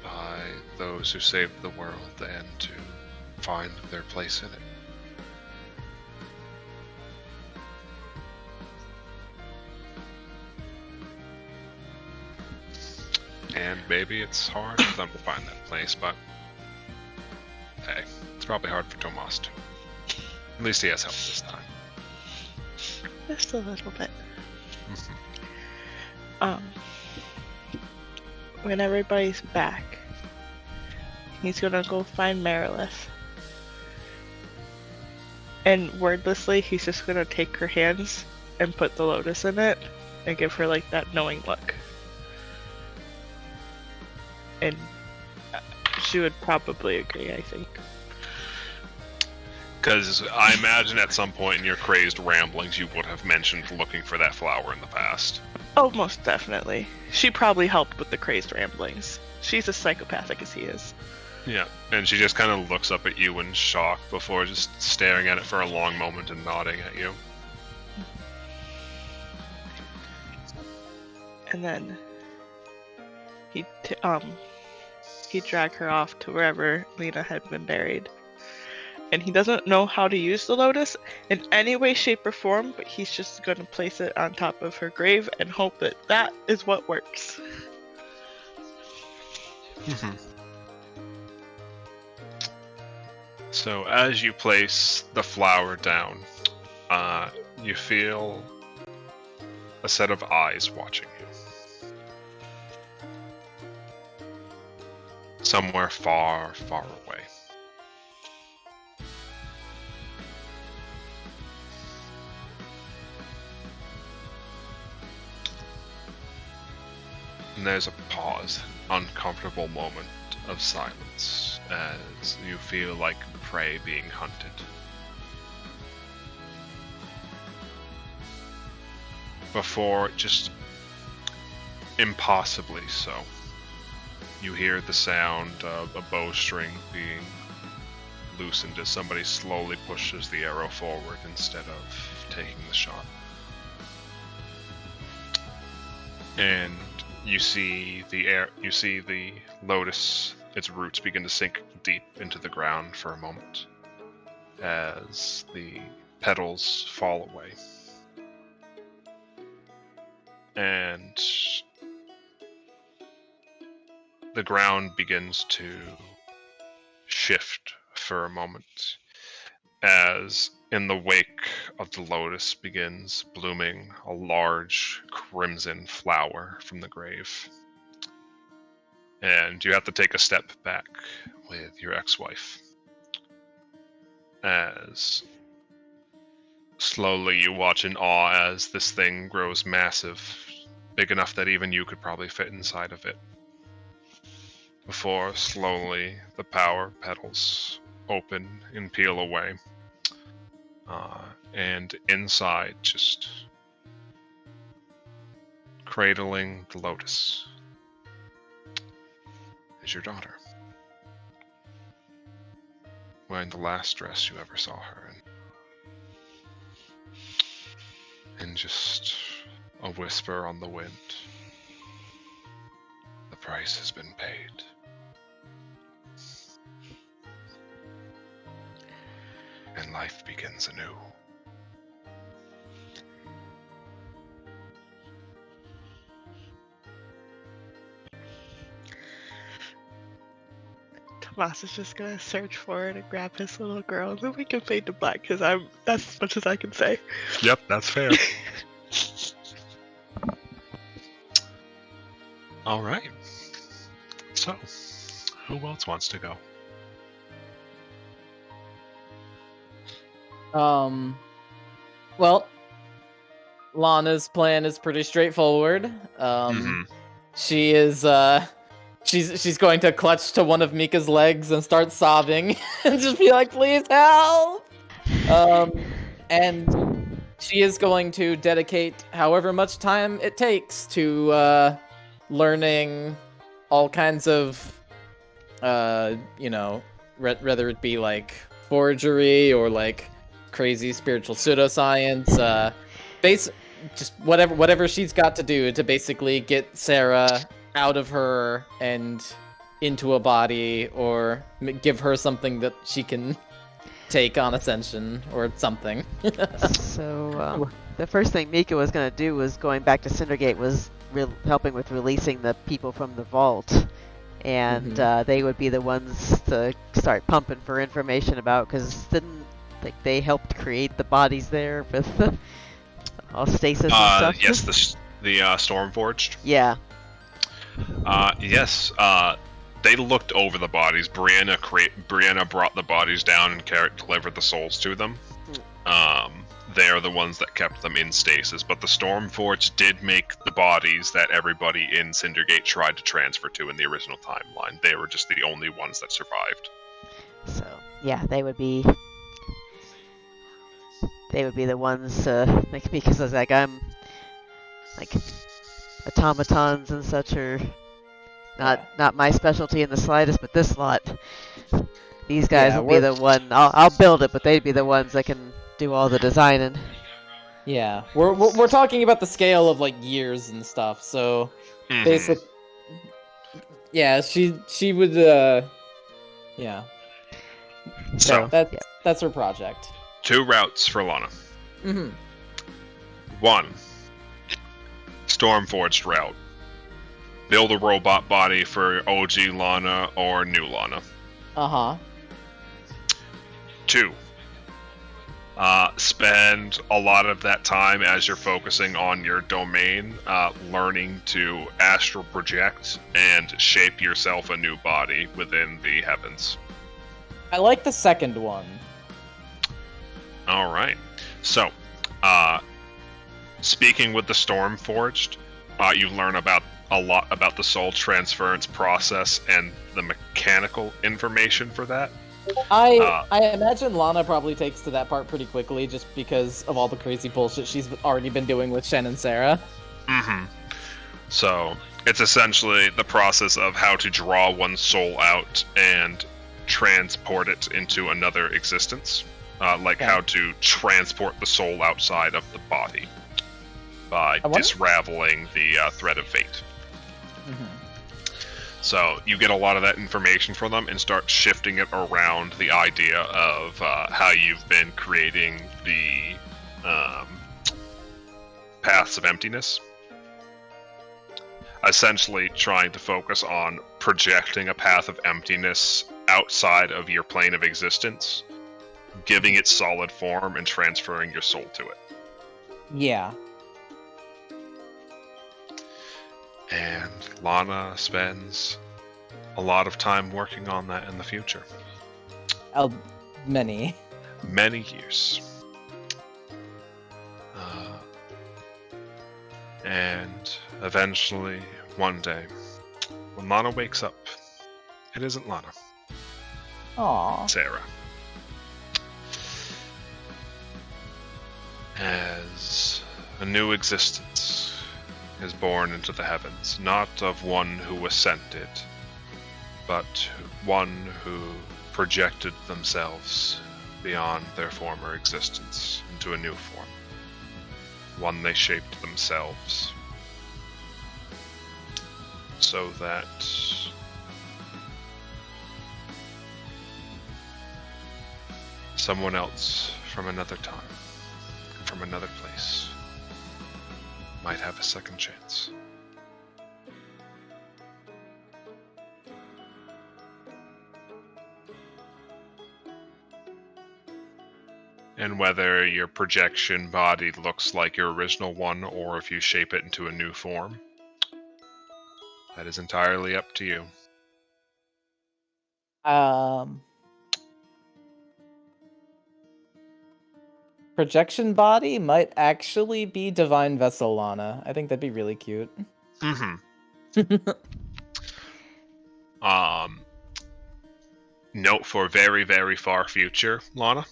by those who saved the world and to find their place in it. And maybe it's hard for them to find that place, but hey, it's probably hard for Tomas too. At least he has help this time. Just a little bit. When everybody's back, he's gonna go find Marilith. And wordlessly, he's just gonna take her hands and put the lotus in it and give her like that knowing look. And she would probably agree, I think. Because I imagine at some point in your crazed ramblings you would have mentioned looking for that flower in the past. Oh, most definitely. She probably helped with the crazed ramblings. She's as psychopathic as he is. Yeah, and she just kind of looks up at you in shock before just staring at it for a long moment and nodding at you. And then he'd drag her off to wherever Lena had been buried. And he doesn't know how to use the lotus in any way, shape, or form, but he's just going to place it on top of her grave and hope that that is what works. So as you place the flower down, you feel a set of eyes watching you. Somewhere far, far away. And there's a pause, uncomfortable moment of silence as you feel like prey being hunted. Before, just impossibly so, you hear the sound of a bowstring being loosened as somebody slowly pushes the arrow forward instead of taking the shot. And you see the lotus its roots begin to sink deep into the ground for a moment as the petals fall away. And the ground begins to shift for a moment as in the wake of the lotus begins blooming a large crimson flower from the grave. And you have to take a step back with your ex-wife as slowly you watch in awe as this thing grows massive, big enough that even you could probably fit inside of it. Before slowly the power petals open and peel away. And inside, just cradling the lotus, is your daughter. Wearing the last dress you ever saw her in. And just a whisper on the wind. The price has been paid. And life begins anew. Tomas is just gonna search for it and grab his little girl, and then we can fade to black, because that's as much as I can say. Yep, that's fair. Alright. So, who else wants to go? Well, Lana's plan is pretty straightforward. She is she's going to clutch to one of Mika's legs and start sobbing and just be like, "Please help!" And she is going to dedicate however much time it takes to learning all kinds of whether it be like forgery or like crazy spiritual pseudoscience, just whatever she's got to do to basically get Sarah out of her and into a body, or give her something that she can take on Ascension or something. So the first thing Mika was going to do was going back to Cindergate, was helping with releasing the people from the vault. And they would be the ones to start pumping for information about, because they helped create the bodies there with all stasis and stuff. Yes, the Stormforged. Yeah. Yes. They looked over the bodies. Brianna brought the bodies down and delivered the souls to them. They are the ones that kept them in stasis, but the Stormforged did make the bodies that everybody in Cindergate tried to transfer to in the original timeline. They were just the only ones that survived. So yeah, they would be the ones, because I'm like automatons and such are not my specialty in the slightest, but this lot, these guys will be the one. I'll build it, but they'd be the ones that can do all the designing. Yeah, we're talking about the scale of like years and stuff. So basically, yeah, she would yeah. So that's her project. 2 routes for Lana. 1, Stormforged route. Build a robot body for OG Lana or new Lana. 2, spend a lot of that time as you're focusing on your domain, learning to astral project and shape yourself a new body within the heavens. I like the second one. All right. So, speaking with the Stormforged, you learn a lot about the soul transference process and the mechanical information for that. I imagine Lana probably takes to that part pretty quickly, just because of all the crazy bullshit she's already been doing with Shen and Sarah. So, it's essentially the process of how to draw one's soul out and transport it into another existence. How to transport the soul outside of the body by disraveling the thread of fate. So you get a lot of that information from them and start shifting it around the idea of how you've been creating the paths of emptiness. Essentially trying to focus on projecting a path of emptiness outside of your plane of existence, giving it solid form, and transferring your soul to it. Yeah. And Lana spends a lot of time working on that in the future. Many. Many years. And eventually, one day, when Lana wakes up, it isn't Lana. Aww. Sarah. As a new existence is born into the heavens, not of one who ascended, but one who projected themselves beyond their former existence into a new form. One they shaped themselves so that someone else from another time, from another place, might have a second chance. And whether your projection body looks like your original one, or if you shape it into a new form, that is entirely up to you. Projection body might actually be Divine Vessel Lana. I think that'd be really cute. Note for very, very far future, Lana.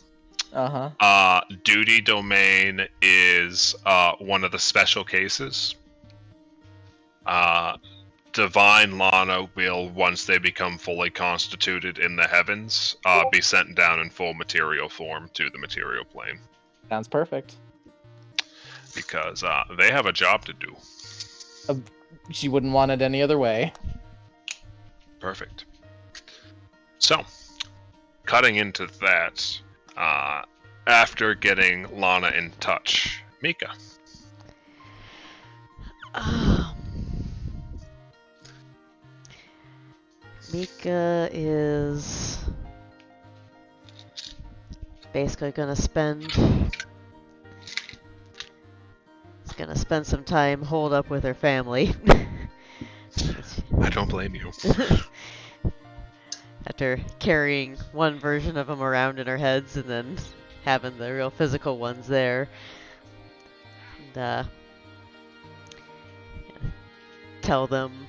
Duty domain is one of the special cases. Divine Lana will, once they become fully constituted in the heavens, be sent down in full material form to the material plane. Sounds perfect. Because they have a job to do. She wouldn't want it any other way. Perfect. So, cutting into that, after getting Lana in touch, Mika. Mika is basically gonna spend some time holed up with her family. I don't blame you. After carrying one version of them around in her heads and then having the real physical ones there. And, tell them,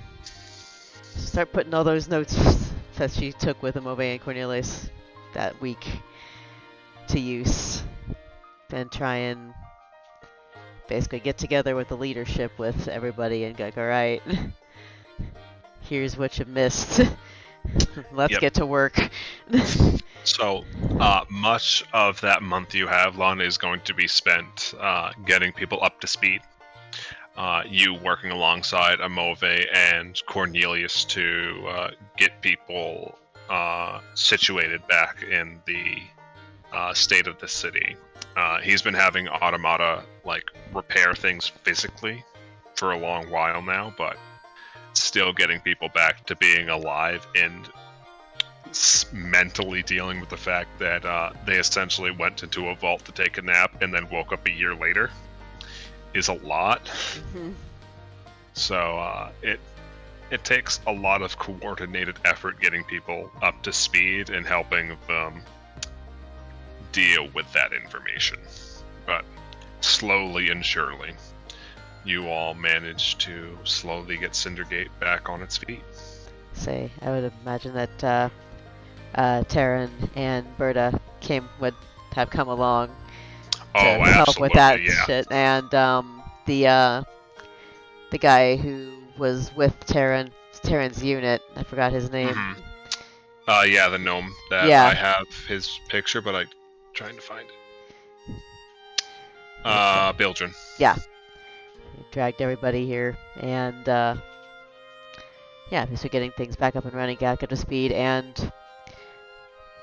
start putting all those notes that she took with Amove and Cornelius that week to use. And try and basically get together with the leadership with everybody and go, like, alright, here's what you missed. Let's get to work. So, much of that month you have, Lana, is going to be spent getting people up to speed. You working alongside Amove and Cornelius to get people situated back in the state of the city. He's been having Automata repair things physically for a long while now, but still getting people back to being alive and mentally dealing with the fact that they essentially went into a vault to take a nap and then woke up a year later is a lot. Mm-hmm. So it takes a lot of coordinated effort getting people up to speed and helping them deal with that information. But slowly and surely, you all manage to slowly get Cindergate back on its feet. I would imagine that Taryn and Berta would have come along to help with that shit. And the guy who was with Taryn's unit, I forgot his name. Mm-hmm. Yeah, the gnome that I have his picture, but I'm trying to find it. Bildren. Yeah. He dragged everybody here, and yeah, so getting things back up and running, back up to speed, and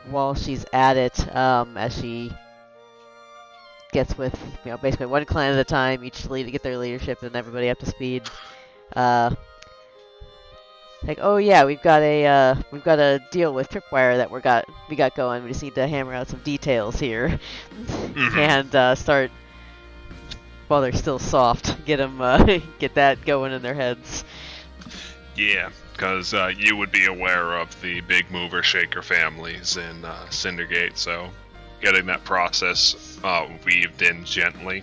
while she's at it, as she gets with, basically one clan at a time, each lead to get their leadership and everybody up to speed. Like, oh yeah, we've got a deal with Tripwire that we got going. We just need to hammer out some details here, and start while they're still soft. Get them, get that going in their heads. Yeah, because you would be aware of the big mover shaker families in Cindergate, so getting that process weaved in gently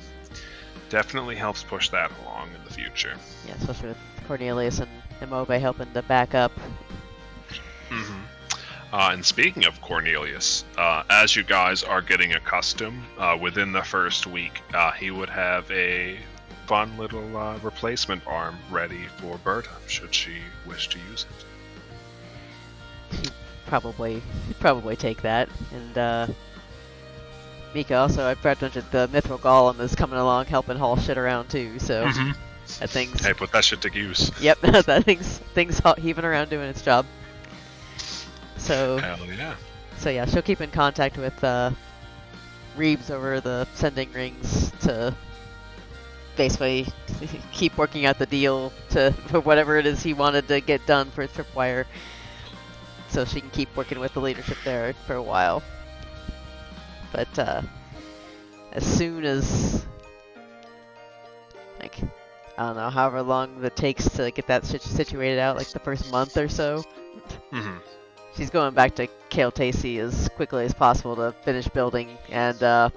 definitely helps push that along in the future. Yeah, especially with Cornelius and Imobe helping to back up. And speaking of Cornelius, as you guys are getting accustomed, within the first week, he would have a fun little replacement arm ready for Berta, should she wish to use it. She'd probably take that. And Mika also, I forgot to mention, the Mithril Golem is coming along helping haul shit around too, so that thing's... Hey, put that shit to use. Yep, that thing's heaving around doing its job. So... Hell yeah. So yeah, she'll keep in contact with Reeves over the sending rings to basically keep working out the deal for whatever it is he wanted to get done for Tripwire, so she can keep working with the leadership there for a while. But as soon as, like, I don't know, however long it takes to get that situated out, like the first month or so, she's going back to Kale Tacey as quickly as possible to finish building and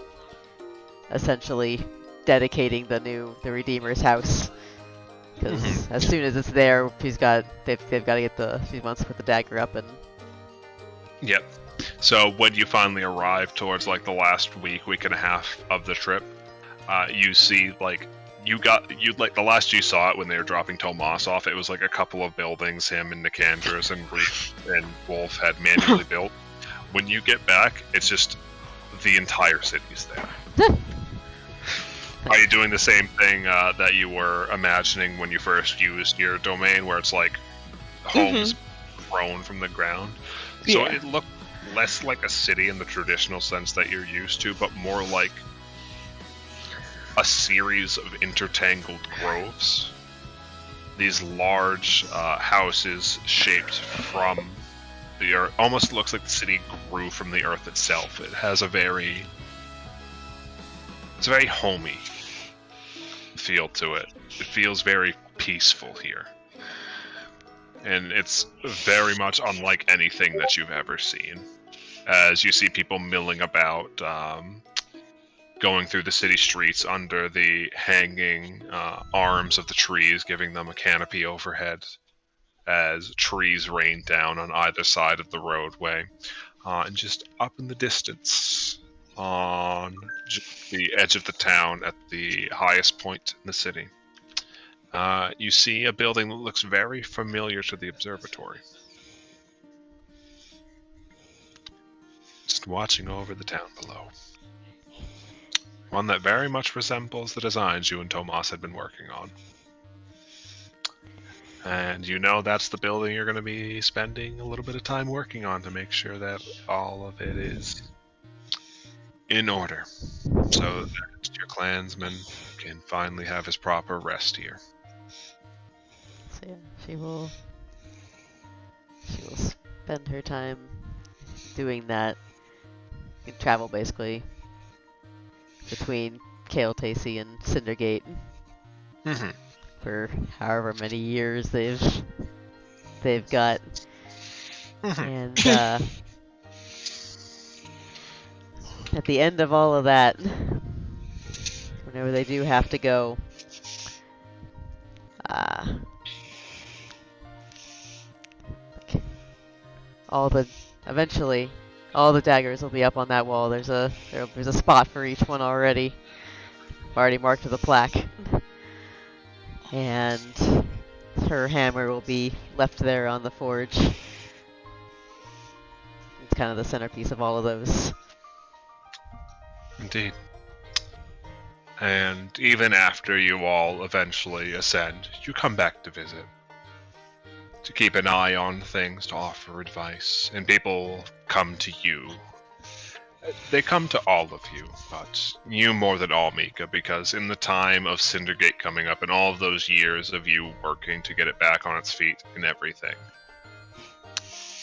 essentially dedicating the Redeemer's house. Because as soon as it's there, they've got to get she wants to put the dagger up and. Yep. So when you finally arrive towards like the last week and a half of the trip, you see like the last you saw it when they were dropping Tomas off, it was like a couple of buildings him and Nicandrus and Wolf had manually built. When you get back, it's just the entire city's there. Are you doing the same thing that you were imagining when you first used your domain, where it's like homes grown from the ground? So it looked less like a city in the traditional sense that you're used to, but more like a series of intertangled groves. These large houses shaped from the earth. Almost looks like the city grew from the earth itself. It has it's a very homey feel to it. It feels very peaceful here. And it's very much unlike anything that you've ever seen. As you see people milling about, going through the city streets under the hanging arms of the trees, giving them a canopy overhead, as trees rain down on either side of the roadway. And just up in the distance, on the edge of the town at the highest point in the city, you see a building that looks very familiar to the observatory. Just watching over the town below. One that very much resembles the designs you and Tomas had been working on. And you know that's the building you're going to be spending a little bit of time working on to make sure that all of it is in order. So that your clansman can finally have his proper rest here. So yeah, she will spend her time doing that. You can travel basically between Kale Tacey and Cindergate for however many years they've got. And at the end of all of that, whenever they do have to go, eventually all the daggers will be up on that wall. There's a spot for each one already. Already marked with a plaque. And her hammer will be left there on the forge. It's kind of the centerpiece of all of those. Indeed. And even after you all eventually ascend, you come back to visit. to keep an eye on things, to offer advice, and people come to you. They come to all of you, but you more than all, Mika, because in the time of Cindergate coming up and all of those years of you working to get it back on its feet and everything,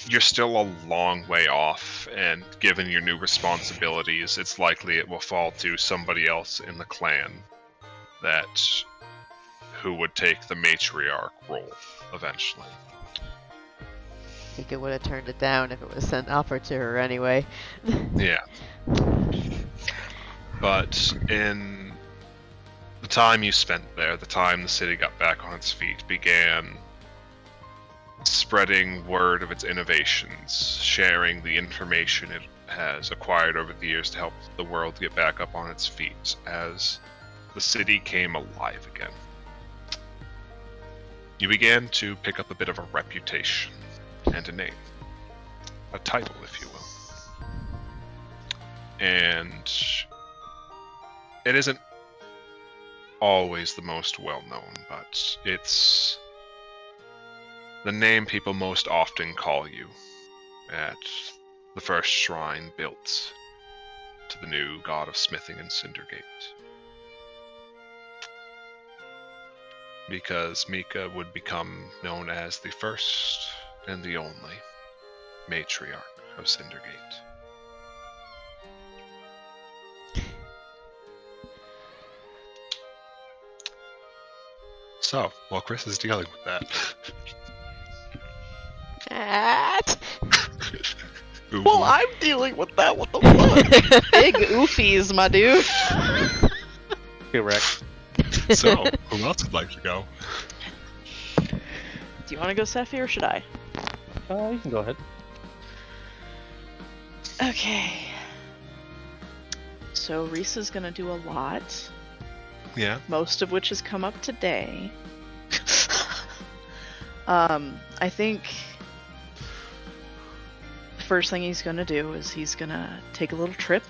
you're still a long way off, and given your new responsibilities, it's likely it will fall to somebody else in the clan who would take the matriarch role eventually. I think it would have turned it down if it was sent offered to her anyway. Yeah. But in the time you spent there, the time the city got back on its feet, began spreading word of its innovations, sharing the information it has acquired over the years to help the world get back up on its feet as the city came alive again. You began to pick up a bit of a reputation and a name, a title, if you will. And it isn't always the most well-known, but it's the name people most often call you at the first shrine built to the new god of smithing in Cindergate. Because Mika would become known as the first and the only matriarch of Cindergate. So, while Chris is dealing with that... Well, I'm dealing with that. What the fuck? Big oofies, my dude. Correct. So, who else would like to go? Do you want to go, Sephi, or should I? You can go ahead. Okay. So Reese is gonna do a lot, Yeah. most of which has come up today. I think the first thing he's gonna do is he's gonna take a little trip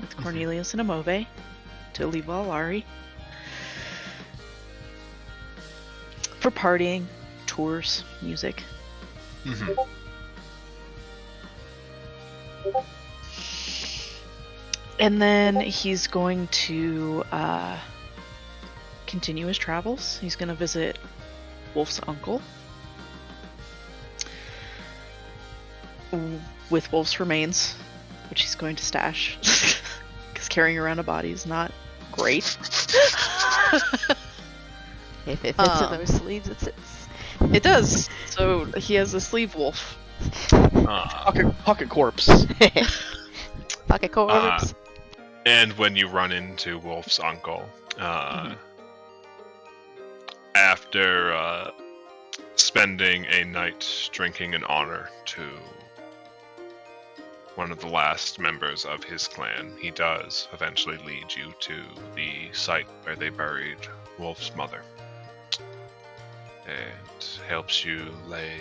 with Cornelius and Amove to Livalari for partying, tours, music. Mm-hmm. And then he's going to continue his travels. He's going to visit Wolf's uncle with Wolf's remains, which he's going to stash because carrying around a body is not great. If it fits in those sleeves, it sits. It does. So he has a sleeve wolf. Pocket corpse. Pocket corpse. And when you run into Wolf's uncle, after spending a night drinking in honor to one of the last members of his clan, he does eventually lead you to the site where they buried Wolf's mother. And helps you lay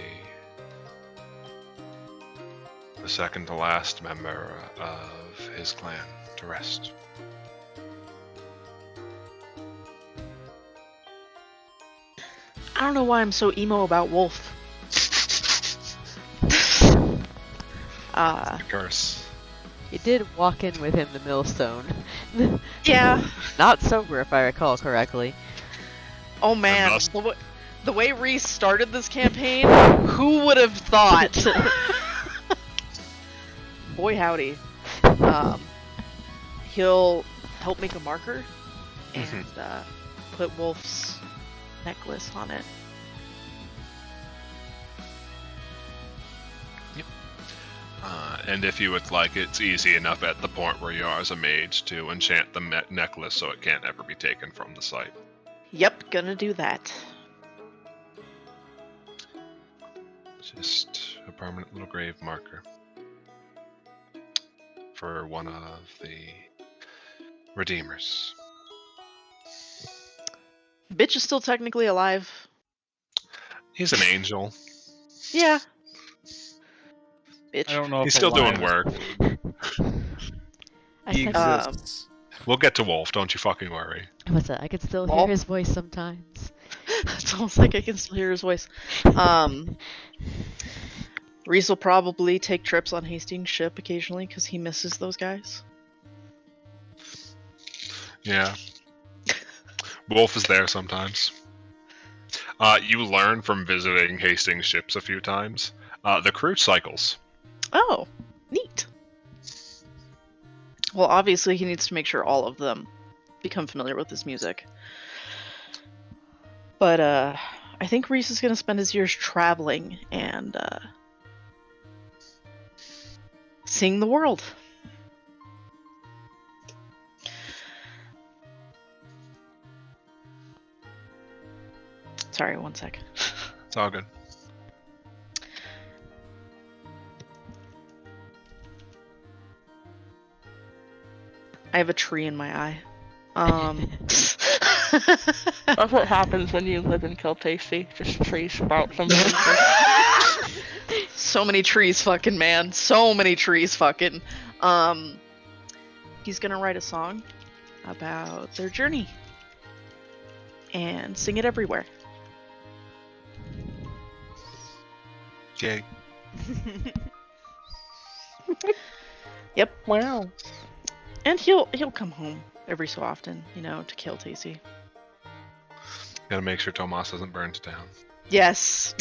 the second to last member of his clan to rest. I don't know why I'm so emo about Wolf. Curse. You did walk in with him the millstone. Yeah. Not sober, if I recall correctly. Oh man, thus- the way Reese started this campaign, who would have thought? Boy howdy. He'll help make a marker and put Wolf's necklace on it. And if you would like, it's easy enough at the point where you are as a mage to enchant the necklace so it can't ever be taken from the site. Yep, gonna do that. Just a permanent little grave marker for one of the Redeemers. Bitch is still technically alive. He's an angel. Yeah. Bitch. I don't know. He's if still doing alive. work. He I exists. We'll get to Wolf, don't you fucking worry. what's that? I could still hear Wolf? his voice sometimes. It's almost like I can still hear his voice. Reese will probably take trips on Hastings' ship occasionally because he misses those guys. Yeah. Wolf is there sometimes. You learn from visiting Hastings ships a few times. The crew cycles. Oh, neat. Well, obviously he needs to make sure all of them become familiar with his music. But I think Reese is going to spend his years traveling and seeing the world. Sorry, one sec. It's all good. I have a tree in my eye. That's what happens when you live in Kiltasty. Just trees sprout something. So many trees fucking, man. So many trees fucking. He's gonna write a song about their journey and sing it everywhere. Yay. Yep. Wow. And he'll come home every so often, you know, to kill Tacy. Gotta make sure Tomas doesn't burn to town. Yes.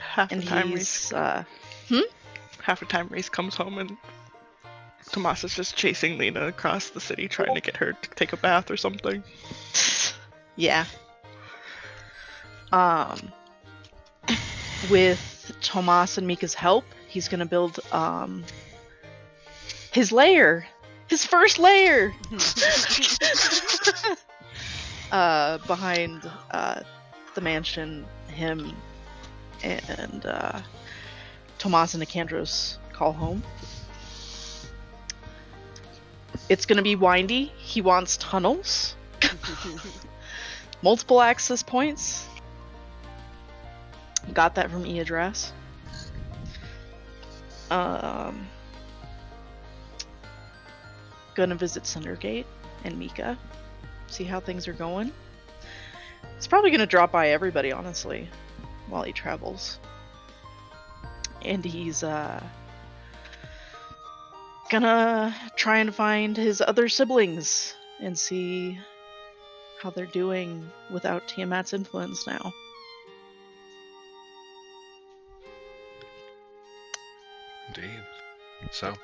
Half the And time Reese, he's half the time Reese comes home and Tomas is just chasing Lena across the city trying to get her to take a bath or something. yeah. With Tomas and Mika's help, he's gonna build his lair. His first lair. Behind the mansion, him and Tomas and Nicandros call home. It's gonna be windy. He wants tunnels. Multiple access points. Got that from e-address. Gonna visit Cindergate and Mika. See how things are going. He's probably gonna drop by everybody, honestly, while he travels. And he's gonna try and find his other siblings and see how they're doing without Tiamat's influence now. Indeed. So,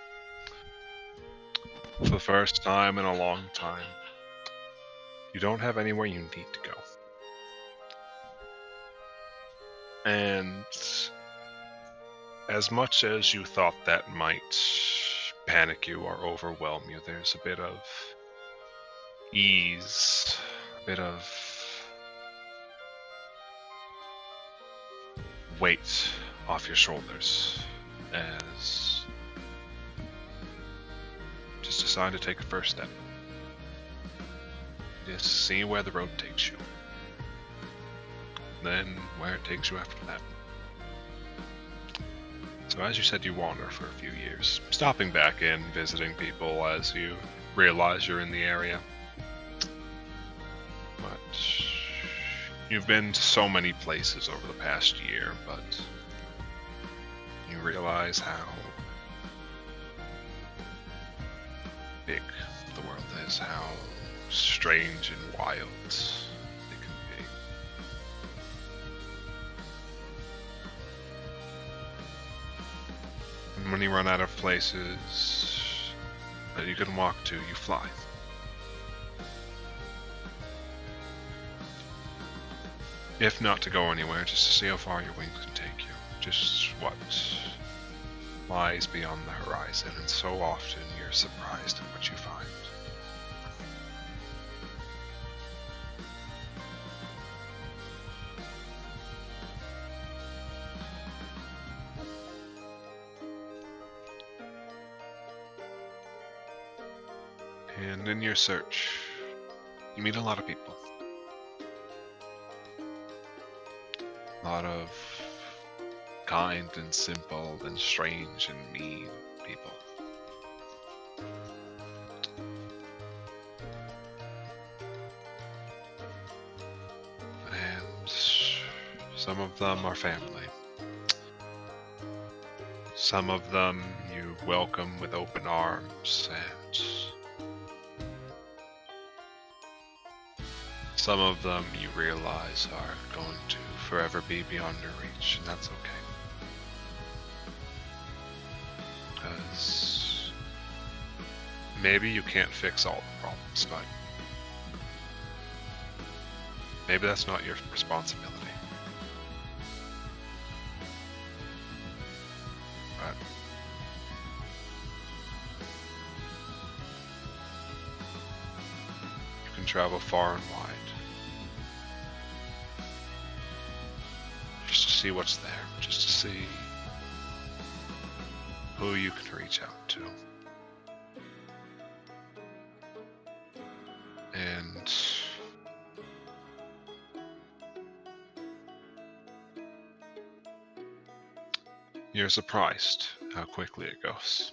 for the first time in a long time, you don't have anywhere you need to go. And as much as you thought that might panic you or overwhelm you, there's a bit of ease, a bit of weight off your shoulders as just decide to take a first step. Just see where the road takes you. Then where it takes you after that. So as you said, you wander for a few years, stopping back in, visiting people as you realize you're in the area. But you've been to so many places over the past year, but you realize how big the world is, how strange and wild it can be. And when you run out of places that you can walk to, you fly. If not to go anywhere, just to see how far your wings can take you. Just what lies beyond the horizon, and so often you're surprised at what you find. And in your search, you meet a lot of people. A lot of kind and simple and strange and mean people. Some of them are family. Some of them you welcome with open arms, and some of them you realize are going to forever be beyond your reach, and that's okay. Because maybe you can't fix all the problems, but maybe that's not your responsibility. But you can travel far and wide just to see what's there, just to see who you can reach out to. And you're surprised how quickly it goes.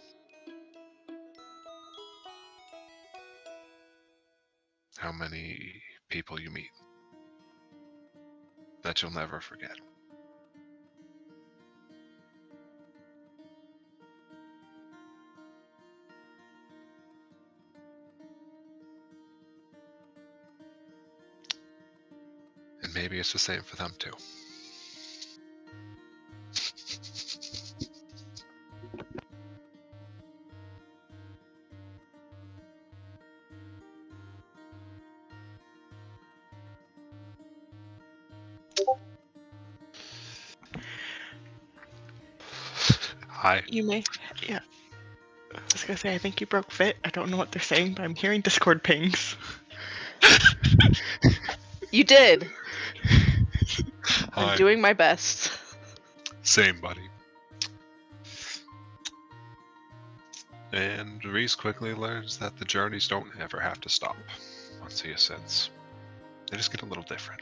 How many people you meet that you'll never forget. And maybe it's the same for them too. Hi. You may, yeah. I was gonna say, I think you broke fit. I don't know what they're saying, but I'm hearing Discord pings. You did. Hi. I'm doing my best. Same, buddy. And Reese quickly learns that the journeys don't ever have to stop once he ascends. They just get a little different.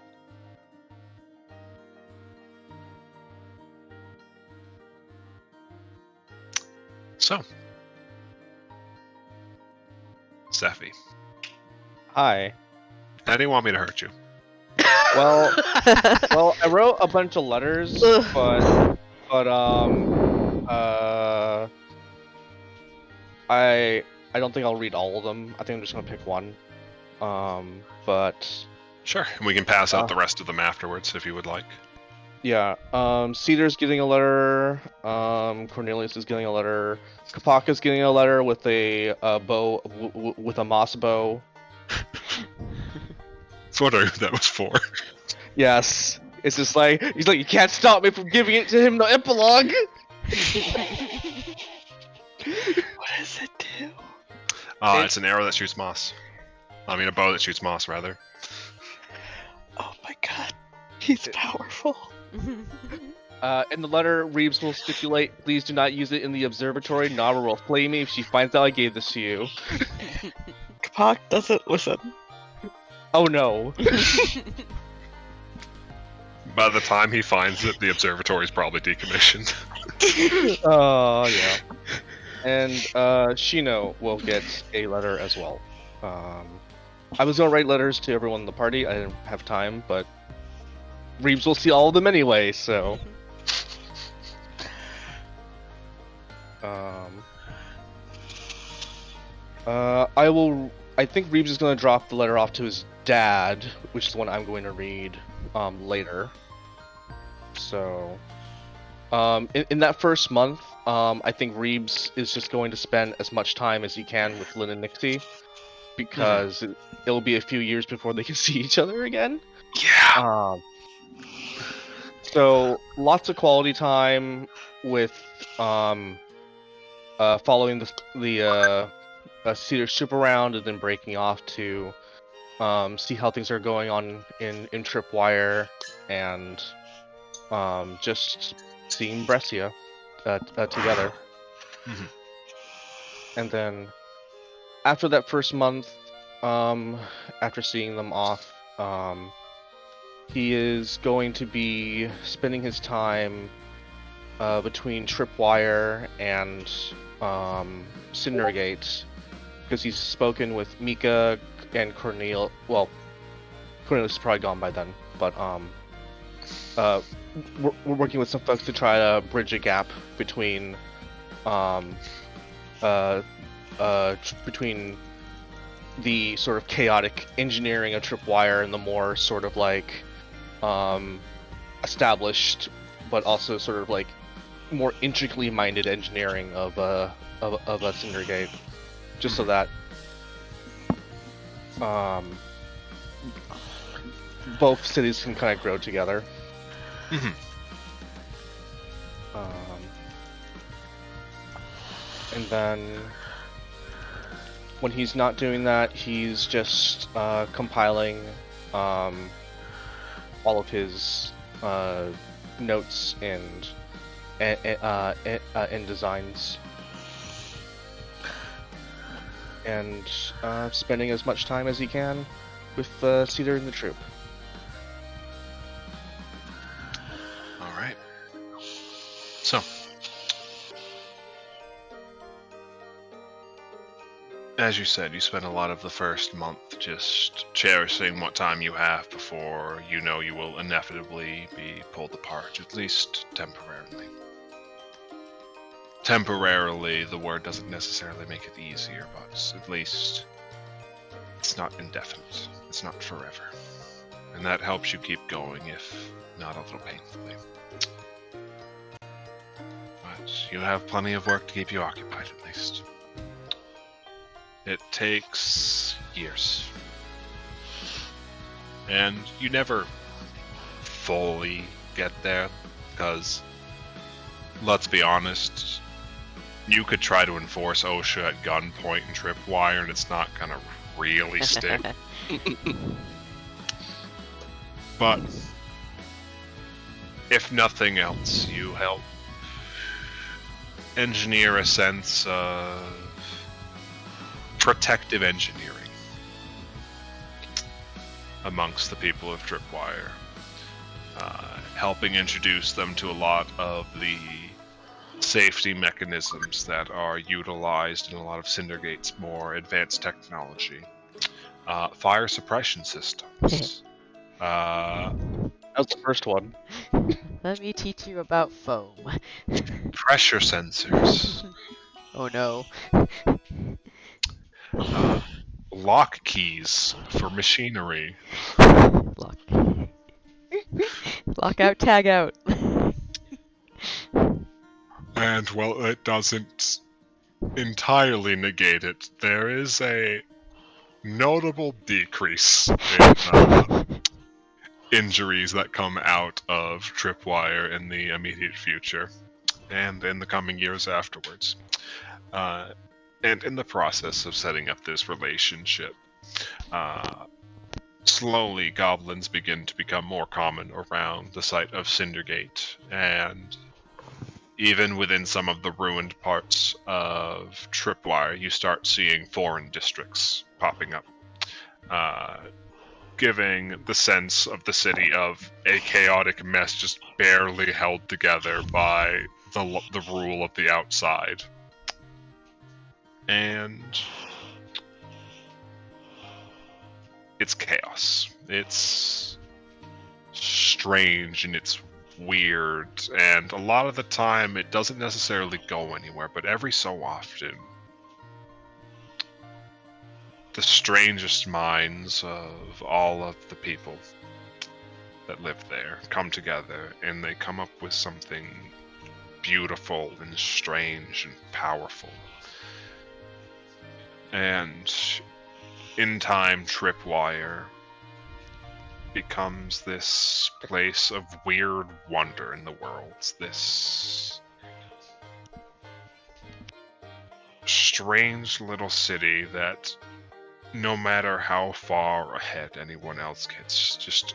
So, Steffi, Hi. how do you want me to hurt you? Well, well, I wrote a bunch of letters, Ugh. but I don't think I'll read all of them. I think I'm just gonna pick one. But Sure, and we can pass out the rest of them afterwards if you would like. yeah, Cedar's getting a letter. Cornelius is getting a letter. Kapaka's getting a letter with a bow, with a moss bow. That's what that was for. Yes, it's just like he's like, you can't stop me from giving it to him. The epilogue. What does it do? It's an arrow that shoots moss. I mean, a bow that shoots moss, rather. Oh my god, he's powerful. In the letter, Reeves will stipulate, please do not use it in the observatory. Nara will flame me if she finds out I gave this to you. Kapak doesn't listen. Oh no. By the time he finds it, the observatory is probably decommissioned. Oh yeah. And Shino will get a letter as well. I was gonna write letters to everyone in the party. I didn't have time, but Reeves will see all of them anyway, so. I think Reeves is gonna drop the letter off to his dad, which is the one I'm going to read later. So, in that first month, I think Reeves is just going to spend as much time as he can with Lynn and Nixie, because it'll be a few years before they can see each other again. Yeah. So lots of quality time with following the Cedar Super Round, and then breaking off to see how things are going on in Tripwire, and just seeing Brescia together. And then after that first month, after seeing them off, he is going to be spending his time between Tripwire and Cindergate, because he's spoken with Mika and Cornelius. Well, Cornelius is probably gone by then, but we're working with some folks to try to bridge a gap between between the sort of chaotic engineering of Tripwire and the more sort of like established, but also sort of like more intricately minded engineering of a Cindergate, just so that both cities can kind of grow together. And then when he's not doing that, he's just compiling all of his notes and designs, and spending as much time as he can with Cedar and the troop. All right. So, as you said, you spent a lot of the first month just cherishing what time you have before you know you will inevitably be pulled apart, at least temporarily. Temporarily, the word doesn't necessarily make it easier, but at least it's not indefinite. It's not forever. And that helps you keep going, if not a little painfully. But you have plenty of work to keep you occupied, at least. It takes years. And you never fully get there, because, let's be honest, you could try to enforce OSHA at gunpoint and tripwire, and it's not gonna really stick. But, if nothing else, you help engineer a sense of protective engineering amongst the people of Tripwire, helping introduce them to a lot of the safety mechanisms that are utilized in a lot of Cindergate's more advanced technology. Fire suppression systems. That was the first one. Let me teach you about foam. Pressure sensors. Oh no. Lock keys for machinery. Lock. Lock out, tag out. And while it doesn't entirely negate it, there is a notable decrease in injuries that come out of Tripwire in the immediate future, and in the coming years afterwards. And in the process of setting up this relationship, slowly goblins begin to become more common around the site of Cindergate, and even within some of the ruined parts of Tripwire, you start seeing foreign districts popping up, giving the sense of the city of a chaotic mess just barely held together by the rule of the outside. And it's chaos. It's strange and it's weird, and a lot of the time it doesn't necessarily go anywhere, but every so often the strangest minds of all of the people that live there come together, and they come up with something beautiful and strange and powerful. And in time, Tripwire becomes this place of weird wonder in the world. This strange little city that, no matter how far ahead anyone else gets, just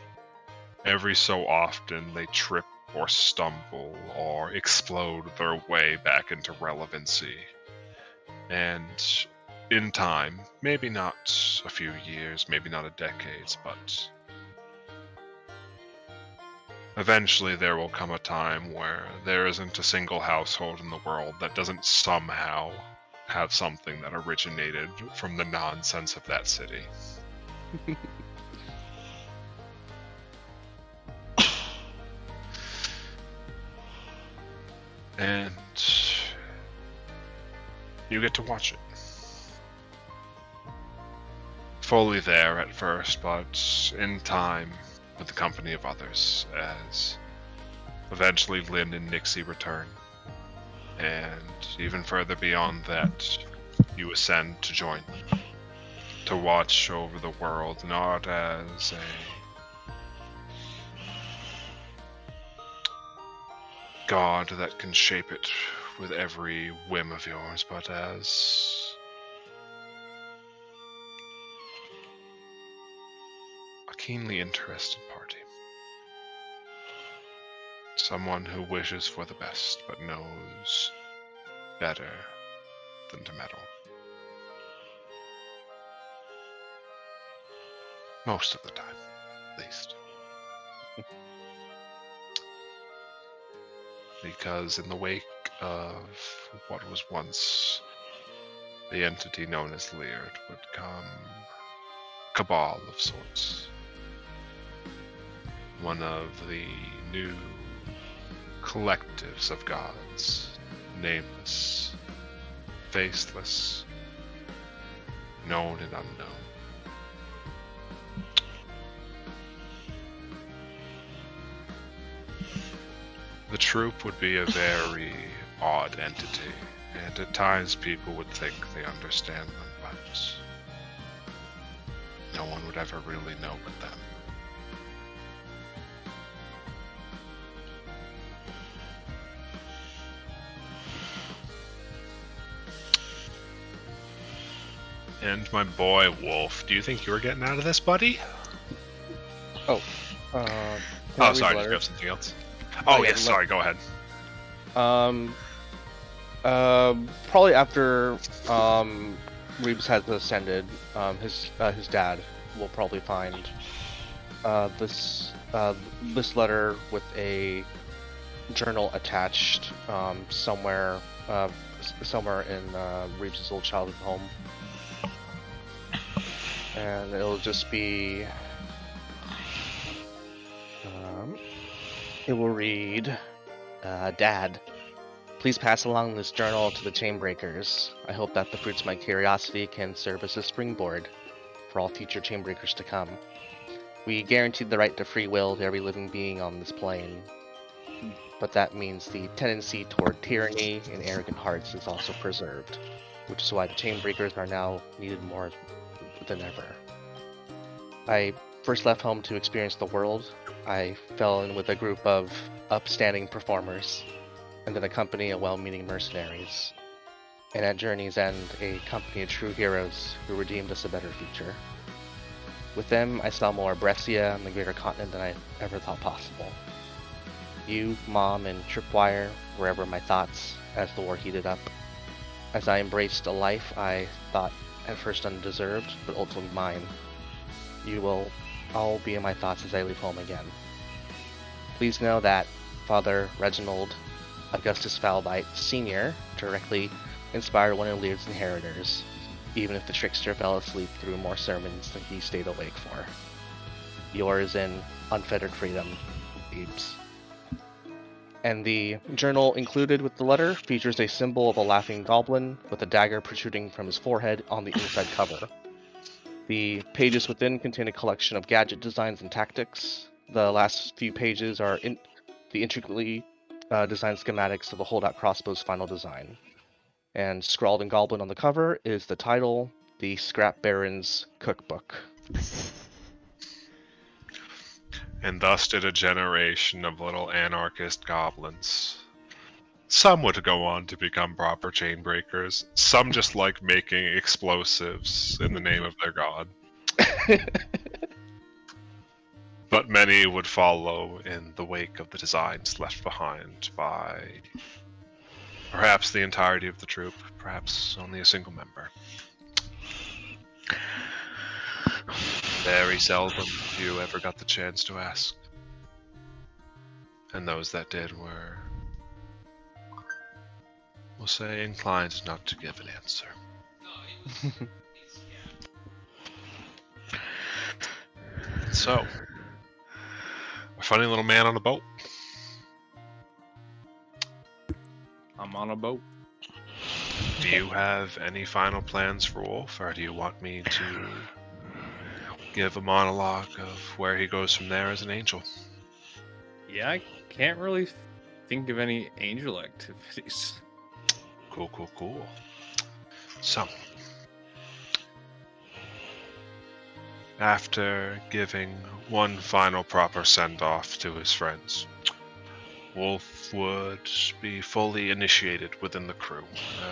every so often they trip or stumble or explode their way back into relevancy. And in time, maybe not a few years, maybe not a decades, but eventually there will come a time where there isn't a single household in the world that doesn't somehow have something that originated from the nonsense of that city. And you get to watch it. Fully there at first, but in time, with the company of others, as eventually Lynn and Nixie return. And even further beyond that, you ascend to join them, to watch over the world, not as a god that can shape it with every whim of yours, but as a keenly interested party. Someone who wishes for the best, but knows better than to meddle. Most of the time, at least. Because in the wake of what was once the entity known as Leard would come a cabal of sorts. One of the new collectives of gods, nameless, faceless, known and unknown. The troop would be a very odd entity, and at times people would think they understand them, but no one would ever really know but them. And my boy Wolf, do you think you were getting out of this, buddy? Oh, Sorry, did you have something else? Oh, yes, sorry, go ahead. Probably after Reeves has ascended, his dad will probably find this letter with a journal attached somewhere in Reeves' old childhood home, and it'll just be. It will read, Dad, please pass along this journal to the Chainbreakers. I hope that the fruits of my curiosity can serve as a springboard for all future Chainbreakers to come. We guaranteed the right to free will to every living being on this plane, but that means the tendency toward tyranny and arrogant hearts is also preserved, which is why the Chainbreakers are now needed more than ever. I first left home to experience the world. I fell in with a group of upstanding performers, and then a company of well-meaning mercenaries. And at journey's end, a company of true heroes who redeemed us a better future. With them, I saw more of Brescia and the greater continent than I ever thought possible. You, Mom, and Tripwire were ever my thoughts as the war heated up. As I embraced a life I thought at first undeserved, but ultimately mine. You will all be in my thoughts as I leave home again. Please know that Father Reginald Augustus Falbite Sr. directly inspired one of Leard's inheritors, even if the trickster fell asleep through more sermons than he stayed awake for. Yours in unfettered freedom, Reeves. And the journal included with the letter features a symbol of a laughing goblin with a dagger protruding from his forehead on the inside cover. The pages within contain a collection of gadget designs and tactics. The last few pages are the intricately designed schematics of the holdout crossbow's final design. And scrawled in goblin on the cover is the title, The Scrap Baron's Cookbook. And thus did a generation of little anarchist goblins. Some would go on to become proper chain breakers. Some just like making explosives in the name of their god. But many would follow in the wake of the designs left behind by perhaps the entirety of the troop, perhaps only a single member. Very seldom few ever got the chance to ask. And those that did were, we'll say, inclined not to give an answer. So, a funny little man on a boat. I'm on a boat. Do you have any final plans for Wolf, or do you want me to give a monologue of where he goes from there as an angel? Yeah, I can't really think of any angel activities. Cool. So, after giving one final proper send-off to his friends, Wolf would be fully initiated within the crew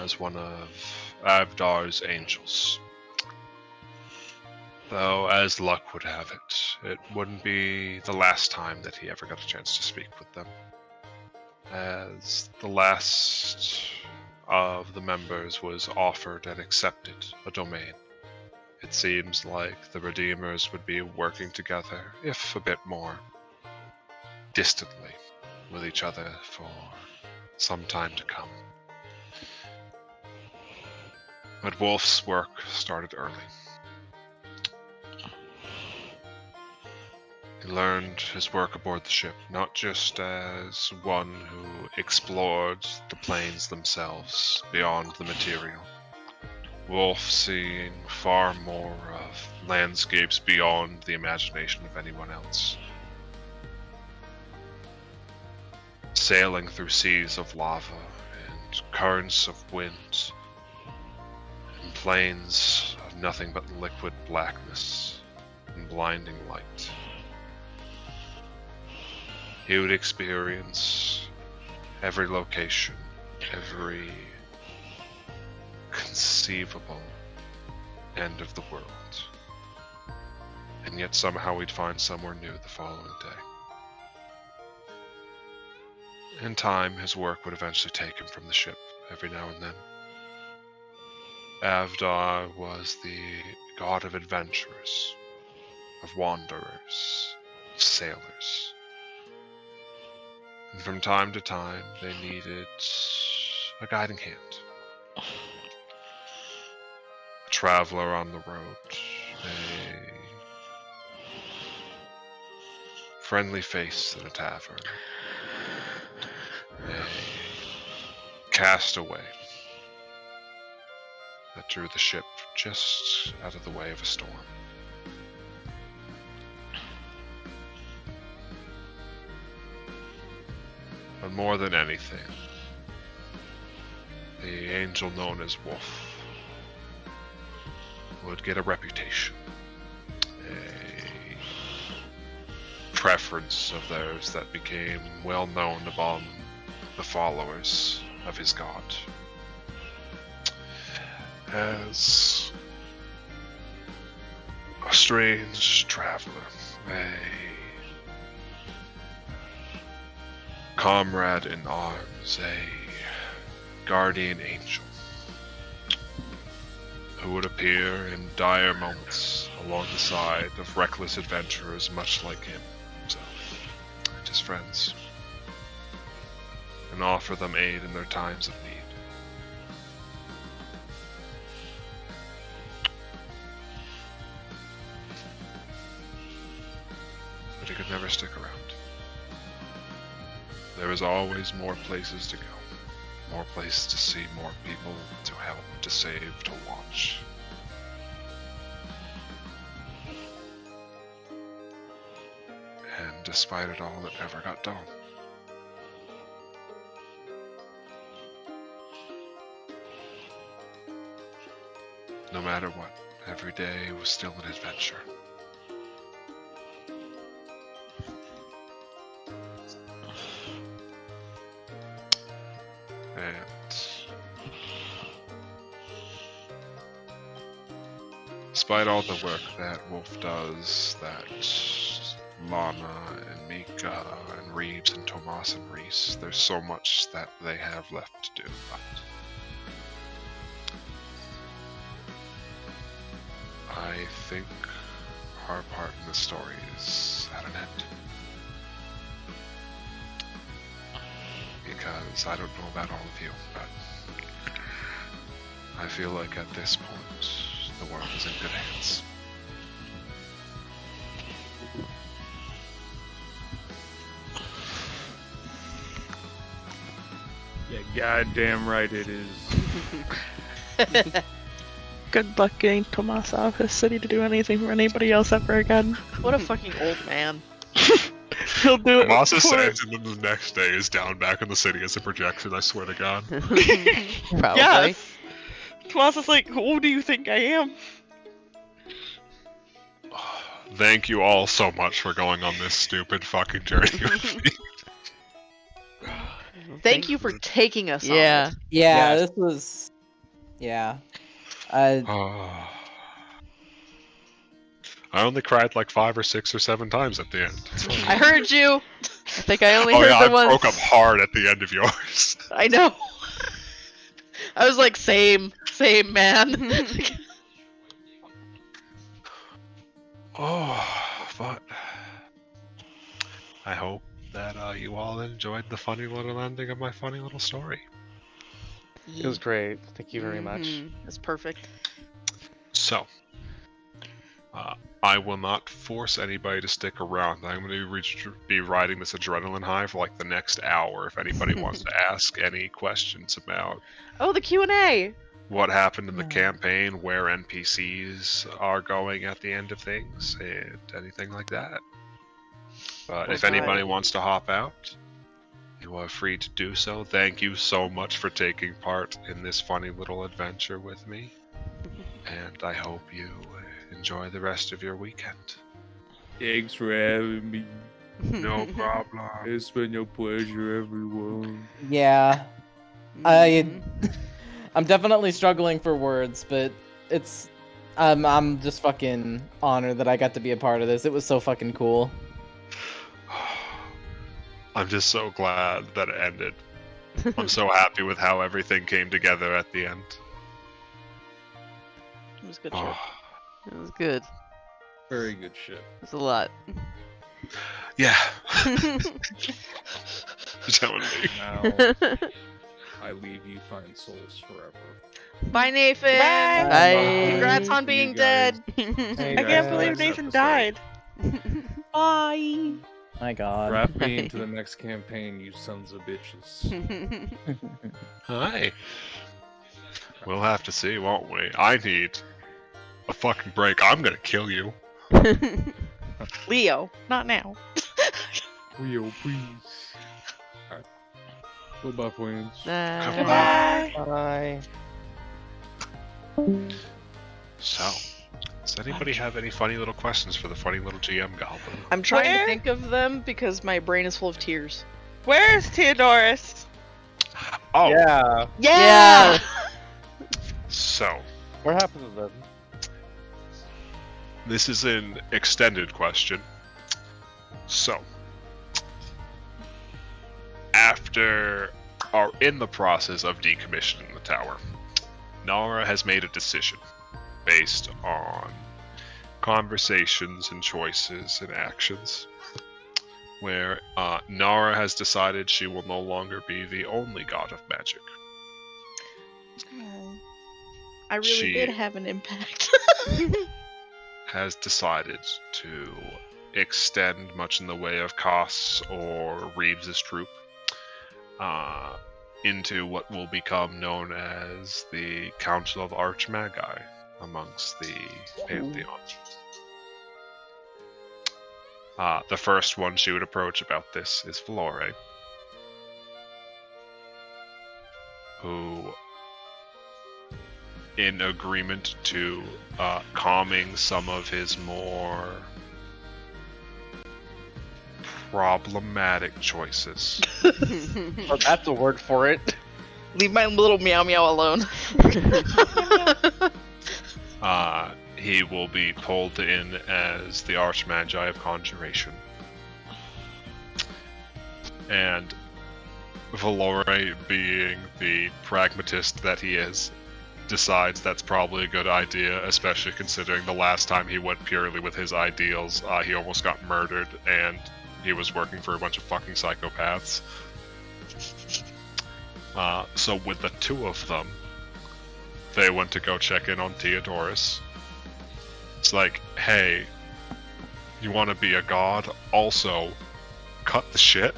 as one of Avdar's angels. Though, as luck would have it, it wouldn't be the last time that he ever got a chance to speak with them, as the last of the members was offered and accepted a domain. It seems like the Redeemers would be working together, if a bit more distantly, with each other for some time to come. But Wolf's work started early. He learned his work aboard the ship, not just as one who explored the planes themselves beyond the material. Wolf seeing far more of landscapes beyond the imagination of anyone else. Sailing through seas of lava and currents of wind and plains of nothing but liquid blackness and blinding light. He would experience every location, every conceivable end of the world. And yet somehow we'd find somewhere new the following day. In time, his work would eventually take him from the ship every now and then. Avdar was the god of adventurers, of wanderers, of sailors. And from time to time, they needed a guiding hand. A traveler on the road, a friendly face in a tavern, a castaway that drew the ship just out of the way of a storm. But more than anything, the angel known as Wolf would get a reputation, a preference of theirs that became well known among the followers of his god. As a strange traveler, a comrade in arms, a guardian angel, who would appear in dire moments along the side of reckless adventurers much like himself and his friends, and offer them aid in their times of need. But he could never stick around. There is always more places to go. More places to see, more people to help, to save, to watch. And despite it all, it never got done. No matter what, every day was still an adventure. Despite all the work that Wolf does, that Lana and Mika and Reeves and Tomas and Reese, there's so much that they have left to do. But I think our part in the story is at an end. Because I don't know about all of you, but I feel like at this point, the world is in good hands. Yeah, goddamn right it is. Good luck getting Tomas out of his city to do anything for anybody else ever again. What a fucking old man. He'll do it. Amasa for- says, and then the next day is down back in the city as a projection, I swear to God. Probably. Yes. Tomas is like, who do you think I am? Thank you all so much for going on this stupid fucking journey with me. Thank you for taking us Yeah. on it. Yeah, Yes. this was. Yeah. I only cried like 5 or 6 or 7 times at the end. It's fine. I heard you. I think I only Oh heard yeah, I the once. broke up hard at the end of yours. I know. I was like, same, man. But I hope that you all enjoyed the funny little ending of my funny little story. It was great. Thank you very much. Mhm. That's perfect. So, I will not force anybody to stick around. I'm going to be riding this adrenaline high for like the next hour. If anybody wants to ask any questions about Oh, the Q&A. what happened in the campaign, where NPCs are going at the end of things, and anything like that. But if anybody wants to hop out, you are free to do so. Thank you so much for taking part in this funny little adventure with me. And I hope you enjoy the rest of your weekend. Thanks for having me. No problem. It's been your pleasure, everyone. Yeah. Mhm. I'm definitely struggling for words, but it's. I'm just fucking honored that I got to be a part of this. It was so fucking cool. I'm just so glad that it ended. I'm so happy with how everything came together at the end. It was a good shit. Oh, It was good. Very good shit. It was a lot. yeah. Telling me. Now, I leave you fine souls forever. Bye, Nathan. Bye. Bye. Congrats on You being guys. dead. I can't believe Nathan died. Bye. My god. Draft me into the next campaign, you sons of bitches. Hi. We'll have to see, won't we? I need a fucking break. I'm gonna kill you. Leo, not now. Leo, please. Alright. Goodbye, friends. Bye. Bye. So, does anybody have any funny little questions for the funny little GM goblin? I'm trying Where? to think of them because my brain is full of tears. Where's Theodorus? Oh, Yeah. Yeah. so What happened to them? this is an extended question. So, after are in the process of decommissioning the tower, Nara has made a decision based on conversations and choices and actions where Nara has decided she will no longer be the only god of magic. I really She- did have an impact. Has decided to extend much in the way of Koss or Reeves' troop into what will become known as the Council of Archmagi amongst the Pantheon. The first one she would approach about this is Flore, who, in agreement to calming some of his more problematic choices, Oh, that's a word for it. Leave my little meow meow alone. he will be pulled in as the Archmagi of Conjuration. And Valore, being the pragmatist that he is, decides that's probably a good idea, especially considering the last time he went purely with his ideals, he almost got murdered and he was working for a bunch of fucking psychopaths. So with the two of them, they went to go check in on Theodorus. It's like, hey, you want to be a god? Also, cut the shit.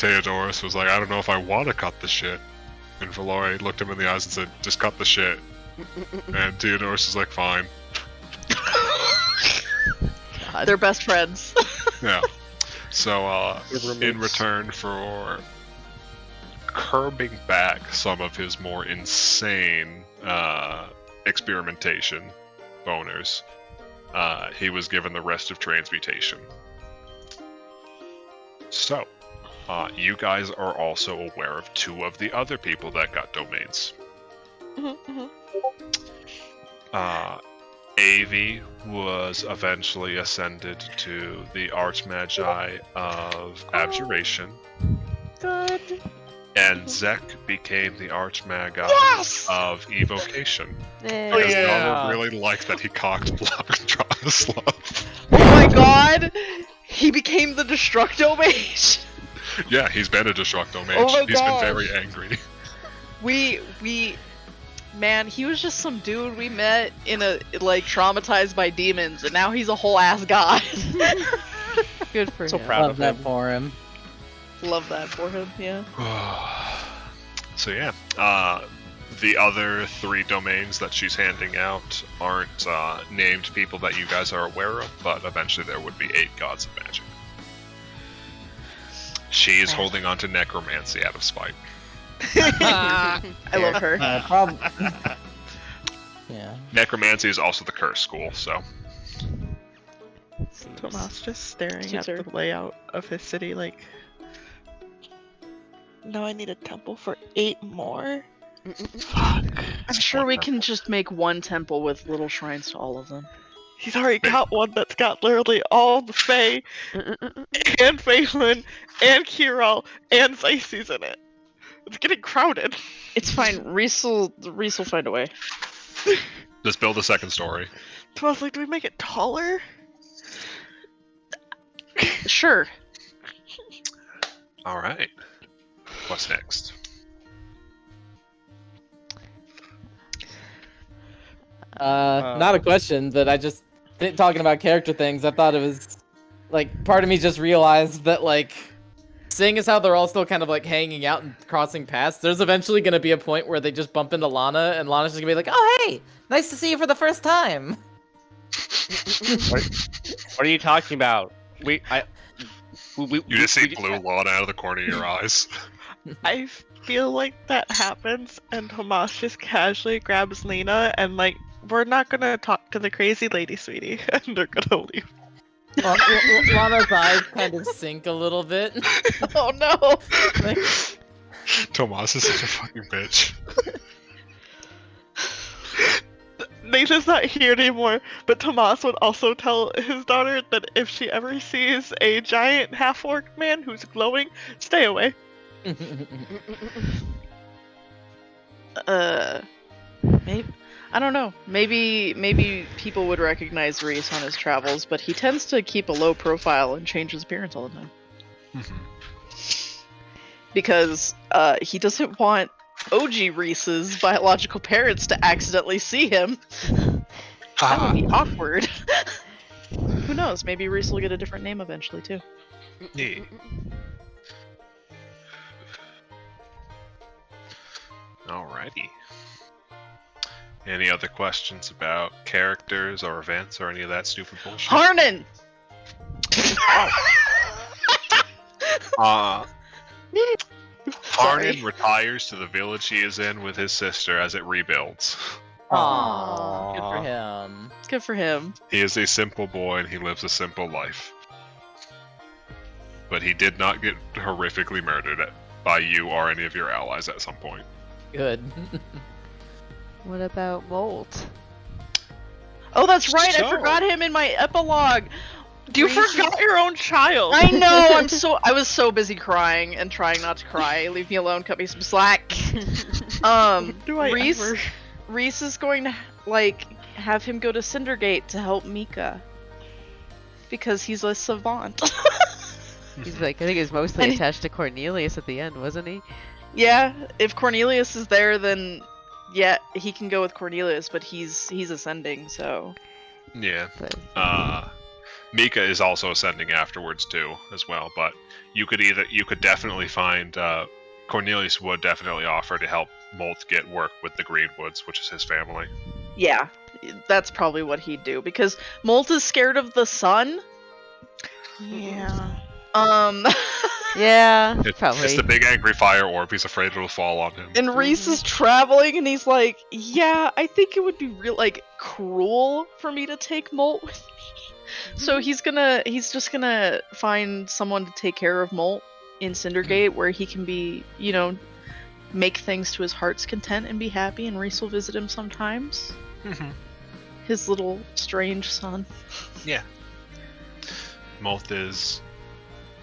Theodorus was like, I don't know if I want to cut the shit. And Valori looked him in the eyes and said, just cut the shit. And Theodorus was like, fine. They're best friends. Yeah. So, in return for curbing back some of his more insane experimentation boners, he was given the rest of transmutation. So, you guys are also aware of 2 of the other people that got domains. Avi was eventually ascended to the Archmagi of Abjuration. Good. And Zek became the Archmagi of Evocation. Eh. Because yeah. Nala really liked that he cocked block Drogoslav. Oh my god! He became the Destructo Mage! Yeah, he's been a Destructo Mage. Oh my He's gosh. been very angry. Man, he was just some dude we met in a, like, traumatized by demons, and now he's a whole ass god. Good for So him. proud Love of that him. for him. Love that for him, yeah. So yeah, the other 3 domains that she's handing out aren't named people that you guys are aware of, but eventually there would be 8 gods of magic. She is holding on to necromancy out of spite. I love her. Yeah. Necromancy is also the curse school, so Tomas just staring Suits at her. the layout of his city like, now I need a temple for 8 more? Fuck. I'm sure we can just make one temple with little shrines to all of them. He's already got one that's got literally all the Fae, and Phelan, and Kirol, and Zeisys in it. It's getting crowded. It's fine. Reese will find a way. just build a 2nd story. Tomas, like, do we make it taller? Sure. Alright. What's next? Not a question, but I just talking about character things. I thought it was like part of me just realized that like seeing as how they're all still kind of like hanging out and crossing paths, there's eventually gonna be a point where they just bump into Lana, and Lana's just gonna be like, "Oh hey, nice to see you for the first time." What are you talking about? You You just see blue Lana out of the corner of your eyes. I feel like that happens, and Tomas just casually grabs Lena and like, we're not gonna talk to the crazy lady, sweetie, and they're gonna leave. Lana's eyes kind of sink a little bit. Oh no! Like, Tomas is such a fucking bitch. Nathan's not here anymore, but Tomas would also tell his daughter that if she ever sees a giant half-orc man who's glowing, stay away. Maybe I don't know. Maybe people would recognize Reese on his travels, but he tends to keep a low profile and change his appearance all the time. Because he doesn't want OG Reese's biological parents to accidentally see him. That would be awkward. Who knows? Maybe Reese will get a different name eventually too. Yeah. Alrighty. Any other questions about characters or events or any of that stupid bullshit? Harnan! Arnon retires to the village he is in with his sister as it rebuilds. Aww, good for him. Good for him. He is a simple boy and he lives a simple life. But he did not get horrifically murdered by you or any of your allies at some point. Good. What about Molt? Oh, that's right. So- I forgot him in my epilogue. You Reese- forgot your own child. I know. I was so busy crying and trying not to cry. Leave me alone. Cut me some slack. Do I Reese. ever? Reese is going to like have him go to Cindergate to help Mika because he's a savant. He's like, I think he's mostly And- attached to Cornelius at the end, wasn't he? Yeah, if Cornelius is there, then yeah, he can go with Cornelius, but he's ascending, so Yeah. But Mika is also ascending afterwards too, as well. But you could definitely find Cornelius would definitely offer to help Molt get work with the Greenwoods, which is his family. Yeah, that's probably what he'd do because Molt is scared of the sun. Yeah. Yeah, It's probably. the big angry fire orb. He's afraid it'll fall on him. And Reese is traveling, and he's like, "Yeah, I think it would be real cruel for me to take Molt with me." So he's just gonna find someone to take care of Molt in Cindergate, where he can be, make things to his heart's content and be happy. And Reese will visit him sometimes. His little strange son. Yeah. Molt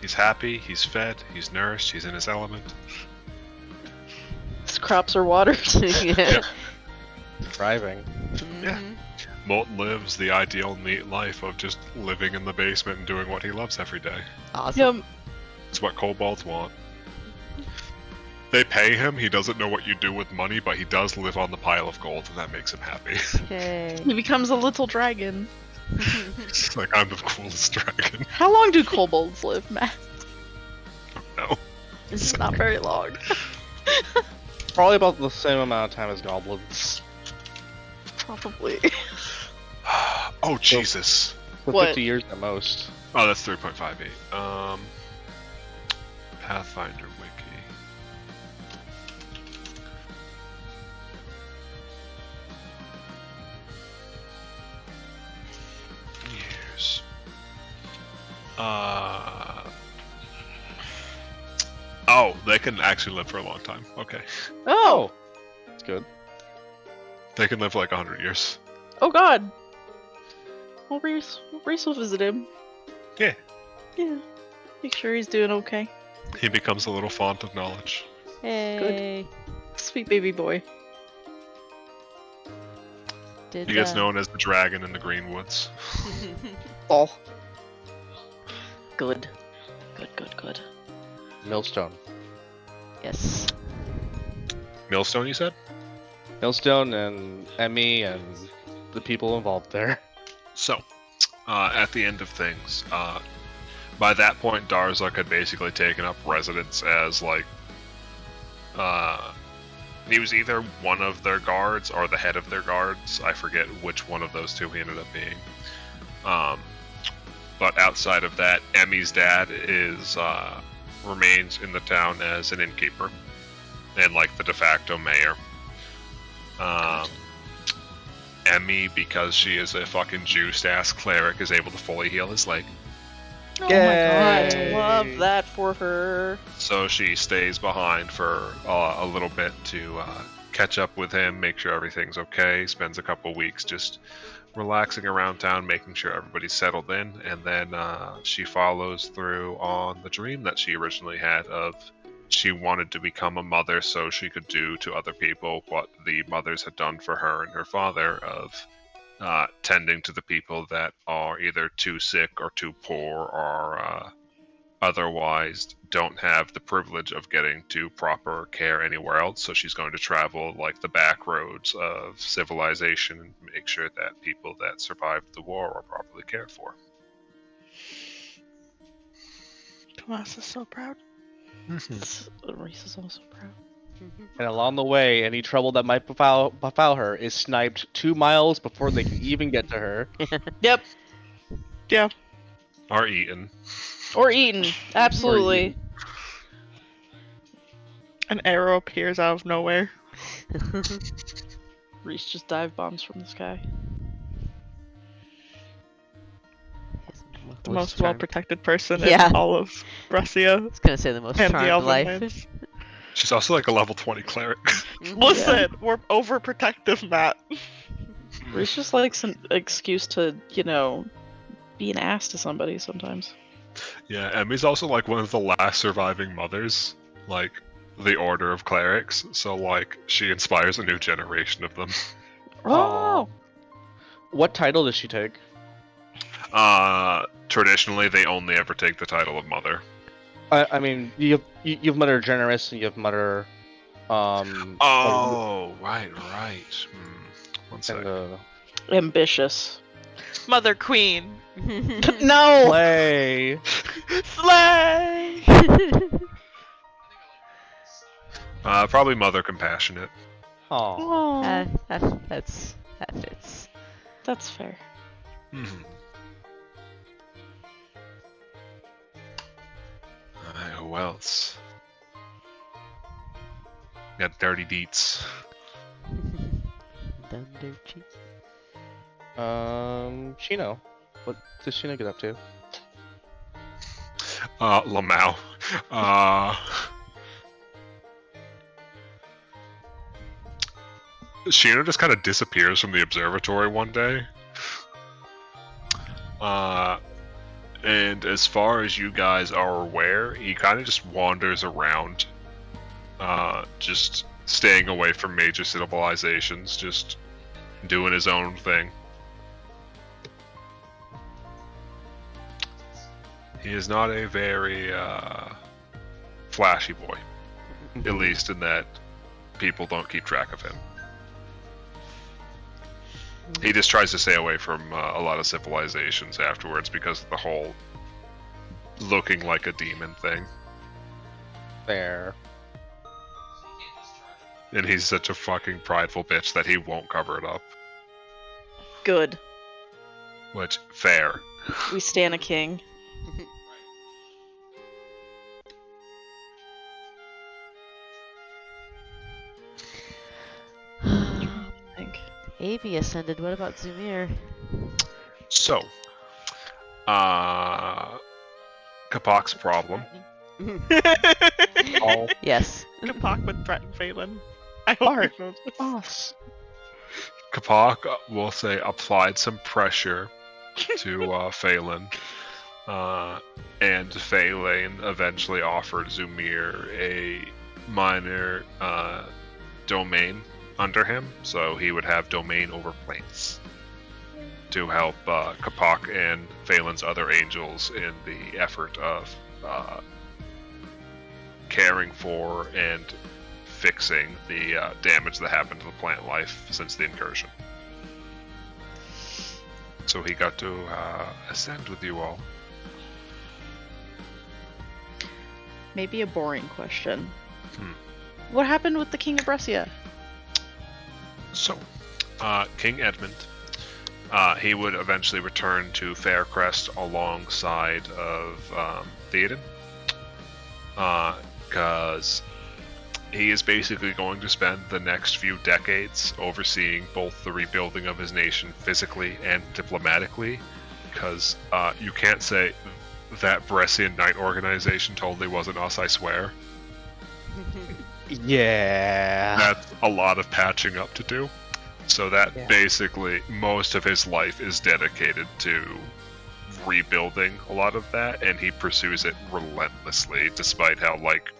he's happy, he's fed, he's nourished, he's in his element. His crops are watered. Yeah. Thriving. Yeah. Molt lives the ideal neat life of just living in the basement and doing what he loves every day. Awesome. It's what kobolds want. They pay him, he doesn't know what you do with money, but he does live on the pile of gold, and that makes him happy. Yay. He becomes a little dragon. It's like, I'm the coolest dragon. How long do kobolds live, Matt? No. It's not very long. Probably about the same amount of time as goblins. Probably. Oh, Jesus. For What? 50 years at most. Oh, that's 3.58. Pathfinder Wiki. Years. Oh, they can actually live for a long time. Okay. Oh! That's good. They can live like 100 years. Oh god! Well, Reese will visit him. Yeah. Yeah. Make sure he's doing okay. He becomes a little font of knowledge. Hey. Sweet baby boy. Did, He gets known as the dragon in the Greenwoods. Oh. Good. Good. Millstone. Yes. Millstone, you said? Millstone and Emmy and the people involved there. So, at the end of things, by that point, Darzuk had basically taken up residence as, he was either one of their guards or the head of their guards. I forget which one of those two he ended up being. But outside of that, Emmy's dad remains in the town as an innkeeper and, the de facto mayor. Emmy, because she is a fucking juiced-ass cleric, is able to fully heal his leg. Oh my god, love that for her. So she stays behind for a little bit to catch up with him, make sure everything's okay, spends a couple weeks just relaxing around town, making sure everybody's settled in, and then she follows through on the dream that she originally had of she wanted to become a mother so she could do to other people what the mothers had done for her and her father of tending to the people that are either too sick or too poor or otherwise don't have the privilege of getting to proper care anywhere else. So she's going to travel the back roads of civilization and make sure that people that survived the war are properly cared for. Tomas is so proud. Reese is also proud. And along the way, any trouble that might befall her is sniped 2 miles before they can even get to her. Yep. Yeah. Are eaten. Or eaten. Absolutely. An arrow appears out of nowhere. Reese just dive bombs from the sky. The most well-protected person Yeah. in all of Brescia. I was gonna say the most And the charmed Elven life. Lands. She's also a level 20 cleric. Listen, we're overprotective, Matt. Reese just likes an excuse to, be an ass to somebody sometimes. Yeah, Emmy's also one of the last surviving mothers, the Order of Clerics. So she inspires a new generation of them. Oh! What title does she take? Traditionally, they only ever take the title of mother. I mean, you've Mother Generous and you've Mother. Oh, right. One and, second. Ambitious. Mother Queen. No! Play. Slay! Probably Mother Compassionate. Aw. Oh, that fits. that's fair. Mhm. Who else? Got Dirty Deets. Thunder cheek. Shino. What does Shino get up to? Lamau. Shino just kind of disappears from the observatory one day. And as far as you guys are aware, he kind of just wanders around, just staying away from major civilizations, just doing his own thing. He is not a very flashy boy, at least in that people don't keep track of him. He just tries to stay away from a lot of civilizations afterwards because of the whole looking like a demon thing. Fair. And he's such a fucking prideful bitch that he won't cover it up. Good. Which, fair. We stan a king. I think. Avi ascended. What about Zumir? So, Kapok's problem. All Yes. Kapak would threaten Phelan. I Art. hope you know boss. Kapok, we'll say, applied some pressure to Phelan. And Phelan eventually offered Zumir a minor domain under him, so he would have domain over planes to help Kapak and Phelan's other angels in the effort of caring for and fixing the damage that happened to the plant life since the incursion. So he got to ascend with you all. Maybe a boring question. Hmm. What happened with the King of Brescia? So, King Edmund, he would eventually return to Faircrest alongside of Theoden, because he is basically going to spend the next few decades overseeing both the rebuilding of his nation physically and diplomatically, because you can't say that Brescian Knight organization totally wasn't us, I swear. Yeah. That's a lot of patching up to do. So that basically most of his life is dedicated to rebuilding a lot of that, and he pursues it relentlessly, despite how, like,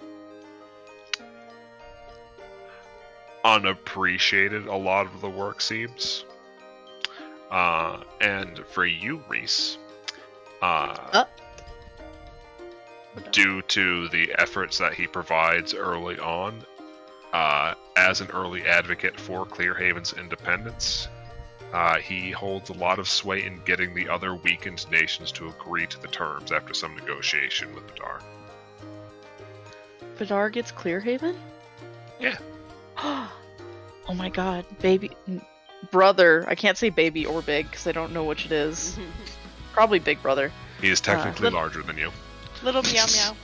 unappreciated a lot of the work seems. And for you, Reese, due to the efforts that he provides early on, as an early advocate for Clearhaven's independence, he holds a lot of sway in getting the other weakened nations to agree to the terms after some negotiation with Vidar. Vidar gets Clearhaven? Yeah. Oh my god, baby. Brother. I can't say baby or big because I don't know which it is. Probably big brother. He is technically little- larger than you. Little meow meow.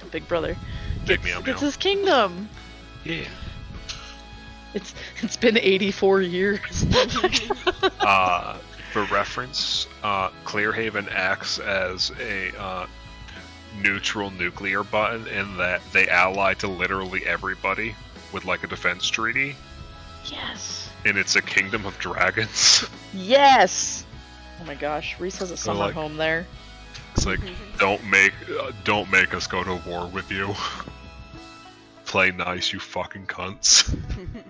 Big brother. Big meow Gets meow. his kingdom. Yeah. It's been 84 years. For reference, Clearhaven acts as a neutral nuclear button in that they ally to literally everybody with like a defense treaty, Yes. and it's a kingdom of dragons. Yes. Oh my gosh, Reese has a summer like- home there. It's like, don't make us go to war with you. Play nice, you fucking cunts.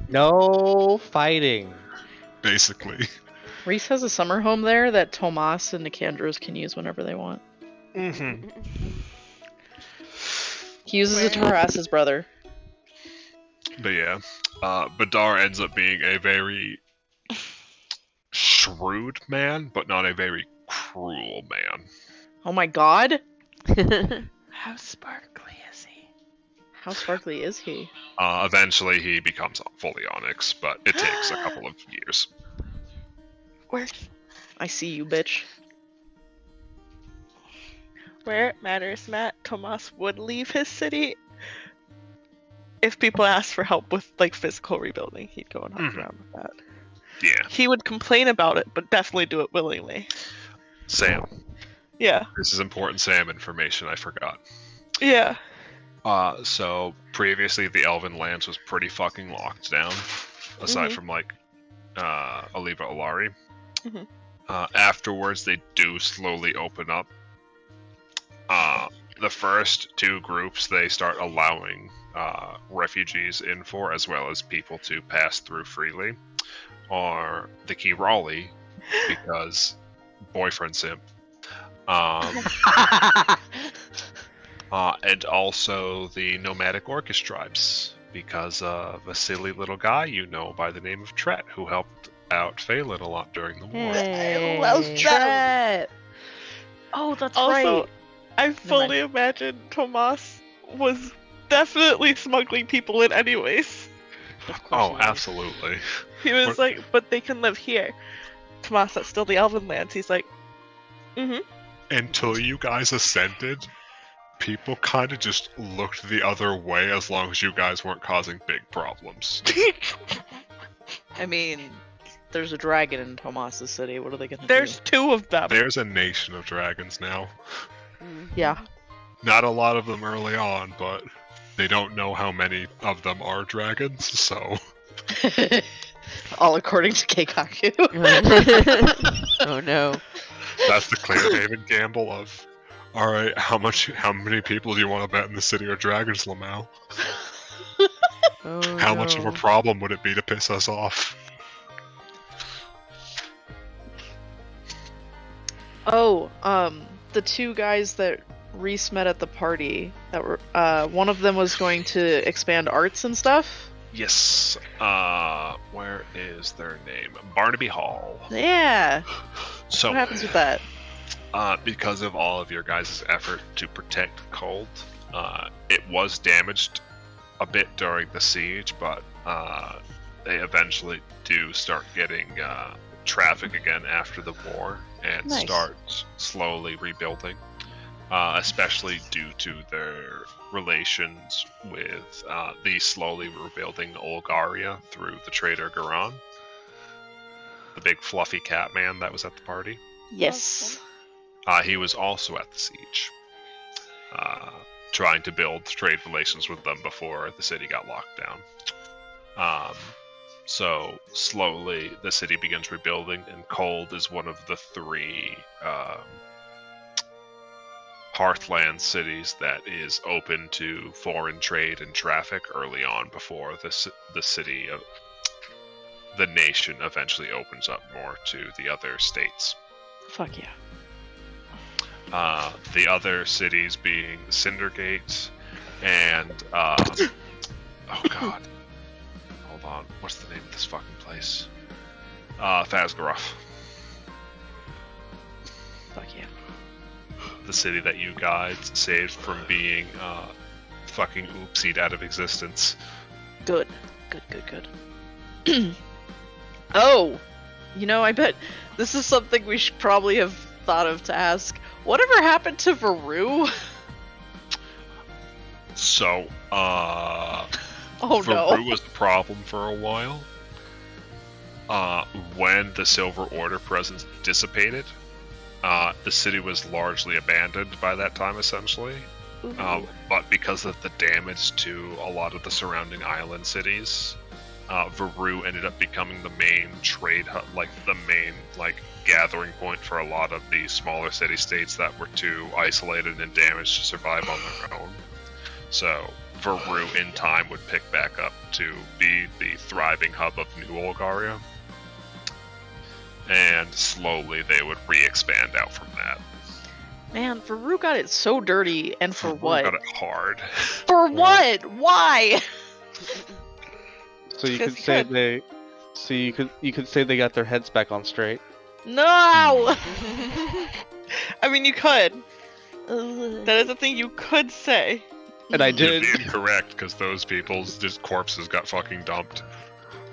No fighting. Basically. Reese has a summer home there that Tomas and Nicandros can use whenever they want. Mm-hmm. He uses it to harass his brother. But yeah, Badar ends up being a very shrewd man, but not a very cruel man. Oh my god. How sparkly is he? How sparkly is he? Eventually, he becomes fully onyx, but it takes a couple of years. I see you, bitch. Where it matters, Matt, Tomas would leave his city if people asked for help with like physical rebuilding. He'd go and help around with that. Yeah. He would complain about it, but definitely do it willingly. Sam. Yeah. This is important Sam information I forgot. Yeah. So previously the Elven lands was pretty fucking locked down, aside from like Aliva Olari. Mhm. Afterwards, they do slowly open up. The first two groups they start allowing refugees in for, as well as people to pass through freely, are the Kirali, because boyfriend simp. And also the nomadic Orcish tribes, because of a silly little guy you know by the name of Tret, who helped out Phelan a lot during the war. Hey. I love Tret. Oh, that's Also, right. I fully imagine Tomas was definitely smuggling people in anyways. Oh, absolutely. He was like, but they can live here. Tomas, that's still the Elven lands. He's like, Until you guys ascended, people kind of just looked the other way as long as you guys weren't causing big problems. I mean, there's a dragon in Tomas's city. What are they gonna There's two of them. There's a nation of dragons now. do? Yeah. Not a lot of them early on, but they don't know how many of them are dragons, so... All according to Keikaku. Oh no. That's the Clearhaven gamble of... Alright, how many people do you want to bet in the city are dragons, Lamau? Oh, How much of a no. problem would it be to piss us off? Oh, the two guys that Reese met at the party, that were, one of them was going to expand arts and stuff. Yes. Where is their name? Barnaby Hall. Yeah. So, What happens with that? because of all of your guys' effort to protect Cold, it was damaged a bit during the siege, but they eventually do start getting traffic again after the war and Nice. start slowly rebuilding, especially due to their relations with the slowly rebuilding Olgaria through the trader Garan, the big fluffy cat man that was at the party. Yes. He was also at the siege, trying to build trade relations with them before the city got locked down. So slowly the city begins rebuilding, and Cold is one of the three Hearthland cities that is open to foreign trade and traffic early on before the city of the nation eventually opens up more to the other states. Fuck yeah. The other cities being Cindergate and oh god, hold on, what's the name of this fucking place? Phasgaroth, Fuck yeah. the city that you guys saved from being fucking oopsied out of existence. Good. Oh, I bet this is something we should probably have thought of to ask. Whatever happened to Varu? So, Oh Varu no. was the problem for a while. When the Silver Order presence dissipated, the city was largely abandoned by that time, essentially. But because of the damage to a lot of the surrounding island cities, Varu ended up becoming the main trade hub, the main gathering point for a lot of the smaller city-states that were too isolated and damaged to survive on their own. So Varu in time would pick back up to be the thriving hub of New Olgaria, and slowly they would re-expand out from that. Man, Varu got it so dirty, and for Varu what? got it hard. For what? Why? So you Because could he say could. So you could say they got their heads back on straight. No! I mean, you could. That is a thing you could say. And I You'd did. be incorrect, because those people's just corpses got fucking dumped.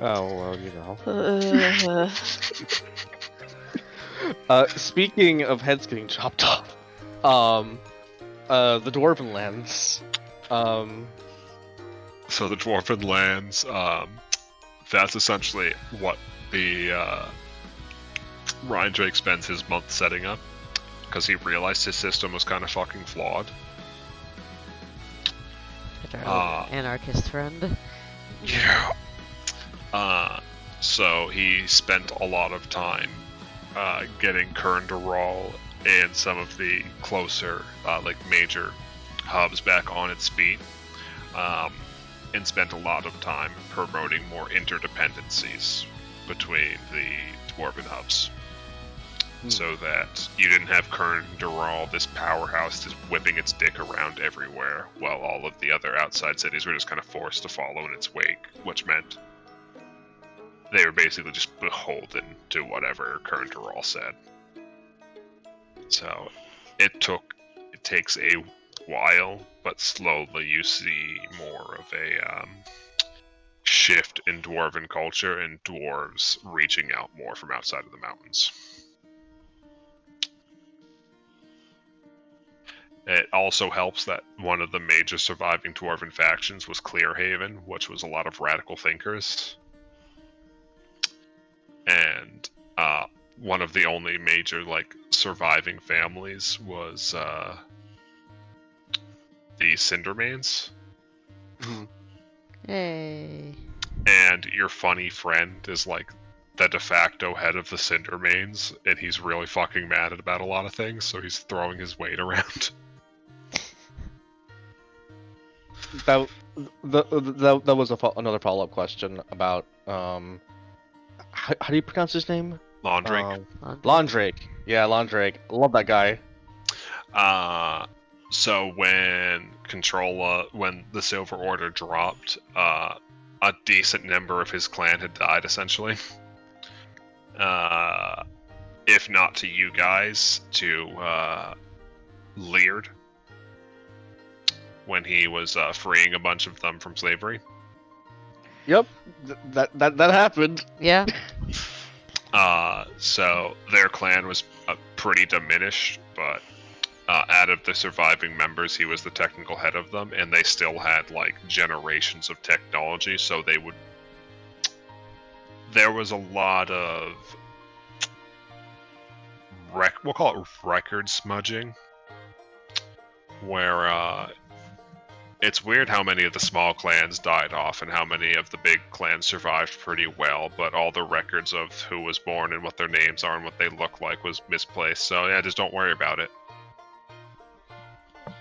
Oh well, you know. Speaking of heads getting chopped off, the Dwarven lands, So the Dwarven lands, that's essentially what the Ryan Drake spends his month setting up, because he realized his system was kind of fucking flawed. Our anarchist friend. Yeah. So he spent a lot of time getting Kern to roll in some of the closer, like major hubs back on its feet, and spent a lot of time promoting more interdependencies between the Dwarven hubs. So that you didn't have Kern Dural, this powerhouse, just whipping its dick around everywhere, while all of the other outside cities were just kind of forced to follow in its wake, which meant they were basically just beholden to whatever Kern Dural said. So it takes a while, but slowly you see more of a shift in Dwarven culture and dwarves reaching out more from outside of the mountains. It also helps that one of the major surviving Dwarven factions was Clearhaven, which was a lot of radical thinkers. And one of the only major, like, surviving families was the Cindermanes. Hey. And your funny friend is, like, the de facto head of the Cindermanes, and he's really fucking mad about a lot of things, so he's throwing his weight around. That was another follow-up question about how do you pronounce his name? Laundrake. Laundrake. Yeah, Laundrake. Love that guy. So when when the Silver Order dropped, a decent number of his clan had died, essentially. If not to you guys, to Leard, when he was freeing a bunch of them from slavery. Yep, that happened. Yeah. So their clan was pretty diminished, but out of the surviving members, he was the technical head of them, and they still had like generations of technology, so they would. There was a lot of we'll call it record smudging, where it's weird how many of the small clans died off and how many of the big clans survived pretty well, but all the records of who was born and what their names are and what they look like was misplaced. So yeah, just don't worry about it.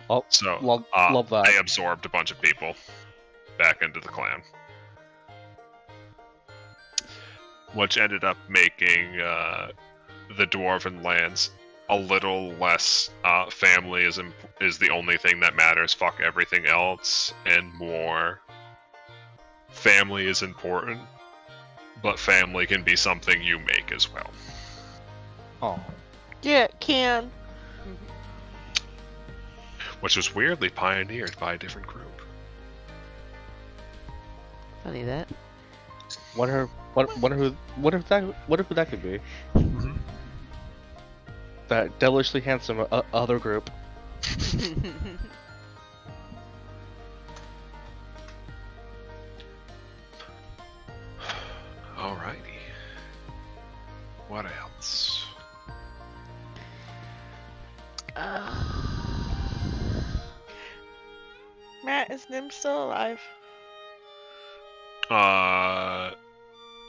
Oh, so love that. They absorbed a bunch of people back into the clan, which ended up making the Dwarven lands a little less family is the only thing that matters, fuck everything else, and more family is important, but family can be something you make as well. Oh. Yeah, it can. Which was weirdly pioneered by a different group. Funny that. Wonder if that could be. Mm-hmm. That devilishly handsome other group. Alrighty. What else? Matt, is Nim still alive?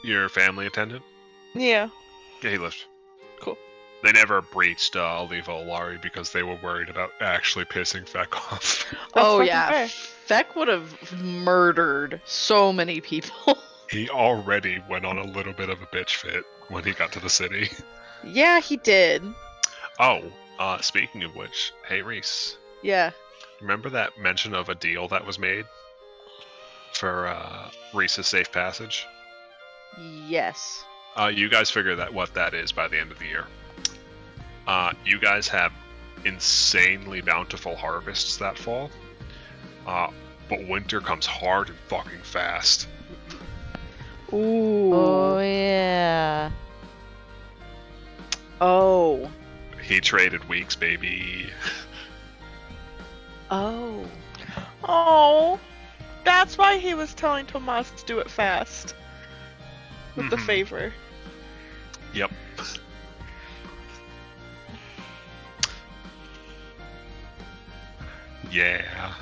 Your family attendant? Yeah. Yeah, he lived. Cool. They never breached Aliva Olari because they were worried about actually pissing Feck off. Oh fucking yeah, fair. Feck would have murdered so many people. He already went on a little bit of a bitch fit when he got to the city. Yeah, he did. Oh, speaking of which, hey Reese, Yeah. remember that mention of a deal that was made for Reese's safe passage? Yes. You guys figure that what that is by the end of the year. You guys have insanely bountiful harvests that fall, but winter comes hard and fucking fast. Ooh. Oh yeah. Oh. He traded weeks, baby. Oh. Oh, that's why he was telling Tomas to do it fast. With the Mhm. favor. Yep. Yeah.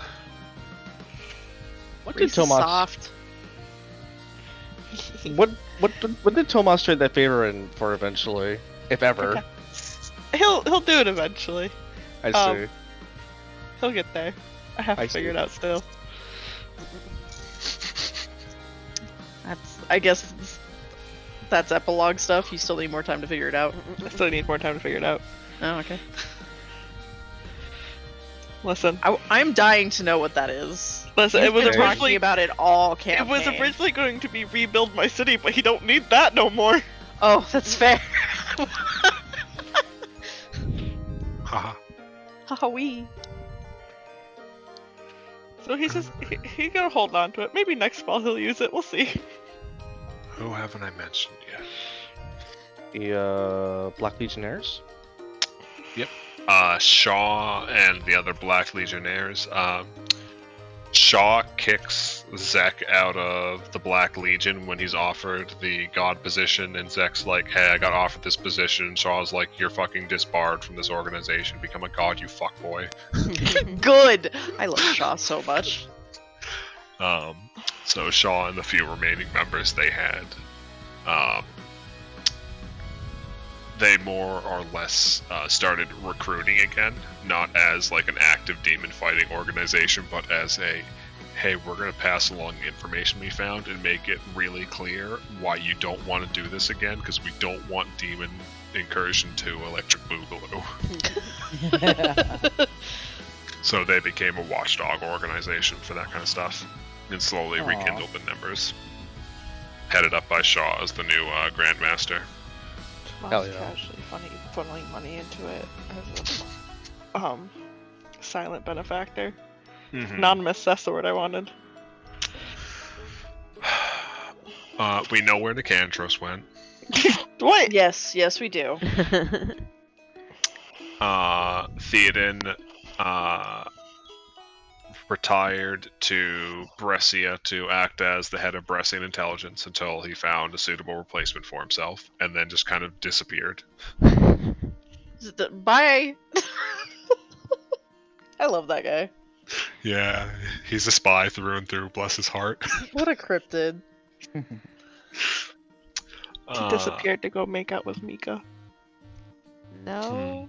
What Reese did is Tomas? soft. What did Tomas trade that favor in for eventually, if ever? Okay. He'll do it eventually. I see. He'll get there. I have to I figure see. it out still. I guess that's epilogue stuff. You still need more time to figure it out. I still need more time to figure it out. Oh, okay. Listen, I'm dying to know what that is. listen. You've It was been originally talking about it all it campaign. was originally going to be rebuild my city, but he don't need that no more. Oh, that's fair. Haha. Haha-wee. So he's just he gonna hold on to it. Maybe next fall he'll use it. We'll see. Who haven't I mentioned yet? The Black Legionnaires. Shaw and the other Black Legionnaires. Shaw kicks Zek out of the Black Legion when he's offered the god position, and Zek's like, "Hey, I got offered this position." Shaw's like, "You're fucking disbarred from this organization. Become a god, you fuckboy." Good. I love Shaw so much. So Shaw and the few remaining members they had, they more or less started recruiting again, not as like an active demon fighting organization, but as a, hey, we're going to pass along the information we found and make it really clear why you don't want to do this again, because we don't want demon incursion to electric boogaloo. So they became a watchdog organization for that kind of stuff, and slowly rekindled the numbers. Headed up by Shaw as the new Grandmaster. Hell yeah. Casually funneling money into it as a silent benefactor. Mhm. Anonymous, that's the word I wanted. We know where Nicandros went. What? Yes, we do. Theoden retired to Brescia to act as the head of Brescian intelligence until he found a suitable replacement for himself, and then just kind of disappeared. Bye. I love that guy. Yeah, he's a spy through and through, bless his heart. What a cryptid. He disappeared to go make out with Mika. No.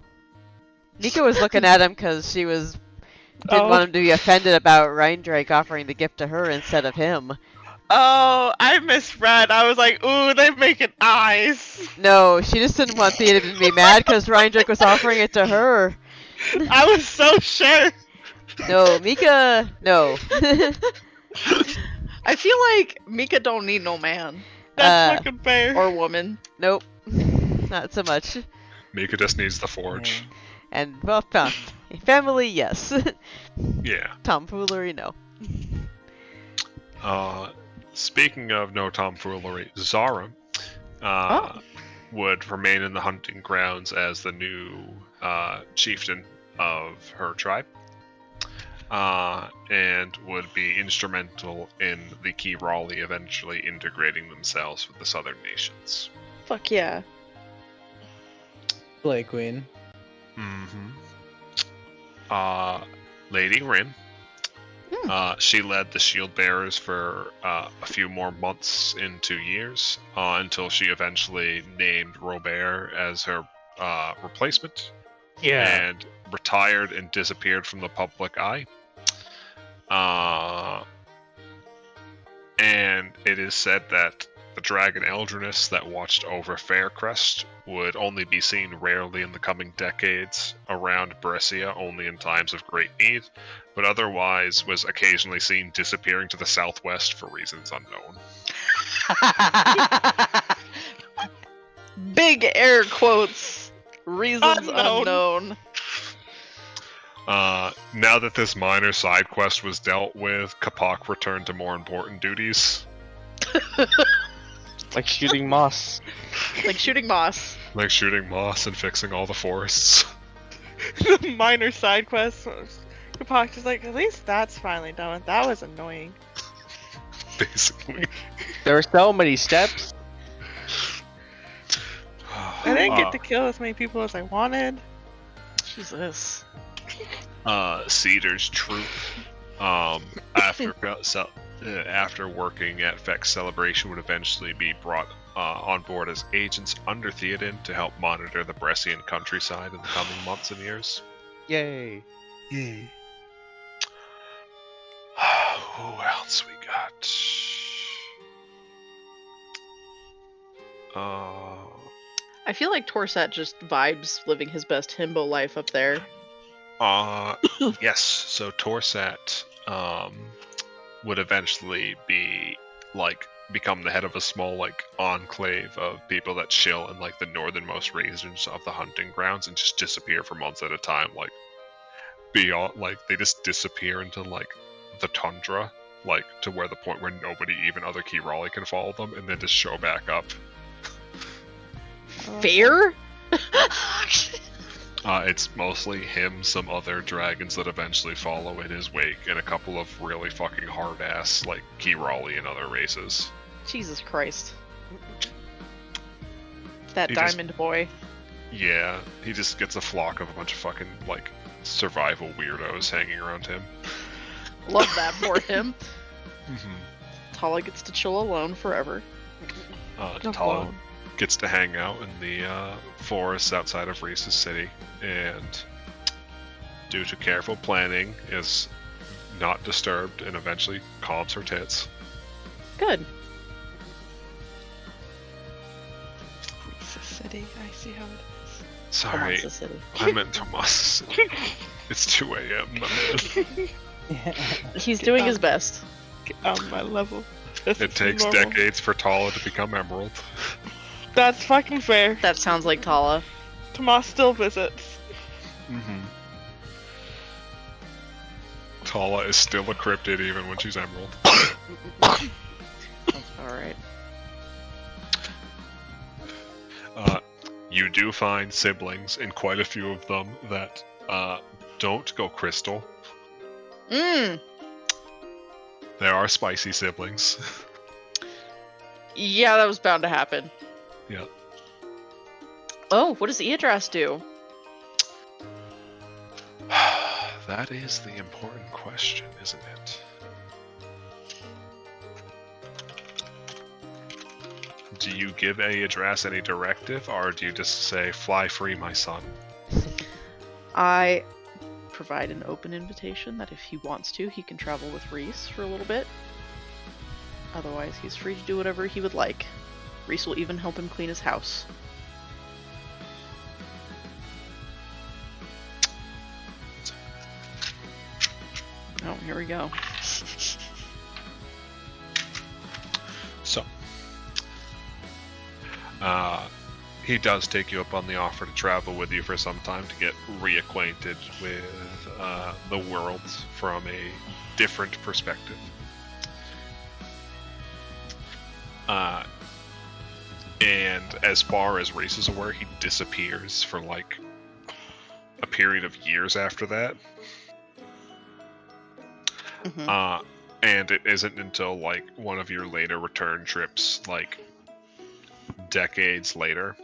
Nika was looking at him because she didn't want him to be offended about Reindrake offering the gift to her instead of him. Oh, I misread. I was like, ooh, they're making eyes. No, she just didn't want Theoden to be mad because Reindrake was offering it to her. I was so sure. No, Mika, no. I feel like Mika don't need no man. That's fucking fair. Or woman. Nope, not so much. Mika just needs the forge. And, well, family, yes. Yeah. Tomfoolery, no. Speaking of no tomfoolery, Zara would remain in the hunting grounds as the new chieftain of her tribe, and would be instrumental in the Key Raleigh eventually integrating themselves with the southern nations. Fuck yeah. Play Queen. Lady Rin. She led the shield bearers for a few more months in 2 years, until she eventually named Robert as her replacement. And retired and disappeared from the public eye. And it is said that the dragon Eldrinus that watched over Faircrest would only be seen rarely in the coming decades around Brescia, only in times of great need, but otherwise was occasionally seen disappearing to the southwest for reasons unknown. Big air quotes. Reasons Unknown. unknown. Now that this minor side quest was dealt with, Kapak returned to more important duties, Like shooting moss. Like shooting moss. like shooting moss and fixing all the forests. The minor side quest. Kapok's just like, at least that's finally done with. That was annoying. Basically. There are so many steps. I didn't get to kill as many people as I wanted. Jesus. Cedar's troop, after working at Vex Celebration, would eventually be brought on board as agents under Theoden to help monitor the Brescian countryside in the coming months and years. Yay. Yay. Who else we got? I feel like Torset just vibes living his best himbo life up there. Yes. So Torsat would eventually become the head of a small enclave of people that chill in the northernmost regions of the hunting grounds and just disappear for months at a time. Beyond they just disappear into the tundra, to where the point where nobody, even other Kirali, can follow them, and then just show back up. Fair? It's mostly him, some other dragons that eventually follow in his wake, and a couple of really fucking hard-ass, Kirali and other races. Jesus Christ. That He just- diamond boy. Yeah, he just gets a flock of a bunch of fucking, survival weirdos hanging around him. Love that for him. Mm-hmm. Tala gets to chill alone forever. Tala gets to hang out in the forests outside of Reese's city, and due to careful planning, is not disturbed and eventually calms her tits. Good. City, I see how it is. Sorry, Tomasa City. I meant Tomas. It's 2 a.m. my man. He's doing his best. Get on my level. This It is takes normal. decades for Tala to become Emerald. That's fucking fair. That sounds like Tala. Tomas still visits. Mm-hmm. Tala is still a cryptid even when she's Emerald. Alright. You do find siblings, and quite a few of them that don't go crystal. Mmm. There are spicy siblings. Yeah, that was bound to happen. Yeah. Oh, what does Eadras do? That is the important question, isn't it? Do you give Eadras any directive, or do you just say, "Fly free, my son"? I provide an open invitation that if he wants to, he can travel with Reese for a little bit. Otherwise, he's free to do whatever he would like. Reese will even help him clean his house. Oh, here we go. So, he does take you up on the offer to travel with you for some time to get reacquainted with the world from a different perspective. And as far as Reese is aware, he disappears for a period of years after that. Mhm. And it isn't until one of your later return trips, decades later,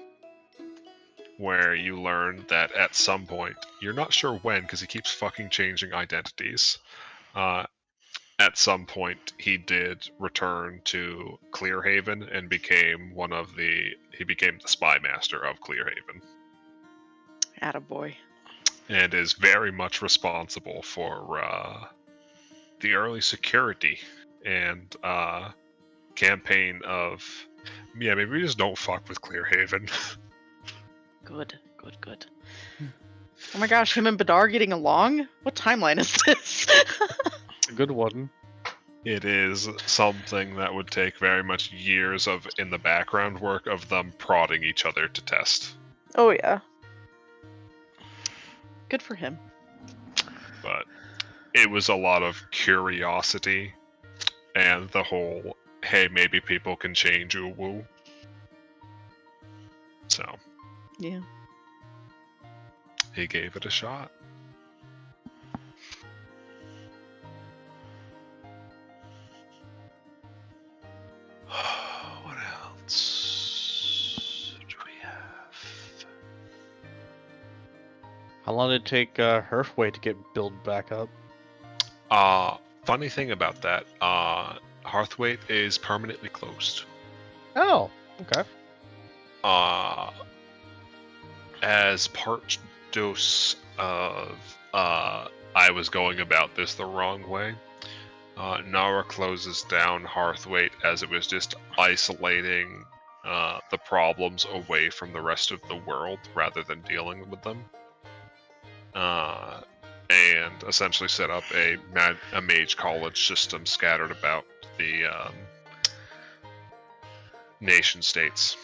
where you learn that at some point, you're not sure when because he keeps fucking changing identities. At some point, he did return to Clearhaven and became he became the spy master of Clearhaven. Attaboy. And is very much responsible for the early security and campaign of, maybe we just don't fuck with Clearhaven. Good, good, good. Oh my gosh, him and Badar getting along? What timeline is this? A good one. It is something that would take very much years of in the background work of them prodding each other to test. Oh yeah. Good for him. But it was a lot of curiosity and the whole, hey, maybe people can change woo. So Yeah. he gave it a shot. What else do we have? How long did it take Hearthway to get built back up? Funny thing about that, Hearthwaite is permanently closed. Oh, okay. As part dose of I was going about this the wrong way. Nara closes down Hearthwaite as it was just isolating the problems away from the rest of the world rather than dealing with them. And essentially set up a mage college system scattered about the nation states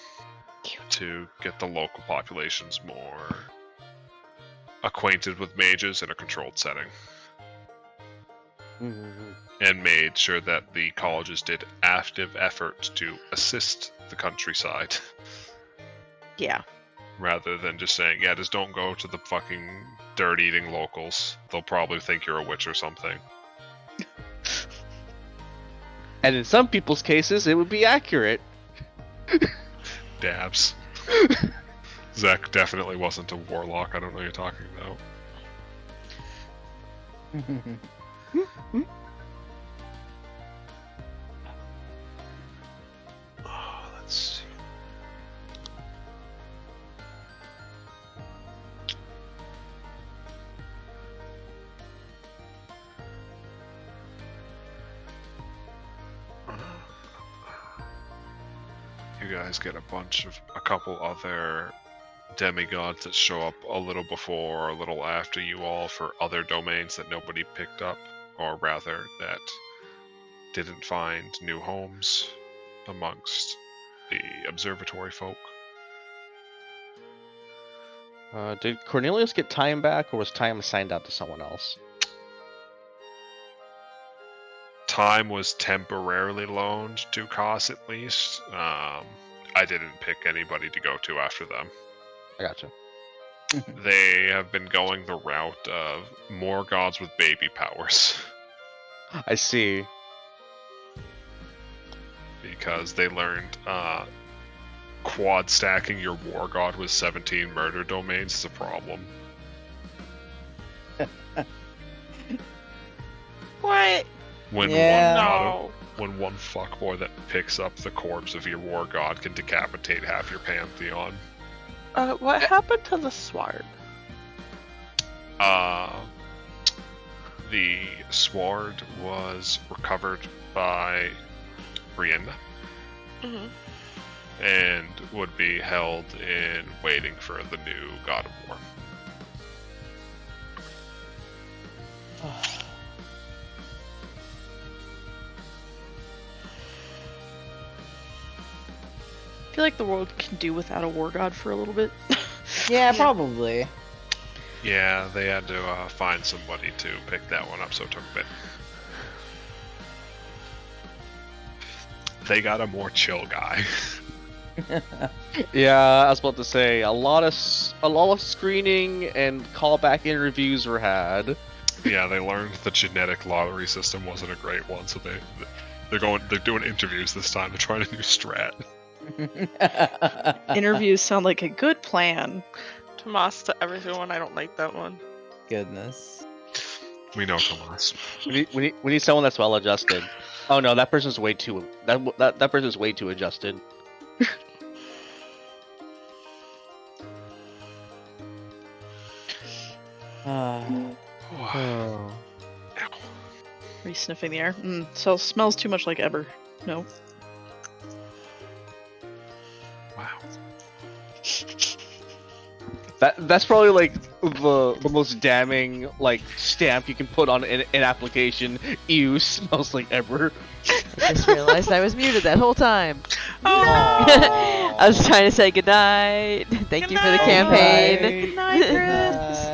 to get the local populations more acquainted with mages in a controlled setting. And made sure that the colleges did active effort to assist the countryside. Yeah. Rather than just saying, yeah, just don't go to the fucking dirt-eating locals. They'll probably think you're a witch or something. And in some people's cases, it would be accurate. Dabs. Zach definitely wasn't a warlock. I don't know what you're talking about. Let's see. You guys get a couple other demigods that show up a little before or a little after you all for other domains that nobody picked up, or rather that didn't find new homes amongst the observatory folk. Did Cornelius get time back, or was time assigned out to someone else? Time was temporarily loaned to Cos at least. I didn't pick anybody to go to after them. I gotcha. They have been going the route of more gods with baby powers. I see. Because they learned quad stacking your war god with 17 murder domains is a problem. What? When Yeah. when one fuckboy that picks up the corpse of your war god can decapitate half your pantheon. What happened to the sword? The sword was recovered by Brienne and would be held in waiting for the new God of War. I feel like the world can do without a war god for a little bit. Yeah, probably. Yeah, they had to find somebody to pick that one up, so it took a bit. They got a more chill guy. Yeah, I was about to say a lot of screening and callback interviews were had. Yeah, they learned the genetic lottery system wasn't a great one, so they're doing interviews this time. They're trying a new strat. Interviews sound like a good plan. Tomas to everyone, I don't like that one. Goodness. We know Tomas. We need someone that's well adjusted. Oh no, that person's way too that person's way too adjusted. Are you sniffing the air? So smells too much like Eber. No. Wow. That's probably like the most damning like stamp you can put on an application. Ew, smells like ever. I just realized I was muted that whole time. Oh, I was trying to say goodnight. Thank you for the Good campaign. Good night, Chris.